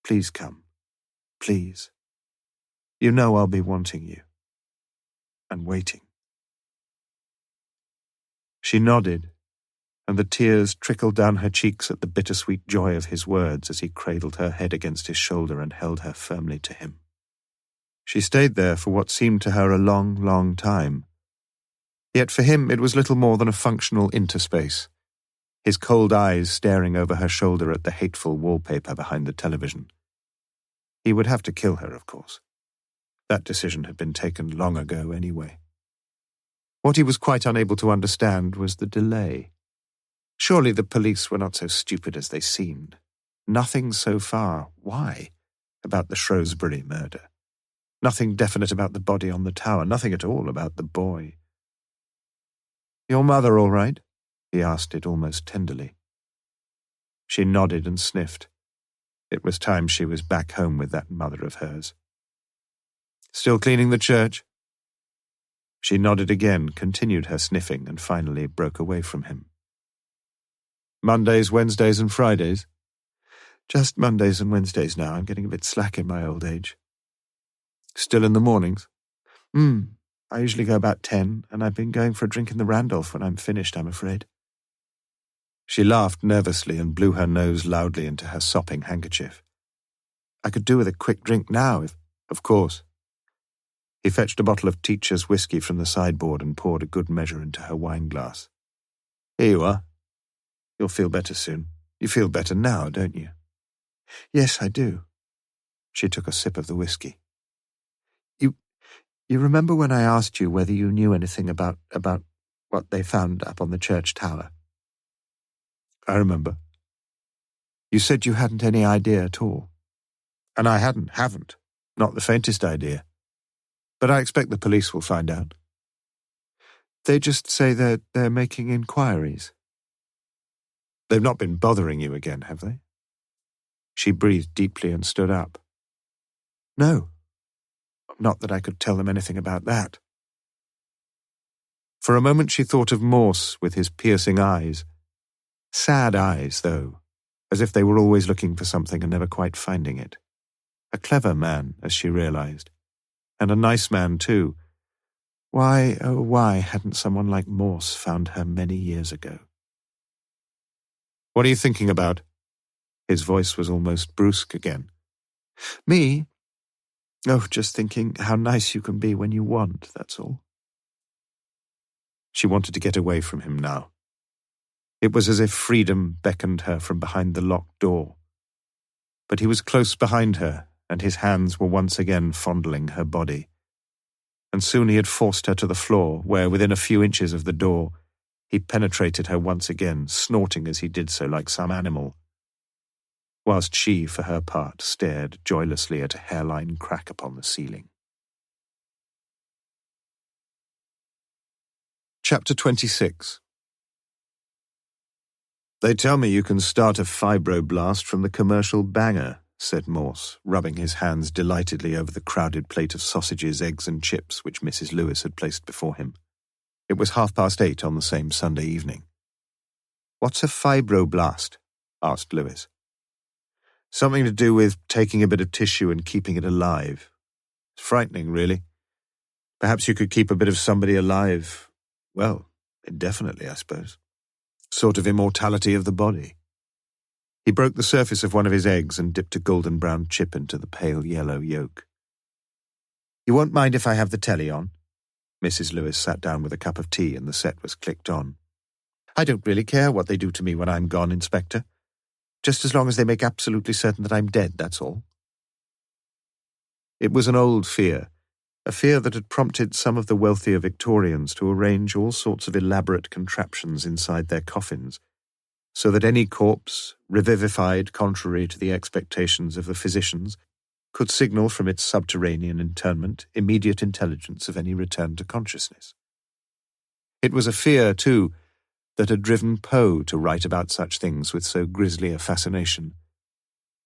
please come. Please. You know I'll be wanting you. And waiting." She nodded, and the tears trickled down her cheeks at the bittersweet joy of his words as he cradled her head against his shoulder and held her firmly to him. She stayed there for what seemed to her a long, long time. Yet for him it was little more than a functional interspace, his cold eyes staring over her shoulder at the hateful wallpaper behind the television. He would have to kill her, of course. That decision had been taken long ago anyway. What he was quite unable to understand was the delay. Surely the police were not so stupid as they seemed. Nothing so far, why, about the Shrewsbury murder. Nothing definite about the body on the tower, nothing at all about the boy. "Your mother all right?" he asked it almost tenderly. She nodded and sniffed. It was time she was back home with that mother of hers. "Still cleaning the church?" She nodded again, continued her sniffing, and finally broke away from him. "Mondays, Wednesdays and Fridays?" "Just Mondays and Wednesdays now. I'm getting a bit slack in my old age." "Still in the mornings?" I usually go about 10, and I've been going for a drink in the Randolph when I'm finished, I'm afraid." She laughed nervously and blew her nose loudly into her sopping handkerchief. "I could do with a quick drink now, if—" "Of course." He fetched a bottle of Teacher's whiskey from the sideboard and poured a good measure into her wine-glass. "Here you are. You'll feel better soon. You feel better now, don't you?" "Yes, I do." She took a sip of the whiskey. You remember when I asked you whether you knew anything about what they found up on the church tower?" "I remember." "You said you hadn't any idea at all." "And I haven't. Not the faintest idea. But I expect the police will find out." "They just say they're making inquiries." "They've not been bothering you again, have they?" She breathed deeply and stood up. "No. Not that I could tell them anything about that." For a moment she thought of Morse with his piercing eyes. Sad eyes, though, as if they were always looking for something and never quite finding it. A clever man, as she realized, and a nice man, too. Why, oh why, hadn't someone like Morse found her many years ago? "What are you thinking about?" His voice was almost brusque again. "Me? Oh, just thinking how nice you can be when you want, that's all." She wanted to get away from him now. It was as if freedom beckoned her from behind the locked door. But he was close behind her, and his hands were once again fondling her body, and soon he had forced her to the floor, where, within a few inches of the door, he penetrated her once again, snorting as he did so like some animal, whilst she, for her part, stared joylessly at a hairline crack upon the ceiling. Chapter 26. "They tell me you can start a fibroblast from the commercial banger," said Morse, rubbing his hands delightedly over the crowded plate of sausages, eggs and chips which Mrs. Lewis had placed before him. It was 8:30 on the same Sunday evening. "What's a fibroblast?" asked Lewis. "Something to do with taking a bit of tissue and keeping it alive. It's frightening, really. Perhaps you could keep a bit of somebody alive, well, indefinitely, I suppose. Sort of immortality of the body." He broke the surface of one of his eggs and dipped a golden brown chip into the pale yellow yolk. "You won't mind if I have the telly on?" Mrs. Lewis sat down with a cup of tea and the set was clicked on. "I don't really care what they do to me when I'm gone, Inspector. Just as long as they make absolutely certain that I'm dead, that's all." It was an old fear, a fear that had prompted some of the wealthier Victorians to arrange all sorts of elaborate contraptions inside their coffins, so that any corpse, revivified contrary to the expectations of the physicians, could signal from its subterranean interment immediate intelligence of any return to consciousness. It was a fear, too, that had driven Poe to write about such things with so grisly a fascination,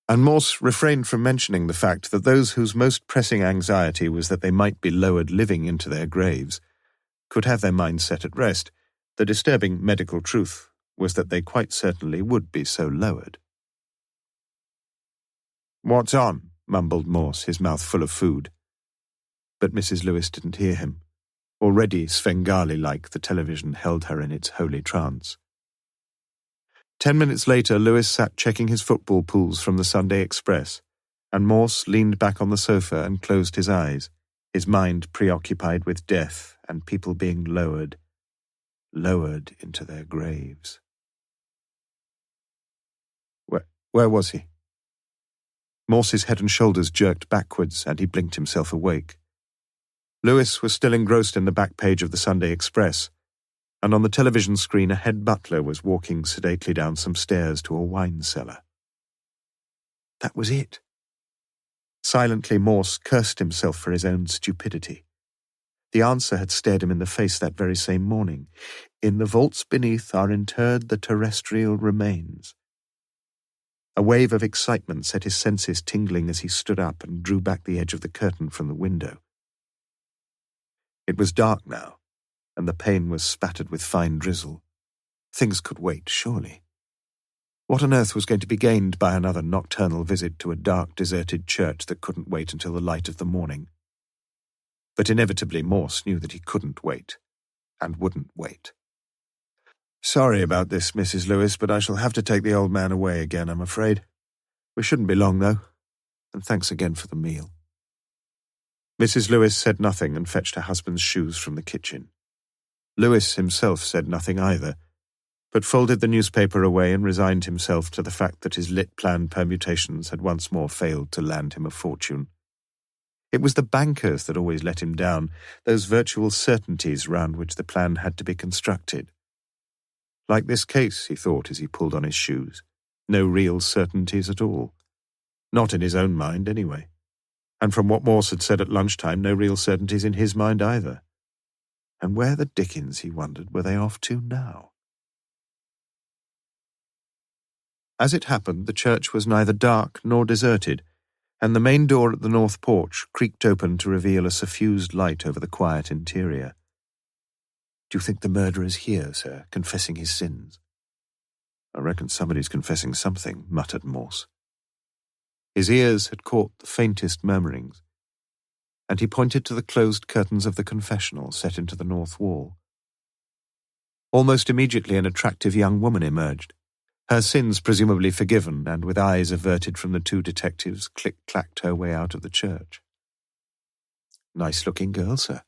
and Morse refrained from mentioning the fact that those whose most pressing anxiety was that they might be lowered living into their graves could have their minds set at rest. The disturbing medical truth was that they quite certainly would be so lowered. "What's on?" mumbled Morse, his mouth full of food. But Mrs. Lewis didn't hear him. Already, Svengali-like, the television held her in its holy trance. 10 minutes later, Lewis sat checking his football pools from the Sunday Express, and Morse leaned back on the sofa and closed his eyes, his mind preoccupied with death and people being lowered into their graves. Where was he? Morse's head and shoulders jerked backwards, and he blinked himself awake. Lewis was still engrossed in the back page of the Sunday Express, and on the television screen a head butler was walking sedately down some stairs to a wine cellar. That was it. Silently, Morse cursed himself for his own stupidity. The answer had stared him in the face that very same morning. "In the vaults beneath are interred the terrestrial remains." A wave of excitement set his senses tingling as he stood up and drew back the edge of the curtain from the window. It was dark now, and the pane was spattered with fine drizzle. Things could wait, surely. What on earth was going to be gained by another nocturnal visit to a dark, deserted church that couldn't wait until the light of the morning? But inevitably Morse knew that he couldn't wait, and wouldn't wait. "Sorry about this, Mrs. Lewis, but I shall have to take the old man away again, I'm afraid. We shouldn't be long, though, and thanks again for the meal." Mrs. Lewis said nothing and fetched her husband's shoes from the kitchen. Lewis himself said nothing either, but folded the newspaper away and resigned himself to the fact that his lit-plan permutations had once more failed to land him a fortune. It was the bankers that always let him down, those virtual certainties round which the plan had to be constructed. Like this case, he thought as he pulled on his shoes. No real certainties at all. Not in his own mind, anyway. And from what Morse had said at lunchtime, no real certainties in his mind either. And where the dickens, he wondered, were they off to now? As it happened, the church was neither dark nor deserted, and the main door at the north porch creaked open to reveal a suffused light over the quiet interior. "Do you think the murderer's here, sir, confessing his sins?" "I reckon somebody's confessing something," muttered Morse. His ears had caught the faintest murmurings, and he pointed to the closed curtains of the confessional set into the north wall. Almost immediately an attractive young woman emerged, her sins presumably forgiven, and with eyes averted from the two detectives, click-clacked her way out of the church. "Nice-looking girl, sir."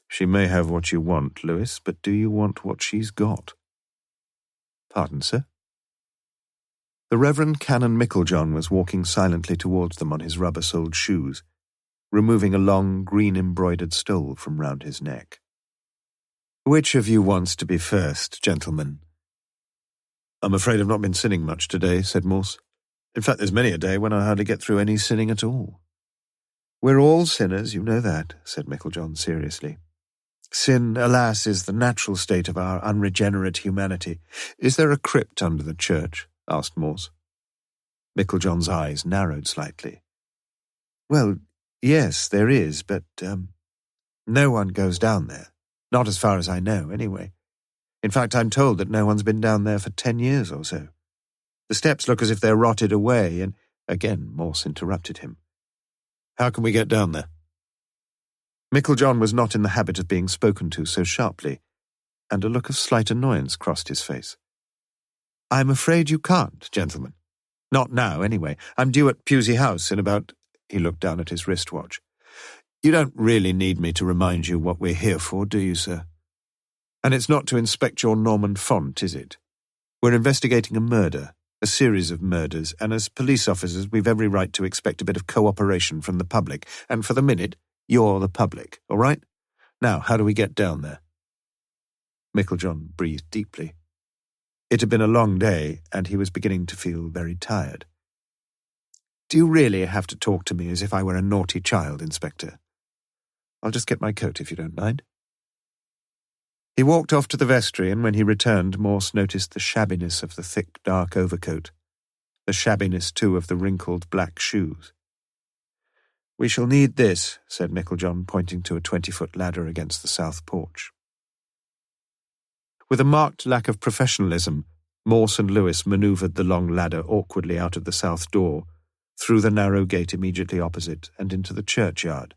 She may have what you want, Lewis, but do you want what she's got?" "Pardon, sir?" The Reverend Canon Micklejohn was walking silently towards them on his rubber-soled shoes. removing a long green-embroidered stole from round his neck. "Which of you wants to be first, gentlemen?" "I'm afraid I've not been sinning much today," said Morse. "In fact, there's many a day when I hardly get through any sinning at all." "We're all sinners, you know that," said Meiklejohn seriously. "Sin, alas, is the natural state of our unregenerate humanity." "Is there a crypt under the church?" asked Morse. Meiklejohn's eyes narrowed slightly. "Well, yes, there is, but no one goes down there. Not as far as I know, anyway. In fact, I'm told that no one's been down there for 10 years or so. The steps look as if they're rotted away, and—" Again Morse interrupted him. "How can we get down there?" Meiklejohn was not in the habit of being spoken to so sharply, and a look of slight annoyance crossed his face. "I'm afraid you can't, gentlemen. Not now, anyway. I'm due at Pusey House in about—" He looked down at his wristwatch. "You don't really need me to remind you what we're here for, do you, sir? And it's not to inspect your Norman font, is it? We're investigating a murder, a series of murders, and as police officers we've every right to expect a bit of cooperation from the public, and for the minute, you're the public, all right? Now, how do we get down there?" Meiklejohn breathed deeply. It had been a long day, and he was beginning to feel very tired. "Do you really have to talk to me as if I were a naughty child, Inspector? I'll just get my coat if you don't mind." He walked off to the vestry, and when he returned, Morse noticed the shabbiness of the thick, dark overcoat, the shabbiness, too, of the wrinkled black shoes. "We shall need this," said Meiklejohn, pointing to a 20-foot ladder against the south porch. With a marked lack of professionalism, Morse and Lewis manoeuvred the long ladder awkwardly out of the south door, through the narrow gate immediately opposite, and into the churchyard,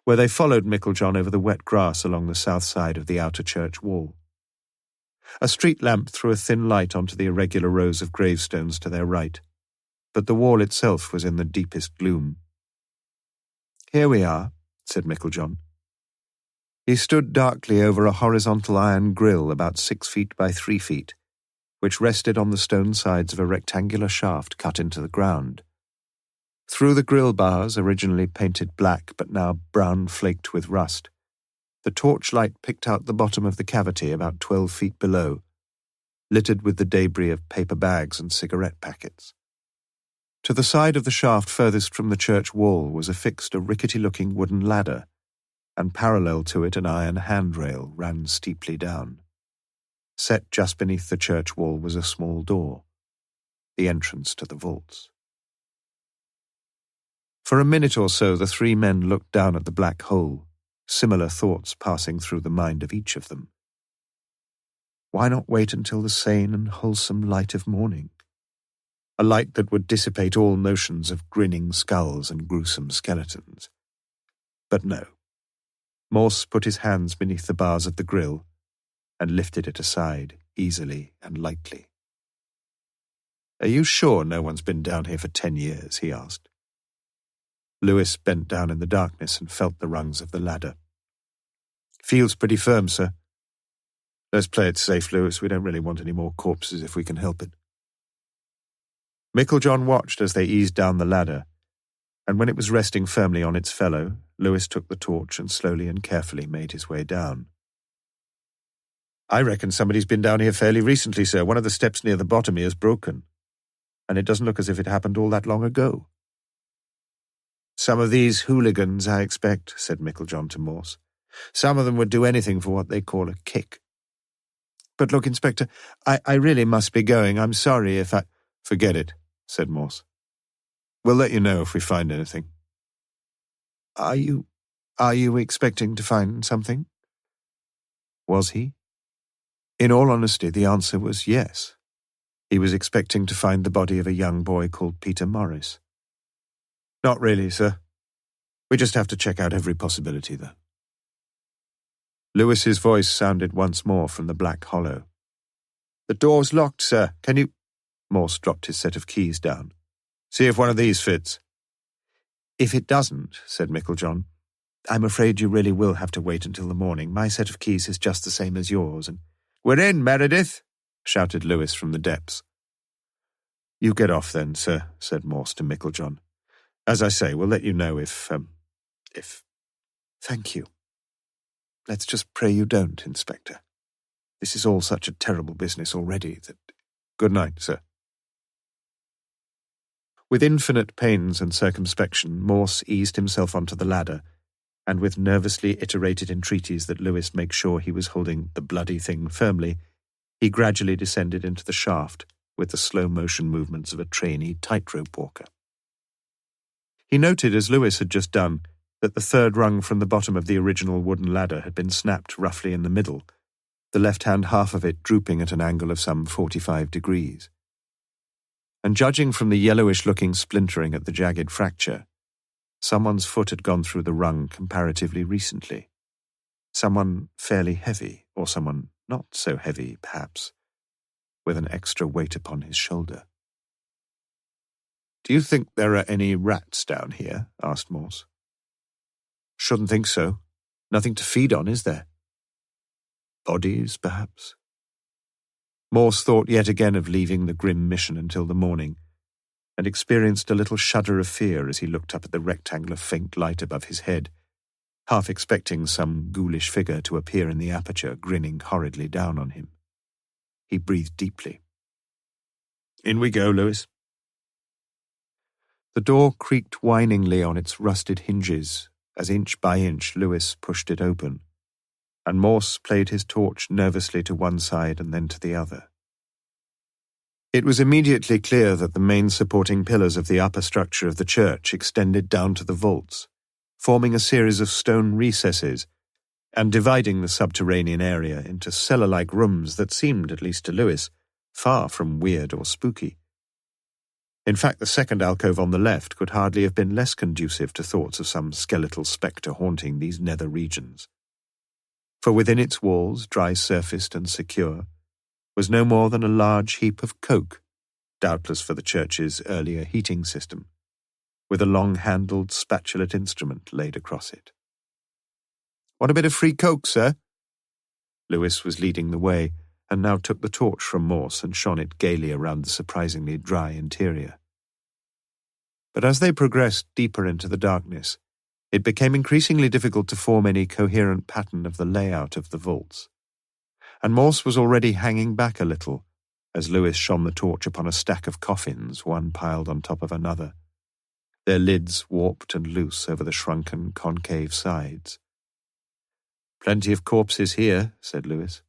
where they followed Meiklejohn over the wet grass along the south side of the outer church wall. A street lamp threw a thin light onto the irregular rows of gravestones to their right, but the wall itself was in the deepest gloom. "Here we are," said Meiklejohn. He stood darkly over a horizontal iron grille about 6 feet by 3 feet, which rested on the stone sides of a rectangular shaft cut into the ground. Through the grille bars, originally painted black but now brown flaked with rust, the torchlight picked out the bottom of the cavity about 12 feet below, littered with the debris of paper bags and cigarette packets. To the side of the shaft furthest from the church wall was affixed a rickety-looking wooden ladder, and parallel to it an iron handrail ran steeply down. Set just beneath the church wall was a small door, the entrance to the vaults. For a minute or so the three men looked down at the black hole, similar thoughts passing through the mind of each of them. Why not wait until the sane and wholesome light of morning? A light that would dissipate all notions of grinning skulls and gruesome skeletons. But no. Morse put his hands beneath the bars of the grille and lifted it aside easily and lightly. "Are you sure no one's been down here for 10 years?" he asked. Lewis bent down in the darkness and felt the rungs of the ladder. "Feels pretty firm, sir." "Let's play it safe, Lewis. We don't really want any more corpses if we can help it." Meiklejohn watched as they eased down the ladder, and when it was resting firmly on its fellow, Lewis took the torch and slowly and carefully made his way down. "I reckon somebody's been down here fairly recently, sir. One of the steps near the bottom here is broken, and it doesn't look as if it happened all that long ago." "Some of these hooligans, I expect," said Meiklejohn to Morse. "Some of them would do anything for what they call a kick. But look, Inspector, I really must be going. I'm sorry if I—" "Forget it," said Morse. "We'll let you know if we find anything." Are you expecting to find something?" Was he? In all honesty, the answer was yes. He was expecting to find the body of a young boy called Peter Morris. "Not really, sir. We just have to check out every possibility, though." Lewis's voice sounded once more from the black hollow. "The door's locked, sir. Can you—" Morse dropped his set of keys down. "See if one of these fits." "If it doesn't," said Meiklejohn, "I'm afraid you really will have to wait until the morning. My set of keys is just the same as yours, and—" "We're in, Meredith!" shouted Lewis from the depths. "You get off then, sir," said Morse to Meiklejohn. "As I say, we'll let you know if Thank you. Let's just pray you don't, Inspector. This is all such a terrible business already that... Good night, sir. With infinite pains and circumspection, Morse eased himself onto the ladder, and with nervously iterated entreaties that Lewis make sure he was holding the bloody thing firmly, he gradually descended into the shaft with the slow-motion movements of a trainee tightrope walker. He noted, as Lewis had just done, that the third rung from the bottom of the original wooden ladder had been snapped roughly in the middle, the left-hand half of it drooping at an angle of some 45 degrees. And judging from the yellowish-looking splintering at the jagged fracture, someone's foot had gone through the rung comparatively recently. Someone fairly heavy, or someone not so heavy, perhaps, with an extra weight upon his shoulder. "Do you think there are any rats down here?" asked Morse. "Shouldn't think so. Nothing to feed on, is there?" "Bodies, perhaps?" Morse thought yet again of leaving the grim mission until the morning, and experienced a little shudder of fear as he looked up at the rectangle of faint light above his head, half expecting some ghoulish figure to appear in the aperture, grinning horridly down on him. He breathed deeply. "In we go, Lewis." The door creaked whiningly on its rusted hinges as inch by inch Lewis pushed it open, and Morse played his torch nervously to one side and then to the other. It was immediately clear that the main supporting pillars of the upper structure of the church extended down to the vaults, forming a series of stone recesses and dividing the subterranean area into cellar-like rooms that seemed, at least to Lewis, far from weird or spooky. In fact, the second alcove on the left could hardly have been less conducive to thoughts of some skeletal spectre haunting these nether regions. For within its walls, dry-surfaced and secure, was no more than a large heap of coke, doubtless for the church's earlier heating system, with a long-handled spatulate instrument laid across it. "Want a bit of free coke, sir?" Lewis was leading the way, and now took the torch from Morse and shone it gaily around the surprisingly dry interior. But as they progressed deeper into the darkness, it became increasingly difficult to form any coherent pattern of the layout of the vaults, and Morse was already hanging back a little as Lewis shone the torch upon a stack of coffins, one piled on top of another, their lids warped and loose over the shrunken, concave sides. "Plenty of corpses here," said Lewis.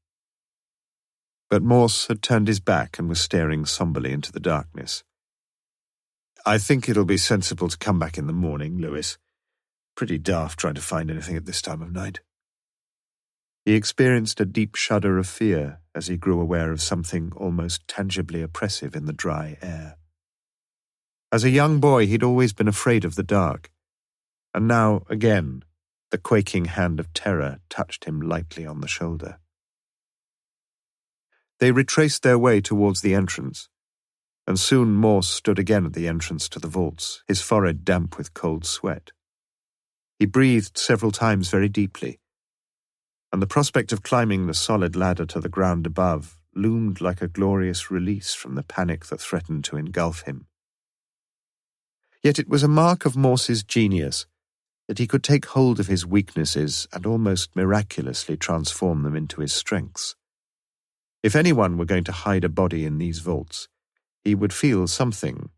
But Morse had turned his back and was staring somberly into the darkness. "I think it'll be sensible to come back in the morning, Lewis. Pretty daft trying to find anything at this time of night." He experienced a deep shudder of fear as he grew aware of something almost tangibly oppressive in the dry air. As a young boy, he'd always been afraid of the dark, and now, again, the quaking hand of terror touched him lightly on the shoulder. They retraced their way towards the entrance, and soon Morse stood again at the entrance to the vaults, his forehead damp with cold sweat. He breathed several times very deeply, and the prospect of climbing the solid ladder to the ground above loomed like a glorious release from the panic that threatened to engulf him. Yet it was a mark of Morse's genius that he could take hold of his weaknesses and almost miraculously transform them into his strengths. If anyone were going to hide a body in these vaults, he would feel something,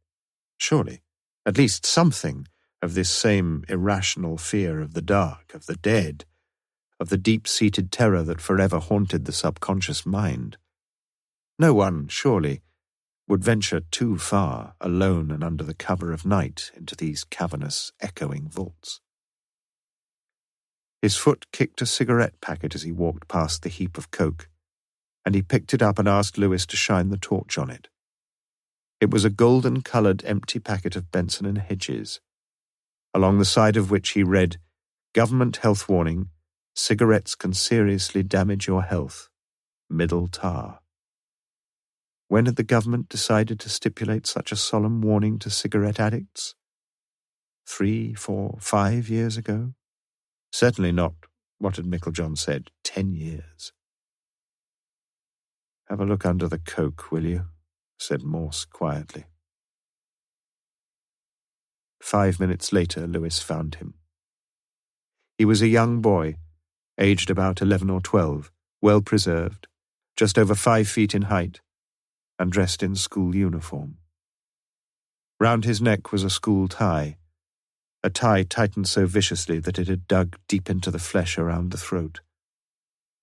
surely, at least something, of this same irrational fear of the dark, of the dead, of the deep-seated terror that forever haunted the subconscious mind. No one, surely, would venture too far, alone and under the cover of night, into these cavernous, echoing vaults. His foot kicked a cigarette packet as he walked past the heap of coke, and he picked it up and asked Lewis to shine the torch on it. It was a golden-coloured empty packet of Benson and Hedges, along the side of which he read, "Government health warning, cigarettes can seriously damage your health. Middle tar." When had the government decided to stipulate such a solemn warning to cigarette addicts? 3, 4, 5 years ago? Certainly not, what had Micklejohn said, 10 years. "Have a look under the coke, will you?" said Morse quietly. 5 minutes later, Lewis found him. He was a young boy, aged about 11 or 12, well-preserved, just over 5 feet in height, and dressed in school uniform. Round his neck was a school tie, a tie tightened so viciously that it had dug deep into the flesh around the throat,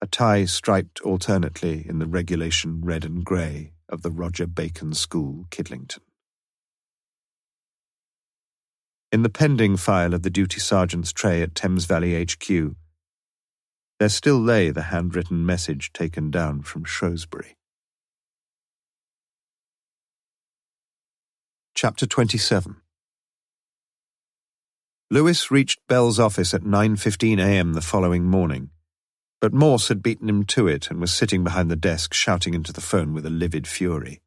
a tie striped alternately in the regulation red and grey of the Roger Bacon School, Kidlington. In the pending file of the duty sergeant's tray at Thames Valley HQ, there still lay the handwritten message taken down from Shrewsbury. Chapter 27. Lewis reached Bell's office at 9:15 a.m. the following morning, but Morse had beaten him to it and was sitting behind the desk shouting into the phone with a livid fury.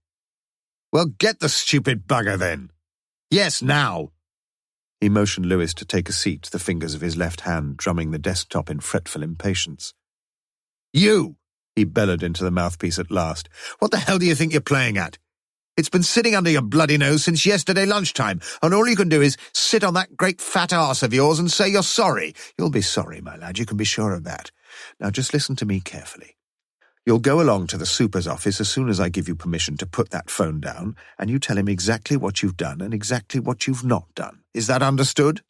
"Well, get the stupid bugger then! Yes, now!" He motioned Lewis to take a seat, the fingers of his left hand drumming the desktop in fretful impatience. "You!" he bellowed into the mouthpiece at last. "What the hell do you think you're playing at? It's been sitting under your bloody nose since yesterday lunchtime, and all you can do is sit on that great fat arse of yours and say you're sorry. You'll be sorry, my lad, you can be sure of that. Now just listen to me carefully. You'll go along to the super's office as soon as I give you permission to put that phone down, and you tell him exactly what you've done and exactly what you've not done. Is that understood?"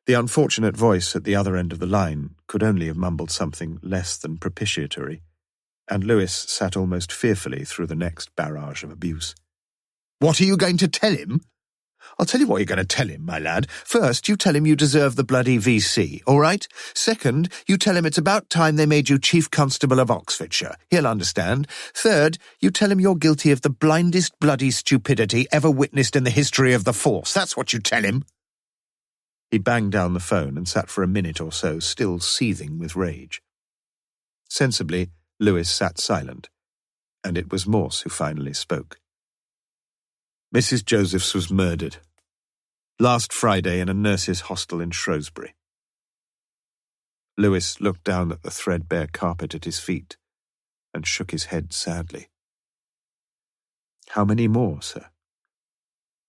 The unfortunate voice at the other end of the line could only have mumbled something less than propitiatory, and Lewis sat almost fearfully through the next barrage of abuse. "What are you going to tell him?" "I'll tell you what you're going to tell him, my lad. First, you tell him you deserve the bloody VC, all right? Second, you tell him it's about time they made you Chief Constable of Oxfordshire. He'll understand. Third, you tell him you're guilty of the blindest bloody stupidity ever witnessed in the history of the force. That's what you tell him." He banged down the phone and sat for a minute or so, still seething with rage. Sensibly, Lewis sat silent, and it was Morse who finally spoke. "Mrs. Josephs was murdered last Friday in a nurse's hostel in Shrewsbury." Lewis looked down at the threadbare carpet at his feet and shook his head sadly. "How many more, sir?"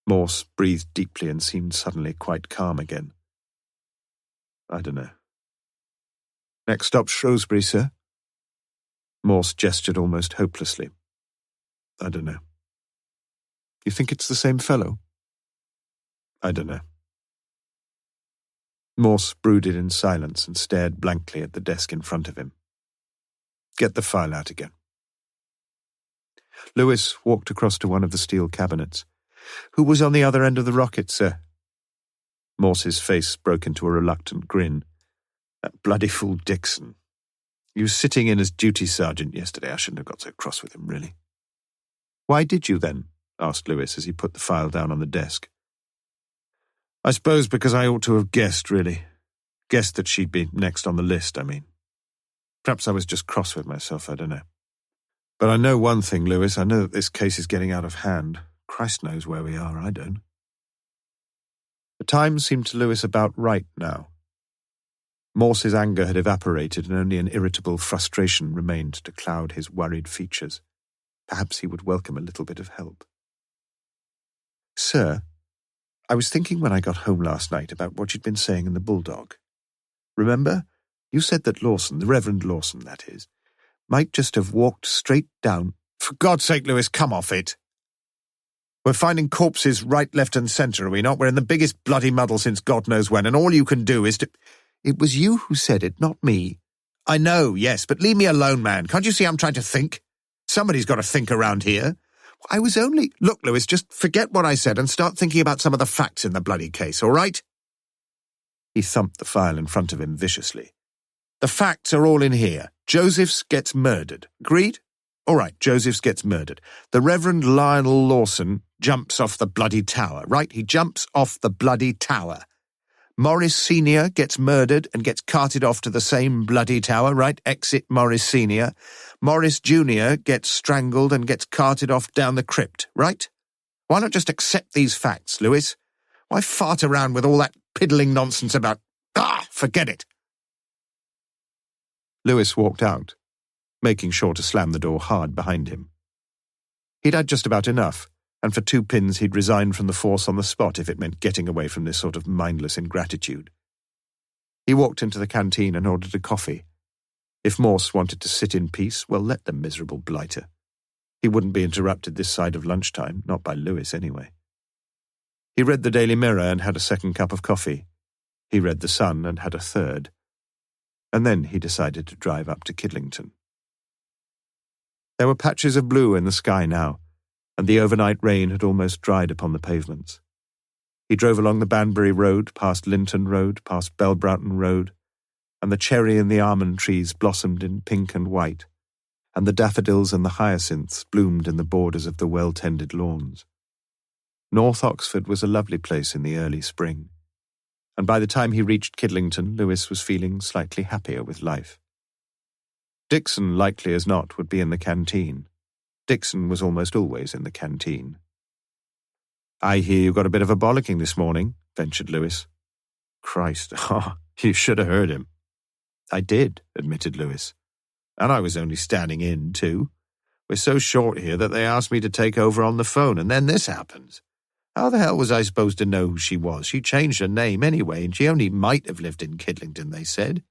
Morse breathed deeply and seemed suddenly quite calm again. "I don't know." "Next stop Shrewsbury, sir?" Morse gestured almost hopelessly. "I don't know." "You think it's the same fellow?" "I don't know." Morse brooded in silence and stared blankly at the desk in front of him. "Get the file out again." Lewis walked across to one of the steel cabinets. "Who was on the other end of the rocket, sir?" Morse's face broke into a reluctant grin. "That bloody fool Dixon. He was sitting in as duty sergeant yesterday. I shouldn't have got so cross with him, really." "Why did you, then?" asked Lewis as he put the file down on the desk. "I suppose because I ought to have guessed, really. Guessed that she'd be next on the list, I mean. Perhaps I was just cross with myself, I don't know. But I know one thing, Lewis. I know that this case is getting out of hand. Christ knows where we are, I don't." The time seemed to Lewis about right now. Morse's anger had evaporated and only an irritable frustration remained to cloud his worried features. Perhaps he would welcome a little bit of help. "Sir, I was thinking when I got home last night about what you'd been saying in the Bulldog. Remember? You said that Lawson, the Reverend Lawson, that is, might just have walked straight down—" "For God's sake, Lewis, come off it. We're finding corpses right, left and centre, are we not? We're in the biggest bloody muddle since God knows when, and all you can do is to—" "It was you who said it, not me." "I know, yes, but leave me alone, man. Can't you see I'm trying to think? Somebody's got to think around here. I was only—" "Look, Lewis, just forget what I said and start thinking about some of the facts in the bloody case, all right?" He thumped the file in front of him viciously. "The facts are all in here. Josephs gets murdered. Agreed? All right, Josephs gets murdered. The Reverend Lionel Lawson jumps off the bloody tower, right? He jumps off the bloody tower. Morris Sr. gets murdered and gets carted off to the same bloody tower, right? Exit Morris Sr. Morris Jr. gets strangled and gets carted off down the crypt, right? Why not just accept these facts, Lewis? Why fart around with all that piddling nonsense about— forget it." Lewis walked out, making sure to slam the door hard behind him. He'd had just about enough, and for 2 pins he'd resign from the force on the spot if it meant getting away from this sort of mindless ingratitude. He walked into the canteen and ordered a coffee. If Morse wanted to sit in peace, well, let the miserable blighter. He wouldn't be interrupted this side of lunchtime, not by Lewis anyway. He read the Daily Mirror and had a second cup of coffee. He read the Sun and had a third. And then he decided to drive up to Kidlington. There were patches of blue in the sky now, and the overnight rain had almost dried upon the pavements. He drove along the Banbury Road, past Linton Road, past Belbroughton Road, and the cherry and the almond trees blossomed in pink and white, and the daffodils and the hyacinths bloomed in the borders of the well-tended lawns. North Oxford was a lovely place in the early spring, and by the time he reached Kidlington, Lewis was feeling slightly happier with life. Dixon, likely as not, would be in the canteen. Dixon was almost always in the canteen. "I hear you got a bit of a bollocking this morning," ventured Lewis. "Christ, you should have heard him." "I did," admitted Lewis. "And I was only standing in, too. We're so short here that they asked me to take over on the phone, and then this happens. How the hell was I supposed to know who she was? She changed her name anyway, and she only might have lived in Kidlington, they said.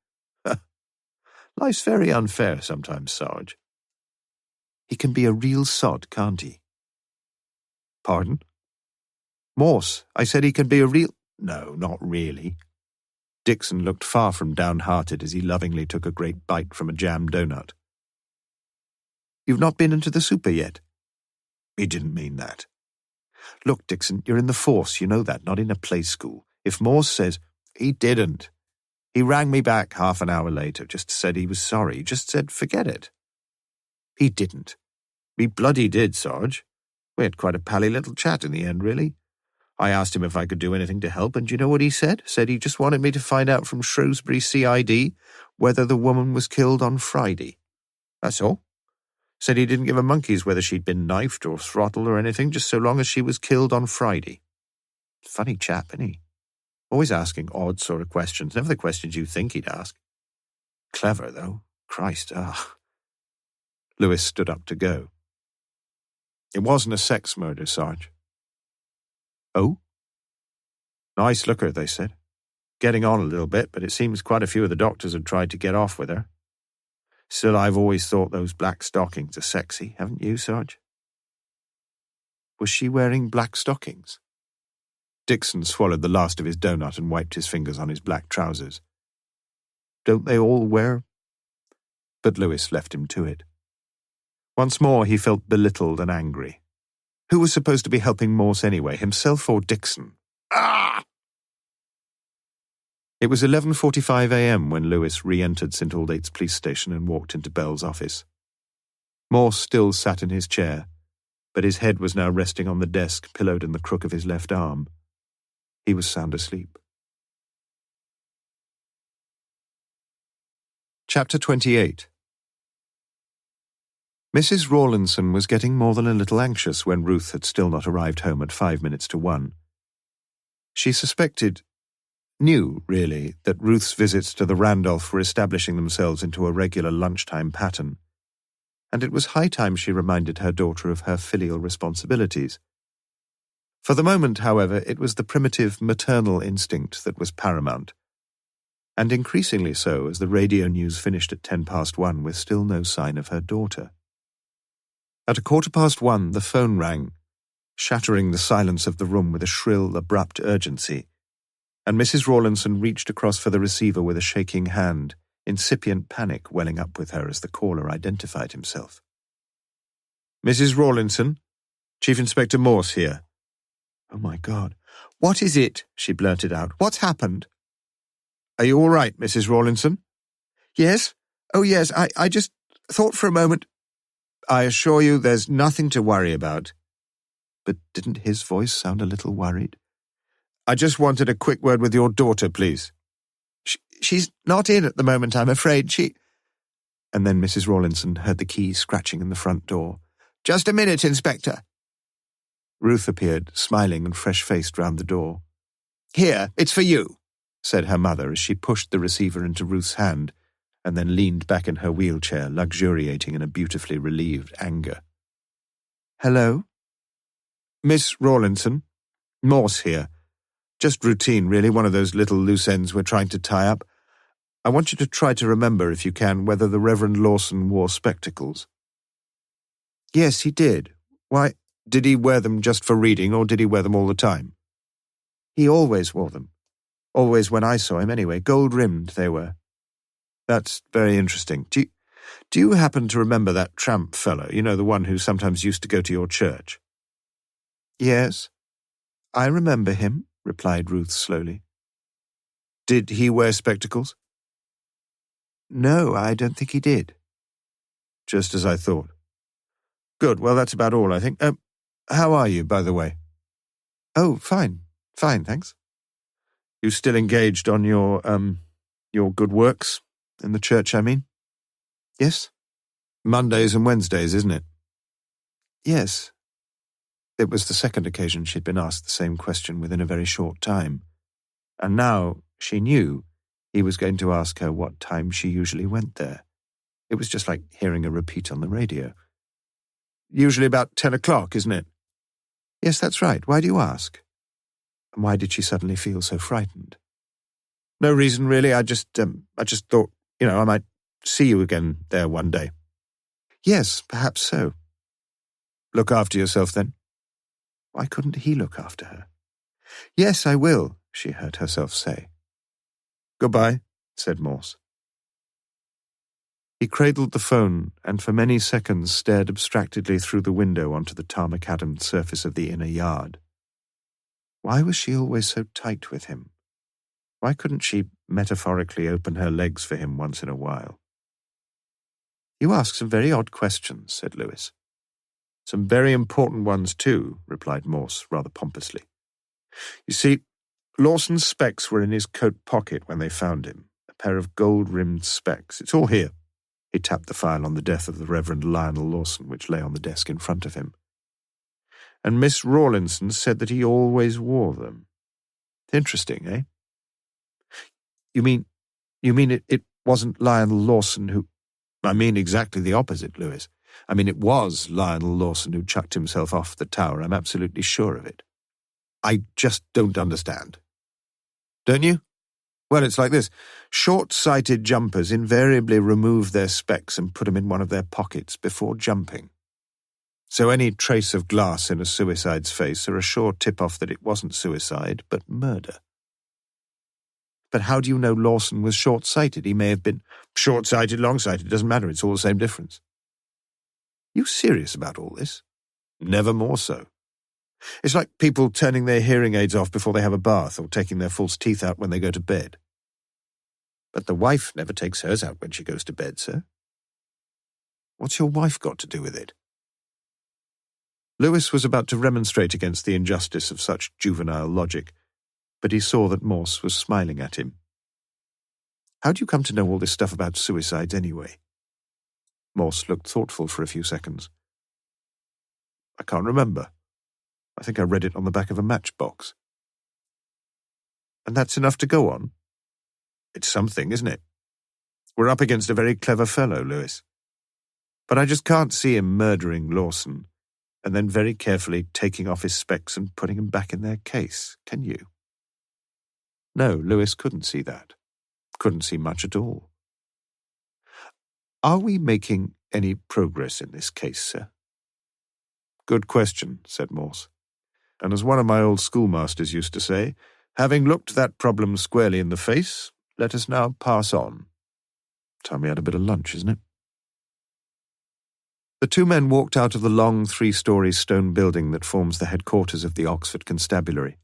Life's very unfair sometimes, Sarge." "He can be a real sod, can't he?" "Pardon?" "Morse, I said he can be a real—" "No, not really." Dixon looked far from downhearted as he lovingly took a great bite from a jam donut. "You've not been into the super yet?" "He didn't mean that." "Look, Dixon, you're in the force, you know that, not in a play school. If Morse says—" "He didn't. He rang me back half an hour later, just said he was sorry, just said forget it." "He didn't." "He bloody did, Sarge. We had quite a pally little chat in the end, really. I asked him if I could do anything to help, and do you know what he said? Said he just wanted me to find out from Shrewsbury CID whether the woman was killed on Friday. That's all. Said he didn't give a monkey's whether she'd been knifed or throttled or anything, just so long as she was killed on Friday. Funny chap, isn't he? Always asking odd sort of questions, never the questions you think he'd ask. Clever, though. Christ, Lewis stood up to go. "It wasn't a sex murder, Sarge." "Oh?" "Nice looker, they said. Getting on a little bit, but it seems quite a few of the doctors had tried to get off with her. Still, I've always thought those black stockings are sexy, haven't you, Sarge?" "Was she wearing black stockings?" Dixon swallowed the last of his donut and wiped his fingers on his black trousers. "Don't they all wear—" But Lewis left him to it. Once more he felt belittled and angry. Who was supposed to be helping Morse anyway, himself or Dixon? Ah! It was 11:45 a.m. when Lewis re-entered St Aldate's police station and walked into Bell's office. Morse still sat in his chair, but his head was now resting on the desk, pillowed in the crook of his left arm. He was sound asleep. Chapter 28. Mrs. Rawlinson was getting more than a little anxious when Ruth had still not arrived home at 5 minutes to 1. She knew, really, that Ruth's visits to the Randolph were establishing themselves into a regular lunchtime pattern, and it was high time she reminded her daughter of her filial responsibilities. For the moment, however, it was the primitive maternal instinct that was paramount, and increasingly so as the radio news finished at 1:10 with still no sign of her daughter. At 1:15 the phone rang, shattering the silence of the room with a shrill, abrupt urgency, and Mrs. Rawlinson reached across for the receiver with a shaking hand, incipient panic welling up with her as the caller identified himself. "Mrs. Rawlinson, Chief Inspector Morse here." "Oh, my God. What is it?" she blurted out. "What's happened?" "Are you all right, Mrs. Rawlinson?" "Yes. Oh, yes. I just thought for a moment—" "I assure you there's nothing to worry about." But didn't his voice sound a little worried? "I just wanted a quick word with your daughter, please." She's not in at the moment, I'm afraid. And then Mrs. Rawlinson heard the key scratching in the front door. "Just a minute, Inspector." Ruth appeared, smiling and fresh-faced round the door. "Here, it's for you," said her mother as she pushed the receiver into Ruth's hand and then leaned back in her wheelchair, luxuriating in a beautifully relieved anger. "Hello?" "Miss Rawlinson, Morse here. Just routine, really, one of those little loose ends we're trying to tie up. I want you to try to remember, if you can, whether the Reverend Lawson wore spectacles. Yes, he did. Why, did he wear them just for reading, or did he wear them all the time? He always wore them. Always when I saw him, anyway. Gold-rimmed they were. That's very interesting. Do you happen to remember that tramp fellow, you know, the one who sometimes used to go to your church? Yes, I remember him, replied Ruth slowly. Did he wear spectacles? No, I don't think he did. Just as I thought. Good, well, that's about all, I think. How are you, by the way? Oh, fine, thanks. You still engaged on your good works? In the church, I mean? Yes. Mondays and Wednesdays, isn't it? Yes. It was the second occasion she'd been asked the same question within a very short time. And now she knew he was going to ask her what time she usually went there. It was just like hearing a repeat on the radio. Usually about 10 o'clock, isn't it? Yes, that's right. Why do you ask? And why did she suddenly feel so frightened? No reason, really. I just thought, I might see you again there one day. Yes, perhaps so. Look after yourself, then. Why couldn't he look after her? Yes, I will, she heard herself say. Goodbye, said Morse. He cradled the phone and for many seconds stared abstractedly through the window onto the tarmacadammed surface of the inner yard. Why was she always so tight with him? Why couldn't she metaphorically open her legs for him once in a while? You ask some very odd questions, said Lewis. Some very important ones, too, replied Morse rather pompously. You see, Lawson's specs were in his coat pocket when they found him, a pair of gold-rimmed specs. It's all here. He tapped the file on the death of the Reverend Lionel Lawson, which lay on the desk in front of him. And Miss Rawlinson said that he always wore them. Interesting, eh? You mean it wasn't Lionel Lawson who... I mean exactly the opposite, Lewis. I mean it was Lionel Lawson who chucked himself off the tower. I'm absolutely sure of it. I just don't understand. Don't you? Well, it's like this. Short-sighted jumpers invariably remove their specs and put them in one of their pockets before jumping. So any trace of glass in a suicide's face are a sure tip-off that it wasn't suicide, but murder. But how do you know Lawson was short-sighted? He may have been short-sighted, long-sighted. It doesn't matter. It's all the same difference. You serious about all this? Never more so. It's like people turning their hearing aids off before they have a bath or taking their false teeth out when they go to bed. But the wife never takes hers out when she goes to bed, sir. What's your wife got to do with it? Lewis was about to remonstrate against the injustice of such juvenile logic, but he saw that Morse was smiling at him. How do you come to know all this stuff about suicides anyway? Morse looked thoughtful for a few seconds. I can't remember. I think I read it on the back of a matchbox. And that's enough to go on? It's something, isn't it? We're up against a very clever fellow, Lewis. But I just can't see him murdering Lawson and then very carefully taking off his specs and putting him back in their case, can you? No, Lewis couldn't see that. Couldn't see much at all. Are we making any progress in this case, sir? Good question, said Morse. And as one of my old schoolmasters used to say, having looked that problem squarely in the face, let us now pass on. Time we had a bit of lunch, isn't it? The two men walked out of the long 3-story stone building that forms the headquarters of the Oxford Constabulary,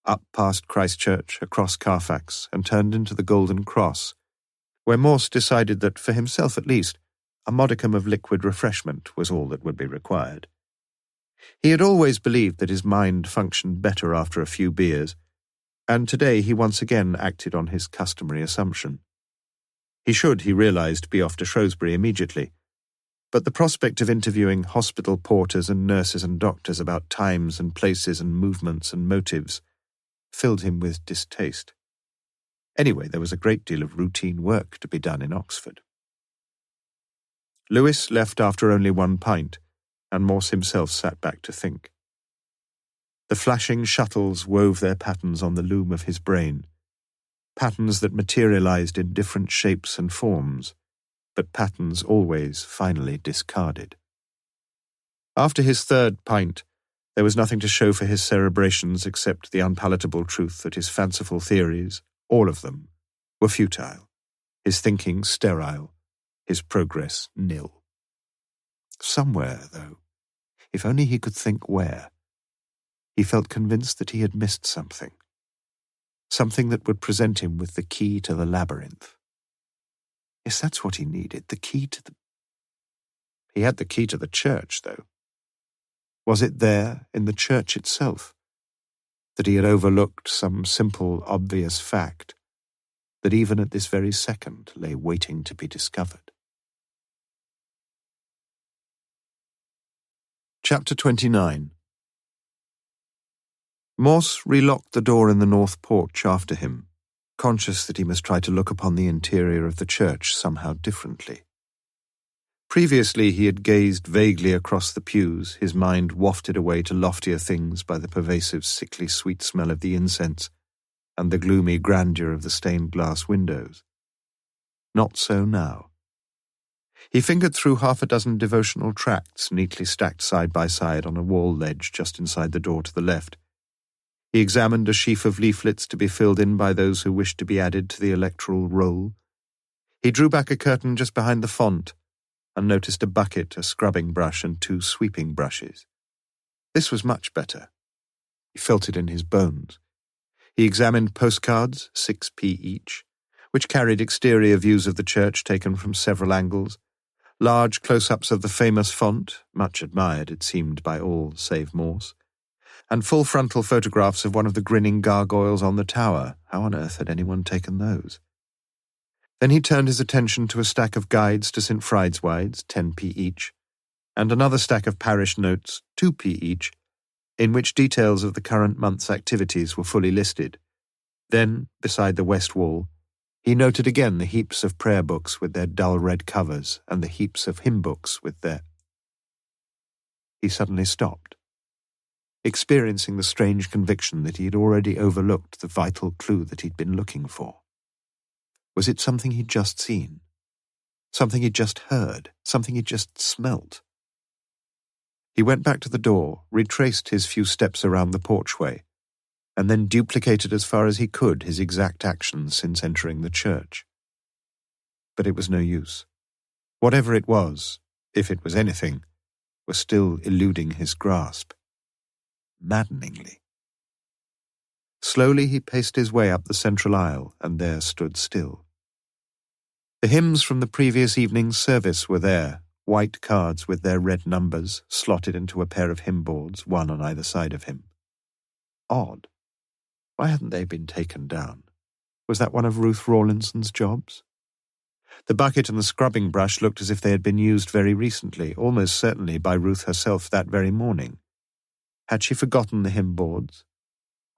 up past Christchurch, across Carfax, and turned into the Golden Cross, where Morse decided that, for himself at least, a modicum of liquid refreshment was all that would be required. He had always believed that his mind functioned better after a few beers, and today he once again acted on his customary assumption. He should, he realized, be off to Shrewsbury immediately, but the prospect of interviewing hospital porters and nurses and doctors about times and places and movements and motives filled him with distaste. Anyway, there was a great deal of routine work to be done in Oxford. Lewis left after only 1 pint, and Morse himself sat back to think. The flashing shuttles wove their patterns on the loom of his brain, patterns that materialized in different shapes and forms, but patterns always finally discarded. After his third pint, there was nothing to show for his cerebrations except the unpalatable truth that his fanciful theories, all of them, were futile, his thinking sterile, his progress nil. Somewhere, though, if only he could think where, he felt convinced that he had missed something that would present him with the key to the labyrinth. Yes, that's what he needed, the key to the... He had the key to the church, though. Was it there, in the church itself, that he had overlooked some simple, obvious fact that even at this very second lay waiting to be discovered? Chapter 29. Morse relocked the door in the north porch after him, conscious that he must try to look upon the interior of the church somehow differently. Previously he had gazed vaguely across the pews, his mind wafted away to loftier things by the pervasive sickly sweet smell of the incense and the gloomy grandeur of the stained glass windows. Not so now. He fingered through half a dozen devotional tracts neatly stacked side by side on a wall ledge just inside the door to the left. He examined a sheaf of leaflets to be filled in by those who wished to be added to the electoral roll. He drew back a curtain just behind the font and noticed a bucket, a scrubbing brush, and 2 sweeping brushes. This was much better. He felt it in his bones. He examined postcards, 6p each, which carried exterior views of the church taken from several angles, large close-ups of the famous font, much admired, it seemed, by all save Morse, and full frontal photographs of one of the grinning gargoyles on the tower. How on earth had anyone taken those? Then he turned his attention to a stack of guides to St. Frideswide's, 10p each, and another stack of parish notes, 2p each, in which details of the current month's activities were fully listed. Then, beside the west wall, he noted again the heaps of prayer books with their dull red covers and the heaps of hymn books with their... He suddenly stopped, experiencing the strange conviction that he had already overlooked the vital clue that he'd been looking for. Was it something he'd just seen? Something he'd just heard? Something he'd just smelt? He went back to the door, retraced his few steps around the porchway, and then duplicated as far as he could his exact actions since entering the church. But it was no use. Whatever it was, if it was anything, was still eluding his grasp. Maddeningly. Slowly he paced his way up the central aisle, and there stood still. The hymns from the previous evening's service were there, white cards with their red numbers slotted into a pair of hymn boards, one on either side of him. Odd. Why hadn't they been taken down? Was that one of Ruth Rawlinson's jobs? The bucket and the scrubbing brush looked as if they had been used very recently, almost certainly by Ruth herself that very morning. Had she forgotten the hymn boards?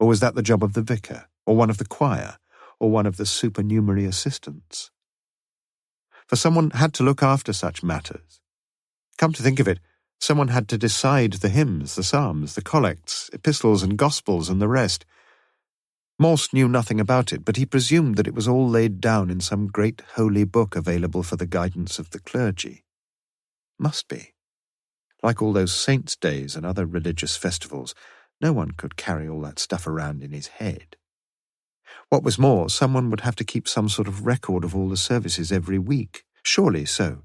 Or was that the job of the vicar, or one of the choir, or one of the supernumerary assistants? For someone had to look after such matters. Come to think of it, someone had to decide the hymns, the psalms, the collects, epistles and gospels and the rest. Morse knew nothing about it, but he presumed that it was all laid down in some great holy book available for the guidance of the clergy. Must be. Like all those saints' days and other religious festivals, no one could carry all that stuff around in his head. What was more, someone would have to keep some sort of record of all the services every week. Surely so.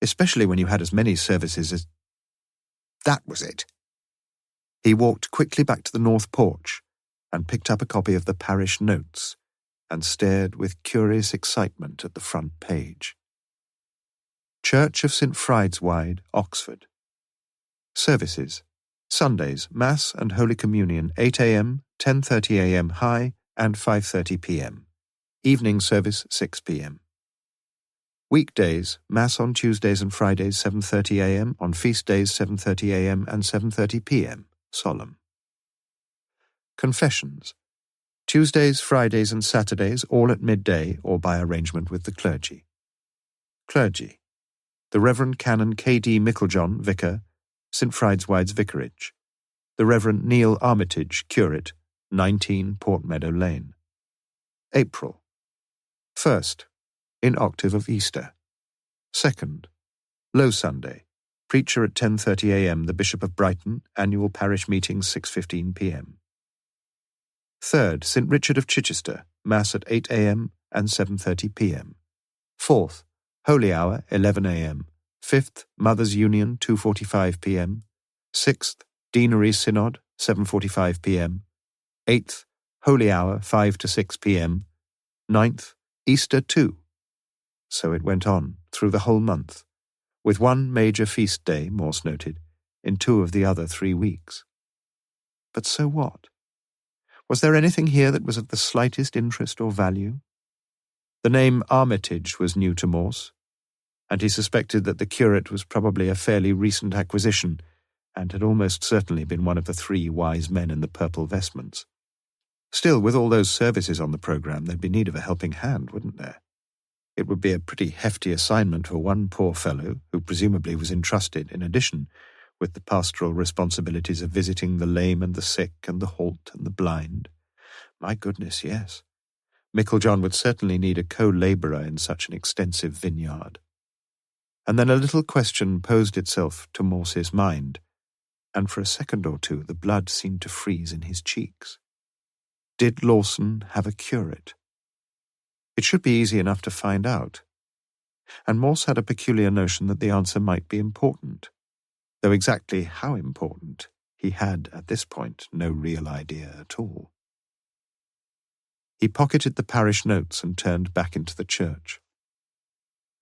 Especially when you had as many services as... That was it. He walked quickly back to the north porch and picked up a copy of the parish notes and stared with curious excitement at the front page. Church of St. Frideswide, Oxford. Services. Sundays, Mass and Holy Communion, 8 a.m., 10:30 a.m. high, and 5:30 p.m. Evening service, 6 p.m. Weekdays, Mass on Tuesdays and Fridays, 7:30 a.m., on feast days, 7:30 a.m. and 7:30 p.m. Solemn. Confessions. Tuesdays, Fridays and Saturdays, all at midday or by arrangement with the clergy. Clergy. The Reverend Canon K.D. Micklejohn, Vicar, St. Frideswide's Vicarage. The Reverend Neil Armitage, Curate, 19 Portmeadow Lane. April. 1st, in octave of Easter. 2nd, Low Sunday. Preacher at 10:30 a.m. The Bishop of Brighton. Annual parish meeting 6:15 p.m. 3rd, St. Richard of Chichester. Mass at 8 a.m. and 7:30 p.m. 4th, Holy Hour 11 a.m. 5th, Mothers' Union 2:45 p.m. 6th, Deanery Synod 7:45 p.m. 8th, Holy Hour 5 to 6 p.m. 9th, Easter 2. So it went on through the whole month, with one major feast day, Morse noted, in 2 of the other 3 weeks. But so what? Was there anything here that was of the slightest interest or value? The name Armitage was new to Morse, and he suspected that the curate was probably a fairly recent acquisition and had almost certainly been one of the 3 wise men in the purple vestments. Still, with all those services on the programme, there'd be need of a helping hand, wouldn't there? It would be a pretty hefty assignment for one poor fellow who presumably was entrusted, in addition, with the pastoral responsibilities of visiting the lame and the sick and the halt and the blind. My goodness, yes. Micklejohn would certainly need a co-labourer in such an extensive vineyard. And then a little question posed itself to Morse's mind, and for a second or two the blood seemed to freeze in his cheeks. Did Lawson have a curate? It should be easy enough to find out. And Morse had a peculiar notion that the answer might be important, though exactly how important he had, at this point, no real idea at all. He pocketed the parish notes and turned back into the church.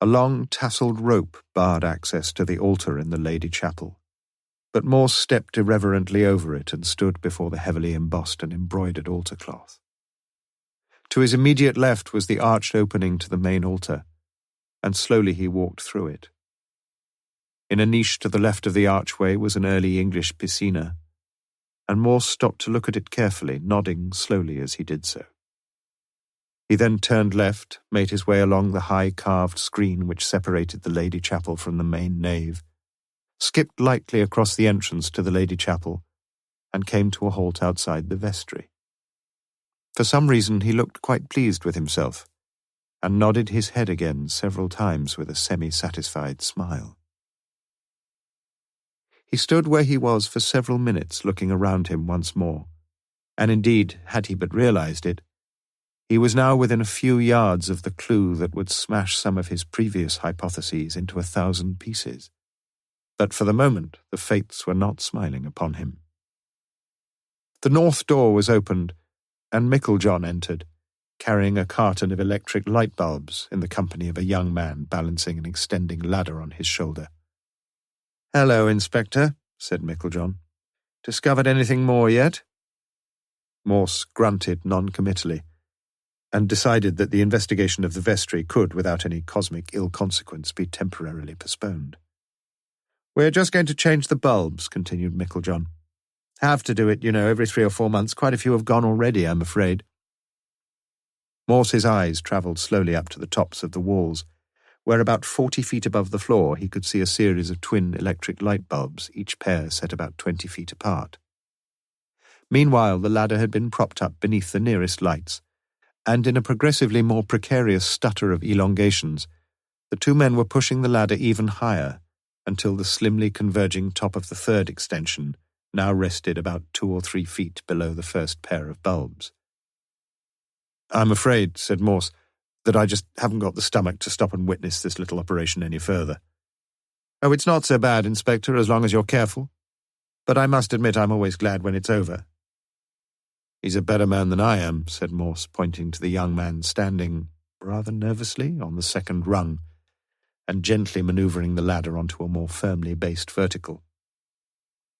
A long tasselled rope barred access to the altar in the Lady Chapel, but Morse stepped irreverently over it and stood before the heavily embossed and embroidered altar cloth. To his immediate left was the arched opening to the main altar, and slowly he walked through it. In a niche to the left of the archway was an early English piscina, and Morse stopped to look at it carefully, nodding slowly as he did so. He then turned left, made his way along the high carved screen which separated the Lady Chapel from the main nave, skipped lightly across the entrance to the Lady Chapel, and came to a halt outside the vestry. For some reason he looked quite pleased with himself, and nodded his head again several times with a semi-satisfied smile. He stood where he was for several minutes looking around him once more, and indeed, had he but realized it, he was now within a few yards of the clue that would smash some of his previous hypotheses into 1,000 pieces. But for the moment, the fates were not smiling upon him. The north door was opened, and Micklejohn entered, carrying a carton of electric light bulbs in the company of a young man balancing an extending ladder on his shoulder. "Hello, Inspector," said Micklejohn. "Discovered anything more yet?" Morse grunted non-committally, and decided that the investigation of the vestry could, without any cosmic ill consequence, be temporarily postponed. "We're just going to change the bulbs," continued Micklejohn. "Have to do it, every 3 or 4 months. Quite a few have gone already, I'm afraid." Morse's eyes travelled slowly up to the tops of the walls, where about 40 feet above the floor he could see a series of twin electric light bulbs, each pair set about 20 feet apart. Meanwhile, the ladder had been propped up beneath the nearest lights, and in a progressively more precarious stutter of elongations, the 2 men were pushing the ladder even higher until the slimly converging top of the 3rd extension now rested about 2 or 3 feet below the first pair of bulbs. "I'm afraid," said Morse, "that I just haven't got the stomach to stop and witness this little operation any further." "Oh, it's not so bad, Inspector, as long as you're careful. But I must admit I'm always glad when it's over." "He's a better man than I am," said Morse, pointing to the young man standing, rather nervously, on the 2nd rung, and gently manoeuvring the ladder onto a more firmly based vertical.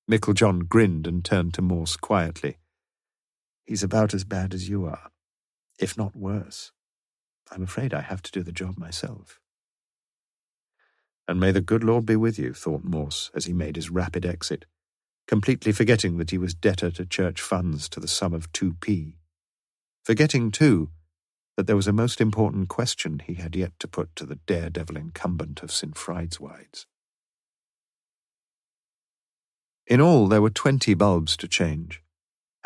Micklejohn grinned and turned to Morse quietly. "He's about as bad as you are, if not worse. I'm afraid I have to do the job myself." "And may the good Lord be with you," thought Morse as he made his rapid exit, completely forgetting that he was debtor to church funds to the sum of 2p. Forgetting, too, that there was a most important question he had yet to put to the daredevil incumbent of St. Frideswide's. In all, there were 20 bulbs to change,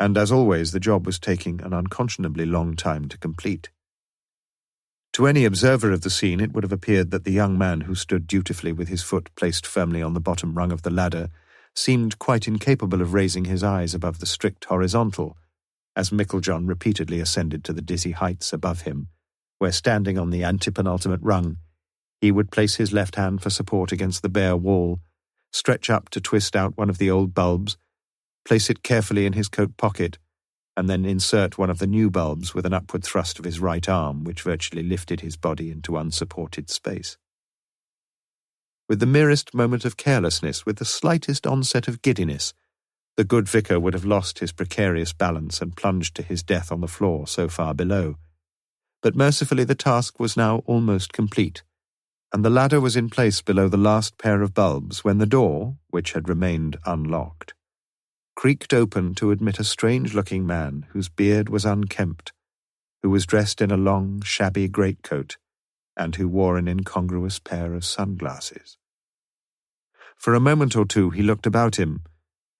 and as always the job was taking an unconscionably long time to complete. To any observer of the scene it would have appeared that the young man who stood dutifully with his foot placed firmly on the bottom rung of the ladder seemed quite incapable of raising his eyes above the strict horizontal, as Micklejohn repeatedly ascended to the dizzy heights above him, where, standing on the antepenultimate rung, he would place his left hand for support against the bare wall, stretch up to twist out one of the old bulbs, place it carefully in his coat pocket, and then insert one of the new bulbs with an upward thrust of his right arm, which virtually lifted his body into unsupported space. With the merest moment of carelessness, with the slightest onset of giddiness, the good vicar would have lost his precarious balance and plunged to his death on the floor so far below. But mercifully the task was now almost complete, and the ladder was in place below the last pair of bulbs when the door, which had remained unlocked, creaked open to admit a strange-looking man whose beard was unkempt, who was dressed in a long, shabby greatcoat, and who wore an incongruous pair of sunglasses. For a moment or two he looked about him,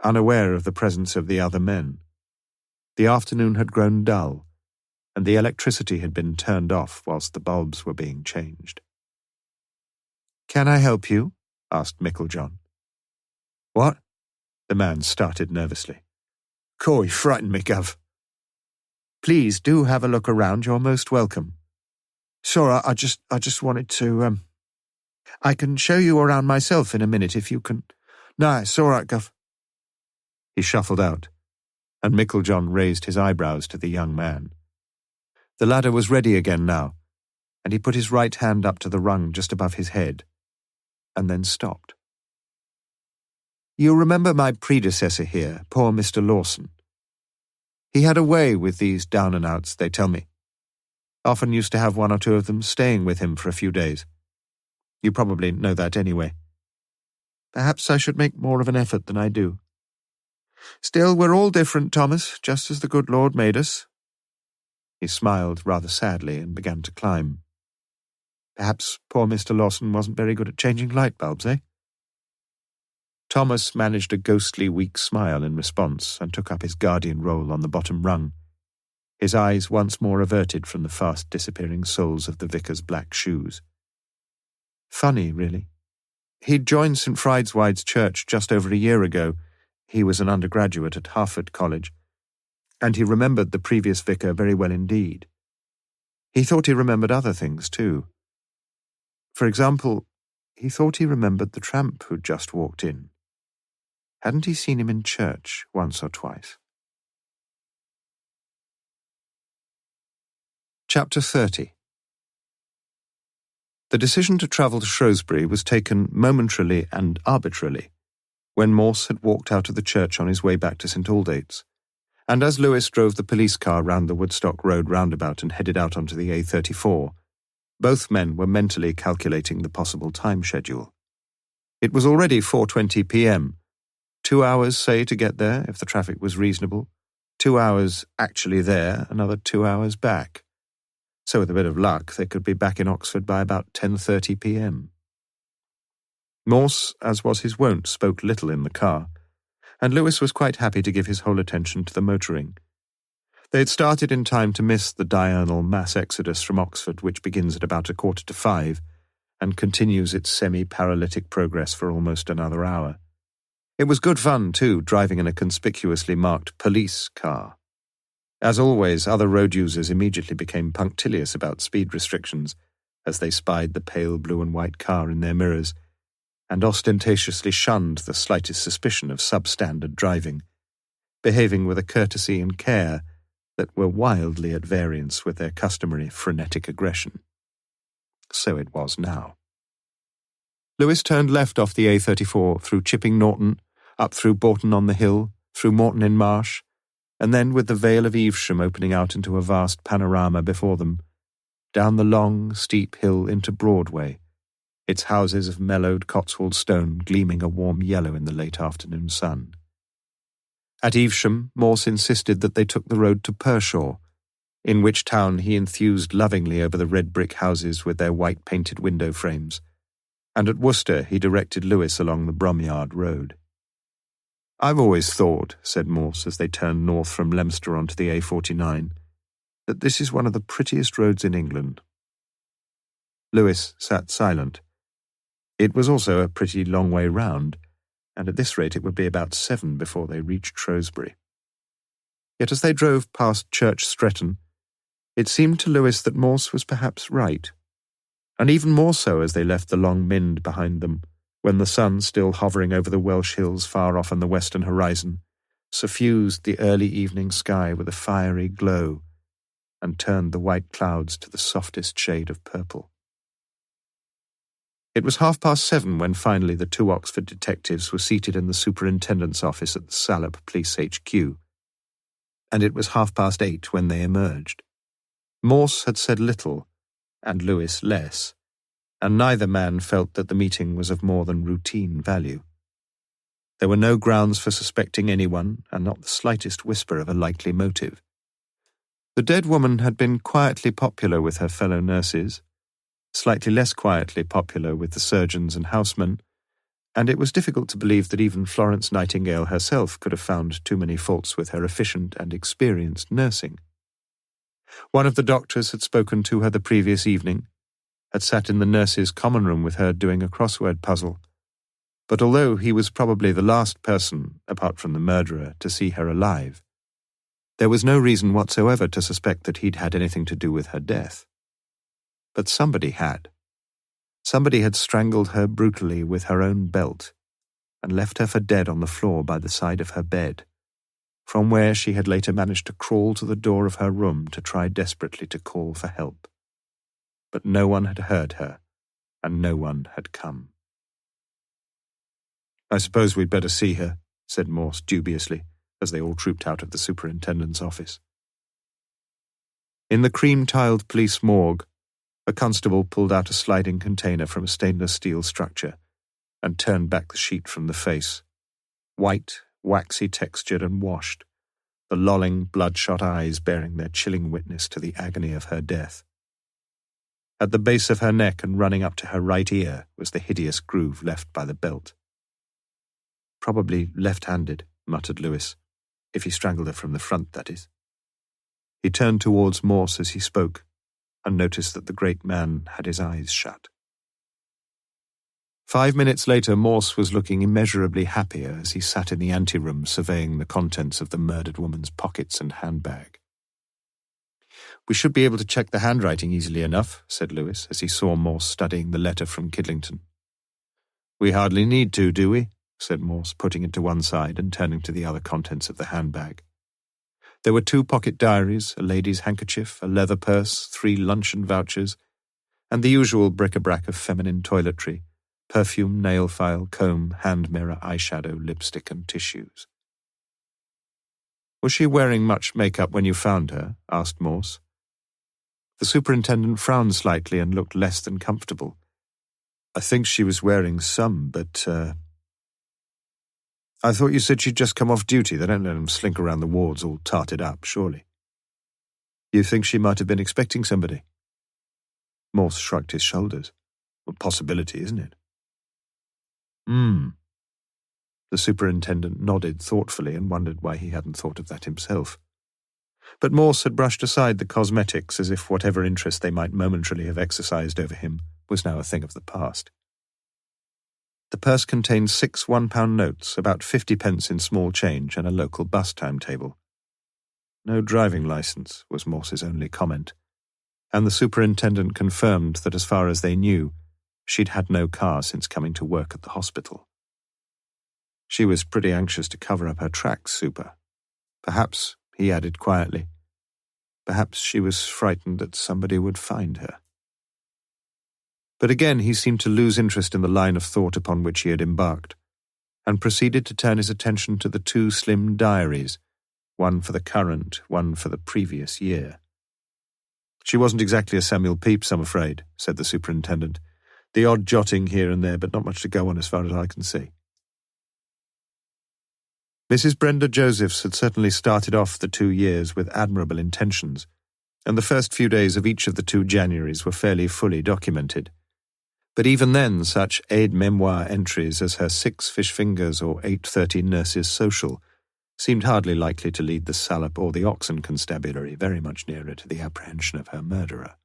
unaware of the presence of the other men. The afternoon had grown dull, and the electricity had been turned off whilst the bulbs were being changed. "Can I help you?" asked Micklejohn. "What?" The man started nervously. "Coy, you frightened me, Gov." "Please do have a look around. You're most welcome." "Sorry, I just wanted to, I can show you around myself in a minute if you can. No, it's all right, Gov." He shuffled out, and Micklejohn raised his eyebrows to the young man. The ladder was ready again now, and he put his right hand up to the rung just above his head, and then stopped. "You remember my predecessor here, poor Mr. Lawson? He had a way with these down-and-outs, they tell me. Often used to have one or two of them staying with him for a few days. You probably know that anyway. Perhaps I should make more of an effort than I do. Still, we're all different, Thomas, just as the good Lord made us." He smiled rather sadly and began to climb. "Perhaps poor Mr. Lawson wasn't very good at changing light bulbs, eh?" Thomas managed a ghostly weak smile in response and took up his guardian role on the bottom rung, his eyes once more averted from the fast-disappearing soles of the vicar's black shoes. Funny, really. He'd joined St. Frideswide's church just over a year ago. He was an undergraduate at Harford College, and he remembered the previous vicar very well indeed. He thought he remembered other things, too. For example, he thought he remembered the tramp who'd just walked in. Hadn't he seen him in church once or twice? Chapter 30. The decision to travel to Shrewsbury was taken momentarily and arbitrarily when Morse had walked out of the church on his way back to St. Aldate's, and as Lewis drove the police car round the Woodstock Road roundabout and headed out onto the A34, both men were mentally calculating the possible time schedule. It was already 4:20 p.m. 2 hours, say, to get there, if the traffic was reasonable. 2 hours actually there, another 2 hours back. So with a bit of luck, they could be back in Oxford by about 10:30 p.m. Morse, as was his wont, spoke little in the car, and Lewis was quite happy to give his whole attention to the motoring. They had started in time to miss the diurnal mass exodus from Oxford, which begins at about 4:45 and continues its semi-paralytic progress for almost another hour. It was good fun, too, driving in a conspicuously marked police car. As always, other road users immediately became punctilious about speed restrictions as they spied the pale blue and white car in their mirrors and ostentatiously shunned the slightest suspicion of substandard driving, behaving with a courtesy and care that were wildly at variance with their customary frenetic aggression. So it was now. Lewis turned left off the A34 through Chipping Norton, up through Bourton-on-the-Hill, through Morton-in-Marsh, and then with the Vale of Evesham opening out into a vast panorama before them, down the long, steep hill into Broadway, its houses of mellowed Cotswold stone gleaming a warm yellow in the late afternoon sun. At Evesham, Morse insisted that they took the road to Pershaw, in which town he enthused lovingly over the red brick houses with their white-painted window frames, and at Worcester he directed Lewis along the Bromyard Road. "I've always thought," said Morse as they turned north from Leominster onto the A49, "that this is one of the prettiest roads in England." Lewis sat silent. It was also a pretty long way round, and at this rate it would be about 7 before they reached Shrewsbury. Yet as they drove past Church Stretton, it seemed to Lewis that Morse was perhaps right, and even more so as they left the long Mynd behind them, when the sun, still hovering over the Welsh hills far off on the western horizon, suffused the early evening sky with a fiery glow and turned the white clouds to the softest shade of purple. It was 7:30 when finally the 2 Oxford detectives were seated in the superintendent's office at the Salop Police HQ, and it was 8:30 when they emerged. Morse had said little, and Lewis less, and neither man felt that the meeting was of more than routine value. There were no grounds for suspecting anyone, and not the slightest whisper of a likely motive. The dead woman had been quietly popular with her fellow nurses, slightly less quietly popular with the surgeons and housemen, and it was difficult to believe that even Florence Nightingale herself could have found too many faults with her efficient and experienced nursing. One of the doctors had spoken to her the previous evening, had sat in the nurses' common room with her doing a crossword puzzle, but although he was probably the last person, apart from the murderer, to see her alive, there was no reason whatsoever to suspect that he'd had anything to do with her death. But somebody had. Somebody had strangled her brutally with her own belt and left her for dead on the floor by the side of her bed, from where she had later managed to crawl to the door of her room to try desperately to call for help. But no one had heard her, and no one had come. "I suppose we'd better see her," said Morse dubiously, as they all trooped out of the superintendent's office. In the cream-tiled police morgue, a constable pulled out a sliding container from a stainless steel structure and turned back the sheet from the face, white, waxy textured and washed, the lolling, bloodshot eyes bearing their chilling witness to the agony of her death. At the base of her neck and running up to her right ear was the hideous groove left by the belt. "Probably left-handed," muttered Lewis, "if he strangled her from the front, that is." He turned towards Morse as he spoke, and noticed that the great man had his eyes shut. 5 minutes later, Morse was looking immeasurably happier as he sat in the anteroom surveying the contents of the murdered woman's pockets and handbag. "We should be able to check the handwriting easily enough," said Lewis, as he saw Morse studying the letter from Kidlington. "We hardly need to, do we?" said Morse, putting it to one side and turning to the other contents of the handbag. There were 2 pocket diaries, a lady's handkerchief, a leather purse, 3 luncheon vouchers, and the usual bric-a-brac of feminine toiletry, perfume, nail file, comb, hand mirror, eyeshadow, lipstick, and tissues. "Was she wearing much makeup when you found her?" asked Morse. The superintendent frowned slightly and looked less than comfortable. "I think she was wearing some, but, I thought you said she'd just come off duty. They don't let them slink around the wards all tarted up, surely." "You think she might have been expecting somebody?" Morse shrugged his shoulders. "A possibility, isn't it?" The superintendent nodded thoughtfully and wondered why he hadn't thought of that himself. But Morse had brushed aside the cosmetics as if whatever interest they might momentarily have exercised over him was now a thing of the past. The purse contained 6 £1 notes, about 50 pence in small change, and a local bus timetable. "No driving licence," was Morse's only comment, and the superintendent confirmed that as far as they knew, she'd had no car since coming to work at the hospital. "She was pretty anxious to cover up her tracks, Super. Perhaps," he added quietly, "perhaps she was frightened that somebody would find her." But again he seemed to lose interest in the line of thought upon which he had embarked, and proceeded to turn his attention to the 2 slim diaries, one for the current, one for the previous year. "She wasn't exactly a Samuel Pepys, I'm afraid," said the superintendent. "The odd jotting here and there, but not much to go on as far as I can see." Mrs. Brenda Josephs had certainly started off the 2 years with admirable intentions, and the first few days of each of the 2 Januaries were fairly fully documented. But even then, such aide-memoire entries as her 6 fish fingers or 8:30 nurses' social seemed hardly likely to lead the Salop or the Oxon Constabulary very much nearer to the apprehension of her murderer.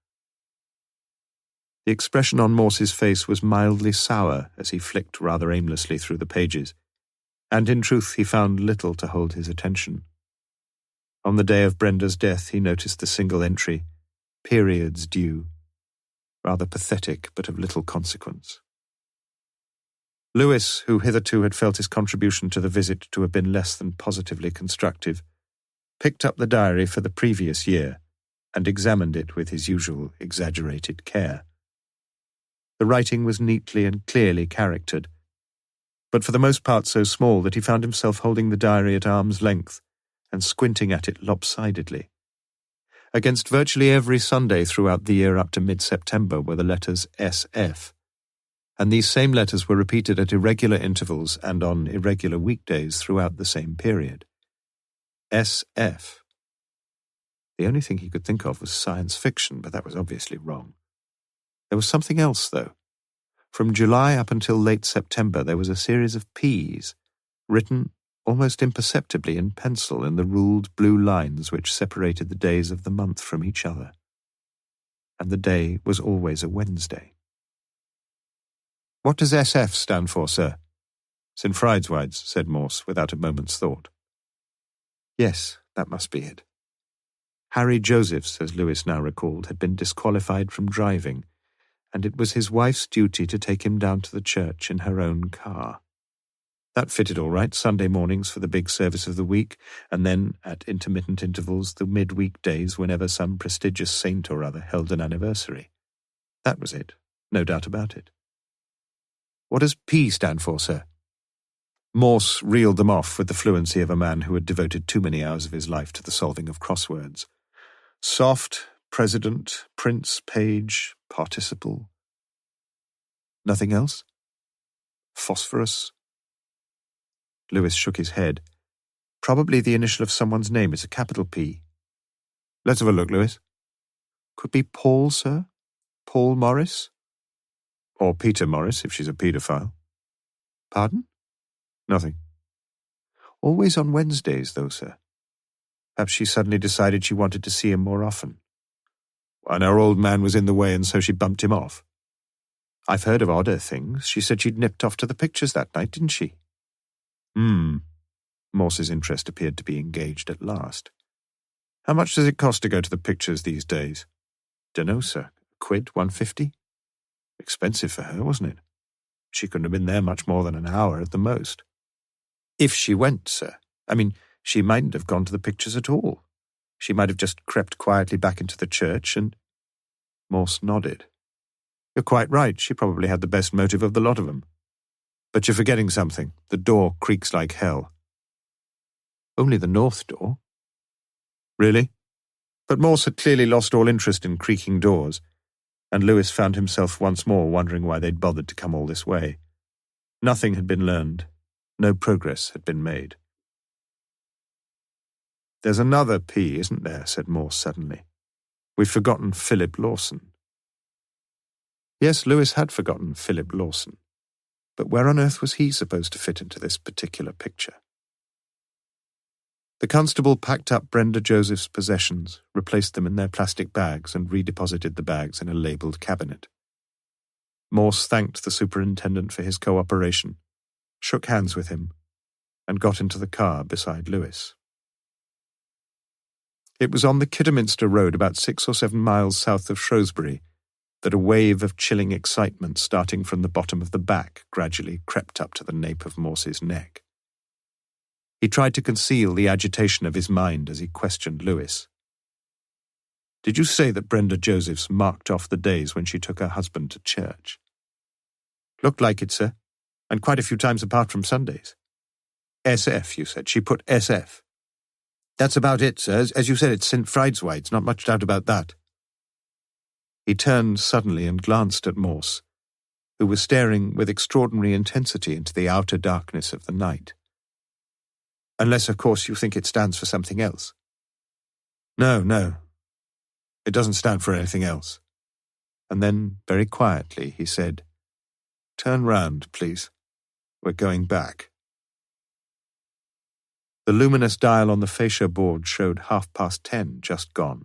The expression on Morse's face was mildly sour as he flicked rather aimlessly through the pages, and in truth he found little to hold his attention. On the day of Brenda's death he noticed the single entry, "Periods due," rather pathetic but of little consequence. Lewis, who hitherto had felt his contribution to the visit to have been less than positively constructive, picked up the diary for the previous year and examined it with his usual exaggerated care. The writing was neatly and clearly charactered, but for the most part so small that he found himself holding the diary at arm's length and squinting at it lopsidedly. Against virtually every Sunday throughout the year up to mid-September were the letters SF, and these same letters were repeated at irregular intervals and on irregular weekdays throughout the same period. SF. The only thing he could think of was science fiction, but that was obviously wrong. There was something else, though. From July up until late September there was a series of P's, written almost imperceptibly in pencil in the ruled blue lines which separated the days of the month from each other. And the day was always a Wednesday. "What does SF stand for, sir?" "It's in Frideswide's," said Morse without a moment's thought. Yes, that must be it. Harry Josephs, as Lewis now recalled, had been disqualified from driving, and it was his wife's duty to take him down to the church in her own car. That fitted all right, Sunday mornings for the big service of the week, and then, at intermittent intervals, the mid-week days whenever some prestigious saint or other held an anniversary. That was it, no doubt about it. "What does P stand for, sir?" Morse reeled them off with the fluency of a man who had devoted too many hours of his life to the solving of crosswords. Soft, president, prince, page, participle. Nothing else? Phosphorus? Lewis shook his head. Probably the initial of someone's name is a capital P. Let's have a look, Lewis. Could be Paul, sir? Paul Morris? Or Peter Morris, if she's a paedophile. Pardon? Nothing. Always on Wednesdays, though, sir. Perhaps she suddenly decided she wanted to see him more often. And our old man was in the way, and so she bumped him off. I've heard of odder things. She said she'd nipped off to the pictures that night, didn't she? Morse's interest appeared to be engaged at last. How much does it cost to go to the pictures these days? Dunno, sir. £1, £1.50? Expensive for her, wasn't it? She couldn't have been there much more than an hour at the most. If she went, sir. I mean, she mightn't have gone to the pictures at all. She might have just crept quietly back into the church and... Morse nodded. You're quite right. She probably had the best motive of the lot of them. But you're forgetting something. The door creaks like hell. Only the north door. Really? But Morse had clearly lost all interest in creaking doors, and Lewis found himself once more wondering why they'd bothered to come all this way. Nothing had been learned. No progress had been made. There's another P, isn't there? Said Morse suddenly. We've forgotten Philip Lawson. Yes, Lewis had forgotten Philip Lawson. But where on earth was he supposed to fit into this particular picture? The constable packed up Brenda Joseph's possessions, replaced them in their plastic bags, and redeposited the bags in a labelled cabinet. Morse thanked the superintendent for his cooperation, shook hands with him, and got into the car beside Lewis. It was on the Kidderminster Road, about 6 or 7 miles south of Shrewsbury, that a wave of chilling excitement starting from the bottom of the back gradually crept up to the nape of Morse's neck. He tried to conceal the agitation of his mind as he questioned Lewis. Did you say that Brenda Josephs marked off the days when she took her husband to church? Looked like it, sir, and quite a few times apart from Sundays. SF, you said. She put SF. That's about it, sir. As you said, it's St. Frideswide. Not much doubt about that. He turned suddenly and glanced at Morse, who was staring with extraordinary intensity into the outer darkness of the night. Unless, of course, you think it stands for something else. No. It doesn't stand for anything else. And then, very quietly, he said, Turn round, please. We're going back. The luminous dial on the fascia board showed 10:30 just gone,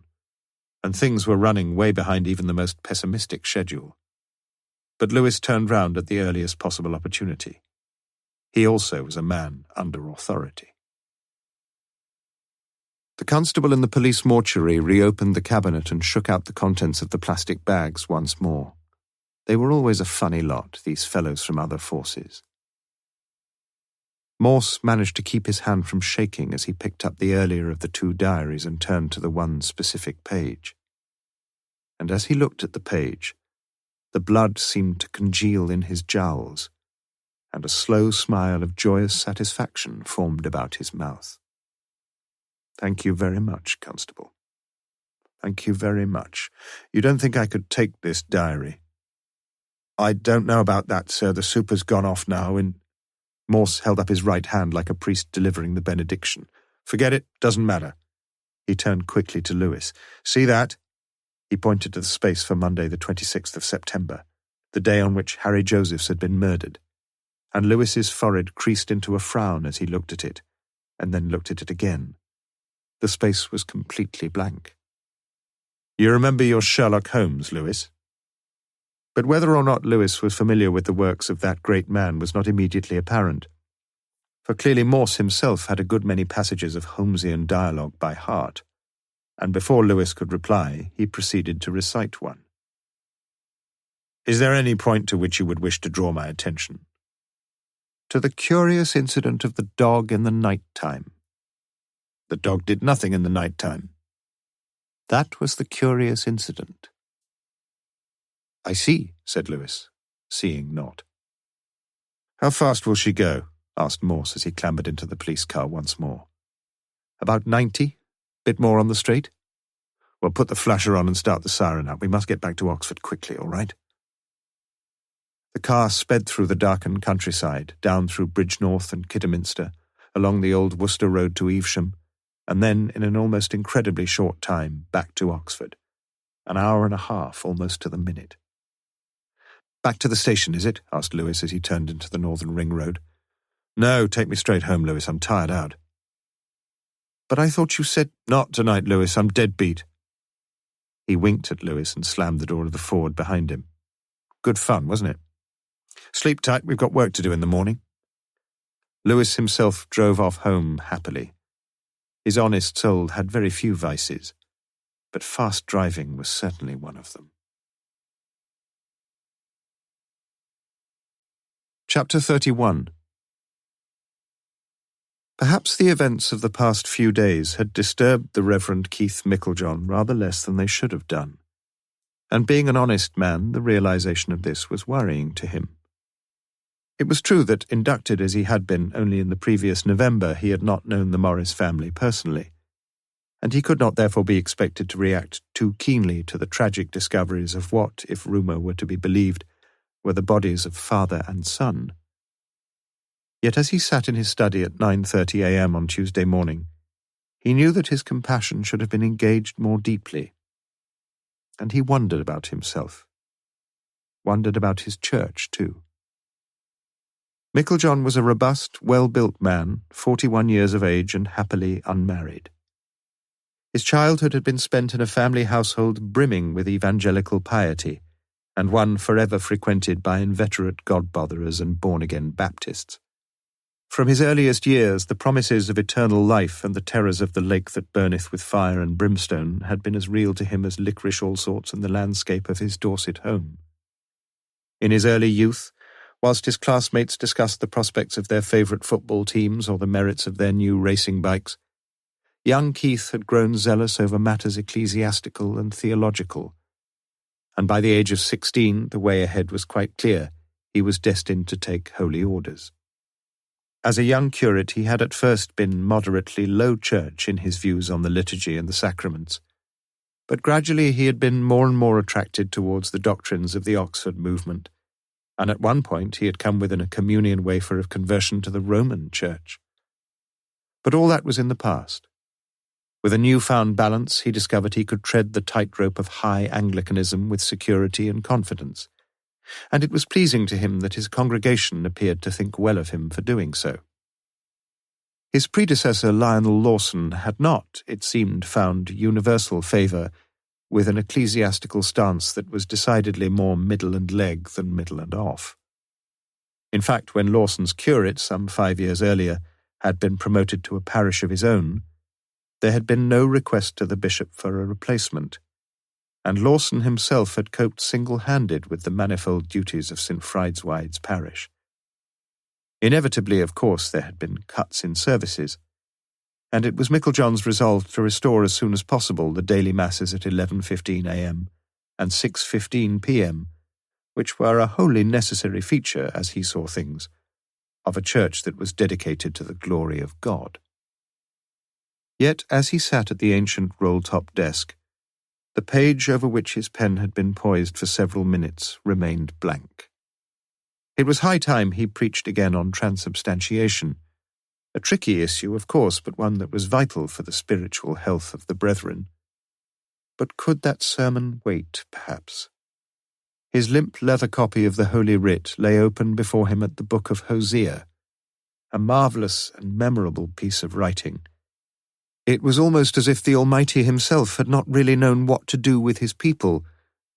and things were running way behind even the most pessimistic schedule. But Lewis turned round at the earliest possible opportunity. He also was a man under authority. The constable in the police mortuary reopened the cabinet and shook out the contents of the plastic bags once more. They were always a funny lot, these fellows from other forces. Morse managed to keep his hand from shaking as he picked up the earlier of the two diaries and turned to the one specific page. And as he looked at the page, the blood seemed to congeal in his jowls, and a slow smile of joyous satisfaction formed about his mouth. "Thank you very much, Constable. Thank you very much. You don't think I could take this diary?" "I don't know about that, sir. The super's gone off now and—" Morse held up his right hand like a priest delivering the benediction. "Forget it, doesn't matter." He turned quickly to Lewis. "See that?" He pointed to the space for Monday the 26th of September, the day on which Harry Josephs had been murdered, and Lewis's forehead creased into a frown as he looked at it, and then looked at it again. The space was completely blank. "You remember your Sherlock Holmes, Lewis?" But whether or not Lewis was familiar with the works of that great man was not immediately apparent, for clearly Morse himself had a good many passages of Holmesian dialogue by heart, and before Lewis could reply, he proceeded to recite one. "Is there any point to which you would wish to draw my attention?" "To the curious incident of the dog in the night time." "The dog did nothing in the night time." "That was the curious incident." "I see," said Lewis, seeing not. "How fast will she go?" asked Morse as he clambered into the police car once more. "About 90. Bit more on the straight." "Well, put the flasher on and start the siren up. We must get back to Oxford quickly, all right?" The car sped through the darkened countryside, down through Bridgnorth and Kidderminster, along the old Worcester road to Evesham, and then, in an almost incredibly short time, back to Oxford. An hour and a half, almost to the minute. "Back to the station, is it?" asked Lewis as he turned into the Northern Ring Road. "No, take me straight home, Lewis. I'm tired out." "But I thought you said—" "Not tonight, Lewis. I'm dead beat." He winked at Lewis and slammed the door of the Ford behind him. "Good fun, wasn't it?" "Sleep tight. We've got work to do in the morning." Lewis himself drove off home happily. His honest soul had very few vices, but fast driving was certainly one of them. Chapter 31. Perhaps the events of the past few days had disturbed the Reverend Keith Micklejohn rather less than they should have done, and being an honest man, the realization of this was worrying to him. It was true that, inducted as he had been only in the previous November, he had not known the Morris family personally, and he could not therefore be expected to react too keenly to the tragic discoveries of what, if rumour were to be believed, were the bodies of father and son. Yet as he sat in his study at 9:30 a.m. on Tuesday morning, he knew that his compassion should have been engaged more deeply, and he wondered about himself, wondered about his church too. Micklejohn was a robust, well-built man, 41 years of age and happily unmarried. His childhood had been spent in a family household brimming with evangelical piety, and one forever frequented by inveterate God-botherers and born-again Baptists. From his earliest years, the promises of eternal life and the terrors of the lake that burneth with fire and brimstone had been as real to him as licorice all-sorts in the landscape of his Dorset home. In his early youth, whilst his classmates discussed the prospects of their favourite football teams or the merits of their new racing bikes, young Keith had grown zealous over matters ecclesiastical and theological, and by the age of 16 the way ahead was quite clear. He was destined to take holy orders. As a young curate, he had at first been moderately low church in his views on the liturgy and the sacraments, but gradually he had been more and more attracted towards the doctrines of the Oxford movement, and at one point he had come within a communion wafer of conversion to the Roman Church. But all that was in the past. With a newfound balance, he discovered he could tread the tightrope of high Anglicanism with security and confidence, and it was pleasing to him that his congregation appeared to think well of him for doing so. His predecessor Lionel Lawson had not, it seemed, found universal favour with an ecclesiastical stance that was decidedly more middle and leg than middle and off. In fact, when Lawson's curate, some 5 years earlier, had been promoted to a parish of his own, there had been no request to the bishop for a replacement, and Lawson himself had coped single-handed with the manifold duties of St. Frideswide's parish. Inevitably, of course, there had been cuts in services, and it was Micklejohn's resolve to restore as soon as possible the daily masses at 11:15 a.m. and 6:15 p.m., which were a wholly necessary feature, as he saw things, of a church that was dedicated to the glory of God. Yet, as he sat at the ancient roll-top desk, the page over which his pen had been poised for several minutes remained blank. It was high time he preached again on transubstantiation, a tricky issue, of course, but one that was vital for the spiritual health of the brethren. But could that sermon wait, perhaps? His limp leather copy of the Holy Writ lay open before him at the book of Hosea, a marvellous and memorable piece of writing. It was almost as if the Almighty himself had not really known what to do with his people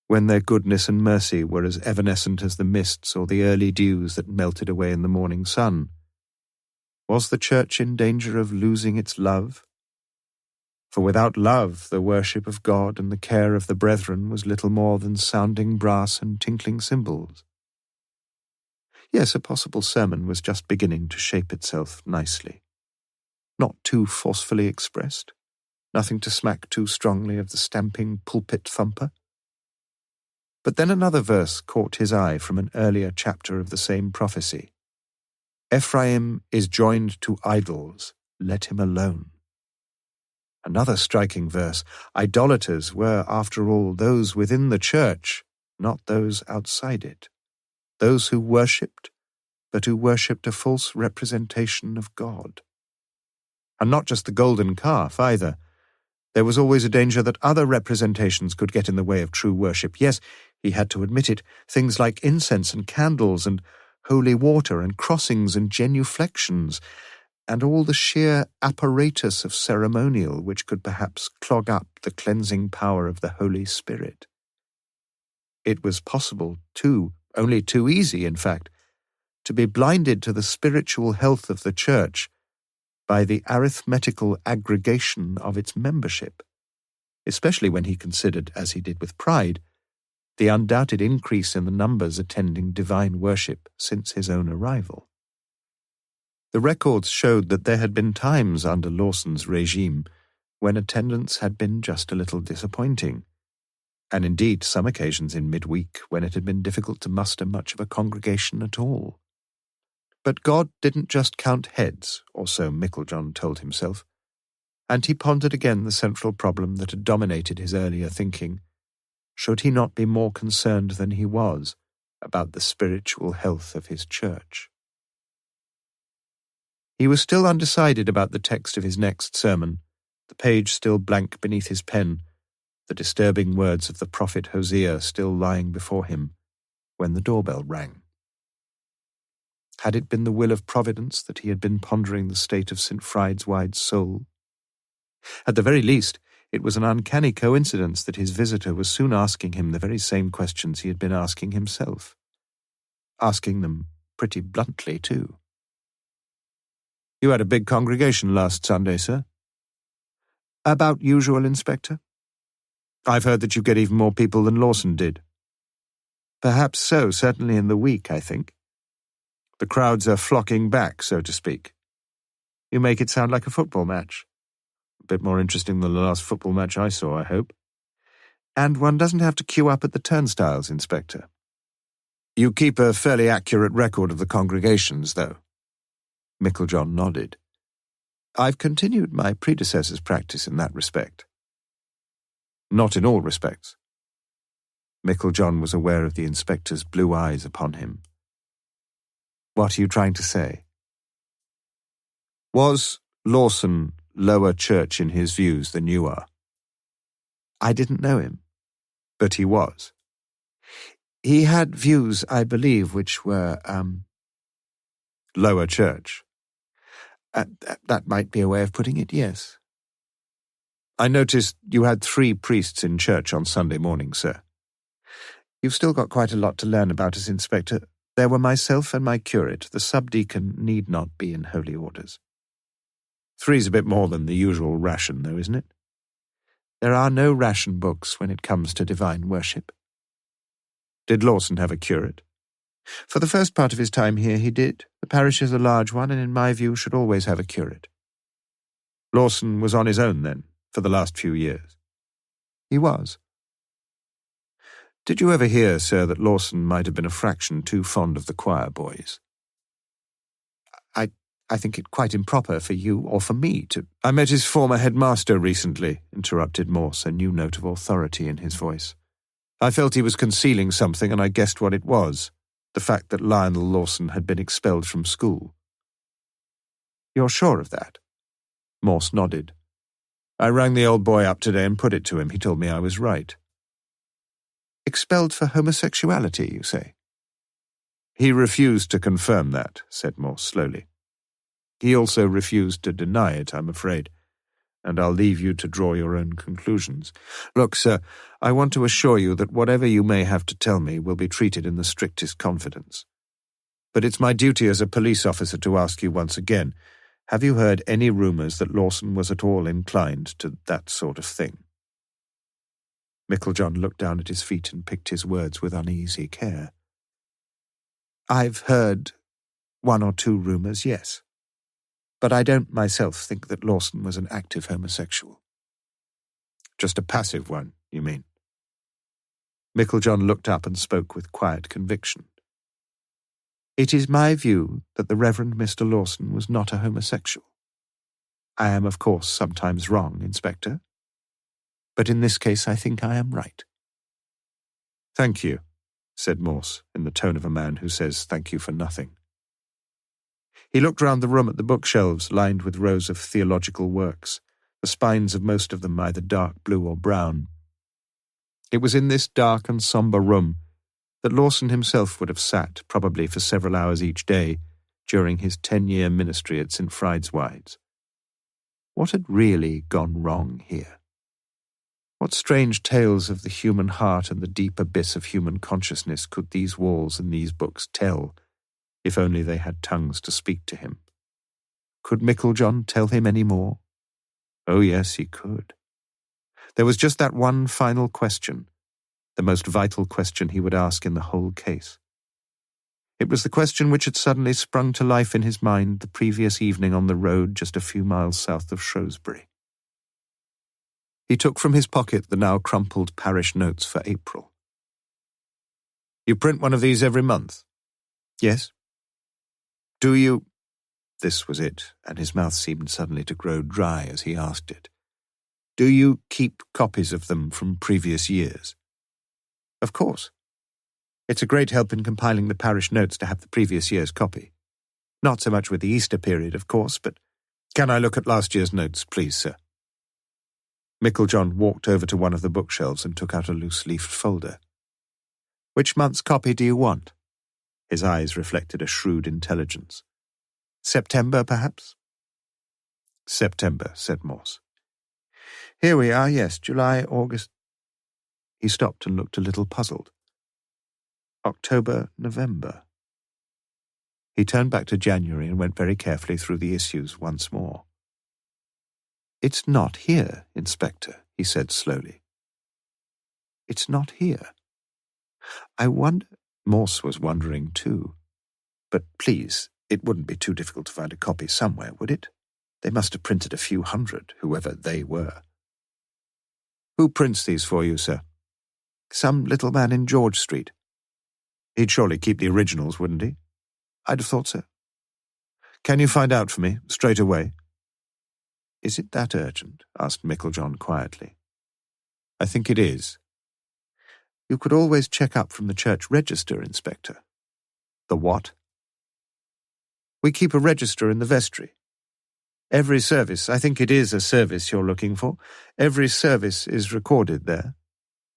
when their goodness and mercy were as evanescent as the mists or the early dews that melted away in the morning sun. Was the church in danger of losing its love? For without love, the worship of God and the care of the brethren was little more than sounding brass and tinkling cymbals. Yes, a possible sermon was just beginning to shape itself nicely. Not too forcefully expressed, nothing to smack too strongly of the stamping pulpit thumper. But then another verse caught his eye from an earlier chapter of the same prophecy. Ephraim is joined to idols, let him alone. Another striking verse. Idolaters were, after all, those within the church, not those outside it. Those who worshipped, but who worshipped a false representation of God. And not just the golden calf, either. There was always a danger that other representations could get in the way of true worship. Yes, he had to admit it, things like incense and candles and holy water and crossings and genuflections, and all the sheer apparatus of ceremonial which could perhaps clog up the cleansing power of the Holy Spirit. It was possible, too, only too easy, in fact, to be blinded to the spiritual health of the church by the arithmetical aggregation of its membership, especially when he considered, as he did with pride, the undoubted increase in the numbers attending divine worship since his own arrival. The records showed that there had been times under Lawson's regime when attendance had been just a little disappointing, and indeed some occasions in midweek when it had been difficult to muster much of a congregation at all. But God didn't just count heads, or so Micklejohn told himself, and he pondered again the central problem that had dominated his earlier thinking. Should he not be more concerned than he was about the spiritual health of his church? He was still undecided about the text of his next sermon, the page still blank beneath his pen, the disturbing words of the prophet Hosea still lying before him, when the doorbell rang. Had it been the will of Providence that he had been pondering the state of St. Frideswide's soul? At the very least, it was an uncanny coincidence that his visitor was soon asking him the very same questions he had been asking himself. Asking them pretty bluntly, too. "You had a big congregation last Sunday, sir?" "About usual, Inspector." "I've heard that you get even more people than Lawson did." "Perhaps so, certainly in the week, I think." "The crowds are flocking back, so to speak." "You make it sound like a football match." "A bit more interesting than the last football match I saw, I hope." "And one doesn't have to queue up at the turnstiles, Inspector." "You keep a fairly accurate record of the congregations, though?" Micklejohn nodded. "I've continued my predecessor's practice in that respect." "Not in all respects." Micklejohn was aware of the inspector's blue eyes upon him. "What are you trying to say?" "Was Lawson lower church in his views than you are?" "I didn't know him." "But he was." He had views, I believe, which were, lower church. That might be a way of putting it, yes. I noticed you had 3 priests in church on Sunday morning, sir. You've still got quite a lot to learn about us, Inspector. There were myself and my curate. The subdeacon need not be in holy orders. 3's a bit more than the usual ration, though, isn't it? There are no ration books when it comes to divine worship. Did Lawson have a curate? For the first part of his time here, he did. The parish is a large one, and in my view should always have a curate. Lawson was on his own, then, for the last few years? He was. Did you ever hear, sir, that Lawson might have been a fraction too fond of the choir boys? I think it quite improper for you or for me to— I met his former headmaster recently, interrupted Morse, a new note of authority in his voice. I felt he was concealing something, and I guessed what it was, the fact that Lionel Lawson had been expelled from school. You're sure of that? Morse nodded. I rang the old boy up today and put it to him. He told me I was right. Expelled for homosexuality, you say? He refused to confirm that, said Morse slowly. He also refused to deny it, I'm afraid, and I'll leave you to draw your own conclusions. Look, sir, I want to assure you that whatever you may have to tell me will be treated in the strictest confidence. But it's my duty as a police officer to ask you once again, have you heard any rumours that Lawson was at all inclined to that sort of thing? Micklejohn looked down at his feet and picked his words with uneasy care. I've heard 1 or 2 rumours, yes. But I don't myself think that Lawson was an active homosexual. Just a passive one, you mean? Micklejohn looked up and spoke with quiet conviction. It is my view that the Reverend Mr. Lawson was not a homosexual. I am, of course, sometimes wrong, Inspector. But in this case I think I am right. Thank you, said Morse, in the tone of a man who says thank you for nothing. He looked round the room at the bookshelves lined with rows of theological works, the spines of most of them either dark blue or brown. It was in this dark and sombre room that Lawson himself would have sat, probably for several hours each day, during his 10-year ministry at St. Frideswide's. What had really gone wrong here? What strange tales of the human heart and the deep abyss of human consciousness could these walls and these books tell, if only they had tongues to speak to him? Could Micklejohn tell him any more? Oh yes, he could. There was just that one final question, the most vital question he would ask in the whole case. It was the question which had suddenly sprung to life in his mind the previous evening on the road just a few miles south of Shrewsbury. He took from his pocket the now crumpled parish notes for April. You print one of these every month? Yes. Do you— This was it, and his mouth seemed suddenly to grow dry as he asked it. Do you keep copies of them from previous years? Of course. It's a great help in compiling the parish notes to have the previous year's copy. Not so much with the Easter period, of course, but— Can I look at last year's notes, please, sir? Micklejohn walked over to one of the bookshelves and took out a loose-leafed folder. Which month's copy do you want? His eyes reflected a shrewd intelligence. September, perhaps? September, said Morse. Here we are, yes, July, August. He stopped and looked a little puzzled. October, November. He turned back to January and went very carefully through the issues once more. It's not here, Inspector, he said slowly. It's not here. I wonder— Morse was wondering too. But please, it wouldn't be too difficult to find a copy somewhere, would it? They must have printed a few hundred, whoever they were. Who prints these for you, sir? Some little man in George Street. He'd surely keep the originals, wouldn't he? I'd have thought so. Can you find out for me, straight away? Is it that urgent? Asked Micklejohn quietly. I think it is. You could always check up from the church register, Inspector. The what? We keep a register in the vestry. Every service— I think it is a service you're looking for— every service is recorded there.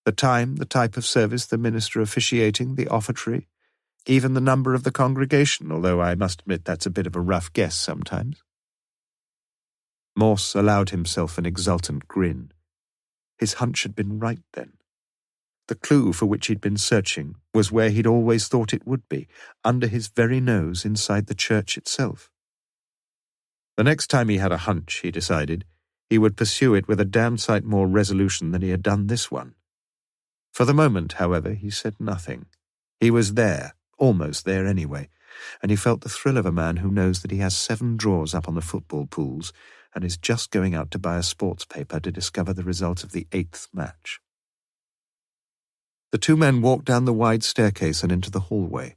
The time, the type of service, the minister officiating, the offertory, even the number of the congregation, although I must admit that's a bit of a rough guess sometimes. Morse allowed himself an exultant grin. His hunch had been right then. The clue for which he'd been searching was where he'd always thought it would be, under his very nose inside the church itself. The next time he had a hunch, he decided, he would pursue it with a damn sight more resolution than he had done this one. For the moment, however, he said nothing. He was there, almost there anyway, and he felt the thrill of a man who knows that he has 7 drawers up on the football pools and is just going out to buy a sports paper to discover the result of the 8th match. The 2 men walked down the wide staircase and into the hallway,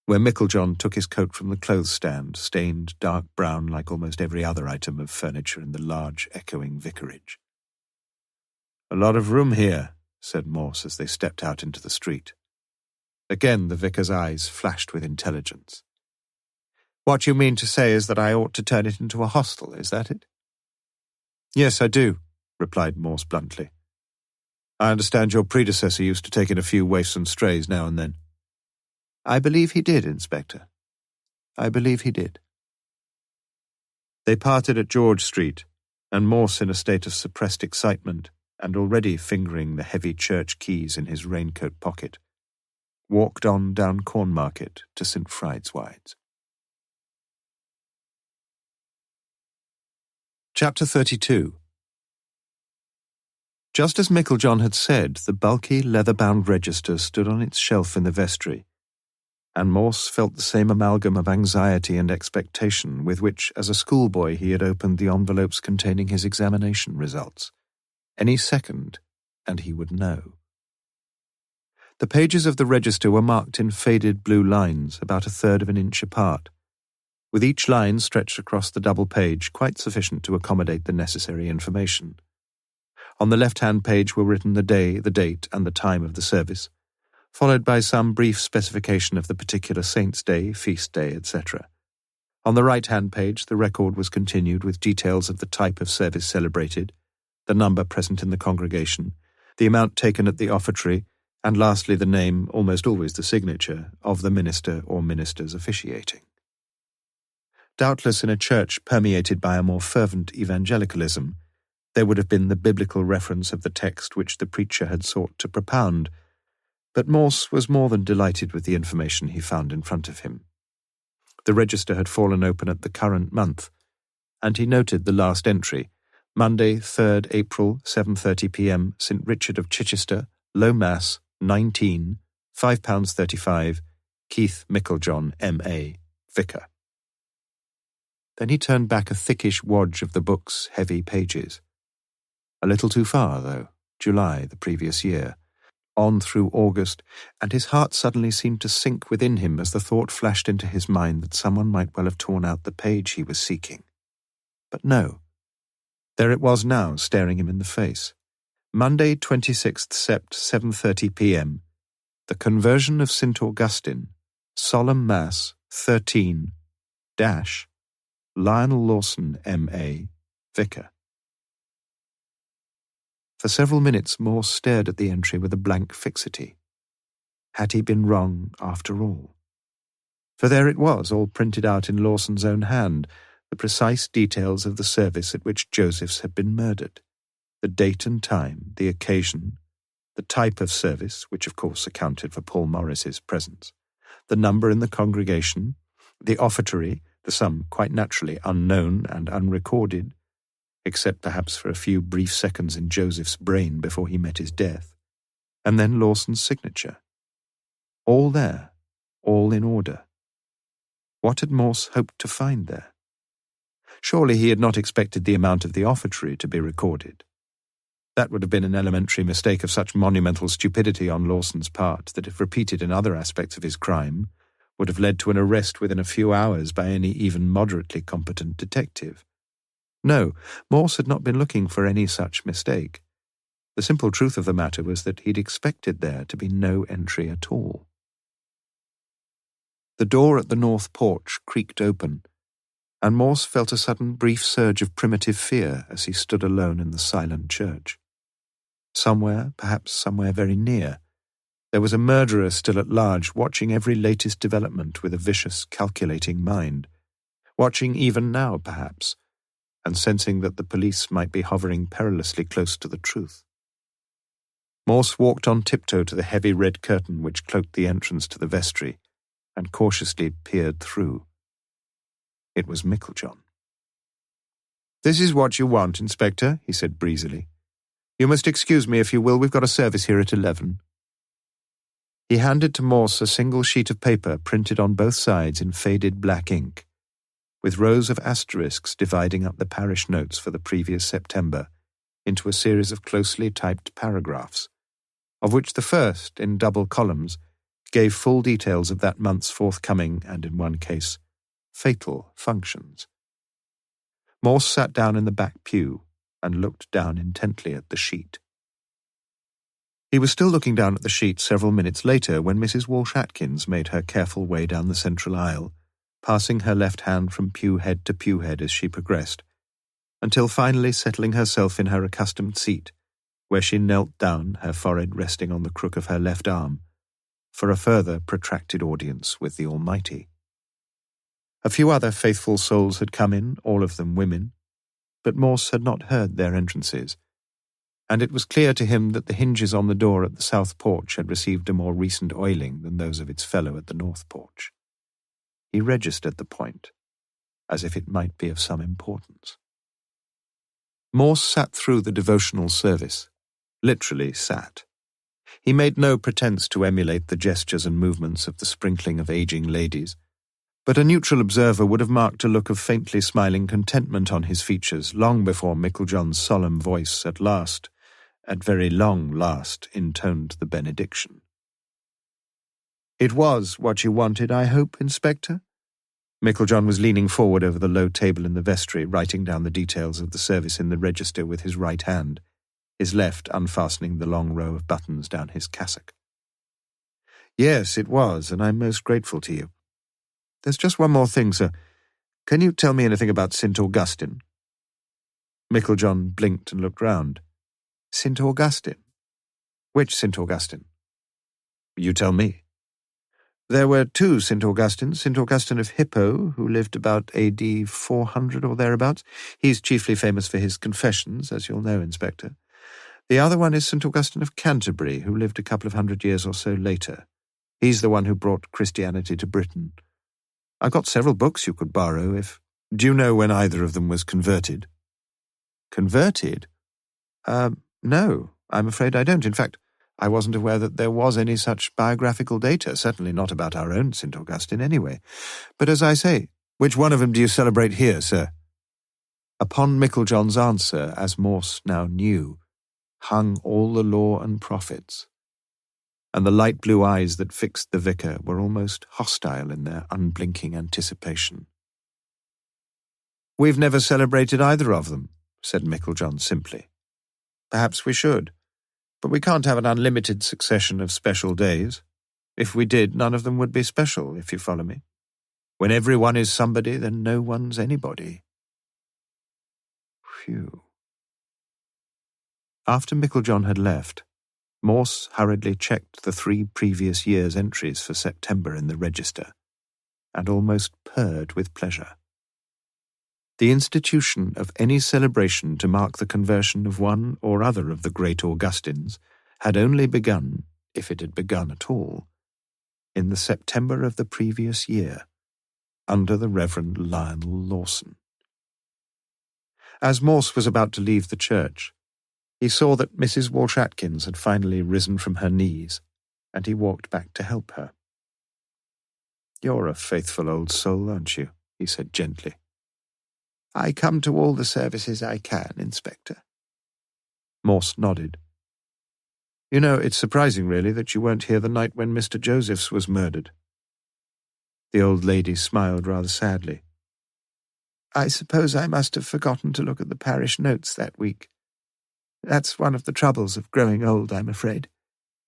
where Micklejohn took his coat from the clothes stand, stained dark brown like almost every other item of furniture in the large, echoing vicarage. "A lot of room here," said Morse as they stepped out into the street. Again the vicar's eyes flashed with intelligence. "What you mean to say is that I ought to turn it into a hostel, is that it?" "Yes, I do," replied Morse bluntly. "I understand your predecessor used to take in a few waifs and strays now and then." "I believe he did, Inspector. I believe he did." They parted at George Street, and Morse, in a state of suppressed excitement, and already fingering the heavy church keys in his raincoat pocket, walked on down Cornmarket to St. Frideswide's. Chapter 32. Just as Micklejohn had said, the bulky, leather-bound register stood on its shelf in the vestry, and Morse felt the same amalgam of anxiety and expectation with which, as a schoolboy, he had opened the envelopes containing his examination results. Any second, and he would know. The pages of the register were marked in faded blue lines, about 1/3 of an inch apart, with each line stretched across the double page, quite sufficient to accommodate the necessary information. On the left-hand page were written the day, the date, and the time of the service, followed by some brief specification of the particular saint's day, feast day, etc. On the right-hand page, the record was continued with details of the type of service celebrated, the number present in the congregation, the amount taken at the offertory, and lastly the name, almost always the signature, of the minister or ministers officiating. Doubtless in a church permeated by a more fervent evangelicalism, there would have been the biblical reference of the text which the preacher had sought to propound, but Morse was more than delighted with the information he found in front of him. The register had fallen open at the current month, and he noted the last entry, Monday, 3rd April, 7:30 p.m., St. Richard of Chichester, Low Mass, 19, £5.35, Keith Micklejohn, M.A., Vicar. Then he turned back a thickish wodge of the book's heavy pages. A little too far, though, July the previous year, on through August, and his heart suddenly seemed to sink within him as the thought flashed into his mind that someone might well have torn out the page he was seeking. But no. There it was now, staring him in the face. Monday, 26th Sept, 7:30 p.m. The Conversion of St. Augustine, Solemn Mass, 13, Lionel Lawson, M.A., Vicar. For several minutes Morse stared at the entry with a blank fixity. Had he been wrong after all? For there it was, all printed out in Lawson's own hand, the precise details of the service at which Josephs had been murdered, the date and time, the occasion, the type of service, which of course accounted for Paul Morris's presence, the number in the congregation, the offertory, the sum quite naturally unknown and unrecorded, except perhaps for a few brief seconds in Joseph's brain before he met his death, and then Lawson's signature. All there, all in order. What had Morse hoped to find there? Surely he had not expected the amount of the offertory to be recorded. That would have been an elementary mistake of such monumental stupidity on Lawson's part that, if repeated in other aspects of his crime, would have led to an arrest within a few hours by any even moderately competent detective. No, Morse had not been looking for any such mistake. The simple truth of the matter was that he'd expected there to be no entry at all. The door at the north porch creaked open, and Morse felt a sudden brief surge of primitive fear as he stood alone in the silent church. Somewhere, perhaps somewhere very near, there was a murderer still at large, watching every latest development with a vicious, calculating mind, watching even now, perhaps, and sensing that the police might be hovering perilously close to the truth. Morse walked on tiptoe to the heavy red curtain which cloaked the entrance to the vestry, and cautiously peered through. It was Micklejohn. "This is what you want, Inspector," he said breezily. "You must excuse me if you will, we've got a service here at 11. He handed to Morse a single sheet of paper printed on both sides in faded black ink, with rows of asterisks dividing up the parish notes for the previous September into a series of closely typed paragraphs, of which the first, in double columns, gave full details of that month's forthcoming and, in one case, fatal functions. Morse sat down in the back pew and looked down intently at the sheet. He was still looking down at the sheet several minutes later when Mrs. Walsh-Atkins made her careful way down the central aisle, passing her left hand from pew head to pew head as she progressed, until finally settling herself in her accustomed seat, where she knelt down, her forehead resting on the crook of her left arm, for a further protracted audience with the Almighty. A few other faithful souls had come in, all of them women, but Morse had not heard their entrances, and it was clear to him that the hinges on the door at the south porch had received a more recent oiling than those of its fellow at the north porch. He registered the point, as if it might be of some importance. Morse sat through the devotional service, literally sat. He made no pretense to emulate the gestures and movements of the sprinkling of aging ladies, but a neutral observer would have marked a look of faintly smiling contentment on his features long before Micklejohn's solemn voice at very long last, intoned the benediction. "It was what you wanted, I hope, Inspector?" Micklejohn was leaning forward over the low table in the vestry, writing down the details of the service in the register with his right hand, his left unfastening the long row of buttons down his cassock. "Yes, it was, and I'm most grateful to you. There's just one more thing, sir. Can you tell me anything about St. Augustine?" Micklejohn blinked and looked round. "St. Augustine? Which St. Augustine?" "You tell me." "There were two St. Augustines, St. Augustine of Hippo, who lived about AD 400 or thereabouts. He's chiefly famous for his confessions, as you'll know, Inspector. The other one is St. Augustine of Canterbury, who lived a couple of 100 years or so later. He's the one who brought Christianity to Britain. I've got several books you could borrow if... Do you know when either of them was converted?" "Converted? No, I'm afraid I don't. In fact, I wasn't aware that there was any such biographical data, certainly not about our own St. Augustine anyway. But as I say, which one of them do you celebrate here, sir?" Upon Micklejohn's answer, as Morse now knew, hung all the law and prophets, and the light blue eyes that fixed the vicar were almost hostile in their unblinking anticipation. "We've never celebrated either of them," said Micklejohn simply. "Perhaps we should, but we can't have an unlimited succession of special days. If we did, none of them would be special, if you follow me. When everyone is somebody, then no one's anybody." Phew. After Micklejohn had left, Morse hurriedly checked the 3 previous years' entries for September in the register, and almost purred with pleasure. The institution of any celebration to mark the conversion of one or other of the great Augustines had only begun, if it had begun at all, in the September of the previous year, under the Reverend Lionel Lawson. As Morse was about to leave the church, he saw that Mrs. Walsh-Atkins had finally risen from her knees, and he walked back to help her. "You're a faithful old soul, aren't you?" he said gently. "I come to all the services I can, Inspector." Morse nodded. "You know, it's surprising, really, that you weren't here the night when Mr. Josephs was murdered." The old lady smiled rather sadly. "I suppose I must have forgotten to look at the parish notes that week. That's one of the troubles of growing old, I'm afraid.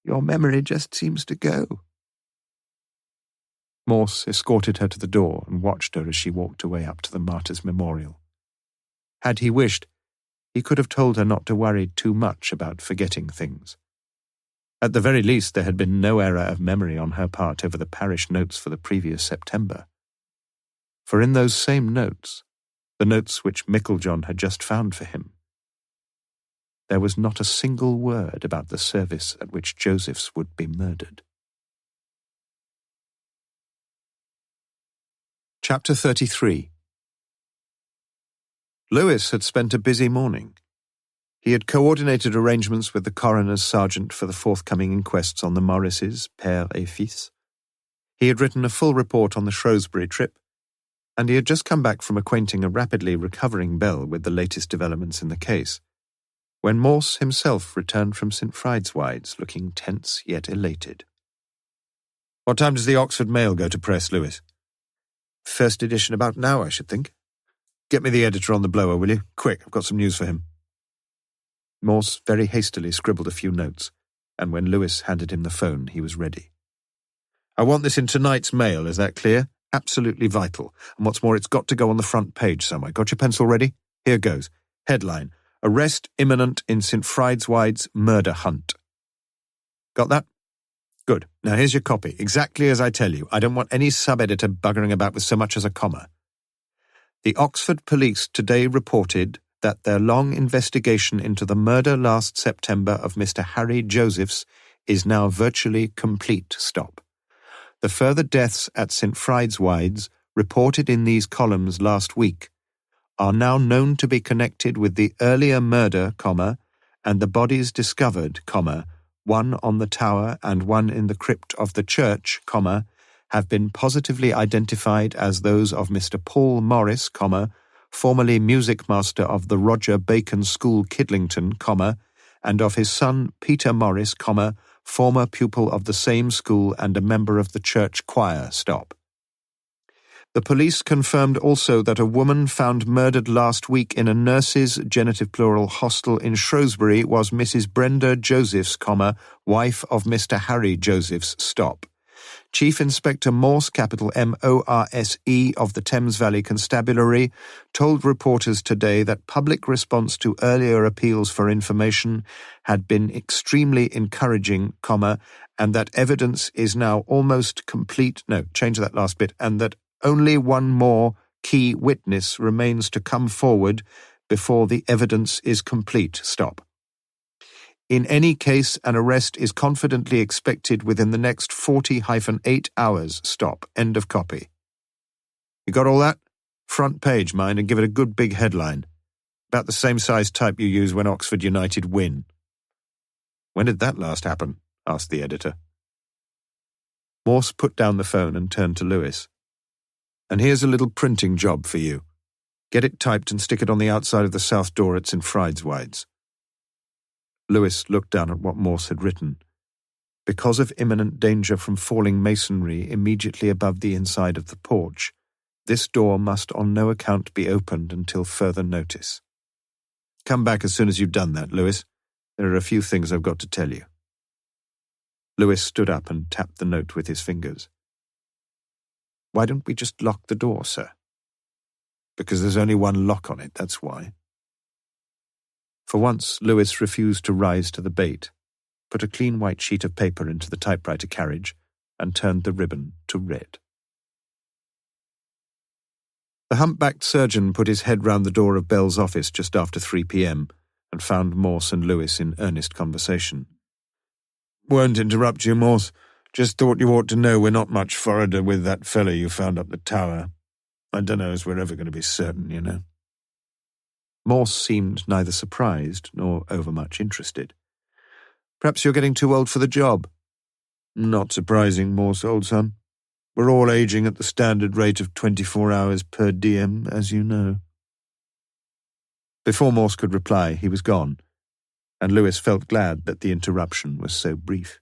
Your memory just seems to go." Morse escorted her to the door and watched her as she walked away up to the martyr's memorial. Had he wished, He could have told her not to worry too much about forgetting things. At the very least, there had been no error of memory on her part over the parish notes for the previous September. For in those same notes, the notes which Micklejohn had just found for him, there was not a single word about the service at which Josephs would be murdered. Chapter 33. Lewis had spent a busy morning. He had coordinated arrangements with the coroner's sergeant for the forthcoming inquests on the Morrises, père et fils. He had written a full report on the Shrewsbury trip, and he had just come back from acquainting a rapidly recovering Belle with the latest developments in the case, when Morse himself returned from St. Frideswide's, looking tense yet elated. "What time does the Oxford Mail go to press, Lewis?" "First edition about now, I should think." "Get me the editor on the blower, will you? Quick, I've got some news for him." Morse very hastily scribbled a few notes, and when Lewis handed him the phone, he was ready. "I want this in tonight's Mail, is that clear? Absolutely vital. And what's more, it's got to go on the front page somewhere. Got your pencil ready? Here goes. Headline: Arrest imminent in St. Frideswide's murder hunt. Got that? Good. Now here's your copy, exactly as I tell you. I don't want any sub-editor buggering about with so much as a comma. The Oxford police today reported that their long investigation into the murder last September of Mr. Harry Josephs is now virtually complete. Stop. The further deaths at St. Frideswide's, reported in these columns last week, are now known to be connected with the earlier murder, and the bodies discovered, one on the tower and one in the crypt of the church, have been positively identified as those of Mr. Paul Morris, formerly music master of the Roger Bacon School, Kidlington, and of his son Peter Morris, former pupil of the same school and a member of the church choir. Stop. The police confirmed also that a woman found murdered last week in a nurses' genitive plural hostel in Shrewsbury was Mrs. Brenda Josephs, wife of Mr. Harry Josephs. Stop. Chief Inspector Morse, capital M-O-R-S-E, of the Thames Valley Constabulary, told reporters today that public response to earlier appeals for information had been extremely encouraging, and that evidence is now almost complete. No, change that last bit. And that only one more key witness remains to come forward before the evidence is complete. Stop. In any case, an arrest is confidently expected within the next 40-8 hours. Stop. End of copy. You got all that? Front page, mind, and give it a good big headline. About the same size type you use when Oxford United win. When did that last happen? Asked the editor. Morse put down the phone and turned to Lewis. And here's a little printing job for you. Get it typed and stick it on the outside of the south door at St. Frideswide's. Lewis looked down at what Morse had written. Because of imminent danger from falling masonry immediately above the inside of the porch, this door must on no account be opened until further notice. Come back as soon as you've done that, Lewis. There are a few things I've got to tell you. Lewis stood up and tapped the note with his fingers. Why don't we just lock the door, sir? Because there's only one lock on it, that's why. For once, Lewis refused to rise to the bait, put a clean white sheet of paper into the typewriter carriage, and turned the ribbon to red. The humpbacked surgeon put his head round the door of Bell's office just after 3 p.m. and found Morse and Lewis in earnest conversation. Won't interrupt you, Morse. Just thought you ought to know we're not much forwarder with that fellow you found up the tower. I don't know as we're ever going to be certain, you know. Morse seemed neither surprised nor overmuch interested. Perhaps you're getting too old for the job. Not surprising, Morse, old son. We're all aging at the standard rate of 24 hours per diem, as you know. Before Morse could reply, he was gone, and Lewis felt glad that the interruption was so brief.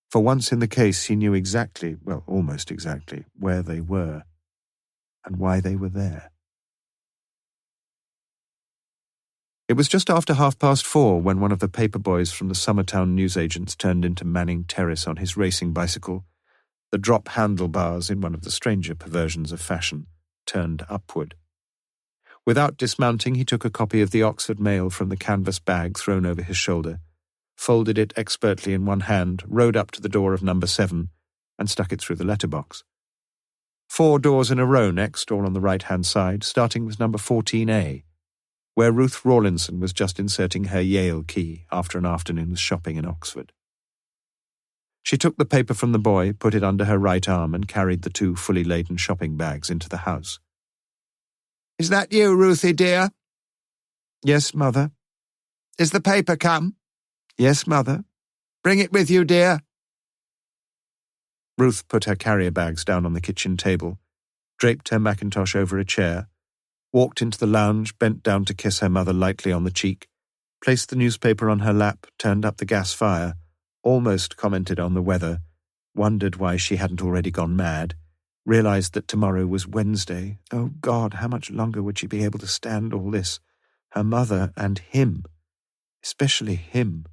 For once in the case, he knew exactly, well, almost exactly, where they were and why they were there. It was just after 4:30 when one of the paper boys from the Summertown newsagents turned into Manning Terrace on his racing bicycle. The drop handlebars, in one of the stranger perversions of fashion, turned upward. Without dismounting, he took a copy of the Oxford Mail from the canvas bag thrown over his shoulder, folded it expertly in one hand, rode up to the door of number 7, and stuck it through the letterbox. 4 doors in a row next, all on the right-hand side, starting with number 14A, where Ruth Rawlinson was just inserting her Yale key after an afternoon's shopping in Oxford. She took the paper from the boy, put it under her right arm, and carried the 2 fully laden shopping bags into the house. "Is that you, Ruthie, dear?" "Yes, Mother." "Is the paper come?" "Yes, Mother." "Bring it with you, dear." Ruth put her carrier bags down on the kitchen table, draped her mackintosh over a chair, walked into the lounge, bent down to kiss her mother lightly on the cheek, placed the newspaper on her lap, turned up the gas fire, almost commented on the weather, wondered why she hadn't already gone mad, realized that tomorrow was Wednesday. Oh God, how much longer would she be able to stand all this? Her mother and him, especially him.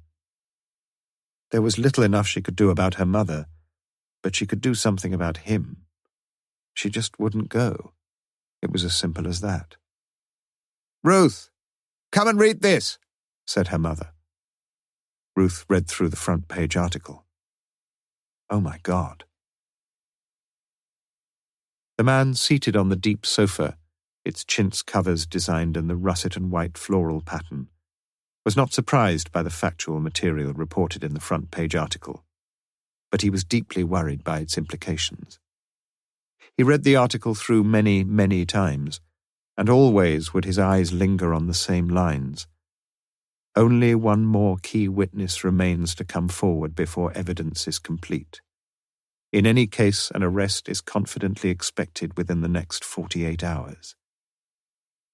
There was little enough she could do about her mother, but she could do something about him. She just wouldn't go. It was as simple as that. "Ruth, come and read this," said her mother. Ruth read through the front page article. Oh my God. The man seated on the deep sofa, its chintz covers designed in the russet and white floral pattern, was not surprised by the factual material reported in the front page article, but he was deeply worried by its implications. He read the article through many, many times, and always would his eyes linger on the same lines. Only one more key witness remains to come forward before evidence is complete. In any case, an arrest is confidently expected within the next 48 hours.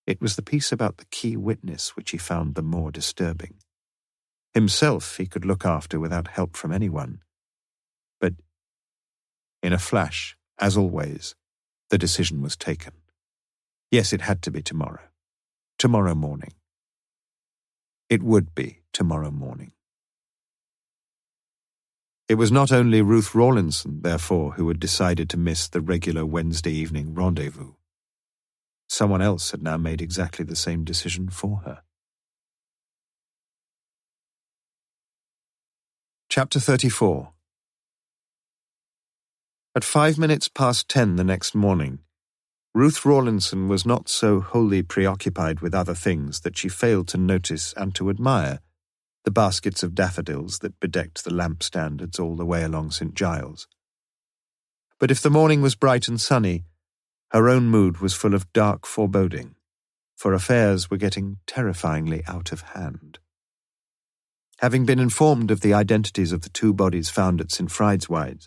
It was the piece about the key witness which he found the more disturbing. Himself he could look after without help from anyone. But in a flash, as always, the decision was taken. Yes, it had to be tomorrow. Tomorrow morning. It would be tomorrow morning. It was not only Ruth Rawlinson, therefore, who had decided to miss the regular Wednesday evening rendezvous. Someone else had now made exactly the same decision for her. Chapter 34. At 10:05 the next morning, Ruth Rawlinson was not so wholly preoccupied with other things that she failed to notice and to admire the baskets of daffodils that bedecked the lamp standards all the way along St. Giles. But if the morning was bright and sunny, her own mood was full of dark foreboding, for affairs were getting terrifyingly out of hand. Having been informed of the identities of the 2 bodies found at St. Frideswide,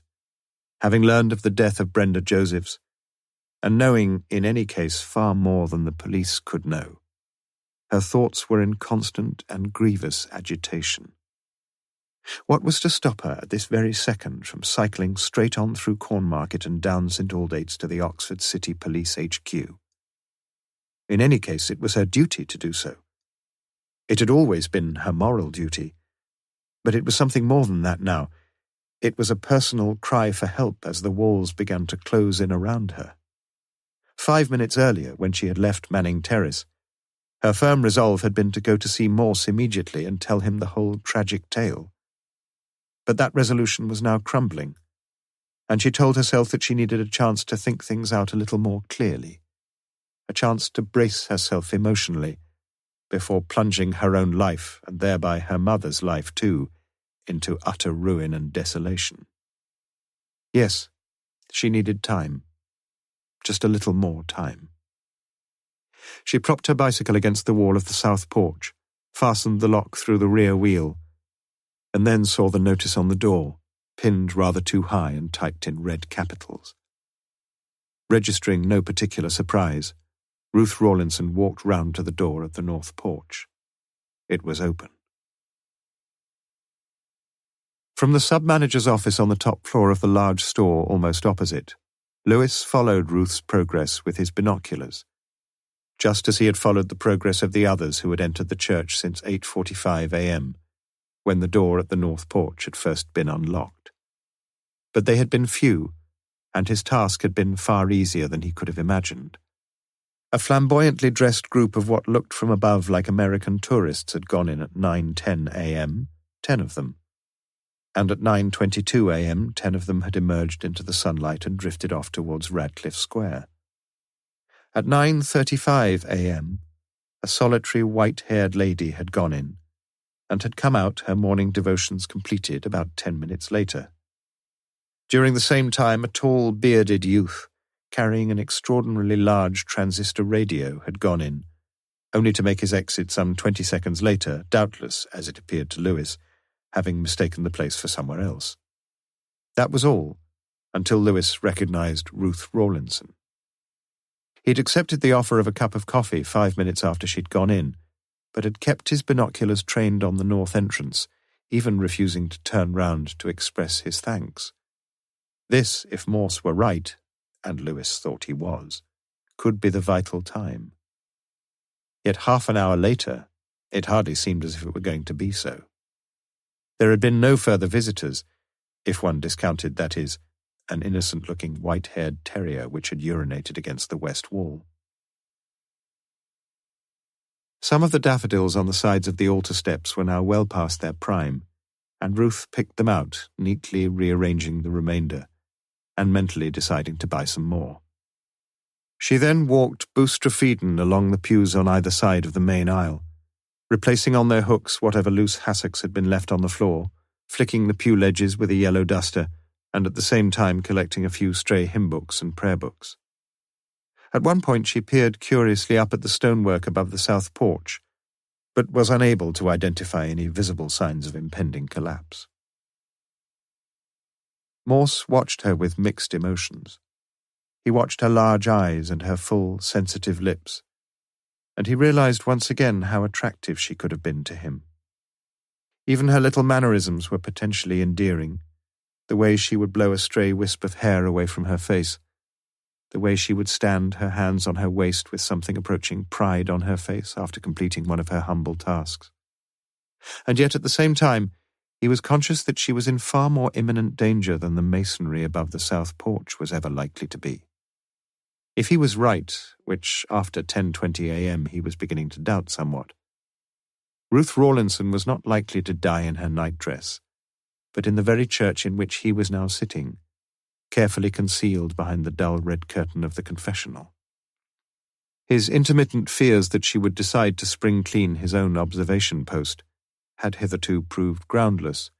having learned of the death of Brenda Josephs, and knowing, in any case, far more than the police could know, her thoughts were in constant and grievous agitation. What was to stop her at this very second from cycling straight on through Cornmarket and down St. Aldate's to the Oxford City Police HQ? In any case, it was her duty to do so. It had always been her moral duty, but it was something more than that now. It was a personal cry for help as the walls began to close in around her. 5 minutes earlier, when she had left Manning Terrace, her firm resolve had been to go to see Morse immediately and tell him the whole tragic tale. But that resolution was now crumbling, and she told herself that she needed a chance to think things out a little more clearly, a chance to brace herself emotionally before plunging her own life, and thereby her mother's life too, into utter ruin and desolation. Yes, she needed time. Just a little more time. She propped her bicycle against the wall of the south porch, fastened the lock through the rear wheel, and then saw the notice on the door, pinned rather too high and typed in red capitals. Registering no particular surprise, Ruth Rawlinson walked round to the door at the north porch. It was open. From the sub-manager's office on the top floor of the large store almost opposite, Lewis followed Ruth's progress with his binoculars, just as he had followed the progress of the others who had entered the church since 8:45 a.m., when the door at the north porch had first been unlocked. But they had been few, and his task had been far easier than he could have imagined. A flamboyantly dressed group of what looked from above like American tourists had gone in at 9:10 a.m., 10 of them. And at 9:22 a.m., 10 of them had emerged into the sunlight and drifted off towards Radcliffe Square. At 9:35 a.m., a solitary white-haired lady had gone in, and had come out, her morning devotions completed, about 10 minutes later. During the same time, a tall, bearded youth, carrying an extraordinarily large transistor radio, had gone in, only to make his exit some 20 seconds later, doubtless, as it appeared to Lewis, having mistaken the place for somewhere else. That was all, until Lewis recognized Ruth Rawlinson. He'd accepted the offer of a cup of coffee 5 minutes after she'd gone in, but had kept his binoculars trained on the north entrance, even refusing to turn round to express his thanks. This, if Morse were right, and Lewis thought he was, could be the vital time. Yet half an hour later, it hardly seemed as if it were going to be so. There had been no further visitors, if one discounted, that is, an innocent-looking white-haired terrier which had urinated against the west wall. Some of the daffodils on the sides of the altar steps were now well past their prime, and Ruth picked them out, neatly rearranging the remainder, and mentally deciding to buy some more. She then walked boustrafiden along the pews on either side of the main aisle, replacing on their hooks whatever loose hassocks had been left on the floor, flicking the pew ledges with a yellow duster, and at the same time collecting a few stray hymn books and prayer books. At one point she peered curiously up at the stonework above the south porch, but was unable to identify any visible signs of impending collapse. Morse watched her with mixed emotions. He watched her large eyes and her full, sensitive lips, and he realized once again how attractive she could have been to him. Even her little mannerisms were potentially endearing, the way she would blow a stray wisp of hair away from her face, the way she would stand, her hands on her waist with something approaching pride on her face after completing one of her humble tasks. And yet at the same time, he was conscious that she was in far more imminent danger than the masonry above the south porch was ever likely to be. If he was right, which after 10:20 a.m. he was beginning to doubt somewhat, Ruth Rawlinson was not likely to die in her nightdress, but in the very church in which he was now sitting, carefully concealed behind the dull red curtain of the confessional. His intermittent fears that she would decide to spring clean his own observation post had hitherto proved groundless,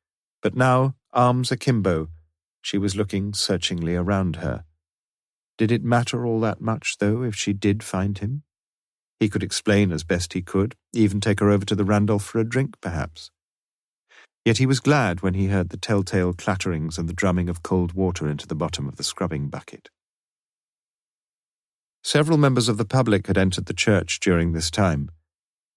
but now, arms akimbo, she was looking searchingly around her. Did it matter all that much, though, if she did find him? He could explain as best he could, even take her over to the Randolph for a drink, perhaps. Yet he was glad when he heard the telltale clatterings and the drumming of cold water into the bottom of the scrubbing bucket. Several members of the public had entered the church during this time,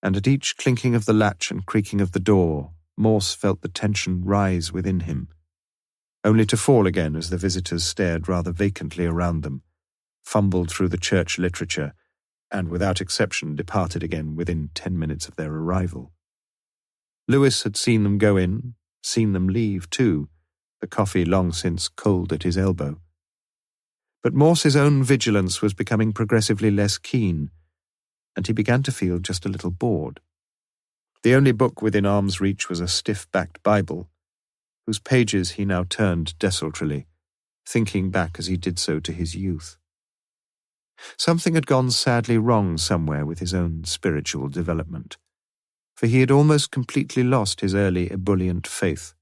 and at each clinking of the latch and creaking of the door, Morse felt the tension rise within him, only to fall again as the visitors stared rather vacantly around them, fumbled through the church literature, and without exception departed again within 10 minutes of their arrival. Lewis had seen them go in, seen them leave too, the coffee long since cold at his elbow. But Morse's own vigilance was becoming progressively less keen, and he began to feel just a little bored. The only book within arm's reach was a stiff-backed Bible, whose pages he now turned desultorily, thinking back as he did so to his youth. Something had gone sadly wrong somewhere with his own spiritual development, for he had almost completely lost his early ebullient faith,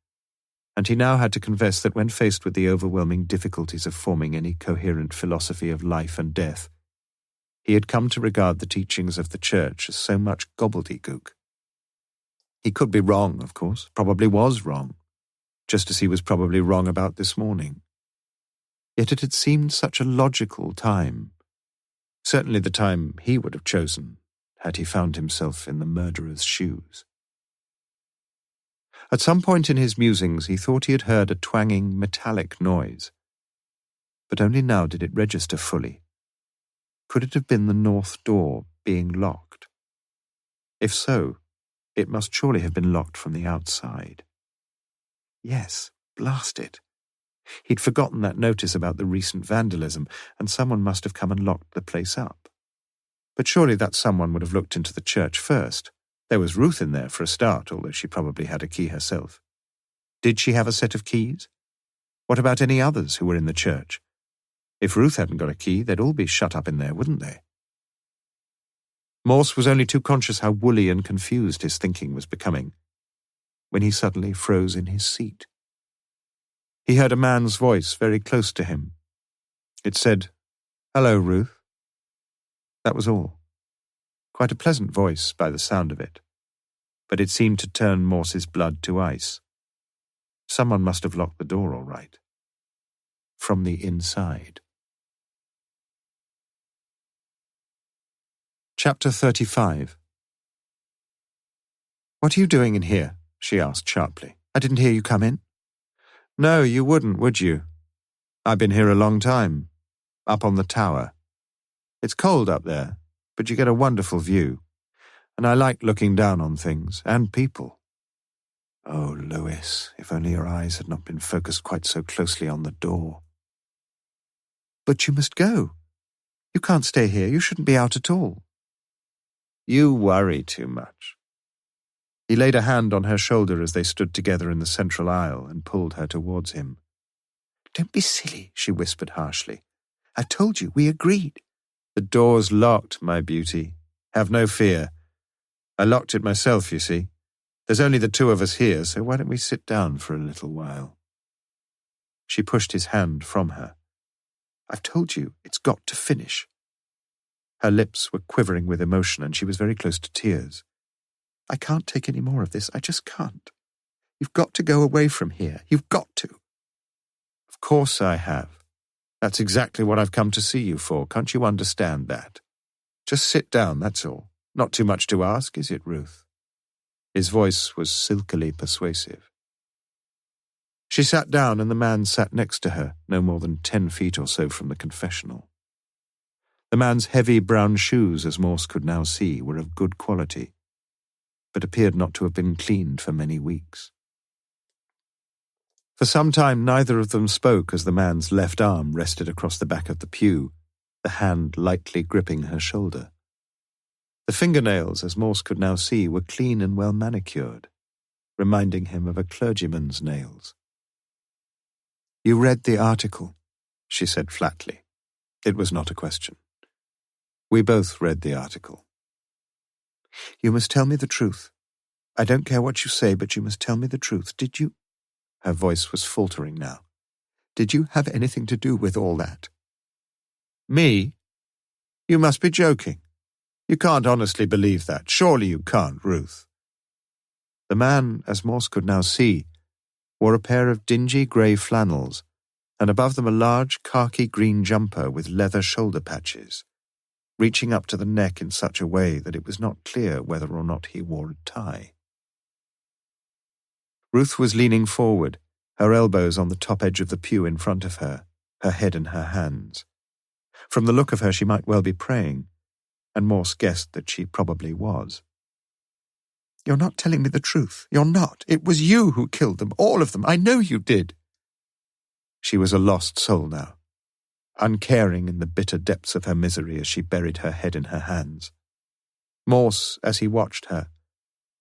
and he now had to confess that when faced with the overwhelming difficulties of forming any coherent philosophy of life and death, he had come to regard the teachings of the church as so much gobbledygook. He could be wrong, of course, probably was wrong, just as he was probably wrong about this morning. Yet it had seemed such a logical time, certainly the time he would have chosen had he found himself in the murderer's shoes. At some point in his musings he thought he had heard a twanging metallic noise, but only now did it register fully. Could it have been the north door being locked? If so, it must surely have been locked from the outside. Yes, blast it. He'd forgotten that notice about the recent vandalism, and someone must have come and locked the place up. But surely that someone would have looked into the church first. There was Ruth in there for a start, although she probably had a key herself. Did she have a set of keys? What about any others who were in the church? If Ruth hadn't got a key, they'd all be shut up in there, wouldn't they? Morse was only too conscious how woolly and confused his thinking was becoming, when he suddenly froze in his seat. He heard a man's voice very close to him. It said, "Hello, Ruth." That was all. Quite a pleasant voice by the sound of it, but it seemed to turn Morse's blood to ice. Someone must have locked the door all right. From the inside. Chapter 35. "What are you doing in here?" she asked sharply. "I didn't hear you come in." "No, you wouldn't, would you? I've been here a long time, up on the tower. It's cold up there, but you get a wonderful view, and I like looking down on things, and people." Oh, Louis, if only your eyes had not been focused quite so closely on the door. "But you must go. You can't stay here. You shouldn't be out at all." "You worry too much." He laid a hand on her shoulder as they stood together in the central aisle and pulled her towards him. "Don't be silly," she whispered harshly. "I told you, we agreed." "The door's locked, my beauty. Have no fear. I locked it myself, you see. There's only the two of us here, so why don't we sit down for a little while?" She pushed his hand from her. "I've told you, it's got to finish." Her lips were quivering with emotion, and she was very close to tears. "I can't take any more of this. I just can't. You've got to go away from here. You've got to." "Of course I have. That's exactly what I've come to see you for. Can't you understand that? Just sit down, that's all. Not too much to ask, is it, Ruth?" His voice was silkily persuasive. She sat down, and the man sat next to her, no more than 10 feet or so from the confessional. The man's heavy brown shoes, as Morse could now see, were of good quality, but appeared not to have been cleaned for many weeks. For some time neither of them spoke as the man's left arm rested across the back of the pew, the hand lightly gripping her shoulder. The fingernails, as Morse could now see, were clean and well manicured, reminding him of a clergyman's nails. "You read the article," she said flatly. It was not a question. "We both read the article." "You must tell me the truth. I don't care what you say, but you must tell me the truth. Did you—" Her voice was faltering now. "Did you have anything to do with all that?" "Me? You must be joking. You can't honestly believe that. Surely you can't, Ruth." The man, as Morse could now see, wore a pair of dingy grey flannels, and above them a large khaki green jumper with leather shoulder patches, reaching up to the neck in such a way that it was not clear whether or not he wore a tie. Ruth was leaning forward, her elbows on the top edge of the pew in front of her, her head in her hands. From the look of her she might well be praying, and Morse guessed that she probably was. "You're not telling me the truth. You're not. It was you who killed them, all of them. I know you did." She was a lost soul now, uncaring in the bitter depths of her misery as she buried her head in her hands. Morse, as he watched her,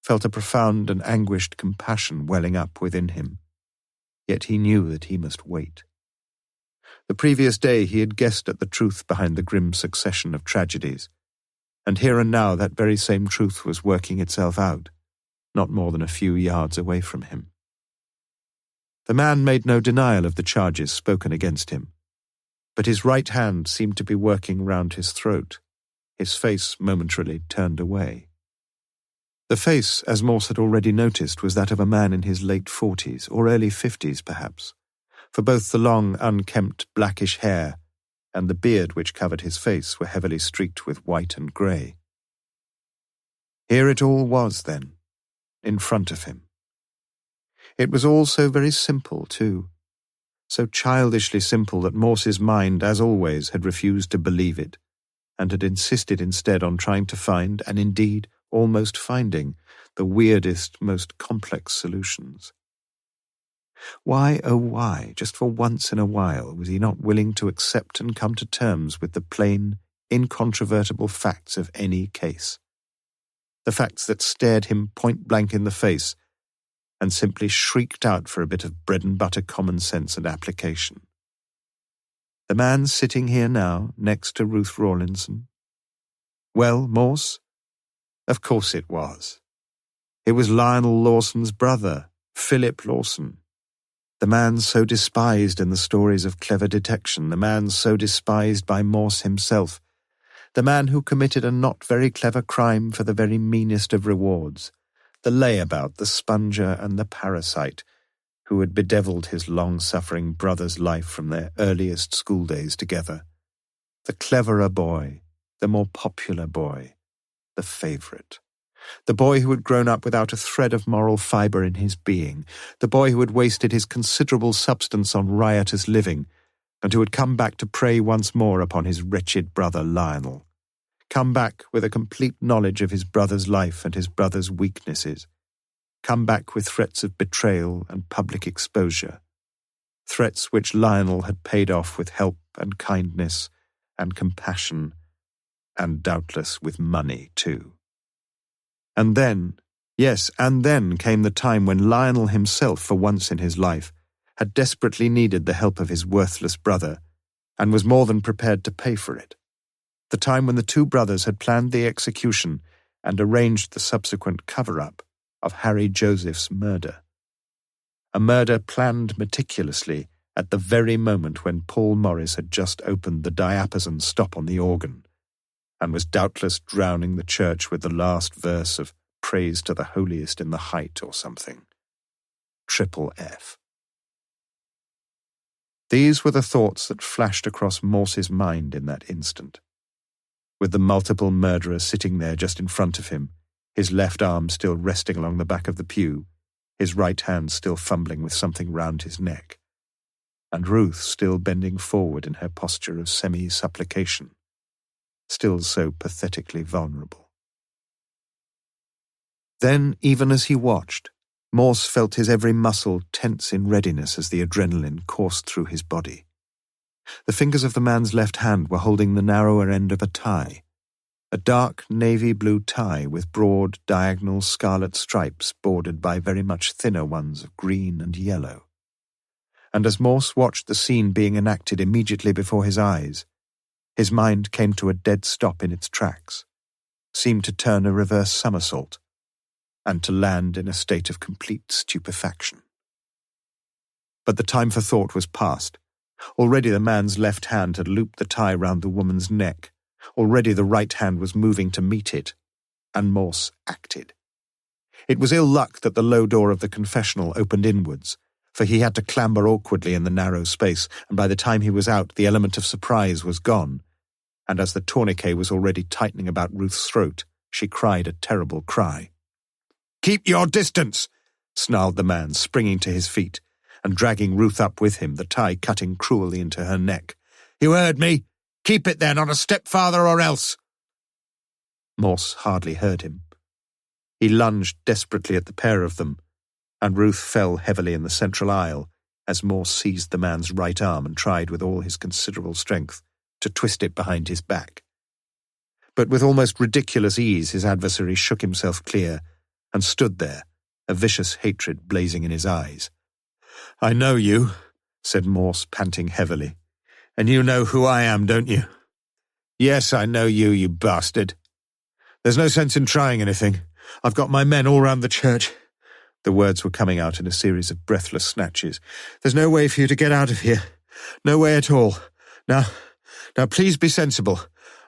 felt a profound and anguished compassion welling up within him, yet he knew that he must wait. The previous day he had guessed at the truth behind the grim succession of tragedies, and here and now that very same truth was working itself out, not more than a few yards away from him. The man made no denial of the charges spoken against him, but his right hand seemed to be working round his throat, his face momentarily turned away. The face, as Morse had already noticed, was that of a man in his late 40s, or early 50s perhaps, for both the long, unkempt, blackish hair and the beard which covered his face were heavily streaked with white and grey. Here it all was, then, in front of him. It was all so very simple, too, so childishly simple that Morse's mind, as always, had refused to believe it, and had insisted instead on trying to find, and indeed almost finding, the weirdest, most complex solutions. Why, oh why, just for once in a while, was he not willing to accept and come to terms with the plain, incontrovertible facts of any case. The facts that stared him point-blank in the face and simply shrieked out for a bit of bread-and-butter common sense and application. The man sitting here now, next to Ruth Rawlinson. Well, Morse? Of course it was. It was Lionel Lawson's brother, Philip Lawson. The man so despised in the stories of clever detection, the man so despised by Morse himself, the man who committed a not very clever crime for the very meanest of rewards, the layabout, the sponger, and the parasite, who had bedevilled his long-suffering brother's life from their earliest schooldays together. The cleverer boy, the more popular boy, the favourite. The boy who had grown up without a thread of moral fibre in his being, the boy who had wasted his considerable substance on riotous living, and who had come back to prey once more upon his wretched brother Lionel. Come back with a complete knowledge of his brother's life and his brother's weaknesses. Come back with threats of betrayal and public exposure. Threats which Lionel had paid off with help and kindness and compassion, and doubtless with money too. And then, yes, and then came the time when Lionel himself, for once in his life, had desperately needed the help of his worthless brother, and was more than prepared to pay for it. The time when the two brothers had planned the execution and arranged the subsequent cover-up of Harry Joseph's murder. A murder planned meticulously at the very moment when Paul Morris had just opened the diapason stop on the organ, and was doubtless drowning the church with the last verse of Praise to the Holiest in the Height or something. Triple F. These were the thoughts that flashed across Morse's mind in that instant. With the multiple murderer sitting there just in front of him, his left arm still resting along the back of the pew, his right hand still fumbling with something round his neck, and Ruth still bending forward in her posture of semi-supplication, still so pathetically vulnerable. Then, even as he watched, Morse felt his every muscle tense in readiness as the adrenaline coursed through his body. The fingers of the man's left hand were holding the narrower end of a tie, a dark navy blue tie with broad, diagonal scarlet stripes bordered by very much thinner ones of green and yellow. And as Morse watched the scene being enacted immediately before his eyes, his mind came to a dead stop in its tracks, seemed to turn a reverse somersault, and to land in a state of complete stupefaction. But the time for thought was past. Already the man's left hand had looped the tie round the woman's neck. Already the right hand was moving to meet it, and Morse acted. It was ill luck that the low door of the confessional opened inwards, for he had to clamber awkwardly in the narrow space, and by the time he was out the element of surprise was gone, and as the tourniquet was already tightening about Ruth's throat, she cried a terrible cry. "Keep your distance!" snarled the man, springing to his feet, and dragging Ruth up with him, the tie cutting cruelly into her neck. "You heard me! Keep it there, not a step farther or else!" Morse hardly heard him. He lunged desperately at the pair of them, and Ruth fell heavily in the central aisle as Morse seized the man's right arm and tried with all his considerable strength to twist it behind his back. But with almost ridiculous ease his adversary shook himself clear and stood there, a vicious hatred blazing in his eyes. "I know you," said Morse, panting heavily. "And you know who I am, don't you?" "Yes, I know you, you bastard. There's no sense in trying anything. I've got my men all round the church." The words were coming out in a series of breathless snatches. "There's no way for you to get out of here. No way at all. Now please be sensible.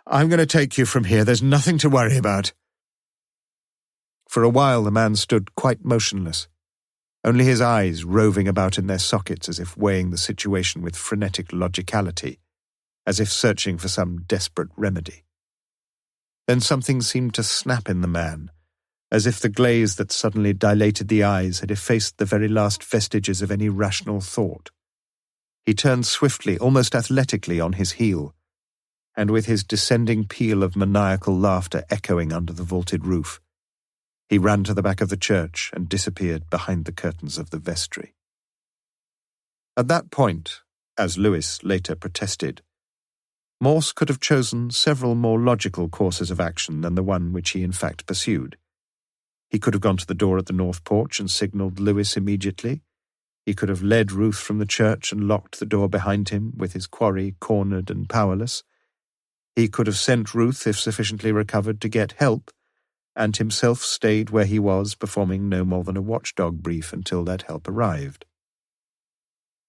I'm going to take you from here. There's nothing to worry about." For a while the man stood quite motionless, only his eyes roving about in their sockets as if weighing the situation with frenetic logicality, as if searching for some desperate remedy. Then something seemed to snap in the man, as if the glaze that suddenly dilated the eyes had effaced the very last vestiges of any rational thought. He turned swiftly, almost athletically, on his heel, and with his descending peal of maniacal laughter echoing under the vaulted roof, he ran to the back of the church and disappeared behind the curtains of the vestry. At that point, as Lewis later protested, Morse could have chosen several more logical courses of action than the one which he in fact pursued. He could have gone to the door at the north porch and signalled Lewis immediately. He could have led Ruth from the church and locked the door behind him, with his quarry cornered and powerless. He could have sent Ruth, if sufficiently recovered, to get help, and himself stayed where he was, performing no more than a watchdog brief until that help arrived.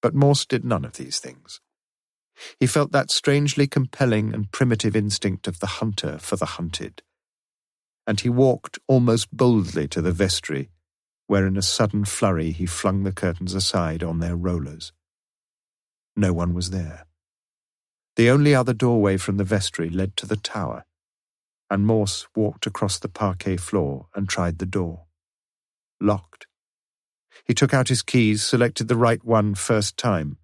But Morse did none of these things. He felt that strangely compelling and primitive instinct of the hunter for the hunted, and he walked almost boldly to the vestry, where in a sudden flurry he flung the curtains aside on their rollers. No one was there. The only other doorway from the vestry led to the tower, and Morse walked across the parquet floor and tried the door. Locked. He took out his keys, selected the right one first time,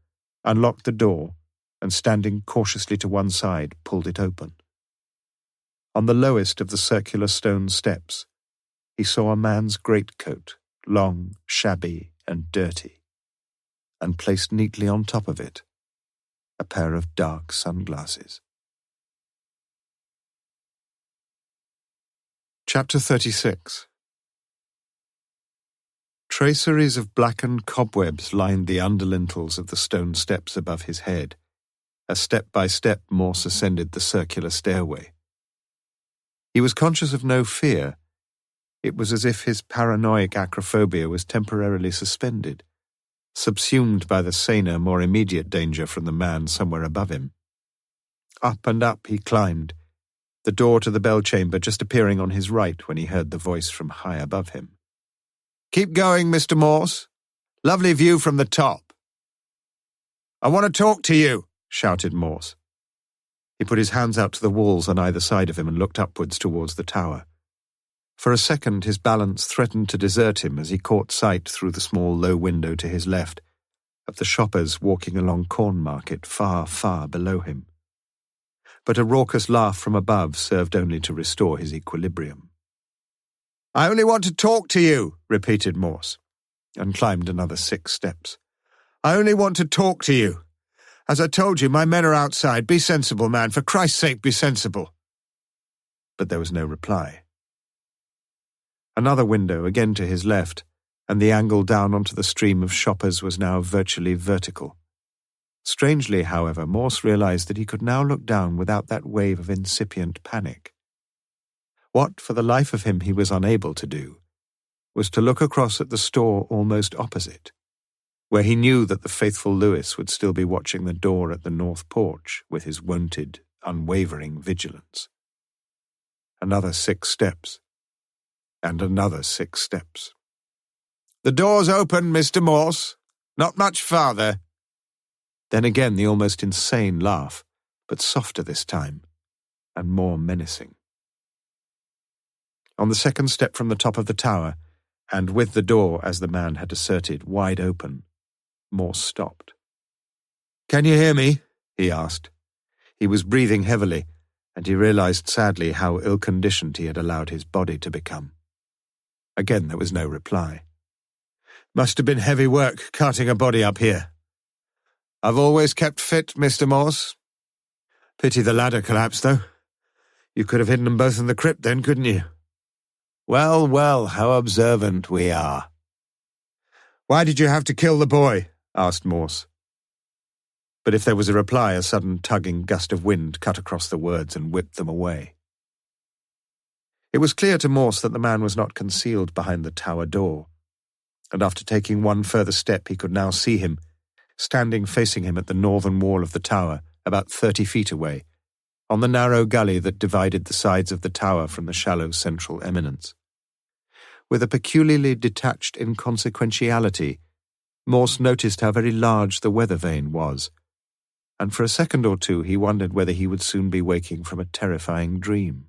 unlocked the door, and standing cautiously to one side, pulled it open. On the lowest of the circular stone steps, he saw a man's greatcoat, long, shabby, and dirty, and placed neatly on top of it, a pair of dark sunglasses. Chapter 36. Traceries of blackened cobwebs lined the underlintels of the stone steps above his head, as step by step Morse ascended the circular stairway. He was conscious of no fear. It was as if his paranoid acrophobia was temporarily suspended, subsumed by the saner, more immediate danger from the man somewhere above him. Up and up he climbed, the door to the bell chamber just appearing on his right when he heard the voice from high above him. "Keep going, Mr. Morse. Lovely view from the top." "I want to talk to you," shouted Morse. He put his hands out to the walls on either side of him and looked upwards towards the tower. For a second his balance threatened to desert him as he caught sight through the small low window to his left of the shoppers walking along Corn Market far, far below him. But a raucous laugh from above served only to restore his equilibrium. "I only want to talk to you," repeated Morse, and climbed another 6 steps. "I only want to talk to you. As I told you, my men are outside. Be sensible, man. For Christ's sake, be sensible." But there was no reply. Another window, again to his left, and the angle down onto the stream of shoppers was now virtually vertical. Strangely, however, Morse realized that he could now look down without that wave of incipient panic. What, for the life of him, he was unable to do, was to look across at the store almost opposite, where he knew that the faithful Lewis would still be watching the door at the north porch with his wonted, unwavering vigilance. Another 6 steps, and another 6 steps. "The door's open, Mr. Morse. Not much farther." Then again the almost insane laugh, but softer this time, and more menacing. On the second step from the top of the tower, and with the door, as the man had asserted, wide open, Morse stopped. "Can you hear me?" he asked. He was breathing heavily, and he realized sadly how ill-conditioned he had allowed his body to become. Again there was no reply. "Must have been heavy work carting a body up here." "I've always kept fit, Mr. Morse." "Pity the ladder collapsed, though. You could have hidden them both in the crypt then, couldn't you?" "Well, well, how observant we are." "Why did you have to kill the boy?" asked Morse. But if there was a reply, a sudden tugging gust of wind cut across the words and whipped them away. It was clear to Morse that the man was not concealed behind the tower door, and after taking one further step he could now see him, standing facing him at the northern wall of the tower, about 30 feet away, on the narrow gully that divided the sides of the tower from the shallow central eminence. With a peculiarly detached inconsequentiality, Morse noticed how very large the weather vane was, and for a second or two he wondered whether he would soon be waking from a terrifying dream.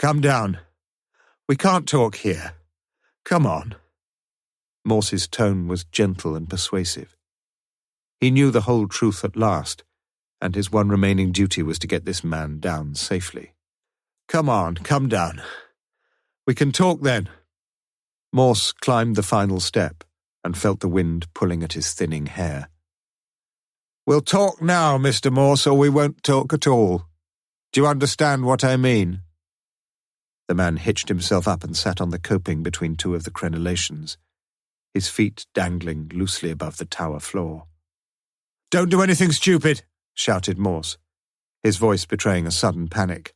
"Come down. We can't talk here. Come on." Morse's tone was gentle and persuasive. He knew the whole truth at last, and his one remaining duty was to get this man down safely. "Come on, come down. We can talk then." Morse climbed the final step and felt the wind pulling at his thinning hair. We'll talk now, Mr. Morse, or we won't talk at all. Do you understand what I mean?" The man hitched himself up and sat on the coping between two of the crenellations, his feet dangling loosely above the tower floor. "Don't do anything stupid," shouted Morse, his voice betraying a sudden panic.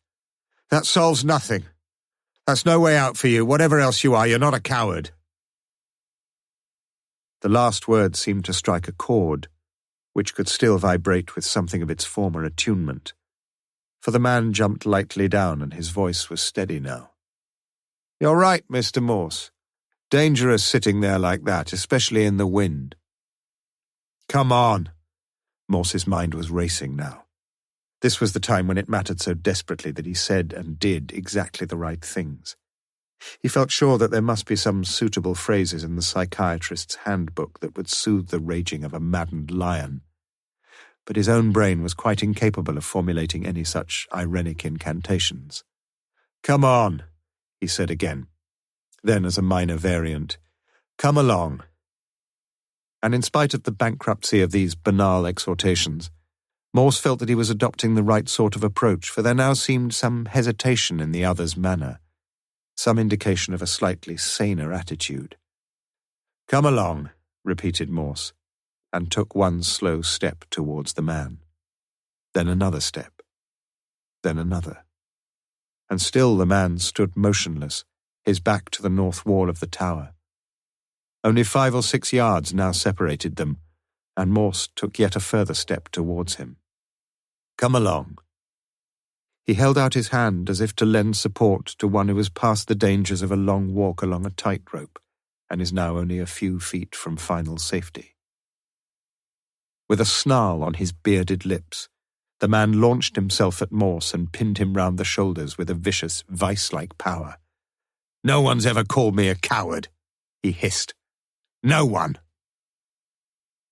"That solves nothing. That's no way out for you. Whatever else you are, you're not a coward." The last word seemed to strike a chord, which could still vibrate with something of its former attunement, for the man jumped lightly down and his voice was steady now. "You're right, Mr. Morse. Dangerous sitting there like that, especially in the wind." "Come on." Morse's mind was racing now. This was the time when it mattered so desperately that he said and did exactly the right things. He felt sure that there must be some suitable phrases in the psychiatrist's handbook that would soothe the raging of a maddened lion, but his own brain was quite incapable of formulating any such irenic incantations. "Come on," he said again. Then, as a minor variant, "Come along." And in spite of the bankruptcy of these banal exhortations, Morse felt that he was adopting the right sort of approach, for there now seemed some hesitation in the other's manner, some indication of a slightly saner attitude. "Come along," repeated Morse, and took one slow step towards the man. Then another step. Then another. And still the man stood motionless, his back to the north wall of the tower. Only 5 or 6 yards now separated them, and Morse took yet a further step towards him. "Come along." He held out his hand as if to lend support to one who has passed the dangers of a long walk along a tightrope and is now only a few feet from final safety. With a snarl on his bearded lips, the man launched himself at Morse and pinned him round the shoulders with a vicious, vice-like power. "No one's ever called me a coward," he hissed. "No one."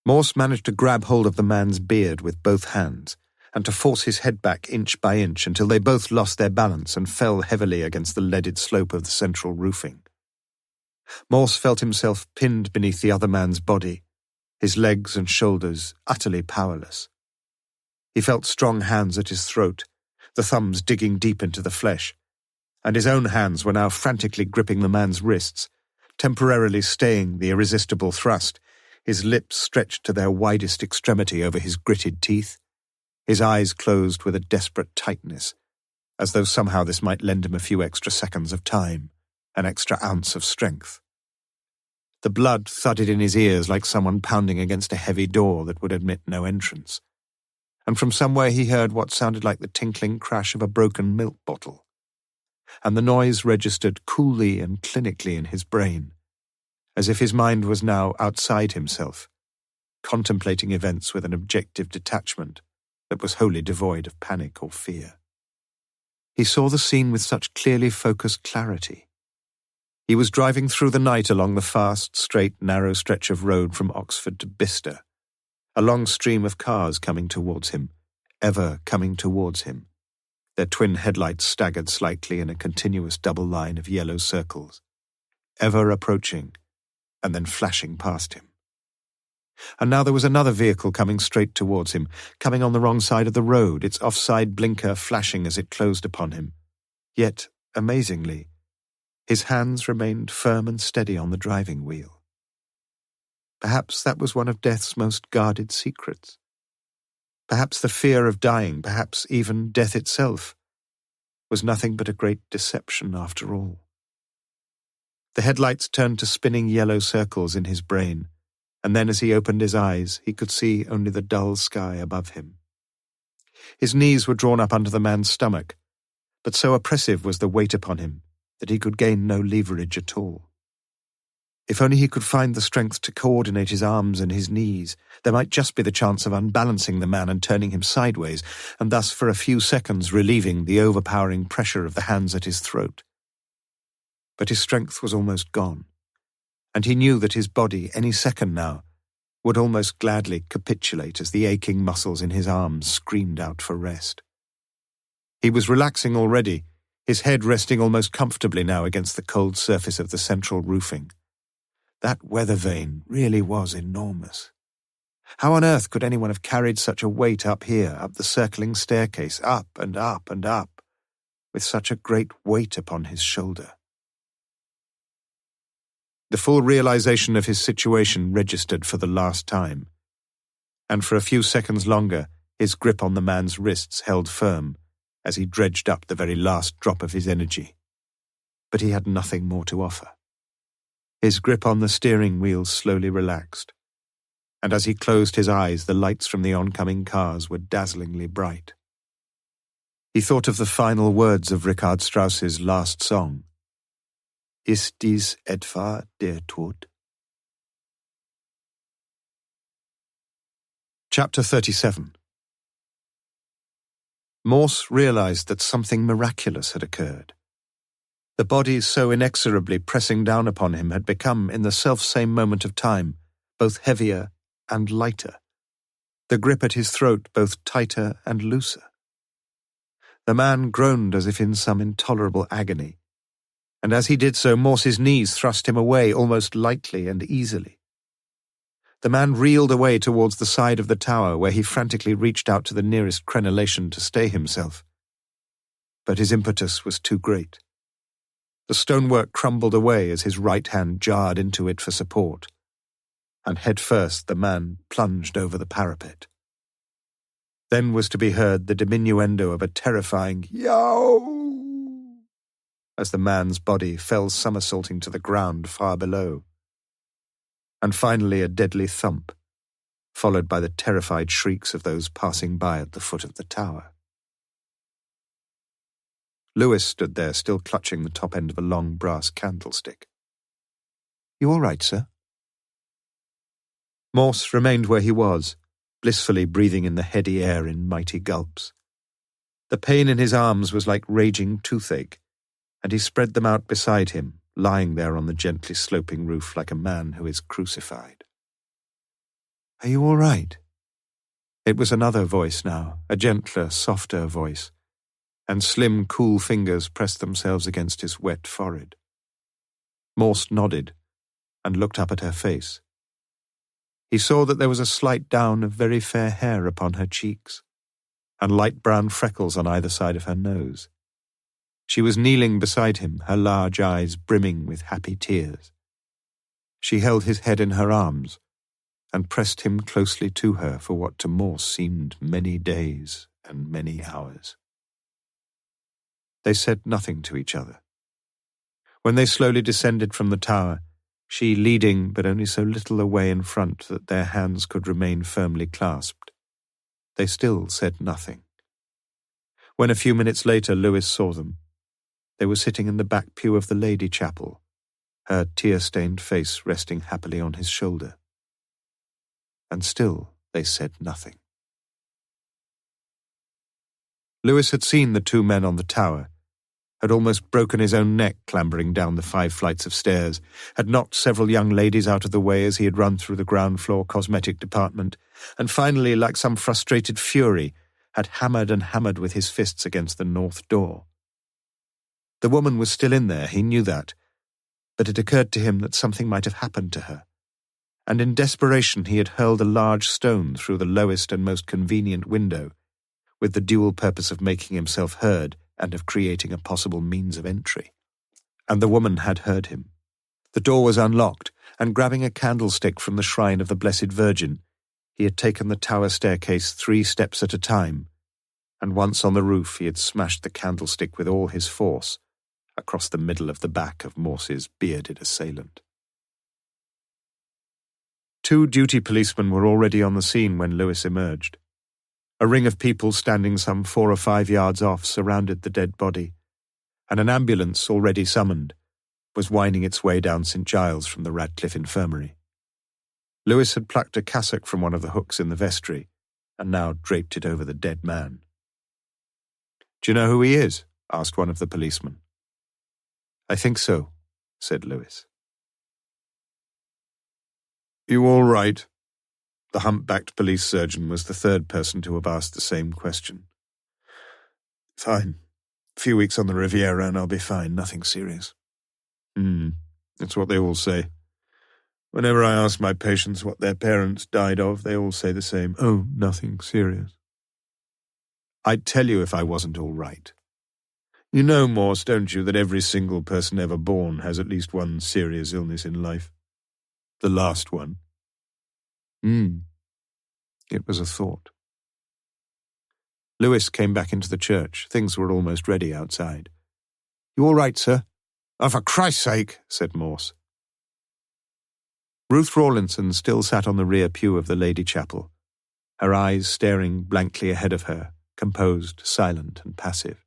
Morse managed to grab hold of the man's beard with both hands and to force his head back inch by inch until they both lost their balance and fell heavily against the leaded slope of the central roofing. Morse felt himself pinned beneath the other man's body, his legs and shoulders utterly powerless. He felt strong hands at his throat, the thumbs digging deep into the flesh, and his own hands were now frantically gripping the man's wrists, temporarily staying the irresistible thrust, his lips stretched to their widest extremity over his gritted teeth, his eyes closed with a desperate tightness, as though somehow this might lend him a few extra seconds of time, an extra ounce of strength. The blood thudded in his ears like someone pounding against a heavy door that would admit no entrance, and from somewhere he heard what sounded like the tinkling crash of a broken milk bottle, and the noise registered coolly and clinically in his brain, as if his mind was now outside himself, contemplating events with an objective detachment that was wholly devoid of panic or fear. He saw the scene with such clearly focused clarity. He was driving through the night along the fast, straight, narrow stretch of road from Oxford to Bicester, a long stream of cars coming towards him, ever coming towards him, their twin headlights staggered slightly in a continuous double line of yellow circles, ever approaching and then flashing past him. And now there was another vehicle coming straight towards him, coming on the wrong side of the road, its offside blinker flashing as it closed upon him. Yet, amazingly, his hands remained firm and steady on the driving wheel. Perhaps that was one of death's most guarded secrets. Perhaps the fear of dying, perhaps even death itself, was nothing but a great deception after all. The headlights turned to spinning yellow circles in his brain, and then as he opened his eyes, he could see only the dull sky above him. His knees were drawn up under the man's stomach, but so oppressive was the weight upon him that he could gain no leverage at all. If only he could find the strength to coordinate his arms and his knees, there might just be the chance of unbalancing the man and turning him sideways, and thus for a few seconds relieving the overpowering pressure of the hands at his throat. But his strength was almost gone, and he knew that his body, any second now, would almost gladly capitulate as the aching muscles in his arms screamed out for rest. He was relaxing already, his head resting almost comfortably now against the cold surface of the central roofing. That weather vane really was enormous. How on earth could anyone have carried such a weight up here, up the circling staircase, up and up and up, with such a great weight upon his shoulder? The full realization of his situation registered for the last time, and for a few seconds longer his grip on the man's wrists held firm as he dredged up the very last drop of his energy. But he had nothing more to offer. His grip on the steering wheel slowly relaxed, and as he closed his eyes the lights from the oncoming cars were dazzlingly bright. He thought of the final words of Richard Strauss's last song, Ist dies etwa der Tod? Chapter 37. Morse realized that something miraculous had occurred. The body so inexorably pressing down upon him had become, in the self-same moment of time, both heavier and lighter, the grip at his throat both tighter and looser. The man groaned as if in some intolerable agony, and as he did so Morse's knees thrust him away almost lightly and easily. The man reeled away towards the side of the tower where he frantically reached out to the nearest crenellation to stay himself. But his impetus was too great. The stonework crumbled away as his right hand jarred into it for support, and head first the man plunged over the parapet. Then was to be heard the diminuendo of a terrifying yow as the man's body fell somersaulting to the ground far below, and finally a deadly thump, followed by the terrified shrieks of those passing by at the foot of the tower. Lewis stood there, still clutching the top end of a long brass candlestick. "You all right, sir?" Morse remained where he was, blissfully breathing in the heady air in mighty gulps. The pain in his arms was like raging toothache, and he spread them out beside him, lying there on the gently sloping roof like a man who is crucified. "Are you all right?" It was another voice now, a gentler, softer voice, and slim, cool fingers pressed themselves against his wet forehead. Morse nodded and looked up at her face. He saw that there was a slight down of very fair hair upon her cheeks, and light brown freckles on either side of her nose. She was kneeling beside him, her large eyes brimming with happy tears. She held his head in her arms and pressed him closely to her for what to Morse seemed many days and many hours. They said nothing to each other. When they slowly descended from the tower, she leading but only so little away in front that their hands could remain firmly clasped, they still said nothing. When a few minutes later Lewis saw them, they were sitting in the back pew of the Lady Chapel, her tear-stained face resting happily on his shoulder. And still they said nothing. Lewis had seen the two men on the tower, had almost broken his own neck clambering down the 5 flights of stairs, had knocked several young ladies out of the way as he had run through the ground-floor cosmetic department, and finally, like some frustrated fury, had hammered and hammered with his fists against the north door. The woman was still in there, he knew that, but it occurred to him that something might have happened to her, and in desperation he had hurled a large stone through the lowest and most convenient window, with the dual purpose of making himself heard and of creating a possible means of entry. And the woman had heard him. The door was unlocked, and grabbing a candlestick from the shrine of the Blessed Virgin, he had taken the tower staircase 3 steps at a time, and once on the roof he had smashed the candlestick with all his force across the middle of the back of Morse's bearded assailant. 2 duty policemen were already on the scene when Lewis emerged. A ring of people standing some 4 or 5 yards off surrounded the dead body, and an ambulance, already summoned, was winding its way down St. Giles from the Radcliffe Infirmary. Lewis had plucked a cassock from one of the hooks in the vestry, and now draped it over the dead man. "Do you know who he is?" asked one of the policemen. "I think so," said Lewis. "You all right?" The humpbacked police surgeon was the 3rd person to have asked the same question. "Fine. A few weeks on the Riviera and I'll be fine. Nothing serious." It's what they all say. Whenever I ask my patients what their parents died of, they all say the same. Oh, nothing serious. I'd tell you if I wasn't all right. You know, Morse, don't you, that every single person ever born has at least one serious illness in life? The last one. It was a thought. Lewis came back into the church. Things were almost ready outside. You all right, sir? Oh, for Christ's sake, said Morse. Ruth Rawlinson still sat on the rear pew of the Lady Chapel, her eyes staring blankly ahead of her, composed, silent, and passive.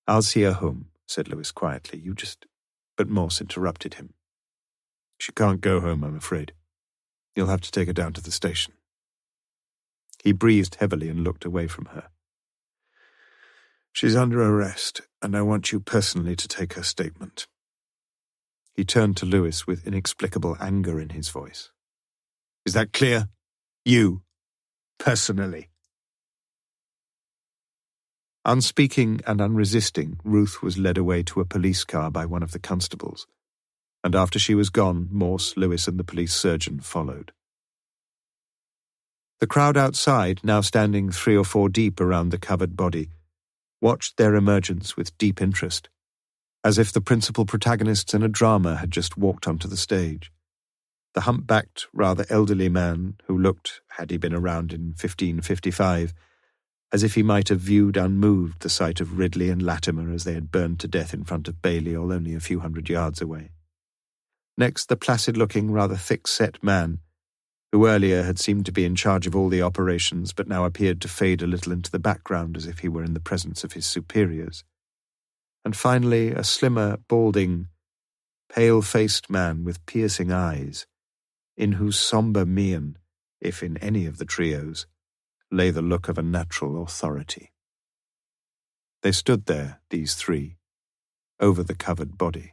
I'll see her home, said Lewis quietly. You just... But Morse interrupted him. She can't go home, I'm afraid. You'll have to take her down to the station. He breathed heavily and looked away from her. She's under arrest, and I want you personally to take her statement. He turned to Lewis with inexplicable anger in his voice. Is that clear? You, personally. Unspeaking and unresisting, Ruth was led away to a police car by one of the constables, and after she was gone, Morse, Lewis, and the police surgeon followed. The crowd outside, now standing 3 or 4 deep around the covered body, watched their emergence with deep interest, as if the principal protagonists in a drama had just walked onto the stage. The humpbacked, rather elderly man, who looked, had he been around in 1555, as if he might have viewed unmoved the sight of Ridley and Latimer as they had burned to death in front of Balliol only a few hundred yards away. Next, the placid-looking, rather thick-set man, who earlier had seemed to be in charge of all the operations but now appeared to fade a little into the background as if he were in the presence of his superiors. And finally, a slimmer, balding, pale-faced man with piercing eyes, in whose sombre mien, if in any of the trios, lay the look of a natural authority. They stood there, these 3, over the covered body.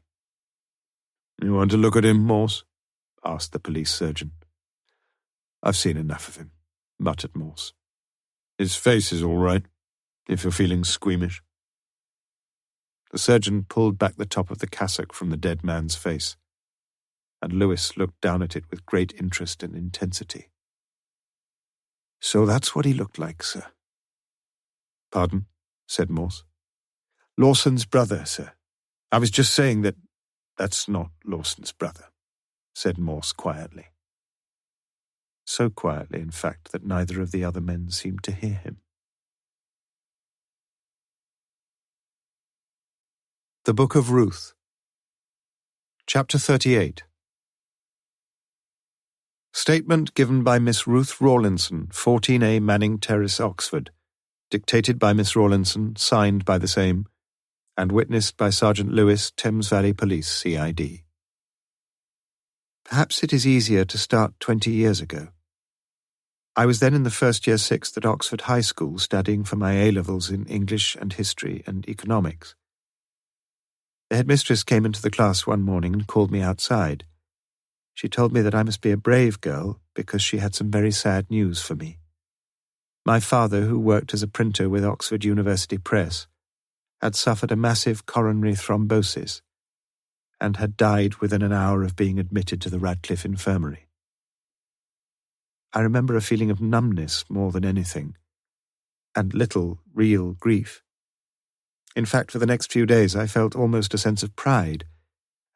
You want to look at him, Morse? Asked the police surgeon. I've seen enough of him, muttered Morse. His face is all right, if you're feeling squeamish. The surgeon pulled back the top of the cassock from the dead man's face, and Lewis looked down at it with great interest and intensity. So that's what he looked like, sir. Pardon, said Morse. Lawson's brother, sir. I was just saying that that's not Lawson's brother, said Morse quietly. So quietly, in fact, that neither of the other men seemed to hear him. The Book of Ruth. Chapter 38. Statement given by Miss Ruth Rawlinson, 14A Manning Terrace, Oxford, dictated by Miss Rawlinson, signed by the same, and witnessed by Sergeant Lewis, Thames Valley Police, CID. Perhaps it is easier to start 20 years ago. I was then in the first year 6th at Oxford High School studying for my A-levels in English and History and Economics. The headmistress came into the class one morning and called me outside. She told me that I must be a brave girl because she had some very sad news for me. My father, who worked as a printer with Oxford University Press, had suffered a massive coronary thrombosis and had died within an hour of being admitted to the Radcliffe Infirmary. I remember a feeling of numbness more than anything, and little real grief. In fact, for the next few days I felt almost a sense of pride,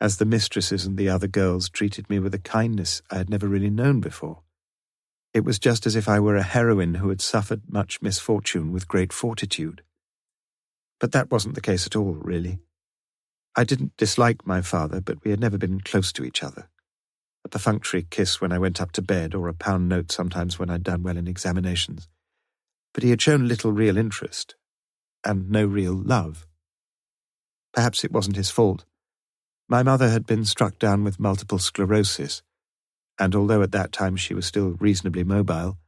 as the mistresses and the other girls treated me with a kindness I had never really known before. It was just as if I were a heroine who had suffered much misfortune with great fortitude. But that wasn't the case at all, really. I didn't dislike my father, but we had never been close to each other. A perfunctory kiss when I went up to bed, or a pound note sometimes when I'd done well in examinations. But he had shown little real interest, and no real love. Perhaps it wasn't his fault. My mother had been struck down with multiple sclerosis, and although at that time she was still reasonably mobile,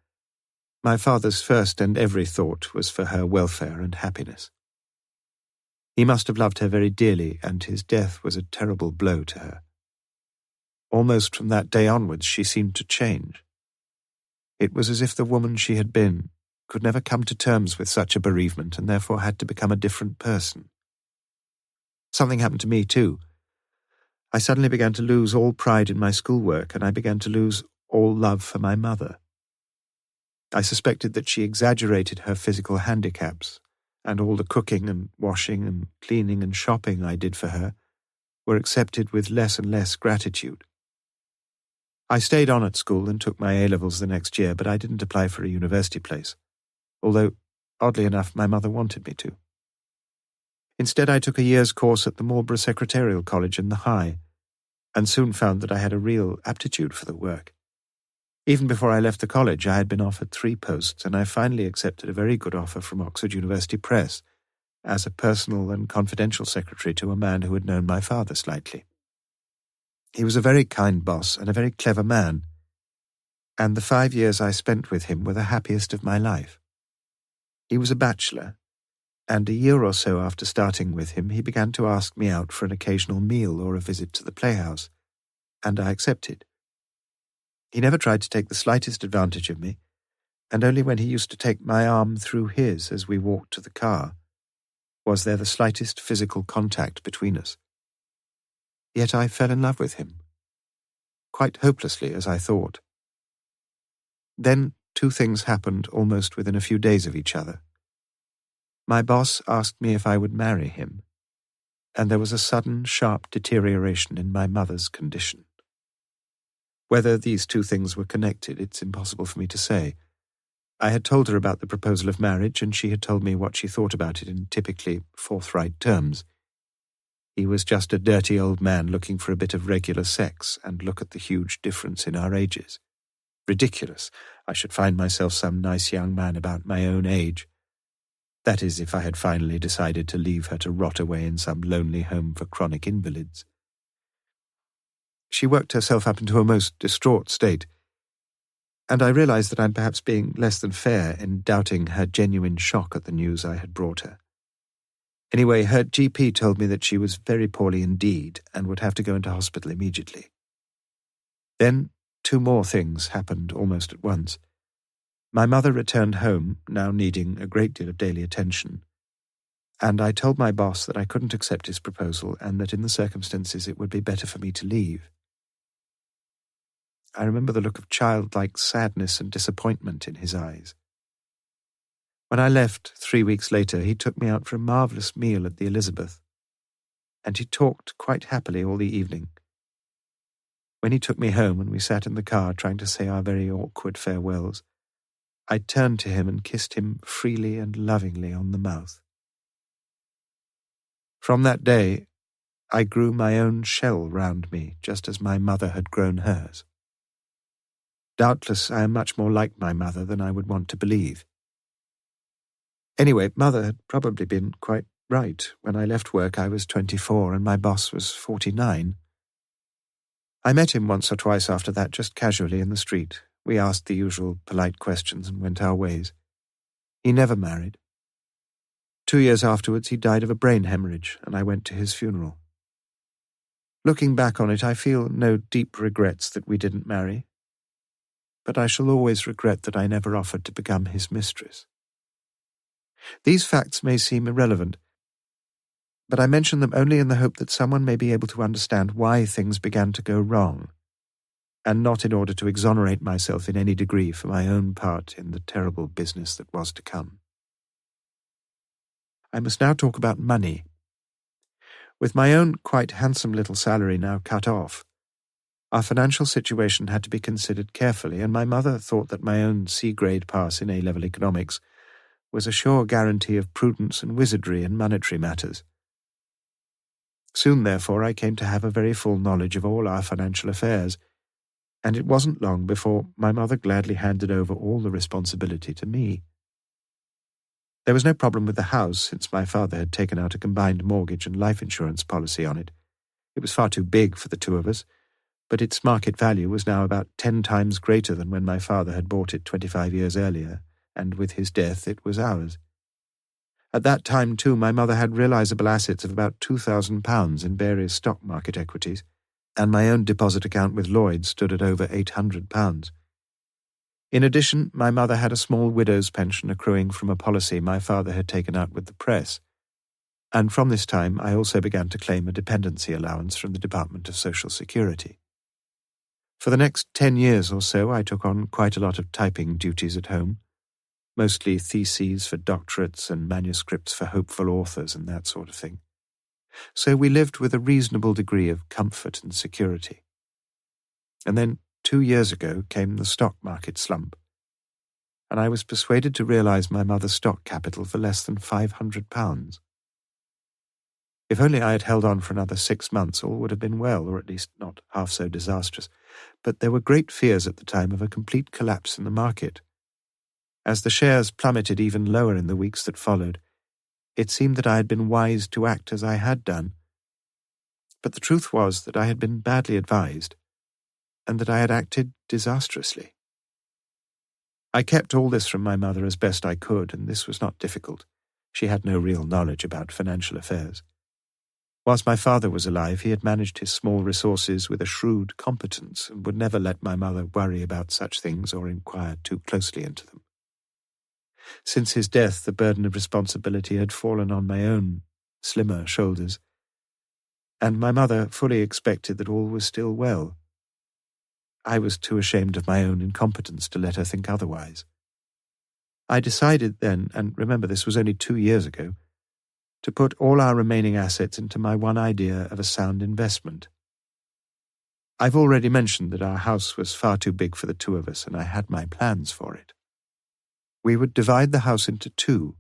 my father's first and every thought was for her welfare and happiness. He must have loved her very dearly, and his death was a terrible blow to her. Almost from that day onwards she seemed to change. It was as if the woman she had been could never come to terms with such a bereavement and therefore had to become a different person. Something happened to me too. I suddenly began to lose all pride in my schoolwork, and I began to lose all love for my mother. I suspected that she exaggerated her physical handicaps, and all the cooking and washing and cleaning and shopping I did for her were accepted with less and less gratitude. I stayed on at school and took my A-levels the next year, but I didn't apply for a university place, although, oddly enough, my mother wanted me to. Instead, I took a year's course at the Marlborough Secretarial College in the High, and soon found that I had a real aptitude for the work. Even before I left the college, I had been offered 3 posts, and I finally accepted a very good offer from Oxford University Press as a personal and confidential secretary to a man who had known my father slightly. He was a very kind boss and a very clever man, and the 5 years I spent with him were the happiest of my life. He was a bachelor, and a year or so after starting with him, he began to ask me out for an occasional meal or a visit to the playhouse, and I accepted. He never tried to take the slightest advantage of me, and only when he used to take my arm through his as we walked to the car was there the slightest physical contact between us. Yet I fell in love with him, quite hopelessly as I thought. Then 2 things happened almost within a few days of each other. My boss asked me if I would marry him, and there was a sudden, sharp deterioration in my mother's condition. Whether these 2 things were connected, it's impossible for me to say. I had told her about the proposal of marriage, and she had told me what she thought about it in typically forthright terms. He was just a dirty old man looking for a bit of regular sex, and look at the huge difference in our ages. Ridiculous. I should find myself some nice young man about my own age. That is, if I had finally decided to leave her to rot away in some lonely home for chronic invalids. She worked herself up into a most distraught state, and I realized that I'm perhaps being less than fair in doubting her genuine shock at the news I had brought her. Anyway, her GP told me that she was very poorly indeed and would have to go into hospital immediately. Then 2 more things happened almost at once. My mother returned home, now needing a great deal of daily attention, and I told my boss that I couldn't accept his proposal and that in the circumstances it would be better for me to leave. I remember the look of childlike sadness and disappointment in his eyes. When I left 3 weeks later, he took me out for a marvellous meal at the Elizabeth, and he talked quite happily all the evening. When he took me home and we sat in the car trying to say our very awkward farewells, I turned to him and kissed him freely and lovingly on the mouth. From that day, I grew my own shell round me, just as my mother had grown hers. Doubtless I am much more like my mother than I would want to believe. Anyway, Mother had probably been quite right. When I left work, I was 24 and my boss was 49. I met him once or twice after that, just casually in the street. We asked the usual polite questions and went our ways. He never married. 2 years afterwards, he died of a brain hemorrhage, and I went to his funeral. Looking back on it, I feel no deep regrets that we didn't marry, but I shall always regret that I never offered to become his mistress. These facts may seem irrelevant, but I mention them only in the hope that someone may be able to understand why things began to go wrong, and not in order to exonerate myself in any degree for my own part in the terrible business that was to come. I must now talk about money. With my own quite handsome little salary now cut off, our financial situation had to be considered carefully, and my mother thought that my own C-grade pass in A-level economics was a sure guarantee of prudence and wizardry in monetary matters. Soon, therefore, I came to have a very full knowledge of all our financial affairs, and it wasn't long before my mother gladly handed over all the responsibility to me. There was no problem with the house, since my father had taken out a combined mortgage and life insurance policy on it. It was far too big for the 2 of us, but its market value was now about 10 times greater than when my father had bought it 25 years earlier, and with his death it was ours. At that time, too, my mother had realizable assets of about £2,000 in various stock market equities, and my own deposit account with Lloyd's stood at over £800. In addition, my mother had a small widow's pension accruing from a policy my father had taken out with the press, And from this time I also began to claim a dependency allowance from the Department of Social Security. For the next 10 years or so I took on quite a lot of typing duties at home, mostly theses for doctorates and manuscripts for hopeful authors and that sort of thing. So we lived with a reasonable degree of comfort and security. And then 2 years ago came the stock market slump, and I was persuaded to realize my mother's stock capital for less than £500. If only I had held on for another 6 months, all would have been well, or at least not half so disastrous. But there were great fears at the time of a complete collapse in the market. As the shares plummeted even lower in the weeks that followed, it seemed that I had been wise to act as I had done. But the truth was that I had been badly advised, and that I had acted disastrously. I kept all this from my mother as best I could, and this was not difficult. She had no real knowledge about financial affairs. Whilst my father was alive, he had managed his small resources with a shrewd competence and would never let my mother worry about such things or inquire too closely into them. Since his death, the burden of responsibility had fallen on my own, slimmer shoulders, and my mother fully expected that all was still well. I was too ashamed of my own incompetence to let her think otherwise. I decided then, and remember this was only 2 years ago, to put all our remaining assets into my one idea of a sound investment. I've already mentioned that our house was far too big for the two of us, and I had my plans for it. We would divide the house into 2,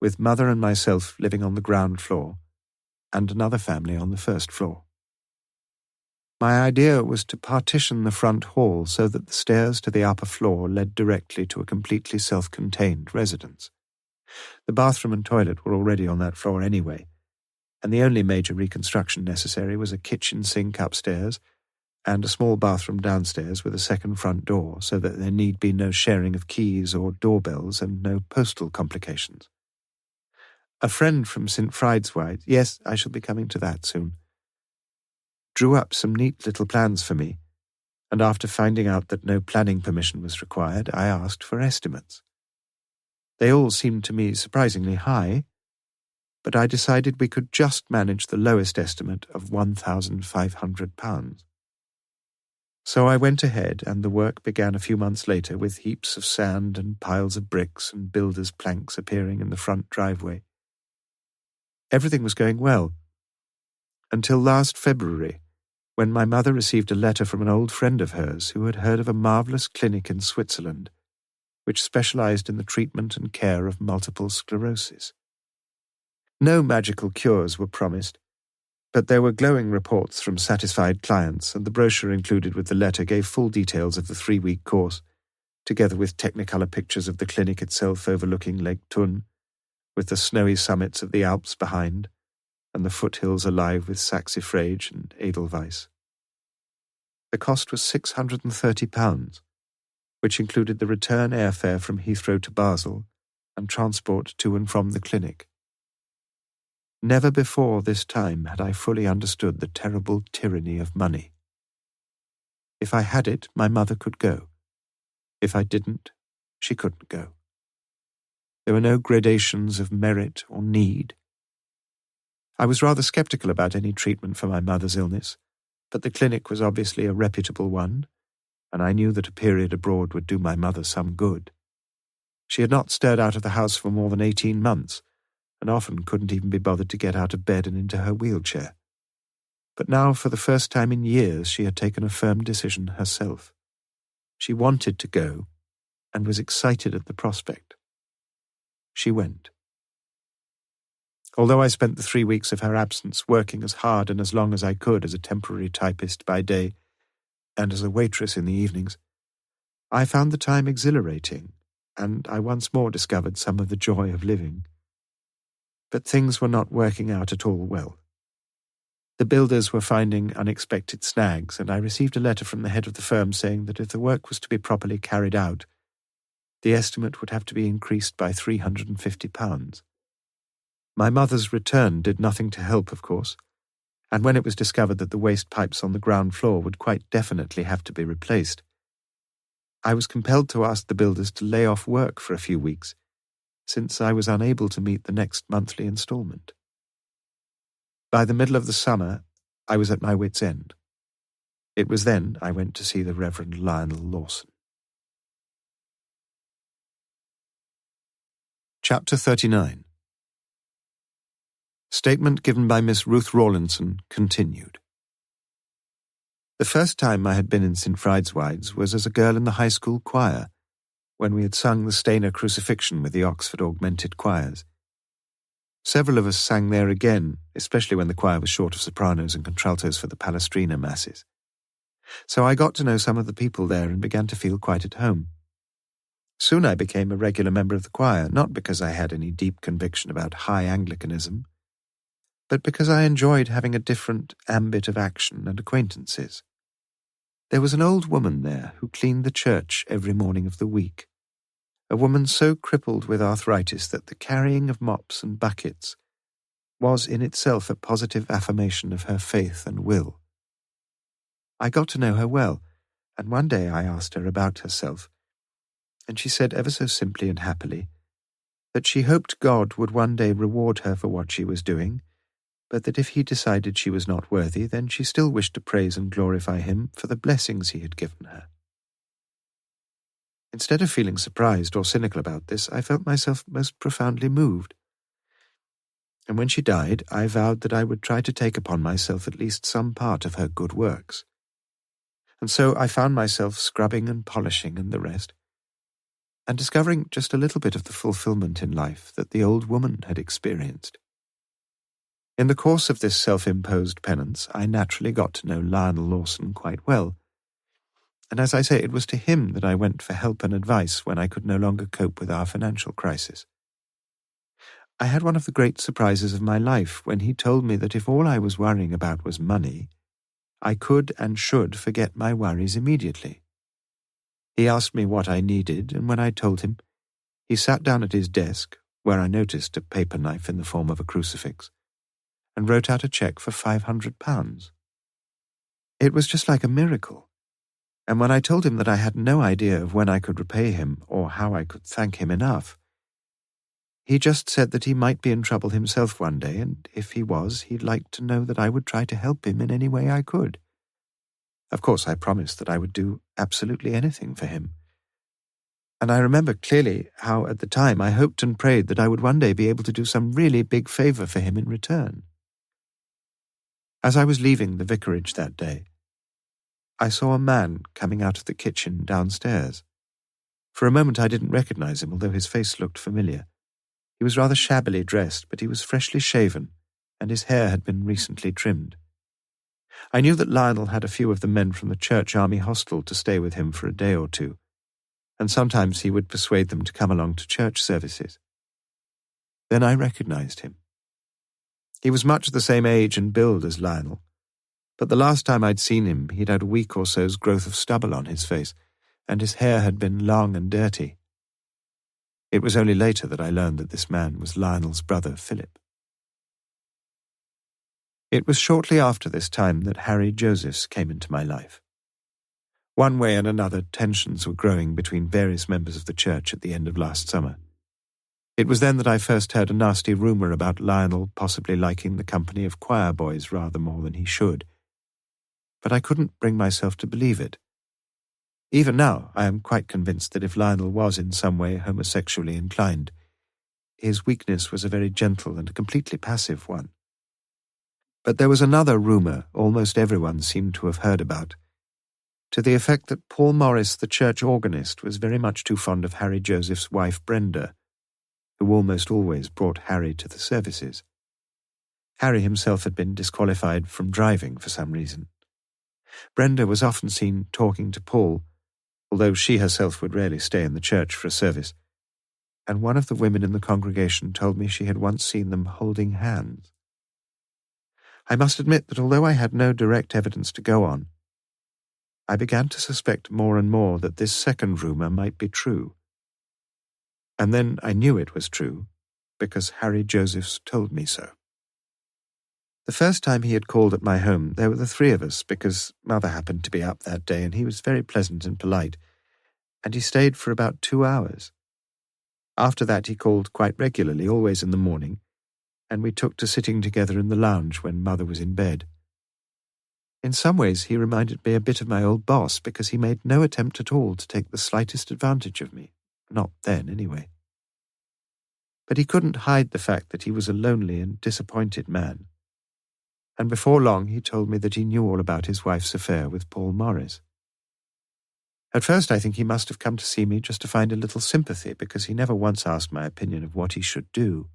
with Mother and myself living on the ground floor, and another family on the first floor. My idea was to partition the front hall so that the stairs to the upper floor led directly to a completely self-contained residence. The bathroom and toilet were already on that floor anyway, and the only major reconstruction necessary was a kitchen sink upstairs and a small bathroom downstairs with a second front door, so that there need be no sharing of keys or doorbells and no postal complications. A friend from St. Frideswide, yes, I shall be coming to that soon, drew up some neat little plans for me, and after finding out that no planning permission was required, I asked for estimates. They all seemed to me surprisingly high, but I decided we could just manage the lowest estimate of £1,500. So I went ahead, and the work began a few months later with heaps of sand and piles of bricks and builders' planks appearing in the front driveway. Everything was going well, until last February, when my mother received a letter from an old friend of hers who had heard of a marvellous clinic in Switzerland which specialized in the treatment and care of multiple sclerosis. No magical cures were promised, but there were glowing reports from satisfied clients, and the brochure included with the letter gave full details of the 3-week course, together with technicolor pictures of the clinic itself overlooking Lake Thun, with the snowy summits of the Alps behind, and the foothills alive with saxifrage and edelweiss. The cost was £630, which included the return airfare from Heathrow to Basel and transport to and from the clinic. Never before this time had I fully understood the terrible tyranny of money. If I had it, my mother could go. If I didn't, she couldn't go. There were no gradations of merit or need. I was rather sceptical about any treatment for my mother's illness, but the clinic was obviously a reputable one, and I knew that a period abroad would do my mother some good. She had not stirred out of the house for more than 18 months, and often couldn't even be bothered to get out of bed and into her wheelchair. But now, for the first time in years, she had taken a firm decision herself. She wanted to go, and was excited at the prospect. She went. Although I spent the 3 weeks of her absence working as hard and as long as I could as a temporary typist by day and as a waitress in the evenings, I found the time exhilarating, and I once more discovered some of the joy of living. But things were not working out at all well. The builders were finding unexpected snags, and I received a letter from the head of the firm saying that if the work was to be properly carried out, the estimate would have to be increased by £350. My mother's return did nothing to help, of course, and when it was discovered that the waste pipes on the ground floor would quite definitely have to be replaced, I was compelled to ask the builders to lay off work for a few weeks, since I was unable to meet the next monthly instalment. By the middle of the summer, I was at my wit's end. It was then I went to see the Reverend Lionel Lawson. Chapter 39. Statement given by Miss Ruth Rawlinson continued. The first time I had been in St. Frideswide's was as a girl in the high school choir, when we had sung the Stainer Crucifixion with the Oxford Augmented Choirs. Several of us sang there again, especially when the choir was short of sopranos and contraltos for the Palestrina masses. So I got to know some of the people there and began to feel quite at home. Soon I became a regular member of the choir, not because I had any deep conviction about high Anglicanism, but because I enjoyed having a different ambit of action and acquaintances. There was an old woman there who cleaned the church every morning of the week, a woman so crippled with arthritis that the carrying of mops and buckets was in itself a positive affirmation of her faith and will. I got to know her well, and one day I asked her about herself, and she said ever so simply and happily that she hoped God would one day reward her for what she was doing, but that if he decided she was not worthy, then she still wished to praise and glorify him for the blessings he had given her. Instead of feeling surprised or cynical about this, I felt myself most profoundly moved. And when she died, I vowed that I would try to take upon myself at least some part of her good works. And so I found myself scrubbing and polishing and the rest, and discovering just a little bit of the fulfillment in life that the old woman had experienced. In the course of this self-imposed penance, I naturally got to know Lionel Lawson quite well, and as I say, it was to him that I went for help and advice when I could no longer cope with our financial crisis. I had one of the great surprises of my life when he told me that if all I was worrying about was money, I could and should forget my worries immediately. He asked me what I needed, and when I told him, he sat down at his desk, where I noticed a paper knife in the form of a crucifix, and wrote out a cheque for £500. It was just like a miracle, and when I told him that I had no idea of when I could repay him or how I could thank him enough, he just said that he might be in trouble himself one day, and if he was, he'd like to know that I would try to help him in any way I could. Of course, I promised that I would do absolutely anything for him. And I remember clearly how at the time I hoped and prayed that I would one day be able to do some really big favour for him in return. As I was leaving the vicarage that day, I saw a man coming out of the kitchen downstairs. For a moment I didn't recognize him, although his face looked familiar. He was rather shabbily dressed, but he was freshly shaven, and his hair had been recently trimmed. I knew that Lionel had a few of the men from the church army hostel to stay with him for a day or two, and sometimes he would persuade them to come along to church services. Then I recognized him. He was much the same age and build as Lionel, but the last time I'd seen him he'd had a week or so's growth of stubble on his face, and his hair had been long and dirty. It was only later that I learned that this man was Lionel's brother, Philip. It was shortly after this time that Harry Josephs came into my life. One way and another, tensions were growing between various members of the church at the end of last summer. It was then that I first heard a nasty rumour about Lionel possibly liking the company of choir boys rather more than he should. But I couldn't bring myself to believe it. Even now, I am quite convinced that if Lionel was in some way homosexually inclined, his weakness was a very gentle and completely passive one. But there was another rumour almost everyone seemed to have heard about, to the effect that Paul Morris, the church organist, was very much too fond of Harry Joseph's wife Brenda, who almost always brought Harry to the services. Harry himself had been disqualified from driving for some reason. Brenda was often seen talking to Paul, although she herself would rarely stay in the church for a service, and one of the women in the congregation told me she had once seen them holding hands. I must admit that although I had no direct evidence to go on, I began to suspect more and more that this second rumour might be true. And then I knew it was true, because Harry Josephs told me so. The first time he had called at my home, there were the three of us, because Mother happened to be up that day, and he was very pleasant and polite, and he stayed for about 2 hours. After that he called quite regularly, always in the morning, and we took to sitting together in the lounge when Mother was in bed. In some ways he reminded me a bit of my old boss because he made no attempt at all to take the slightest advantage of me. Not then, anyway. But he couldn't hide the fact that he was a lonely and disappointed man. And before long he told me that he knew all about his wife's affair with Paul Morris. At first I think he must have come to see me just to find a little sympathy because he never once asked my opinion of what he should do.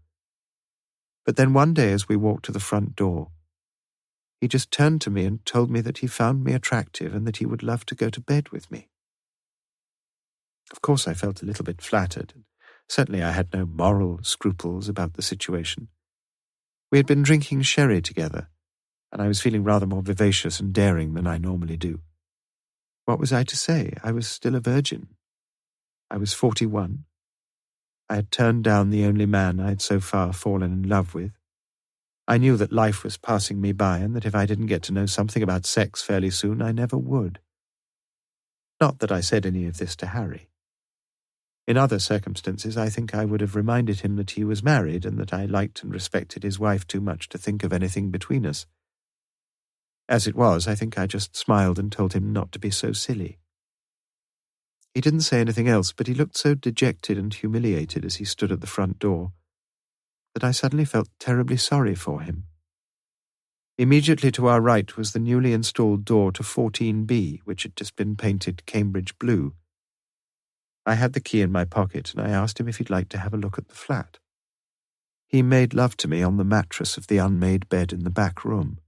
But then one day as we walked to the front door, he just turned to me and told me that he found me attractive and that he would love to go to bed with me. Of course I felt a little bit flattered. Certainly I had no moral scruples about the situation. We had been drinking sherry together, and I was feeling rather more vivacious and daring than I normally do. What was I to say? I was still a virgin. I was 41. I had turned down the only man I had so far fallen in love with. I knew that life was passing me by and that if I didn't get to know something about sex fairly soon, I never would. Not that I said any of this to Harry. In other circumstances, I think I would have reminded him that he was married and that I liked and respected his wife too much to think of anything between us. As it was, I think I just smiled and told him not to be so silly. He didn't say anything else, but he looked so dejected and humiliated as he stood at the front door that I suddenly felt terribly sorry for him. Immediately to our right was the newly installed door to 14B, which had just been painted Cambridge blue. I had the key in my pocket, and I asked him if he'd like to have a look at the flat. He made love to me on the mattress of the unmade bed in the back room.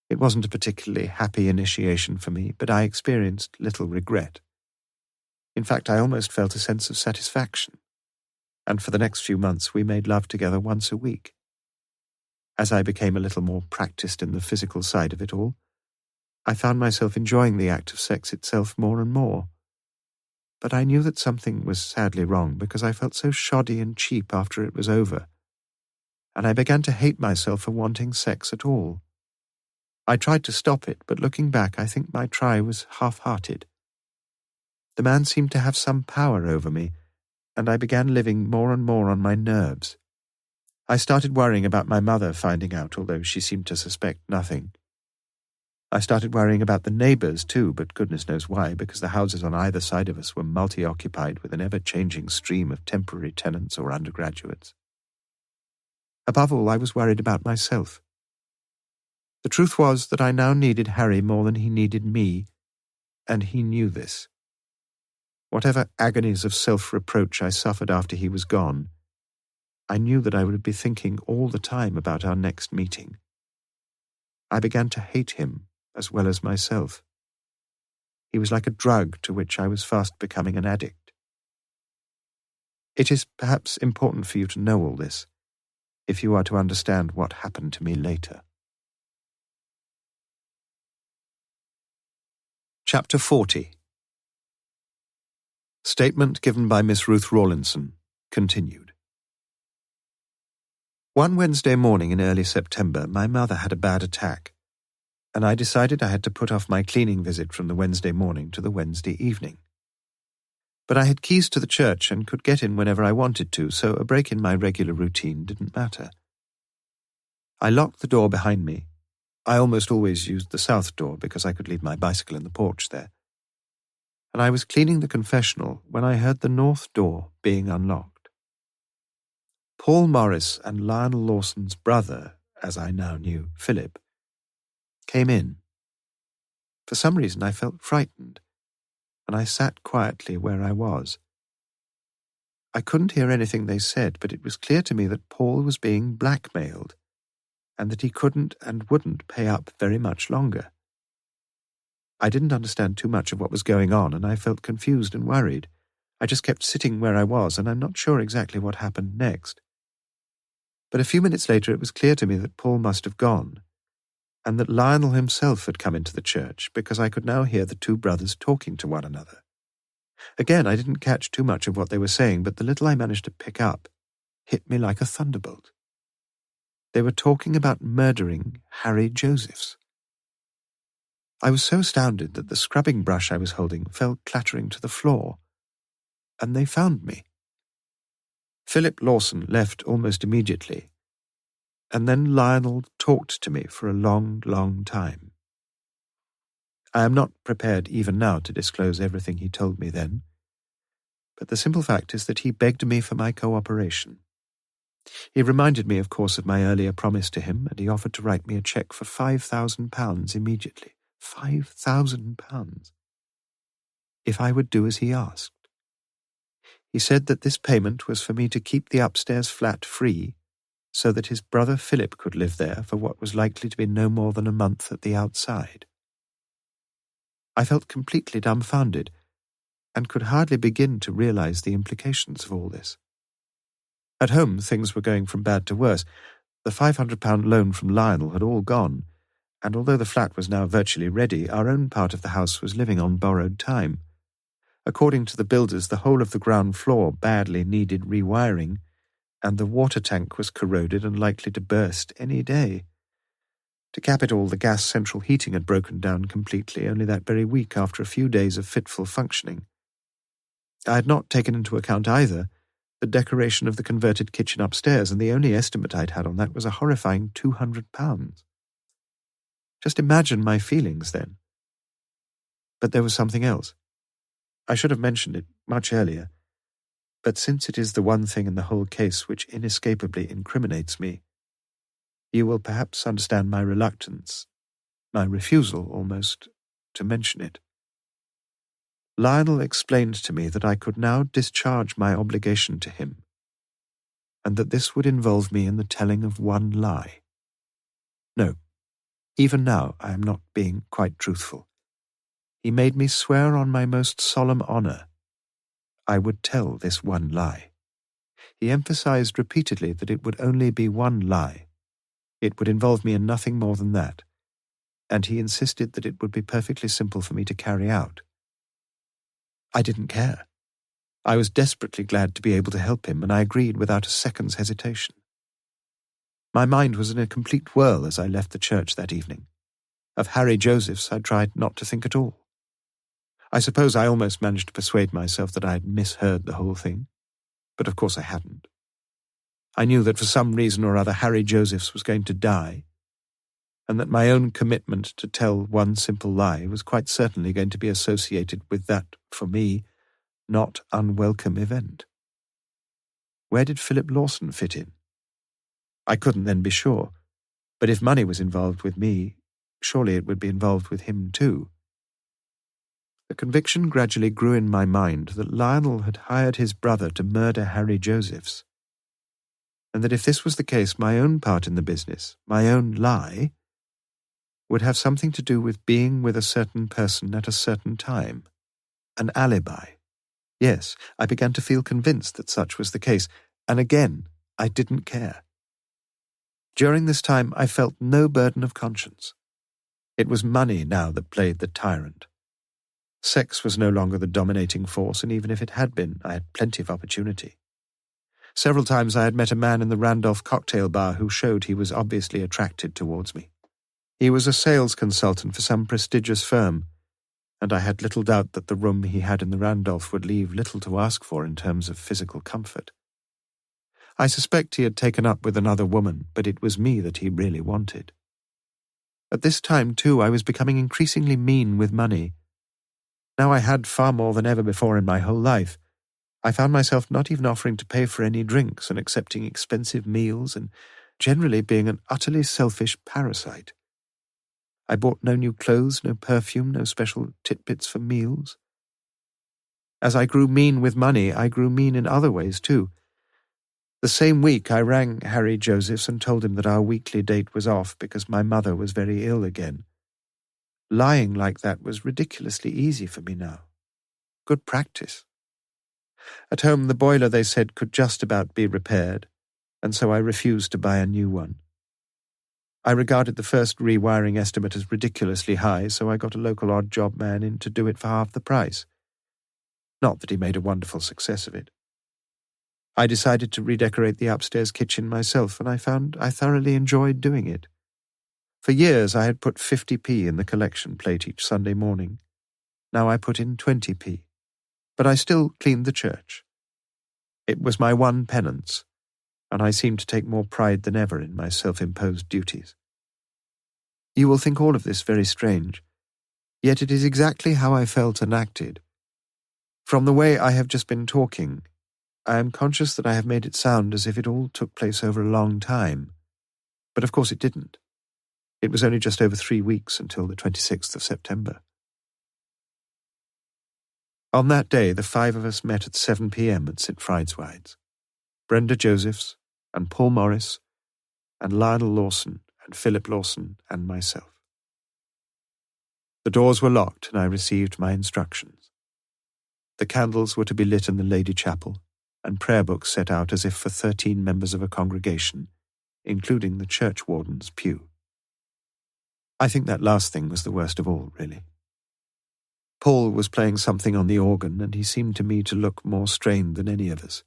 It wasn't a particularly happy initiation for me, but I experienced little regret. In fact, I almost felt a sense of satisfaction, and for the next few months we made love together once a week. As I became a little more practiced in the physical side of it all, I found myself enjoying the act of sex itself more and more. But I knew that something was sadly wrong because I felt so shoddy and cheap after it was over, and I began to hate myself for wanting sex at all. I tried to stop it, but looking back, I think my try was half-hearted. The man seemed to have some power over me, and I began living more and more on my nerves. I started worrying about my mother finding out, although she seemed to suspect nothing. I started worrying about the neighbours too, but goodness knows why, because the houses on either side of us were multi-occupied with an ever-changing stream of temporary tenants or undergraduates. Above all, I was worried about myself. The truth was that I now needed Harry more than he needed me, and he knew this. Whatever agonies of self-reproach I suffered after he was gone, I knew that I would be thinking all the time about our next meeting. I began to hate him as well as myself. He was like a drug to which I was fast becoming an addict. It is perhaps important for you to know all this, if you are to understand what happened to me later. Chapter 40. Statement given by Miss Ruth Rawlinson, continued. One Wednesday morning in early September, my mother had a bad attack, and I decided I had to put off my cleaning visit from the Wednesday morning to the Wednesday evening. But I had keys to the church and could get in whenever I wanted to, so a break in my regular routine didn't matter. I locked the door behind me. I almost always used the south door because I could leave my bicycle in the porch there. And I was cleaning the confessional when I heard the north door being unlocked. Paul Morris and Lionel Lawson's brother, as I now knew, Philip, came in. For some reason I felt frightened, and I sat quietly where I was. I couldn't hear anything they said, but it was clear to me that Paul was being blackmailed, and that he couldn't and wouldn't pay up very much longer. I didn't understand too much of what was going on, and I felt confused and worried. I just kept sitting where I was, and I'm not sure exactly what happened next. But a few minutes later it was clear to me that Paul must have gone, and that Lionel himself had come into the church, because I could now hear the two brothers talking to one another. Again, I didn't catch too much of what they were saying, but the little I managed to pick up hit me like a thunderbolt. They were talking about murdering Harry Josephs. I was so astounded that the scrubbing brush I was holding fell clattering to the floor, and they found me. Philip Lawson left almost immediately, And then Lionel talked to me for a long, long time. I am not prepared even now to disclose everything he told me then, but the simple fact is that he begged me for my cooperation. He reminded me, of course, of my earlier promise to him, and he offered to write me a cheque for £5,000 immediately. £5,000! If I would do as he asked. He said that this payment was for me to keep the upstairs flat free, so that his brother Philip could live there for what was likely to be no more than a month at the outside. I felt completely dumbfounded, and could hardly begin to realize the implications of all this. At home, things were going from bad to worse. The £500 loan from Lionel had all gone, and although the flat was now virtually ready, our own part of the house was living on borrowed time. According to the builders, the whole of the ground floor badly needed rewiring, and the water tank was corroded and likely to burst any day. To cap it all, the gas central heating had broken down completely only that very week after a few days of fitful functioning. I had not taken into account either the decoration of the converted kitchen upstairs, and the only estimate I'd had on that was a horrifying £200. Just imagine my feelings then. But there was something else. I should have mentioned it much earlier, but since it is the one thing in the whole case which inescapably incriminates me, you will perhaps understand my reluctance, my refusal almost, to mention it. Lionel explained to me that I could now discharge my obligation to him, and that this would involve me in the telling of one lie. No, even now I am not being quite truthful. He made me swear on my most solemn honour I would tell this one lie. He emphasized repeatedly that it would only be one lie. It would involve me in nothing more than that, and he insisted that it would be perfectly simple for me to carry out. I didn't care. I was desperately glad to be able to help him, and I agreed without a second's hesitation. My mind was in a complete whirl as I left the church that evening. Of Harry Joseph's I tried not to think at all. I suppose I almost managed to persuade myself that I had misheard the whole thing, but of course I hadn't. I knew that for some reason or other Harry Joseph's was going to die, and that my own commitment to tell one simple lie was quite certainly going to be associated with that, for me, not unwelcome event. Where did Philip Lawson fit in? I couldn't then be sure, but if money was involved with me, surely it would be involved with him too. The conviction gradually grew in my mind that Lionel had hired his brother to murder Harry Joseph's, and that if this was the case, my own part in the business, my own lie, would have something to do with being with a certain person at a certain time. An alibi. Yes, I began to feel convinced that such was the case, and again, I didn't care. During this time, I felt no burden of conscience. It was money now that played the tyrant. Sex was no longer the dominating force, and even if it had been, I had plenty of opportunity. Several times I had met a man in the Randolph cocktail bar who showed he was obviously attracted towards me. He was a sales consultant for some prestigious firm, and I had little doubt that the room he had in the Randolph would leave little to ask for in terms of physical comfort. I suspect he had taken up with another woman, but it was me that he really wanted. At this time, too, I was becoming increasingly mean with money. Now I had far more than ever before in my whole life. I found myself not even offering to pay for any drinks and accepting expensive meals and generally being an utterly selfish parasite. I bought no new clothes, no perfume, no special titbits for meals. As I grew mean with money, I grew mean in other ways too. The same week I rang Harry Joseph's and told him that our weekly date was off because my mother was very ill again. Lying like that was ridiculously easy for me now. Good practice. At home, the boiler, they said, could just about be repaired, and so I refused to buy a new one. I regarded the first rewiring estimate as ridiculously high, so I got a local odd job man in to do it for half the price. Not that he made a wonderful success of it. I decided to redecorate the upstairs kitchen myself, and I found I thoroughly enjoyed doing it. For years I had put 50p in the collection plate each Sunday morning. Now I put in 20p. But I still cleaned the church. It was my one penance, and I seemed to take more pride than ever in my self-imposed duties. You will think all of this very strange, yet it is exactly how I felt and acted. From the way I have just been talking, I am conscious that I have made it sound as if it all took place over a long time, but of course it didn't. It was only just over 3 weeks until the 26th of September. On that day, the 5 of us met at 7 p.m. at St. Frideswide's. Brenda Josephs, and Paul Morris, and Lionel Lawson, and Philip Lawson, and myself. The doors were locked, and I received my instructions. The candles were to be lit in the Lady Chapel, and prayer books set out as if for 13 members of a congregation, including the churchwarden's pew. I think that last thing was the worst of all, really. Paul was playing something on the organ, and he seemed to me to look more strained than any of us.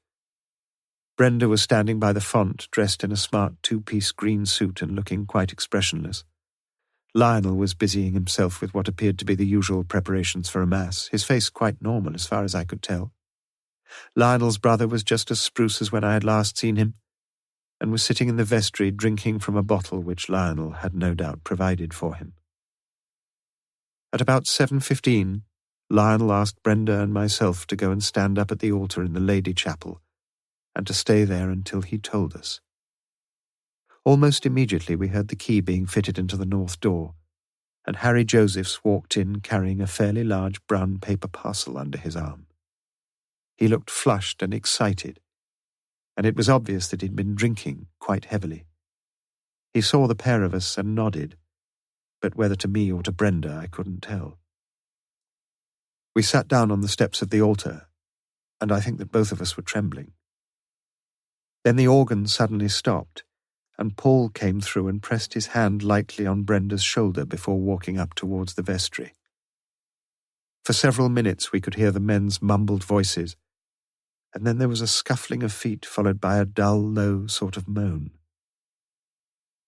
Brenda was standing by the font, dressed in a smart 2-piece green suit and looking quite expressionless. Lionel was busying himself with what appeared to be the usual preparations for a mass, his face quite normal as far as I could tell. Lionel's brother was just as spruce as when I had last seen him, and was sitting in the vestry drinking from a bottle which Lionel had no doubt provided for him. At about 7:15, Lionel asked Brenda and myself to go and stand up at the altar in the Lady Chapel, and to stay there until he told us. Almost immediately we heard the key being fitted into the north door, and Harry Josephs walked in carrying a fairly large brown paper parcel under his arm. He looked flushed and excited, and it was obvious that he'd been drinking quite heavily. He saw the pair of us and nodded, but whether to me or to Brenda I couldn't tell. We sat down on the steps of the altar, and I think that both of us were trembling. Then the organ suddenly stopped, and Paul came through and pressed his hand lightly on Brenda's shoulder before walking up towards the vestry. For several minutes we could hear the men's mumbled voices, and then there was a scuffling of feet followed by a dull, low sort of moan.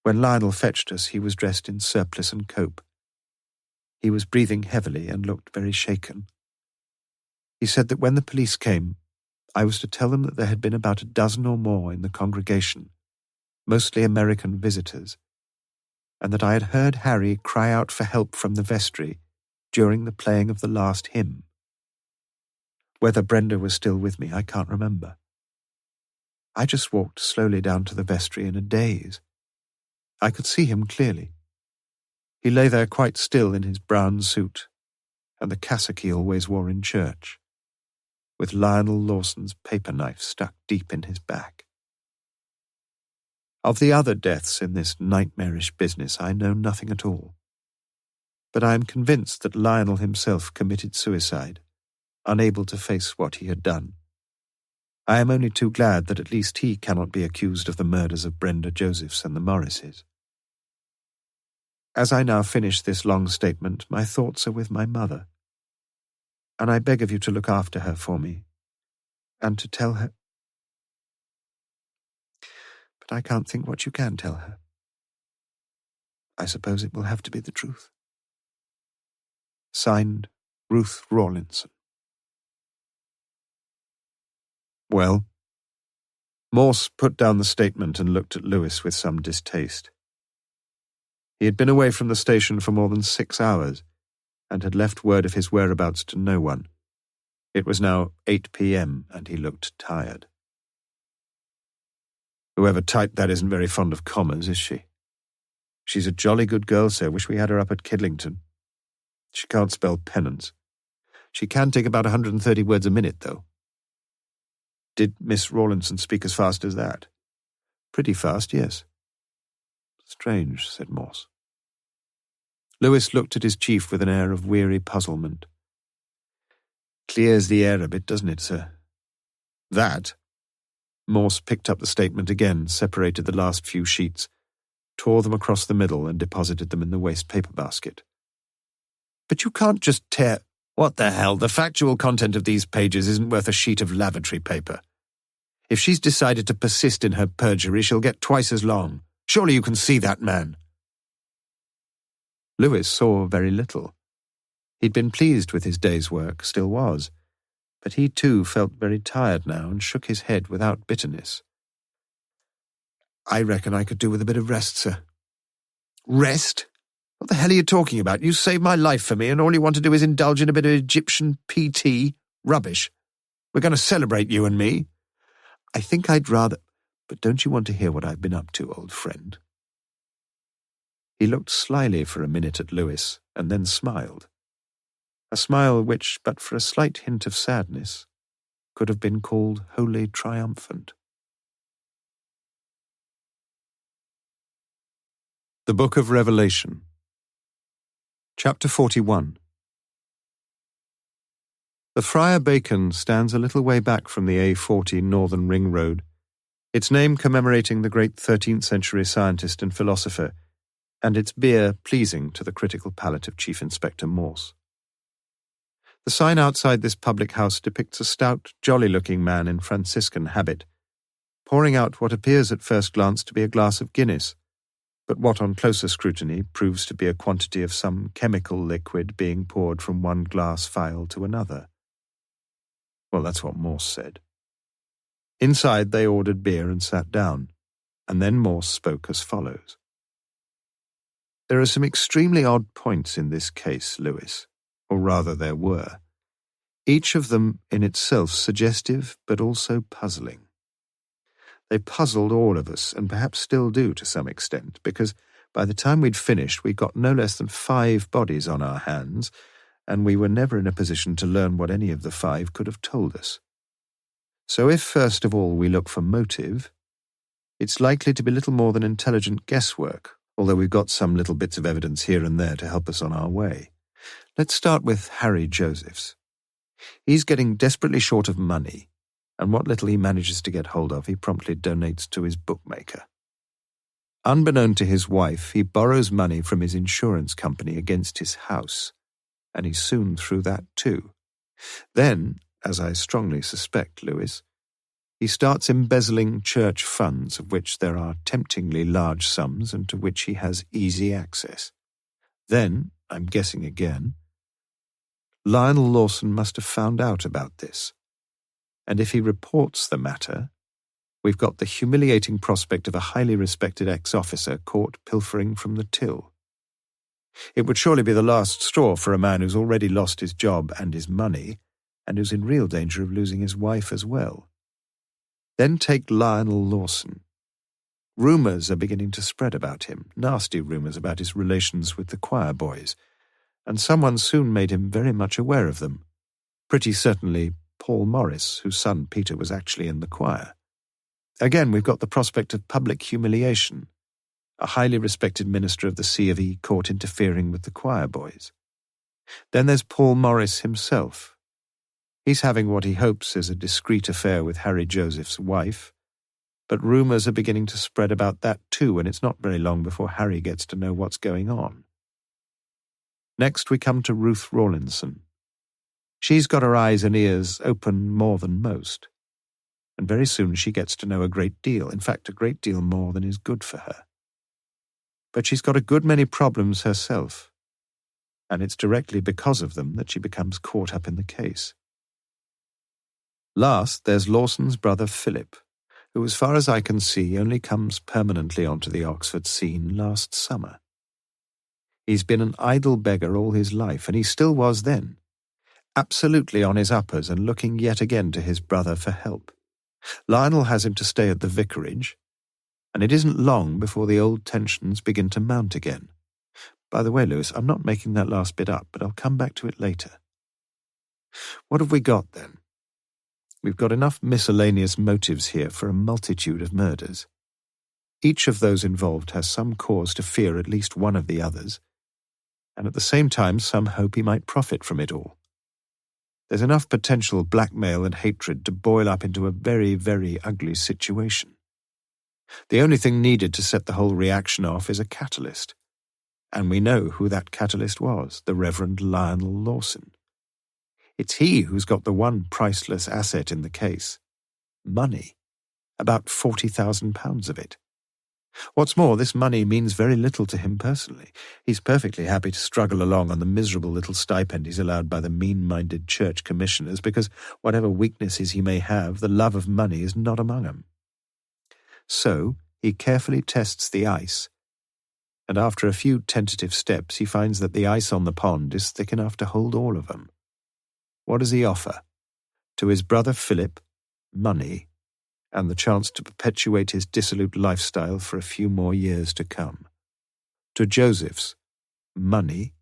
When Lionel fetched us, he was dressed in surplice and cope. He was breathing heavily and looked very shaken. He said that when the police came, I was to tell them that there had been about a dozen or more in the congregation, mostly American visitors, and that I had heard Harry cry out for help from the vestry during the playing of the last hymn. Whether Brenda was still with me, I can't remember. I just walked slowly down to the vestry in a daze. I could see him clearly. He lay there quite still in his brown suit, and the cassock he always wore in church, with Lionel Lawson's paper knife stuck deep in his back. Of the other deaths in this nightmarish business I know nothing at all, but I am convinced that Lionel himself committed suicide, unable to face what he had done. I am only too glad that at least he cannot be accused of the murders of Brenda Josephs and the Morrises. As I now finish this long statement, my thoughts are with my mother, and I beg of you to look after her for me, and to tell her... But I can't think what you can tell her. I suppose it will have to be the truth. Signed, Ruth Rawlinson. Well, Morse put down the statement and looked at Lewis with some distaste. He had been away from the station for more than 6 hours, and had left word of his whereabouts to no one. It was now 8 p.m., and he looked tired. Whoever typed that isn't very fond of commas, is she? She's a jolly good girl, sir. Wish we had her up at Kidlington. She can't spell penance. She can take about 130 words a minute, though. Did Miss Rawlinson speak as fast as that? Pretty fast, yes. Strange, said Morse. Lewis looked at his chief with an air of weary puzzlement. Clears the air a bit, doesn't it, sir? That? Morse picked up the statement again, separated the last few sheets, tore them across the middle and deposited them in the waste paper basket. But you can't just tear... What the hell? The factual content of these pages isn't worth a sheet of lavatory paper. If she's decided to persist in her perjury, she'll get twice as long. Surely you can see that, man. Lewis saw very little. He'd been pleased with his day's work, still was, but he too felt very tired now and shook his head without bitterness. I reckon I could do with a bit of rest, sir. Rest? What the hell are you talking about? You saved my life for me, and all you want to do is indulge in a bit of Egyptian PT? Rubbish. We're going to celebrate, you and me. I think I'd rather... But don't you want to hear what I've been up to, old friend? He looked slyly for a minute at Lewis, and then smiled. A smile which, but for a slight hint of sadness, could have been called wholly triumphant. The Book of Revelation, Chapter 41. The Friar Bacon stands a little way back from the A40 Northern Ring Road, its name commemorating the great 13th century scientist and philosopher, and its beer pleasing to the critical palate of Chief Inspector Morse. The sign outside this public house depicts a stout, jolly-looking man in Franciscan habit, pouring out what appears at first glance to be a glass of Guinness, but what on closer scrutiny proves to be a quantity of some chemical liquid being poured from one glass phial to another. Well, that's what Morse said. Inside they ordered beer and sat down, and then Morse spoke as follows. There are some extremely odd points in this case, Lewis, or rather there were, each of them in itself suggestive but also puzzling. They puzzled all of us, and perhaps still do to some extent, because by the time we'd finished we'd got no less than 5 bodies on our hands, and we were never in a position to learn what any of the 5 could have told us. So if first of all we look for motive, it's likely to be little more than intelligent guesswork, although we've got some little bits of evidence here and there to help us on our way. Let's start with Harry Josephs. He's getting desperately short of money, and what little he manages to get hold of he promptly donates to his bookmaker. Unbeknown to his wife, he borrows money from his insurance company against his house, and he's soon through that too. Then, as I strongly suspect, Lewis, he starts embezzling church funds, of which there are temptingly large sums and to which he has easy access. Then, I'm guessing again, Lionel Lawson must have found out about this, and if he reports the matter, we've got the humiliating prospect of a highly respected ex-officer caught pilfering from the till. It would surely be the last straw for a man who's already lost his job and his money, and who's in real danger of losing his wife as well. Then take Lionel Lawson. Rumours are beginning to spread about him, nasty rumours about his relations with the choir boys, and someone soon made him very much aware of them. Pretty certainly Paul Morris, whose son Peter was actually in the choir. Again, we've got the prospect of public humiliation, a highly respected minister of the C of E caught interfering with the choir boys. Then there's Paul Morris himself. He's having what he hopes is a discreet affair with Harry Joseph's wife, but rumours are beginning to spread about that too, and it's not very long before Harry gets to know what's going on. Next we come to Ruth Rawlinson. She's got her eyes and ears open more than most, and very soon she gets to know a great deal, in fact a great deal more than is good for her. But she's got a good many problems herself, and it's directly because of them that she becomes caught up in the case. Last, there's Lawson's brother Philip, who, as far as I can see, only comes permanently onto the Oxford scene last summer. He's been an idle beggar all his life, and he still was then, absolutely on his uppers and looking yet again to his brother for help. Lionel has him to stay at the vicarage, and it isn't long before the old tensions begin to mount again. By the way, Lewis, I'm not making that last bit up, but I'll come back to it later. What have we got, then? We've got enough miscellaneous motives here for a multitude of murders. Each of those involved has some cause to fear at least one of the others, and at the same time some hope he might profit from it all. There's enough potential blackmail and hatred to boil up into a very, very ugly situation. The only thing needed to set the whole reaction off is a catalyst, and we know who that catalyst was, the Reverend Lionel Lawson. It's he who's got the one priceless asset in the case, money, about £40,000 of it. What's more, this money means very little to him personally. He's perfectly happy to struggle along on the miserable little stipend he's allowed by the mean-minded church commissioners because, whatever weaknesses he may have, the love of money is not among them. So, He carefully tests the ice, and after a few tentative steps he finds that the ice on the pond is thick enough to hold all of them. What does he offer? To his brother Philip, money, and the chance to perpetuate his dissolute lifestyle for a few more years to come. To Joseph's, money,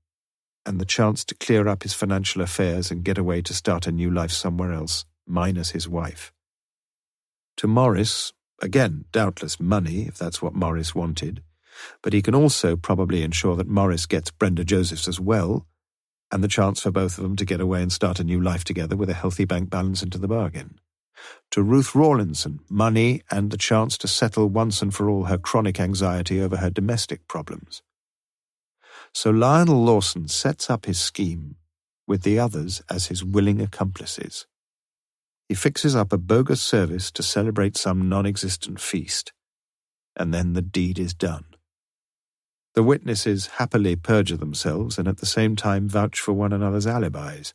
and the chance to clear up his financial affairs and get away to start a new life somewhere else, minus his wife. To Morris, again, doubtless money, if that's what Morris wanted, but he can also probably ensure that Morris gets Brenda Josephs as well, and the chance for both of them to get away and start a new life together with a healthy bank balance into the bargain. To Ruth Rawlinson, money and the chance to settle once and for all her chronic anxiety over her domestic problems. So Lionel Lawson sets up his scheme with the others as his willing accomplices. He fixes up a bogus service to celebrate some non-existent feast, and then the deed is done. The witnesses happily perjure themselves and at the same time vouch for one another's alibis.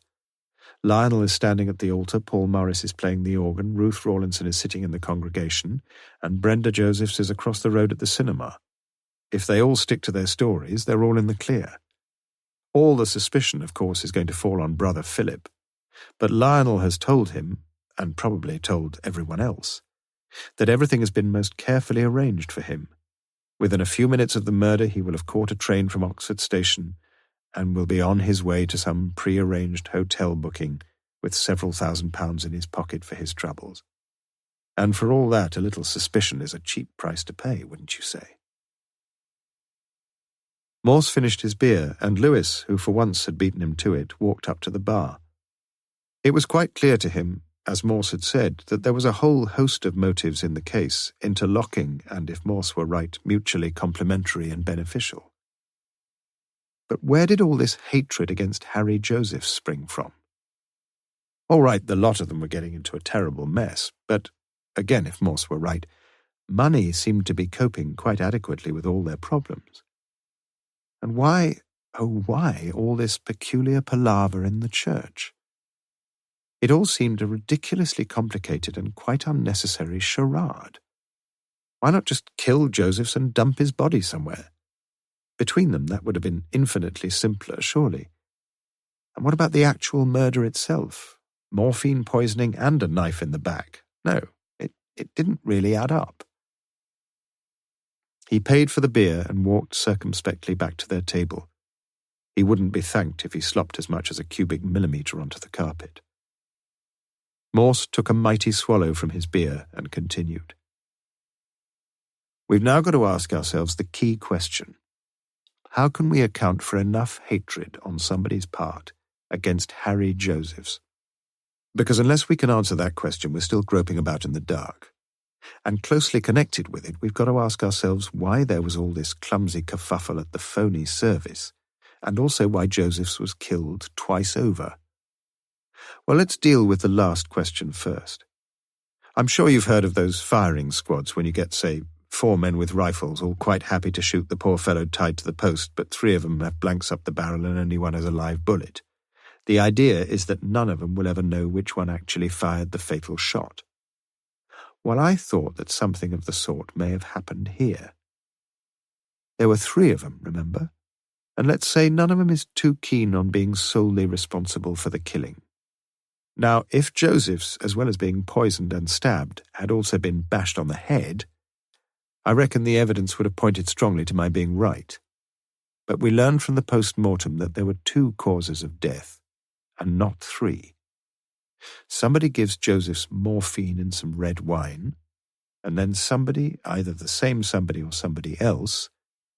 Lionel is standing at the altar, Paul Morris is playing the organ, Ruth Rawlinson is sitting in the congregation, and Brenda Josephs is across the road at the cinema. If they all stick to their stories, they're all in the clear. All the suspicion, of course, is going to fall on brother Philip, but Lionel has told him, and probably told everyone else, that everything has been most carefully arranged for him. Within a few minutes of the murder, he will have caught a train from Oxford Station and will be on his way to some pre-arranged hotel booking with several £1,000s in his pocket for his troubles. And for all that, a little suspicion is a cheap price to pay, wouldn't you say? Morse finished his beer, and Lewis, who for once had beaten him to it, walked up to the bar. It was quite clear to him, as Morse had said, that there was a whole host of motives in the case, interlocking and, if Morse were right, mutually complementary and beneficial. But where did all this hatred against Harry Josephs spring from? All right, the lot of them were getting into a terrible mess, but, again, if Morse were right, money seemed to be coping quite adequately with all their problems. And why, oh why, all this peculiar palaver in the church? It all seemed a ridiculously complicated and quite unnecessary charade. Why not just kill Josephs and dump his body somewhere? Between them, that would have been infinitely simpler, surely. And what about the actual murder itself? Morphine poisoning and a knife in the back? No, it didn't really add up. He paid for the beer and walked circumspectly back to their table. He wouldn't be thanked if he slopped as much as a cubic millimetre onto the carpet. Morse took a mighty swallow from his beer and continued. We've now got to ask ourselves the key question. How can we account for enough hatred on somebody's part against Harry Josephs? Because unless we can answer that question, we're still groping about in the dark. And closely connected with it, we've got to ask ourselves why there was all this clumsy kerfuffle at the phony service, and also why Josephs was killed twice over. Well, let's deal with the last question first. I'm sure you've heard of those firing squads when you get, say, 4 men with rifles, all quite happy to shoot the poor fellow tied to the post, but 3 of them have blanks up the barrel and only one has a live bullet. The idea is that none of them will ever know which one actually fired the fatal shot. Well, I thought that something of the sort may have happened here. There were 3 of them, remember? And let's say none of them is too keen on being solely responsible for the killing. Now, if Josephs, as well as being poisoned and stabbed, had also been bashed on the head, I reckon the evidence would have pointed strongly to my being right. But we learned from the post-mortem that there were 2 causes of death, and not 3. Somebody gives Josephs morphine in some red wine, and then somebody, either the same somebody or somebody else,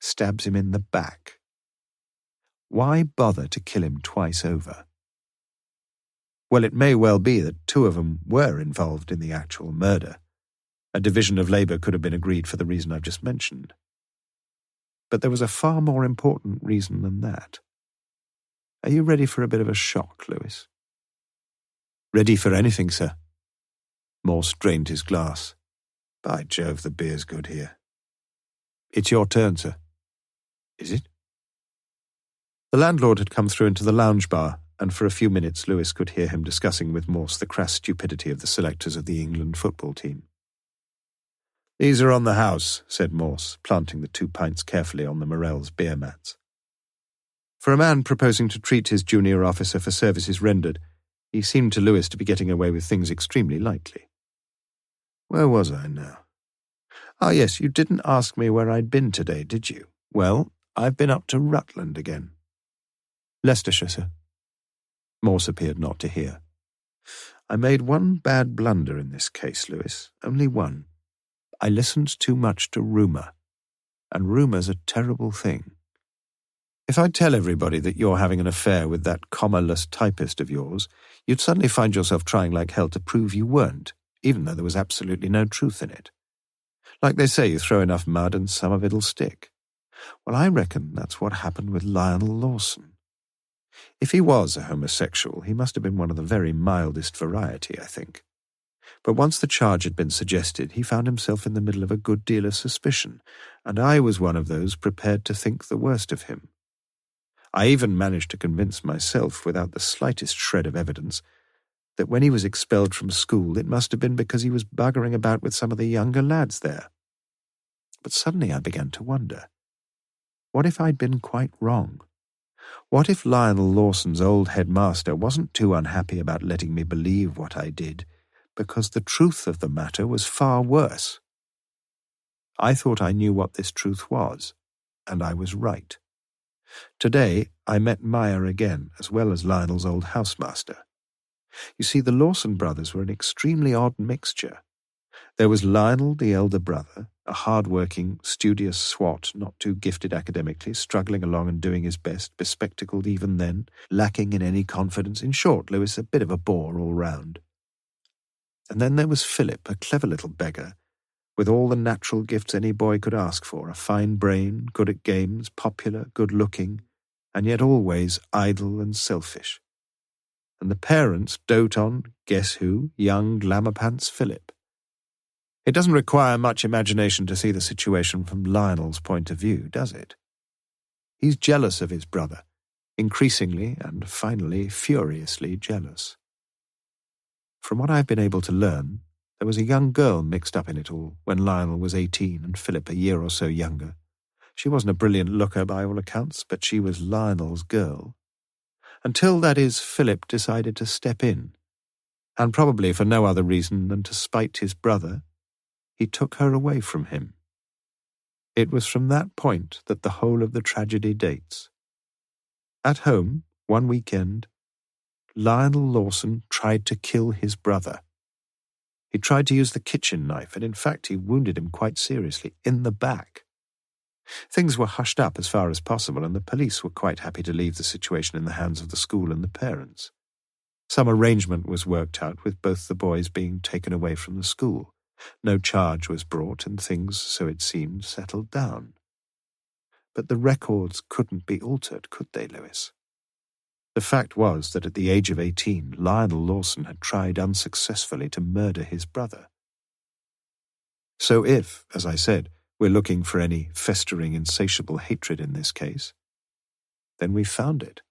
stabs him in the back. Why bother to kill him twice over? Well, it may well be that 2 of them were involved in the actual murder. A division of labour could have been agreed for the reason I've just mentioned. But there was a far more important reason than that. Are you ready for a bit of a shock, Lewis? Ready for anything, sir. Morse drained his glass. By Jove, the beer's good here. It's your turn, sir. Is it? The landlord had come through into the lounge bar, and for a few minutes Lewis could hear him discussing with Morse the crass stupidity of the selectors of the England football team. "These are on the house," said Morse, planting the 2 pints carefully on the Morells' beer mats. For a man proposing to treat his junior officer for services rendered, he seemed to Lewis to be getting away with things extremely lightly. Where was I now? Ah, yes, you didn't ask me where I'd been today, did you? Well, I've been up to Rutland again. Leicestershire, sir. Morse appeared not to hear. I made one bad blunder in this case, Lewis, only one. I listened too much to rumour, and rumour's a terrible thing. If I tell everybody that you're having an affair with that comma-less typist of yours, you'd suddenly find yourself trying like hell to prove you weren't, even though there was absolutely no truth in it. Like they say, you throw enough mud and some of it'll stick. Well, I reckon that's what happened with Lionel Lawson. If he was a homosexual, he must have been one of the very mildest variety, I think. But once the charge had been suggested, he found himself in the middle of a good deal of suspicion, and I was one of those prepared to think the worst of him. I even managed to convince myself, without the slightest shred of evidence, that when he was expelled from school it must have been because he was buggering about with some of the younger lads there. But suddenly I began to wonder, what if I'd been quite wrong? What if Lionel Lawson's old headmaster wasn't too unhappy about letting me believe what I did, because the truth of the matter was far worse? I thought I knew what this truth was, and I was right. Today I met Meyer again, as well as Lionel's old housemaster. You see, the Lawson brothers were an extremely odd mixture. There was Lionel, the elder brother, a hard-working, studious swot, not too gifted academically, struggling along and doing his best, bespectacled even then, lacking in any confidence. In short, Lewis, a bit of a bore all round. And then there was Philip, a clever little beggar, with all the natural gifts any boy could ask for, a fine brain, good at games, popular, good-looking, and yet always idle and selfish. And the parents dote on, guess who, young glamour-pants Philip. It doesn't require much imagination to see the situation from Lionel's point of view, does it? He's jealous of his brother, increasingly and finally furiously jealous. From what I've been able to learn, there was a young girl mixed up in it all when Lionel was 18 and Philip a year or so younger. She wasn't a brilliant looker by all accounts, but she was Lionel's girl. Until, that is, Philip decided to step in, and probably for no other reason than to spite his brother, he took her away from him. It was from that point that the whole of the tragedy dates. At home, one weekend, Lionel Lawson tried to kill his brother. He tried to use the kitchen knife, and in fact he wounded him quite seriously, in the back. Things were hushed up as far as possible, and the police were quite happy to leave the situation in the hands of the school and the parents. Some arrangement was worked out with both the boys being taken away from the school. No charge was brought, and things, so it seemed, settled down. But the records couldn't be altered, could they, Lewis? The fact was that at the age of 18, Lionel Lawson had tried unsuccessfully to murder his brother. So if, as I said, we're looking for any festering, insatiable hatred in this case, then we found it.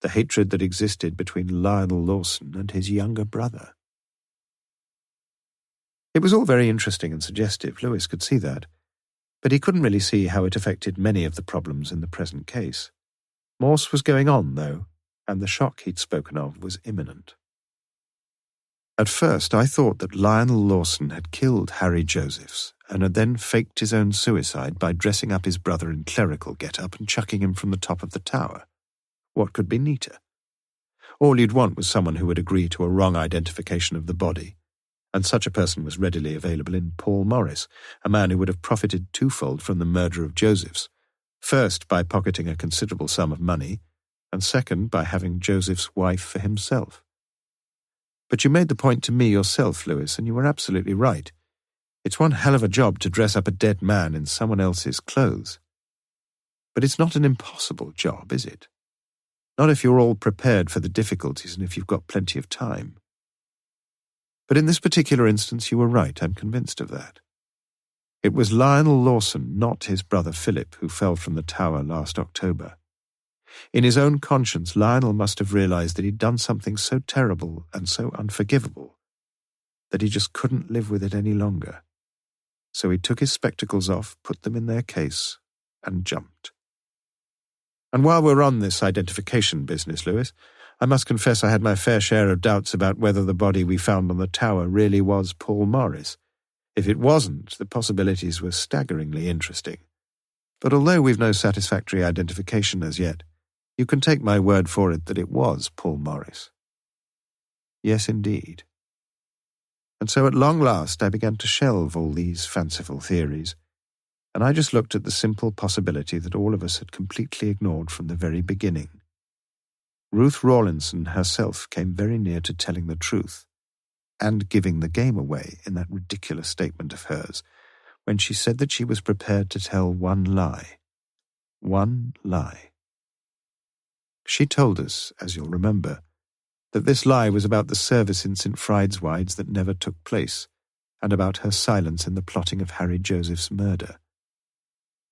The hatred that existed between Lionel Lawson and his younger brother. It was all very interesting and suggestive, Lewis could see that, but he couldn't really see how it affected many of the problems in the present case. Morse was going on, though, and the shock he'd spoken of was imminent. At first I thought that Lionel Lawson had killed Harry Josephs and had then faked his own suicide by dressing up his brother in clerical get-up and chucking him from the top of the tower. What could be neater? All you'd want was someone who would agree to a wrong identification of the body, and such a person was readily available in Paul Morris, a man who would have profited twofold from the murder of Josephs, first by pocketing a considerable sum of money, and second by having Joseph's wife for himself. But you made the point to me yourself, Lewis, and you were absolutely right. It's one hell of a job to dress up a dead man in someone else's clothes. But it's not an impossible job, is it? Not if you're all prepared for the difficulties and if you've got plenty of time. But in this particular instance you were right, I'm convinced of that. It was Lionel Lawson, not his brother Philip, who fell from the tower last October. In his own conscience, Lionel must have realized that he'd done something so terrible and so unforgivable that he just couldn't live with it any longer. So he took his spectacles off, put them in their case, and jumped. And while we're on this identification business, Lewis, I must confess I had my fair share of doubts about whether the body we found on the tower really was Paul Morris. If it wasn't, the possibilities were staggeringly interesting. But although we've no satisfactory identification as yet, you can take my word for it that it was Paul Morris. Yes, indeed. And so at long last I began to shelve all these fanciful theories, and I just looked at the simple possibility that all of us had completely ignored from the very beginning. Ruth Rawlinson herself came very near to telling the truth, and giving the game away in that ridiculous statement of hers, when she said that she was prepared to tell one lie. One lie. She told us, as you'll remember, that this lie was about the service in St. Frideswide's that never took place, and about her silence in the plotting of Harry Joseph's murder.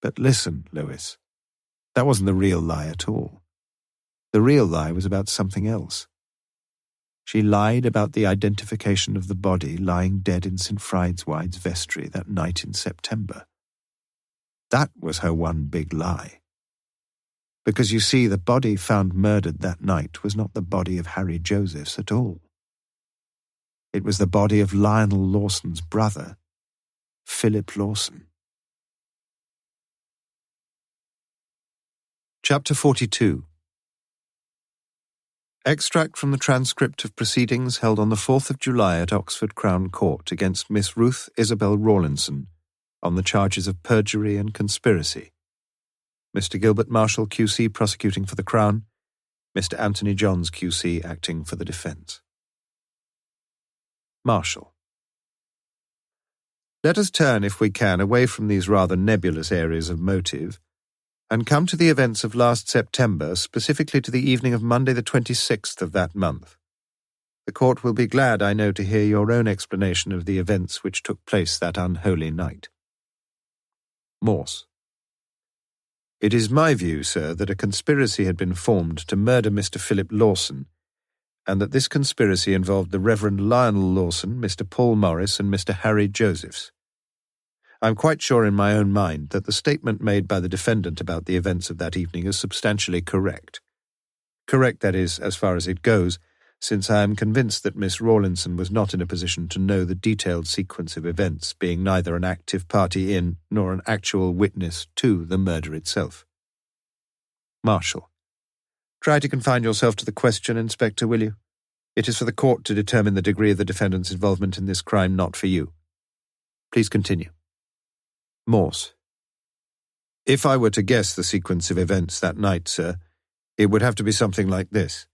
But listen, Lewis, that wasn't the real lie at all. The real lie was about something else. She lied about the identification of the body lying dead in St. Frideswide's vestry that night in September. That was her one big lie. Because you see, the body found murdered that night was not the body of Harry Joseph's at all. It was the body of Lionel Lawson's brother, Philip Lawson. Chapter 42. Extract from the transcript of proceedings held on the 4th of July at Oxford Crown Court against Miss Ruth Isabel Rawlinson on the charges of perjury and conspiracy. Mr. Gilbert Marshall, QC, prosecuting for the Crown. Mr. Anthony Johns, QC, acting for the defence. Marshall. Let us turn, if we can, away from these rather nebulous areas of motive and come to the events of last September, specifically to the evening of Monday the 26th of that month. The court will be glad, I know, to hear your own explanation of the events which took place that unholy night. Morse. It is my view, sir, that a conspiracy had been formed to murder Mr. Philip Lawson, and that this conspiracy involved the Reverend Lionel Lawson, Mr. Paul Morris, and Mr. Harry Josephs. I am quite sure in my own mind that the statement made by the defendant about the events of that evening is substantially correct. Correct, that is, as far as it goes, since I am convinced that Miss Rawlinson was not in a position to know the detailed sequence of events, being neither an active party in nor an actual witness to the murder itself. Marshall. Try to confine yourself to the question, Inspector, will you? It is for the court to determine the degree of the defendant's involvement in this crime, not for you. Please continue. Morse. If I were to guess the sequence of events that night, sir, it would have to be something like this.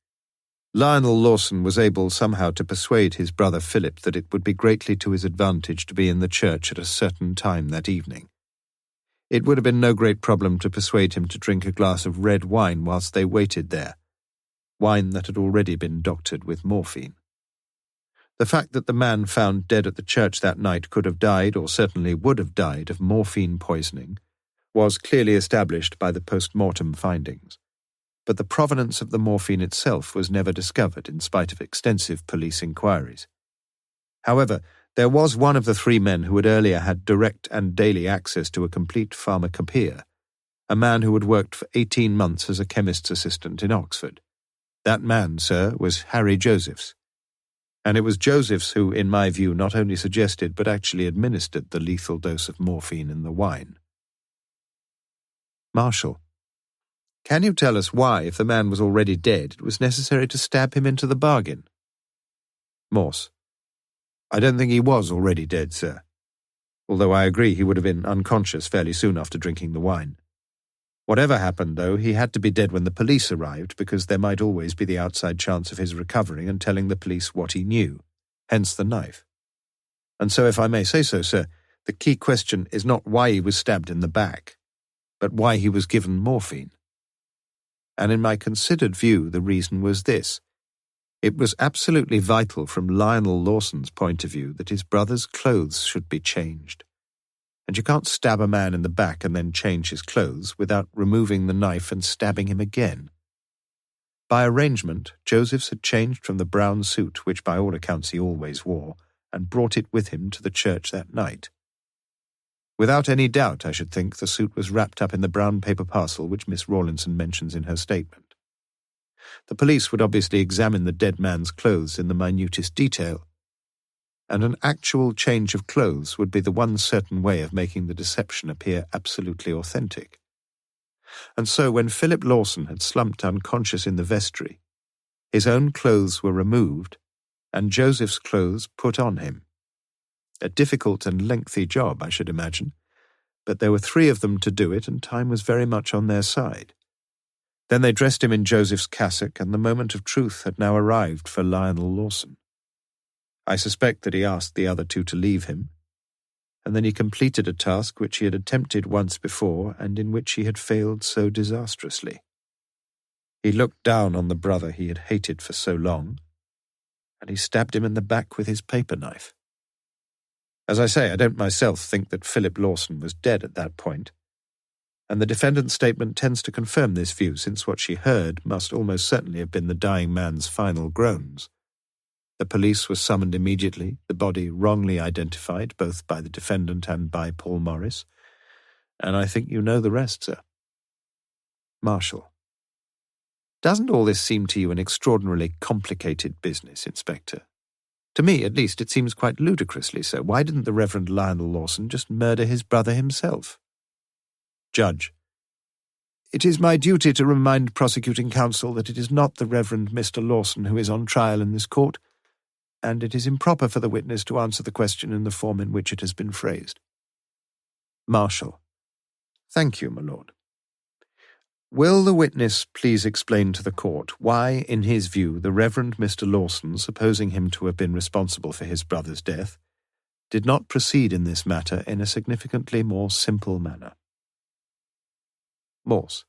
Lionel Lawson was able somehow to persuade his brother Philip that it would be greatly to his advantage to be in the church at a certain time that evening. It would have been no great problem to persuade him to drink a glass of red wine whilst they waited there, wine that had already been doctored with morphine. The fact that the man found dead at the church that night could have died, or certainly would have died, of morphine poisoning was clearly established by the post-mortem findings. But the provenance of the morphine itself was never discovered in spite of extensive police inquiries. However, there was one of the three men who had earlier had direct and daily access to a complete pharmacopoeia, a man who had worked for 18 months as a chemist's assistant in Oxford. That man, sir, was Harry Josephs. And it was Josephs who, in my view, not only suggested but actually administered the lethal dose of morphine in the wine. Marshall. Can you tell us why, if the man was already dead, it was necessary to stab him into the bargain? Morse. I don't think he was already dead, sir, although I agree he would have been unconscious fairly soon after drinking the wine. Whatever happened, though, he had to be dead when the police arrived, because there might always be the outside chance of his recovering and telling the police what he knew, hence the knife. And so, if I may say so, sir, the key question is not why he was stabbed in the back, but why he was given morphine. And in my considered view, the reason was this. It was absolutely vital from Lionel Lawson's point of view that his brother's clothes should be changed. And you can't stab a man in the back and then change his clothes without removing the knife and stabbing him again. By arrangement, Josephs had changed from the brown suit, which by all accounts he always wore, and brought it with him to the church that night. Without any doubt, I should think, the suit was wrapped up in the brown paper parcel which Miss Rawlinson mentions in her statement. The police would obviously examine the dead man's clothes in the minutest detail, and an actual change of clothes would be the one certain way of making the deception appear absolutely authentic. And so when Philip Lawson had slumped unconscious in the vestry, his own clothes were removed and Joseph's clothes put on him. A difficult and lengthy job, I should imagine, but there were 3 of them to do it, and time was very much on their side. Then they dressed him in Joseph's cassock, and the moment of truth had now arrived for Lionel Lawson. I suspect that he asked the other 2 to leave him, and then he completed a task which he had attempted once before and in which he had failed so disastrously. He looked down on the brother he had hated for so long, and he stabbed him in the back with his paper knife. As I say, I don't myself think that Philip Lawson was dead at that point, and the defendant's statement tends to confirm this view, since what she heard must almost certainly have been the dying man's final groans. The police were summoned immediately, the body wrongly identified both by the defendant and by Paul Morris, and I think you know the rest, sir. Marshal. Doesn't all this seem to you an extraordinarily complicated business, Inspector? To me, at least, it seems quite ludicrously so. Why didn't the Reverend Lionel Lawson just murder his brother himself? Judge. It is my duty to remind prosecuting counsel that it is not the Reverend Mr. Lawson who is on trial in this court, and it is improper for the witness to answer the question in the form in which it has been phrased. Marshal. Thank you, my lord. Will the witness please explain to the court why, in his view, the Reverend Mr. Lawson, supposing him to have been responsible for his brother's death, did not proceed in this matter in a significantly more simple manner? Morse.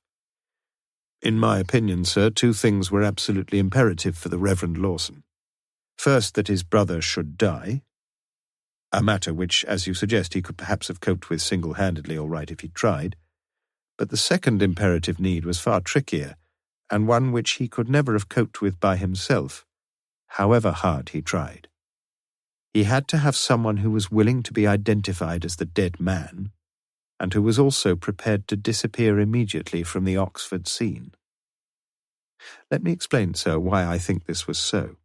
In my opinion, sir, 2 things were absolutely imperative for the Reverend Lawson. First, that his brother should die, a matter which, as you suggest, he could perhaps have coped with single-handedly all right if he tried. But the second imperative need was far trickier, and one which he could never have coped with by himself, however hard he tried. He had to have someone who was willing to be identified as the dead man, and who was also prepared to disappear immediately from the Oxford scene. Let me explain, sir, why I think this was so.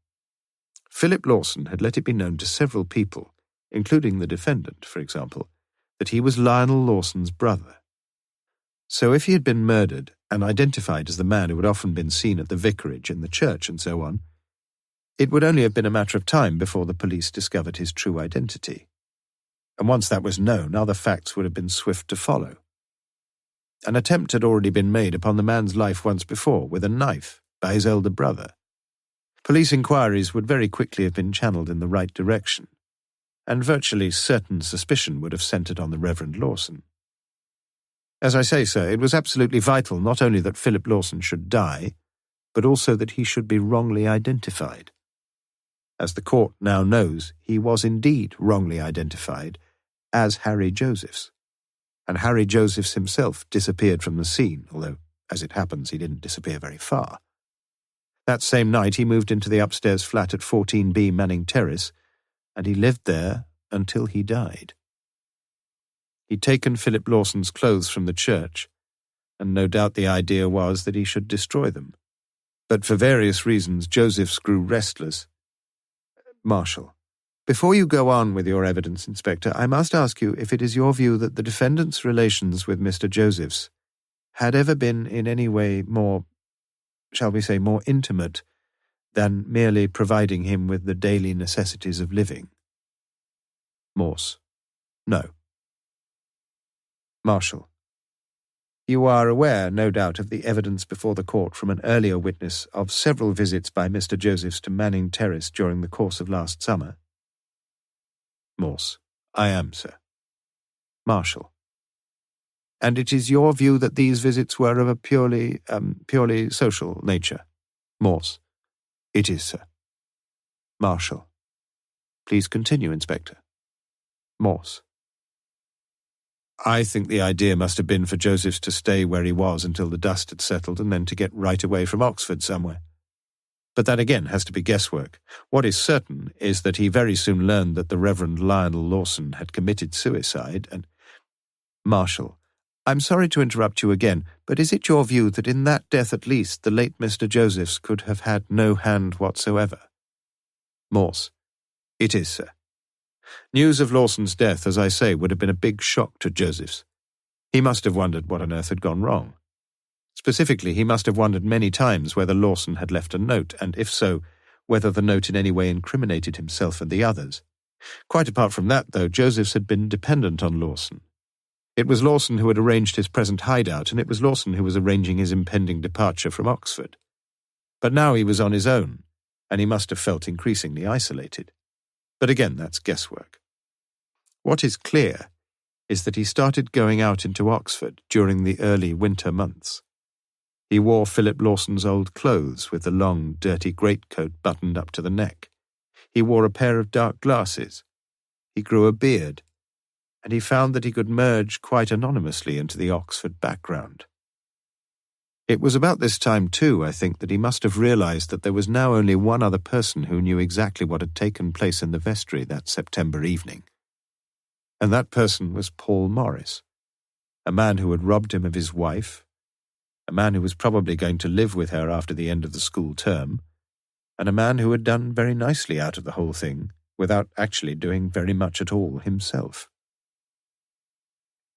Philip Lawson had let it be known to several people, including the defendant, for example, that he was Lionel Lawson's brother. So if he had been murdered and identified as the man who had often been seen at the vicarage and the church and so on, it would only have been a matter of time before the police discovered his true identity. And once that was known, other facts would have been swift to follow. An attempt had already been made upon the man's life once before, with a knife, by his elder brother. Police inquiries would very quickly have been channeled in the right direction, and virtually certain suspicion would have centred on the Reverend Lawson. As I say, sir, it was absolutely vital not only that Philip Lawson should die, but also that he should be wrongly identified. As the court now knows, he was indeed wrongly identified as Harry Josephs, and Harry Josephs himself disappeared from the scene, although, as it happens, he didn't disappear very far. That same night he moved into the upstairs flat at 14B Manning Terrace, and he lived there until he died. He'd taken Philip Lawson's clothes from the church, and no doubt the idea was that he should destroy them. But for various reasons, Josephs grew restless. Marshal, before you go on with your evidence, Inspector, I must ask you if it is your view that the defendant's relations with Mr. Josephs had ever been in any way more, shall we say, more intimate than merely providing him with the daily necessities of living? Morse. No. Marshal. You are aware, no doubt, of the evidence before the court from an earlier witness of several visits by Mr. Josephs to Manning Terrace during the course of last summer? Morse. I am, sir. Marshal. And it is your view that these visits were of a purely social nature? Morse. It is, sir. Marshal. Please continue, Inspector. Morse. I think the idea must have been for Josephs to stay where he was until the dust had settled and then to get right away from Oxford somewhere. But that again has to be guesswork. What is certain is that he very soon learned that the Reverend Lionel Lawson had committed suicide, and Marshal. I'm sorry to interrupt you again, but is it your view that in that death at least the late Mr. Josephs could have had no hand whatsoever? Morse. It is, sir. News of Lawson's death, as I say, would have been a big shock to Josephs. He must have wondered what on earth had gone wrong. Specifically, he must have wondered many times whether Lawson had left a note, and if so, whether the note in any way incriminated himself and the others. Quite apart from that, though, Josephs had been dependent on Lawson. It was Lawson who had arranged his present hideout, and it was Lawson who was arranging his impending departure from Oxford. But now he was on his own, and he must have felt increasingly isolated. But again, that's guesswork. What is clear is that he started going out into Oxford during the early winter months. He wore Philip Lawson's old clothes with the long, dirty greatcoat buttoned up to the neck. He wore a pair of dark glasses. He grew a beard, and he found that he could merge quite anonymously into the Oxford background. It was about this time, too, I think, that he must have realized that there was now only one other person who knew exactly what had taken place in the vestry that September evening. And that person was Paul Morris, a man who had robbed him of his wife, a man who was probably going to live with her after the end of the school term, and a man who had done very nicely out of the whole thing, without actually doing very much at all himself.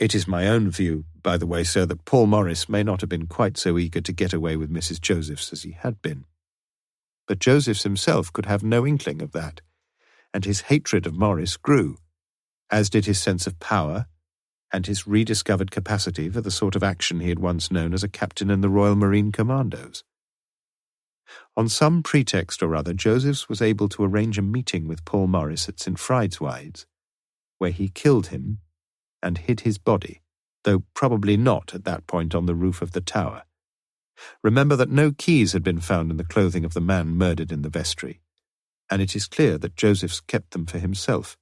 It is my own view, by the way, sir, that Paul Morris may not have been quite so eager to get away with Mrs. Josephs as he had been. But Josephs himself could have no inkling of that, and his hatred of Morris grew, as did his sense of power and his rediscovered capacity for the sort of action he had once known as a captain in the Royal Marine Commandos. On some pretext or other, Josephs was able to arrange a meeting with Paul Morris at St. Frideswide, where he killed him and hid his body, though probably not at that point on the roof of the tower. Remember that no keys had been found in the clothing of the man murdered in the vestry, and it is clear that Josephs kept them for himself,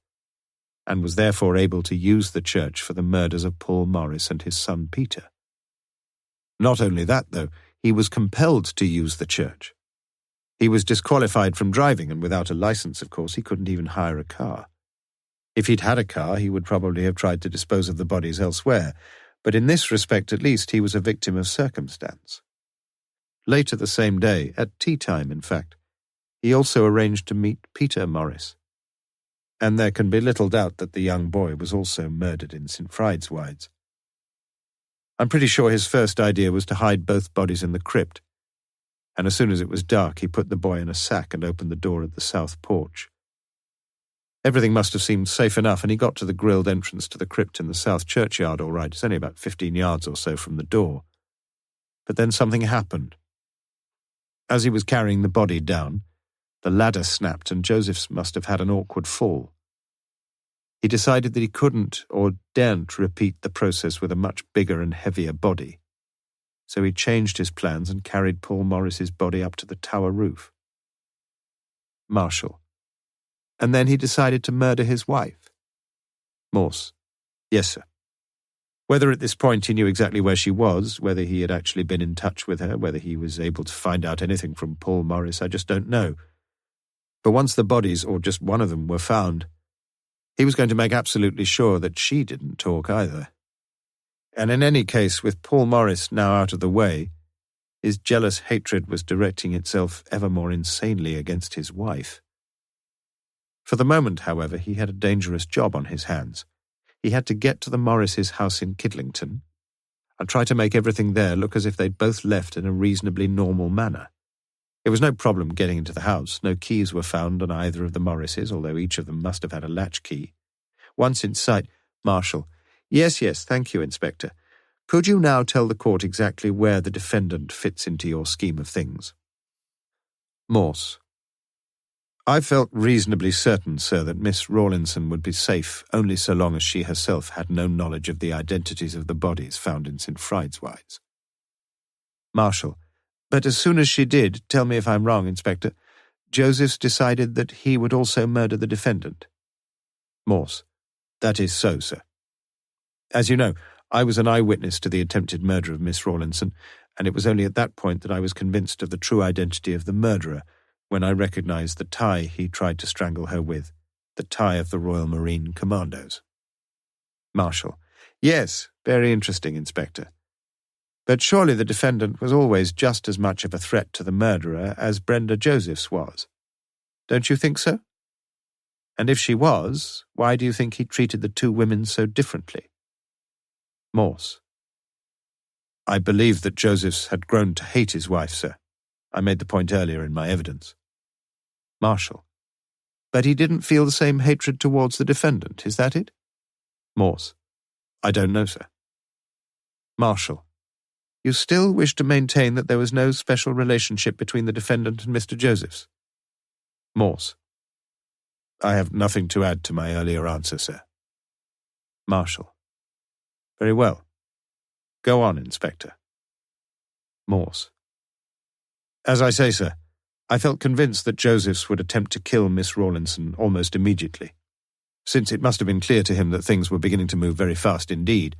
and was therefore able to use the church for the murders of Paul Morris and his son Peter. Not only that, though, he was compelled to use the church. He was disqualified from driving, and without a license, of course, he couldn't even hire a car. If he'd had a car, he would probably have tried to dispose of the bodies elsewhere, but in this respect at least he was a victim of circumstance. Later the same day, at tea time in fact, he also arranged to meet Peter Morris. And there can be little doubt that the young boy was also murdered in St. Frideswide. I'm pretty sure his first idea was to hide both bodies in the crypt, and as soon as it was dark he put the boy in a sack and opened the door at the south porch. Everything must have seemed safe enough, and he got to the grilled entrance to the crypt in the south churchyard all right. It's only about 15 yards or so from the door. But then something happened. As he was carrying the body down, the ladder snapped and Josephs must have had an awkward fall. He decided that he couldn't or daren't repeat the process with a much bigger and heavier body. So he changed his plans and carried Paul Morris's body up to the tower roof. Marshal. And then he decided to murder his wife. Morse. Yes, sir. Whether at this point he knew exactly where she was, whether he had actually been in touch with her, whether he was able to find out anything from Paul Morris, I just don't know. But once the bodies, or just one of them, were found, he was going to make absolutely sure that she didn't talk either. And in any case, with Paul Morris now out of the way, his jealous hatred was directing itself ever more insanely against his wife. For the moment, however, he had a dangerous job on his hands. He had to get to the Morrises' house in Kidlington and try to make everything there look as if they'd both left in a reasonably normal manner. It was no problem getting into the house. No keys were found on either of the Morrises, although each of them must have had a latchkey. Once inside, Marshal. Yes, thank you, Inspector. Could you now tell the court exactly where the defendant fits into your scheme of things? Morse. I felt reasonably certain, sir, that Miss Rawlinson would be safe only so long as she herself had no knowledge of the identities of the bodies found in St. Frideswide. Marshal. But as soon as she did, tell me if I'm wrong, Inspector, Josephs decided that he would also murder the defendant. Morse. That is so, sir. As you know, I was an eyewitness to the attempted murder of Miss Rawlinson, and it was only at that point that I was convinced of the true identity of the murderer, when I recognized the tie he tried to strangle her with, the tie of the Royal Marine Commandos. Marshal. Yes, very interesting, Inspector. But surely the defendant was always just as much of a threat to the murderer as Brenda Josephs was. Don't you think so? And if she was, why do you think he treated the two women so differently? Morse. I believe that Josephs had grown to hate his wife, sir. I made the point earlier in my evidence. Marshall. But he didn't feel the same hatred towards the defendant, is that it? Morse. I don't know, sir. Marshall. You still wish to maintain that there was no special relationship between the defendant and Mr. Josephs? Morse. I have nothing to add to my earlier answer, sir. Marshall. Very well. Go on, Inspector. Morse. As I say, sir, I felt convinced that Josephs would attempt to kill Miss Rawlinson almost immediately, since it must have been clear to him that things were beginning to move very fast indeed,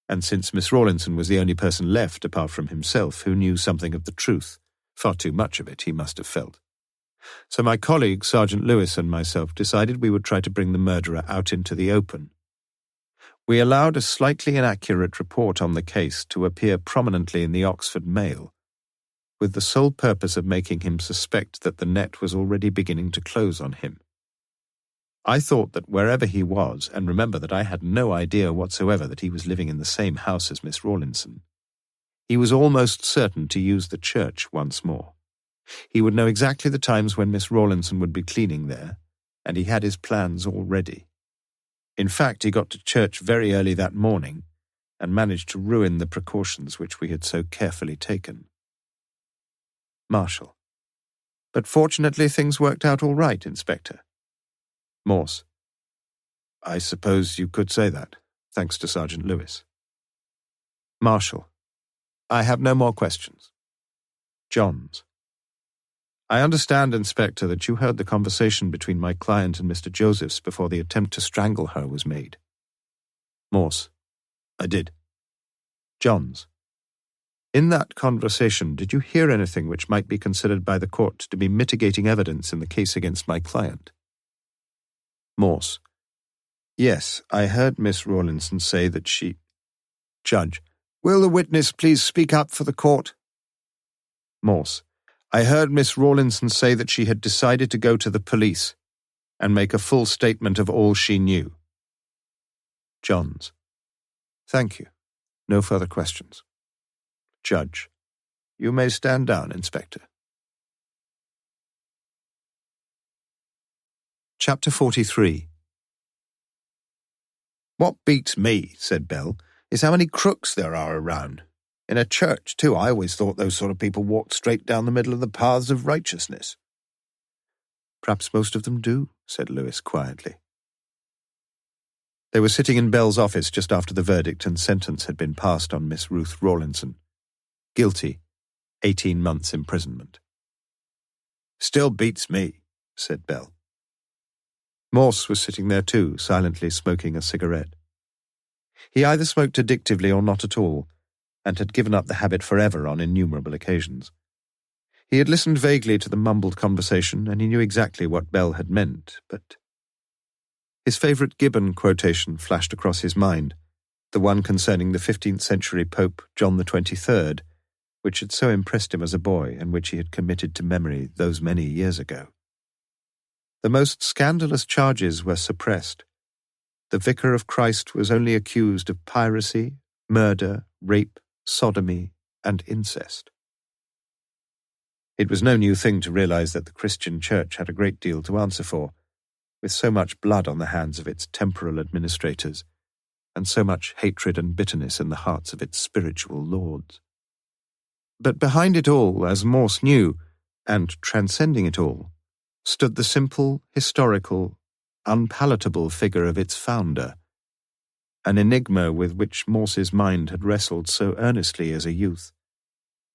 and since Miss Rawlinson was the only person left, apart from himself, who knew something of the truth, far too much of it, he must have felt. So my colleague, Sergeant Lewis, and myself decided we would try to bring the murderer out into the open. We allowed a slightly inaccurate report on the case to appear prominently in the Oxford Mail, with the sole purpose of making him suspect that the net was already beginning to close on him. I thought that wherever he was, and remember that I had no idea whatsoever that he was living in the same house as Miss Rawlinson, he was almost certain to use the church once more. He would know exactly the times when Miss Rawlinson would be cleaning there, and he had his plans all ready. In fact, he got to church very early that morning and managed to ruin the precautions which we had so carefully taken. Marshall. But fortunately things worked out all right, Inspector. Morse. I suppose you could say that, thanks to Sergeant Lewis. Marshall. I have no more questions. Johns. I understand, Inspector, that you heard the conversation between my client and Mr. Josephs before the attempt to strangle her was made. Morse. I did. Johns. In that conversation, did you hear anything which might be considered by the court to be mitigating evidence in the case against my client? Morse. Yes, I heard Miss Rawlinson say that she... Judge. Will the witness please speak up for the court? Morse. I heard Miss Rawlinson say that she had decided to go to the police and make a full statement of all she knew. Johns. Thank you. No further questions. Judge. You may stand down, Inspector. Chapter 43. What beats me, said Bell, is how many crooks there are around. In a church, too, I always thought those sort of people walked straight down the middle of the paths of righteousness. Perhaps most of them do, said Lewis quietly. They were sitting in Bell's office just after the verdict and sentence had been passed on Miss Ruth Rawlinson. Guilty, 18 months imprisonment. Still beats me, said Bell. Morse was sitting there too, silently smoking a cigarette. He either smoked addictively or not at all, and had given up the habit forever on innumerable occasions. He had listened vaguely to the mumbled conversation, and he knew exactly what Bell had meant, but... His favourite Gibbon quotation flashed across his mind, the one concerning the 15th century Pope John the 23rd, which had so impressed him as a boy and which he had committed to memory those many years ago. The most scandalous charges were suppressed. The Vicar of Christ was only accused of piracy, murder, rape, sodomy, and incest. It was no new thing to realize that the Christian Church had a great deal to answer for, with so much blood on the hands of its temporal administrators, and so much hatred and bitterness in the hearts of its spiritual lords. But behind it all, as Morse knew, and transcending it all, stood the simple, historical, unpalatable figure of its founder, an enigma with which Morse's mind had wrestled so earnestly as a youth,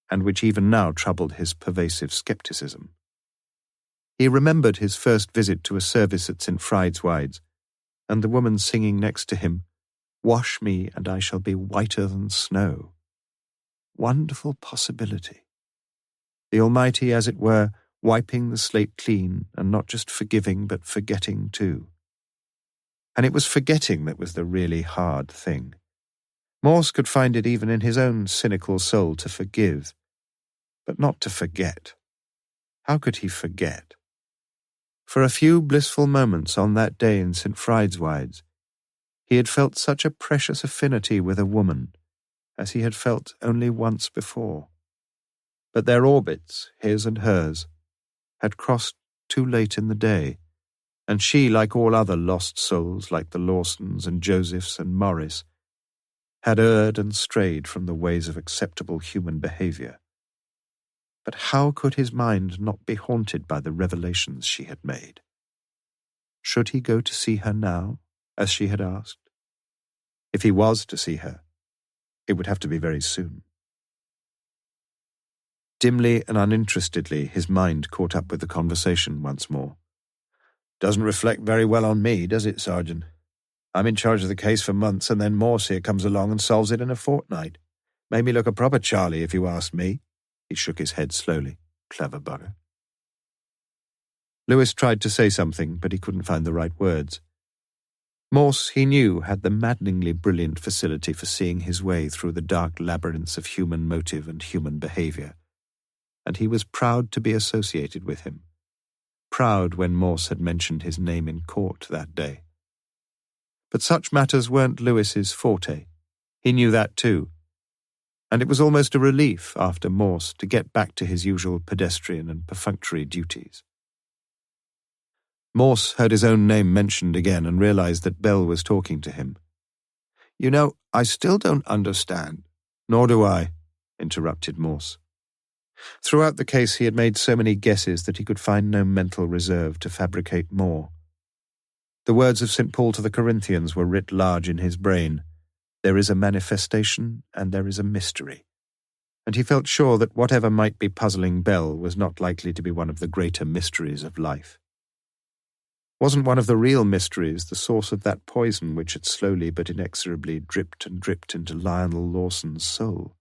and which even now troubled his pervasive skepticism. He remembered his first visit to a service at St. Frideswide's, and the woman singing next to him, "Wash me, and I shall be whiter than snow." Wonderful possibility. The Almighty, as it were, wiping the slate clean, and not just forgiving, but forgetting too. And it was forgetting that was the really hard thing. Morse could find it even in his own cynical soul to forgive, but not to forget. How could he forget? For a few blissful moments on that day in St. Frideswide's, he had felt such a precious affinity with a woman as he had felt only once before. But their orbits, his and hers, had crossed too late in the day, and she, like all other lost souls like the Lawsons and Josephs and Morris, had erred and strayed from the ways of acceptable human behaviour. But how could his mind not be haunted by the revelations she had made? Should he go to see her now, as she had asked? If he was to see her, it would have to be very soon. Dimly and uninterestedly, his mind caught up with the conversation once more. "Doesn't reflect very well on me, does it, Sergeant? I'm in charge of the case for months, and then Morse here comes along and solves it in a fortnight. Made me look a proper Charlie, if you ask me." He shook his head slowly. Clever bugger. Lewis tried to say something, but he couldn't find the right words. Morse, he knew, had the maddeningly brilliant facility for seeing his way through the dark labyrinths of human motive and human behaviour, and he was proud to be associated with him. Proud when Morse had mentioned his name in court that day. But such matters weren't Lewis's forte. He knew that too. And it was almost a relief after Morse to get back to his usual pedestrian and perfunctory duties. Morse heard his own name mentioned again and realized that Bell was talking to him. "You know, I still don't understand." "Nor do I," interrupted Morse. Throughout the case he had made so many guesses that he could find no mental reserve to fabricate more. The words of St. Paul to the Corinthians were writ large in his brain. There is a manifestation and there is a mystery. And he felt sure that whatever might be puzzling Bell was not likely to be one of the greater mysteries of life. Wasn't one of the real mysteries the source of that poison which had slowly but inexorably dripped and dripped into Lionel Lawson's soul?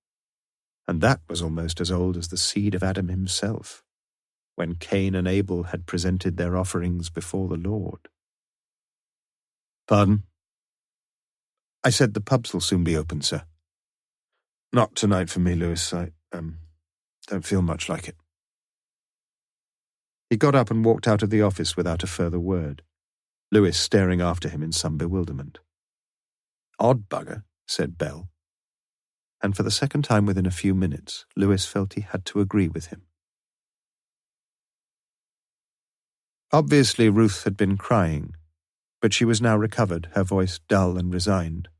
And that was almost as old as the seed of Adam himself, when Cain and Abel had presented their offerings before the Lord. "Pardon?" "I said the pubs will soon be open, sir." "Not tonight for me, Lewis. I don't feel much like it." He got up and walked out of the office without a further word, Lewis staring after him in some bewilderment. "Odd bugger," said Bell. And for the second time within a few minutes, Lewis felt he had to agree with him. Obviously Ruth had been crying, but she was now recovered, her voice dull and resigned.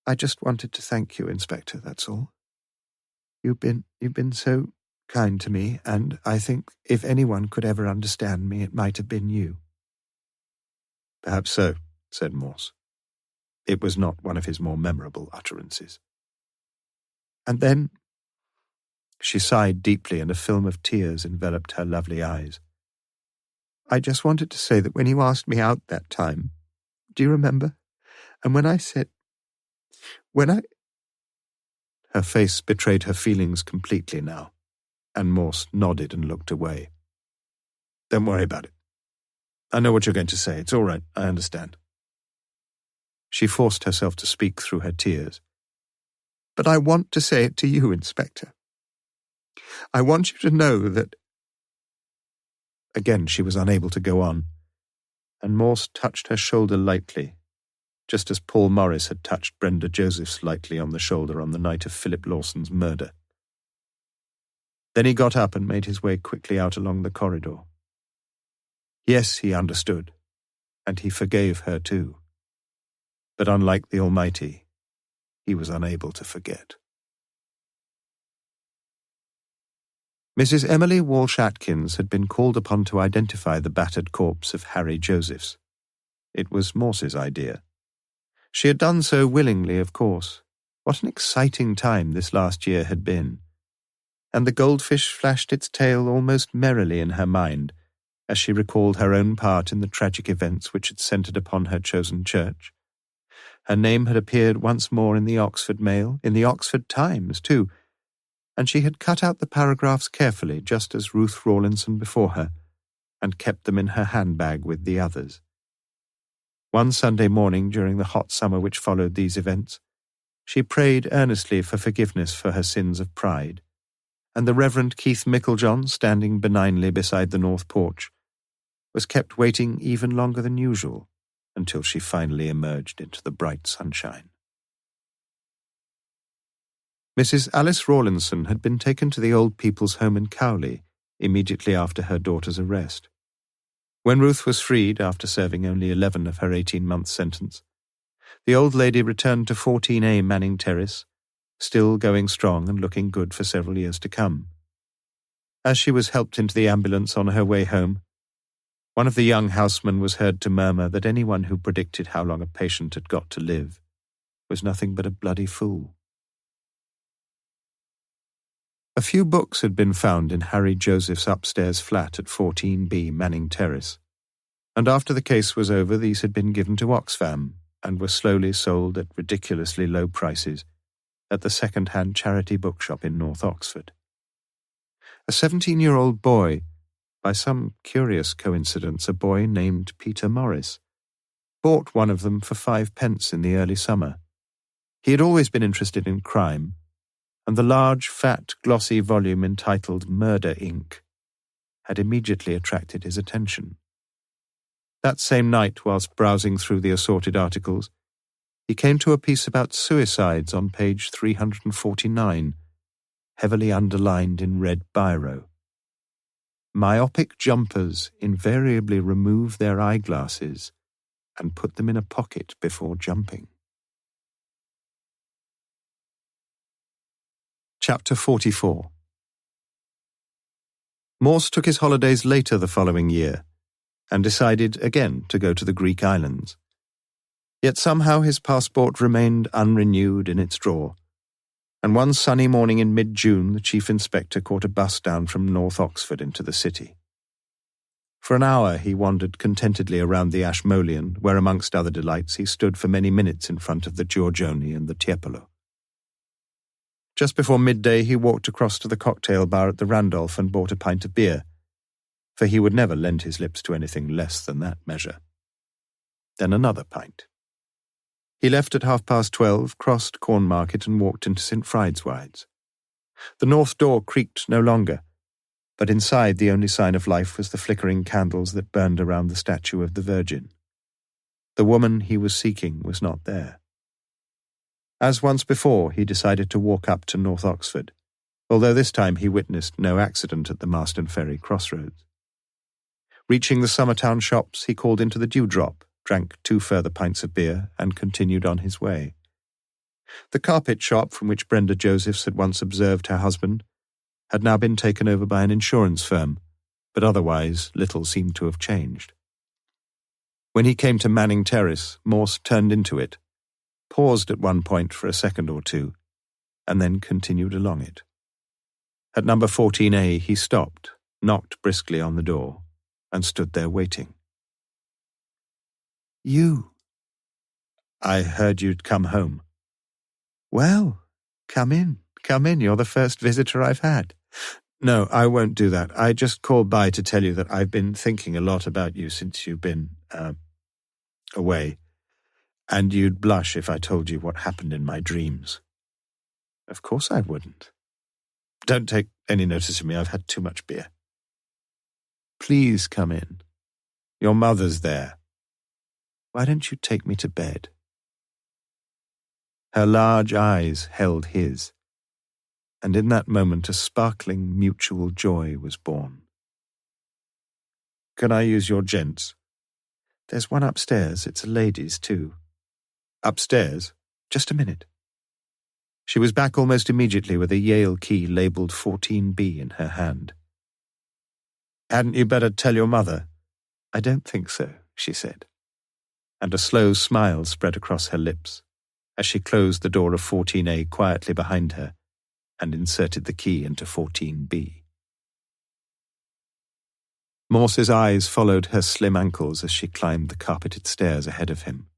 "I just wanted to thank you, Inspector, that's all. You've been so kind to me, and I think if anyone could ever understand me, it might have been you." "Perhaps so," said Morse. It was not one of his more memorable utterances. "And then—" She sighed deeply and a film of tears enveloped her lovely eyes. "I just wanted to say that when you asked me out that time, do you remember? And when I said... Her face betrayed her feelings completely now, and Morse nodded and looked away. "Don't worry about it. I know what you're going to say. It's all right. I understand." She forced herself to speak through her tears. "But I want to say it to you, Inspector. I want you to know that—" Again she was unable to go on, and Morse touched her shoulder lightly, just as Paul Morris had touched Brenda Josephs lightly on the shoulder on the night of Philip Lawson's murder. Then he got up and made his way quickly out along the corridor. Yes, he understood, and he forgave her too. But unlike the Almighty, he was unable to forget. Mrs. Emily Walsh-Atkins had been called upon to identify the battered corpse of Harry Josephs. It was Morse's idea. She had done so willingly, of course. What an exciting time this last year had been. And the goldfish flashed its tail almost merrily in her mind as she recalled her own part in the tragic events which had centred upon her chosen church. Her name had appeared once more in the Oxford Mail, in the Oxford Times, too, and she had cut out the paragraphs carefully, just as Ruth Rawlinson before her, and kept them in her handbag with the others. One Sunday morning during the hot summer which followed these events, She prayed earnestly for forgiveness for her sins of pride, and the Reverend Keith Micklejohn, standing benignly beside the north porch, was kept waiting even longer than usual until she finally emerged into the bright sunshine. Mrs. Alice Rawlinson had been taken to the old people's home in Cowley immediately after her daughter's arrest. When Ruth was freed after serving only 11 of her 18-month sentence, the old lady returned to 14A Manning Terrace, still going strong and looking good for several years to come. As she was helped into the ambulance on her way home, one of the young housemen was heard to murmur that anyone who predicted how long a patient had got to live was nothing but a bloody fool. A few books had been found in Harry Joseph's upstairs flat at 14B Manning Terrace, and after the case was over these had been given to Oxfam and were slowly sold at ridiculously low prices at the second-hand charity bookshop in North Oxford. A 17-year-old boy, by some curious coincidence a boy named Peter Morris, bought one of them for 5 pence in the early summer. He had always been interested in crime, and the large, fat, glossy volume entitled Murder, Inc. had immediately attracted his attention. That same night, whilst browsing through the assorted articles, he came to a piece about suicides on page 349, heavily underlined in red biro. Myopic jumpers invariably remove their eyeglasses and put them in a pocket before jumping. Chapter 44. Morse took his holidays later the following year and decided again to go to the Greek islands. Yet somehow his passport remained unrenewed in its drawer, and one sunny morning in mid-June the chief inspector caught a bus down from North Oxford into the city. For an hour he wandered contentedly around the Ashmolean, where amongst other delights he stood for many minutes in front of the Giorgione and the Tiepolo. Just before midday he walked across to the cocktail bar at the Randolph and bought a pint of beer, for he would never lend his lips to anything less than that measure. Then another pint. He left at 12:30, crossed Cornmarket and walked into St. Frideswide's. The north door creaked no longer, but inside the only sign of life was the flickering candles that burned around the statue of the Virgin. The woman he was seeking was not there. As once before, he decided to walk up to North Oxford, although this time he witnessed no accident at the Marston Ferry crossroads. Reaching the Summertown shops, he called into the Dewdrop, drank 2 further pints of beer, and continued on his way. The carpet shop from which Brenda Josephs had once observed her husband had now been taken over by an insurance firm, but otherwise little seemed to have changed. When he came to Manning Terrace, Morse turned into it, paused at one point for a second or two, and then continued along it. At number 14A he stopped, knocked briskly on the door, and stood there waiting. "You." "I heard you'd come home." "Well, come in, you're the first visitor I've had." "No, I won't do that. I just called by to tell you that I've been thinking a lot about you since you've been, away, and you'd blush if I told you what happened in my dreams." "Of course I wouldn't." "Don't take any notice of me, I've had too much beer." "Please come in. Your mother's there. Why don't you take me to bed?" Her large eyes held his, and in that moment a sparkling mutual joy was born. "Can I use your gents?" "There's one upstairs, it's a lady's too." "Upstairs? Just a minute." She was back almost immediately with a Yale key labelled 14B in her hand. "Hadn't you better tell your mother?" "I don't think so," she said, and a slow smile spread across her lips as she closed the door of 14A quietly behind her and inserted the key into 14B. Morse's eyes followed her slim ankles as she climbed the carpeted stairs ahead of him.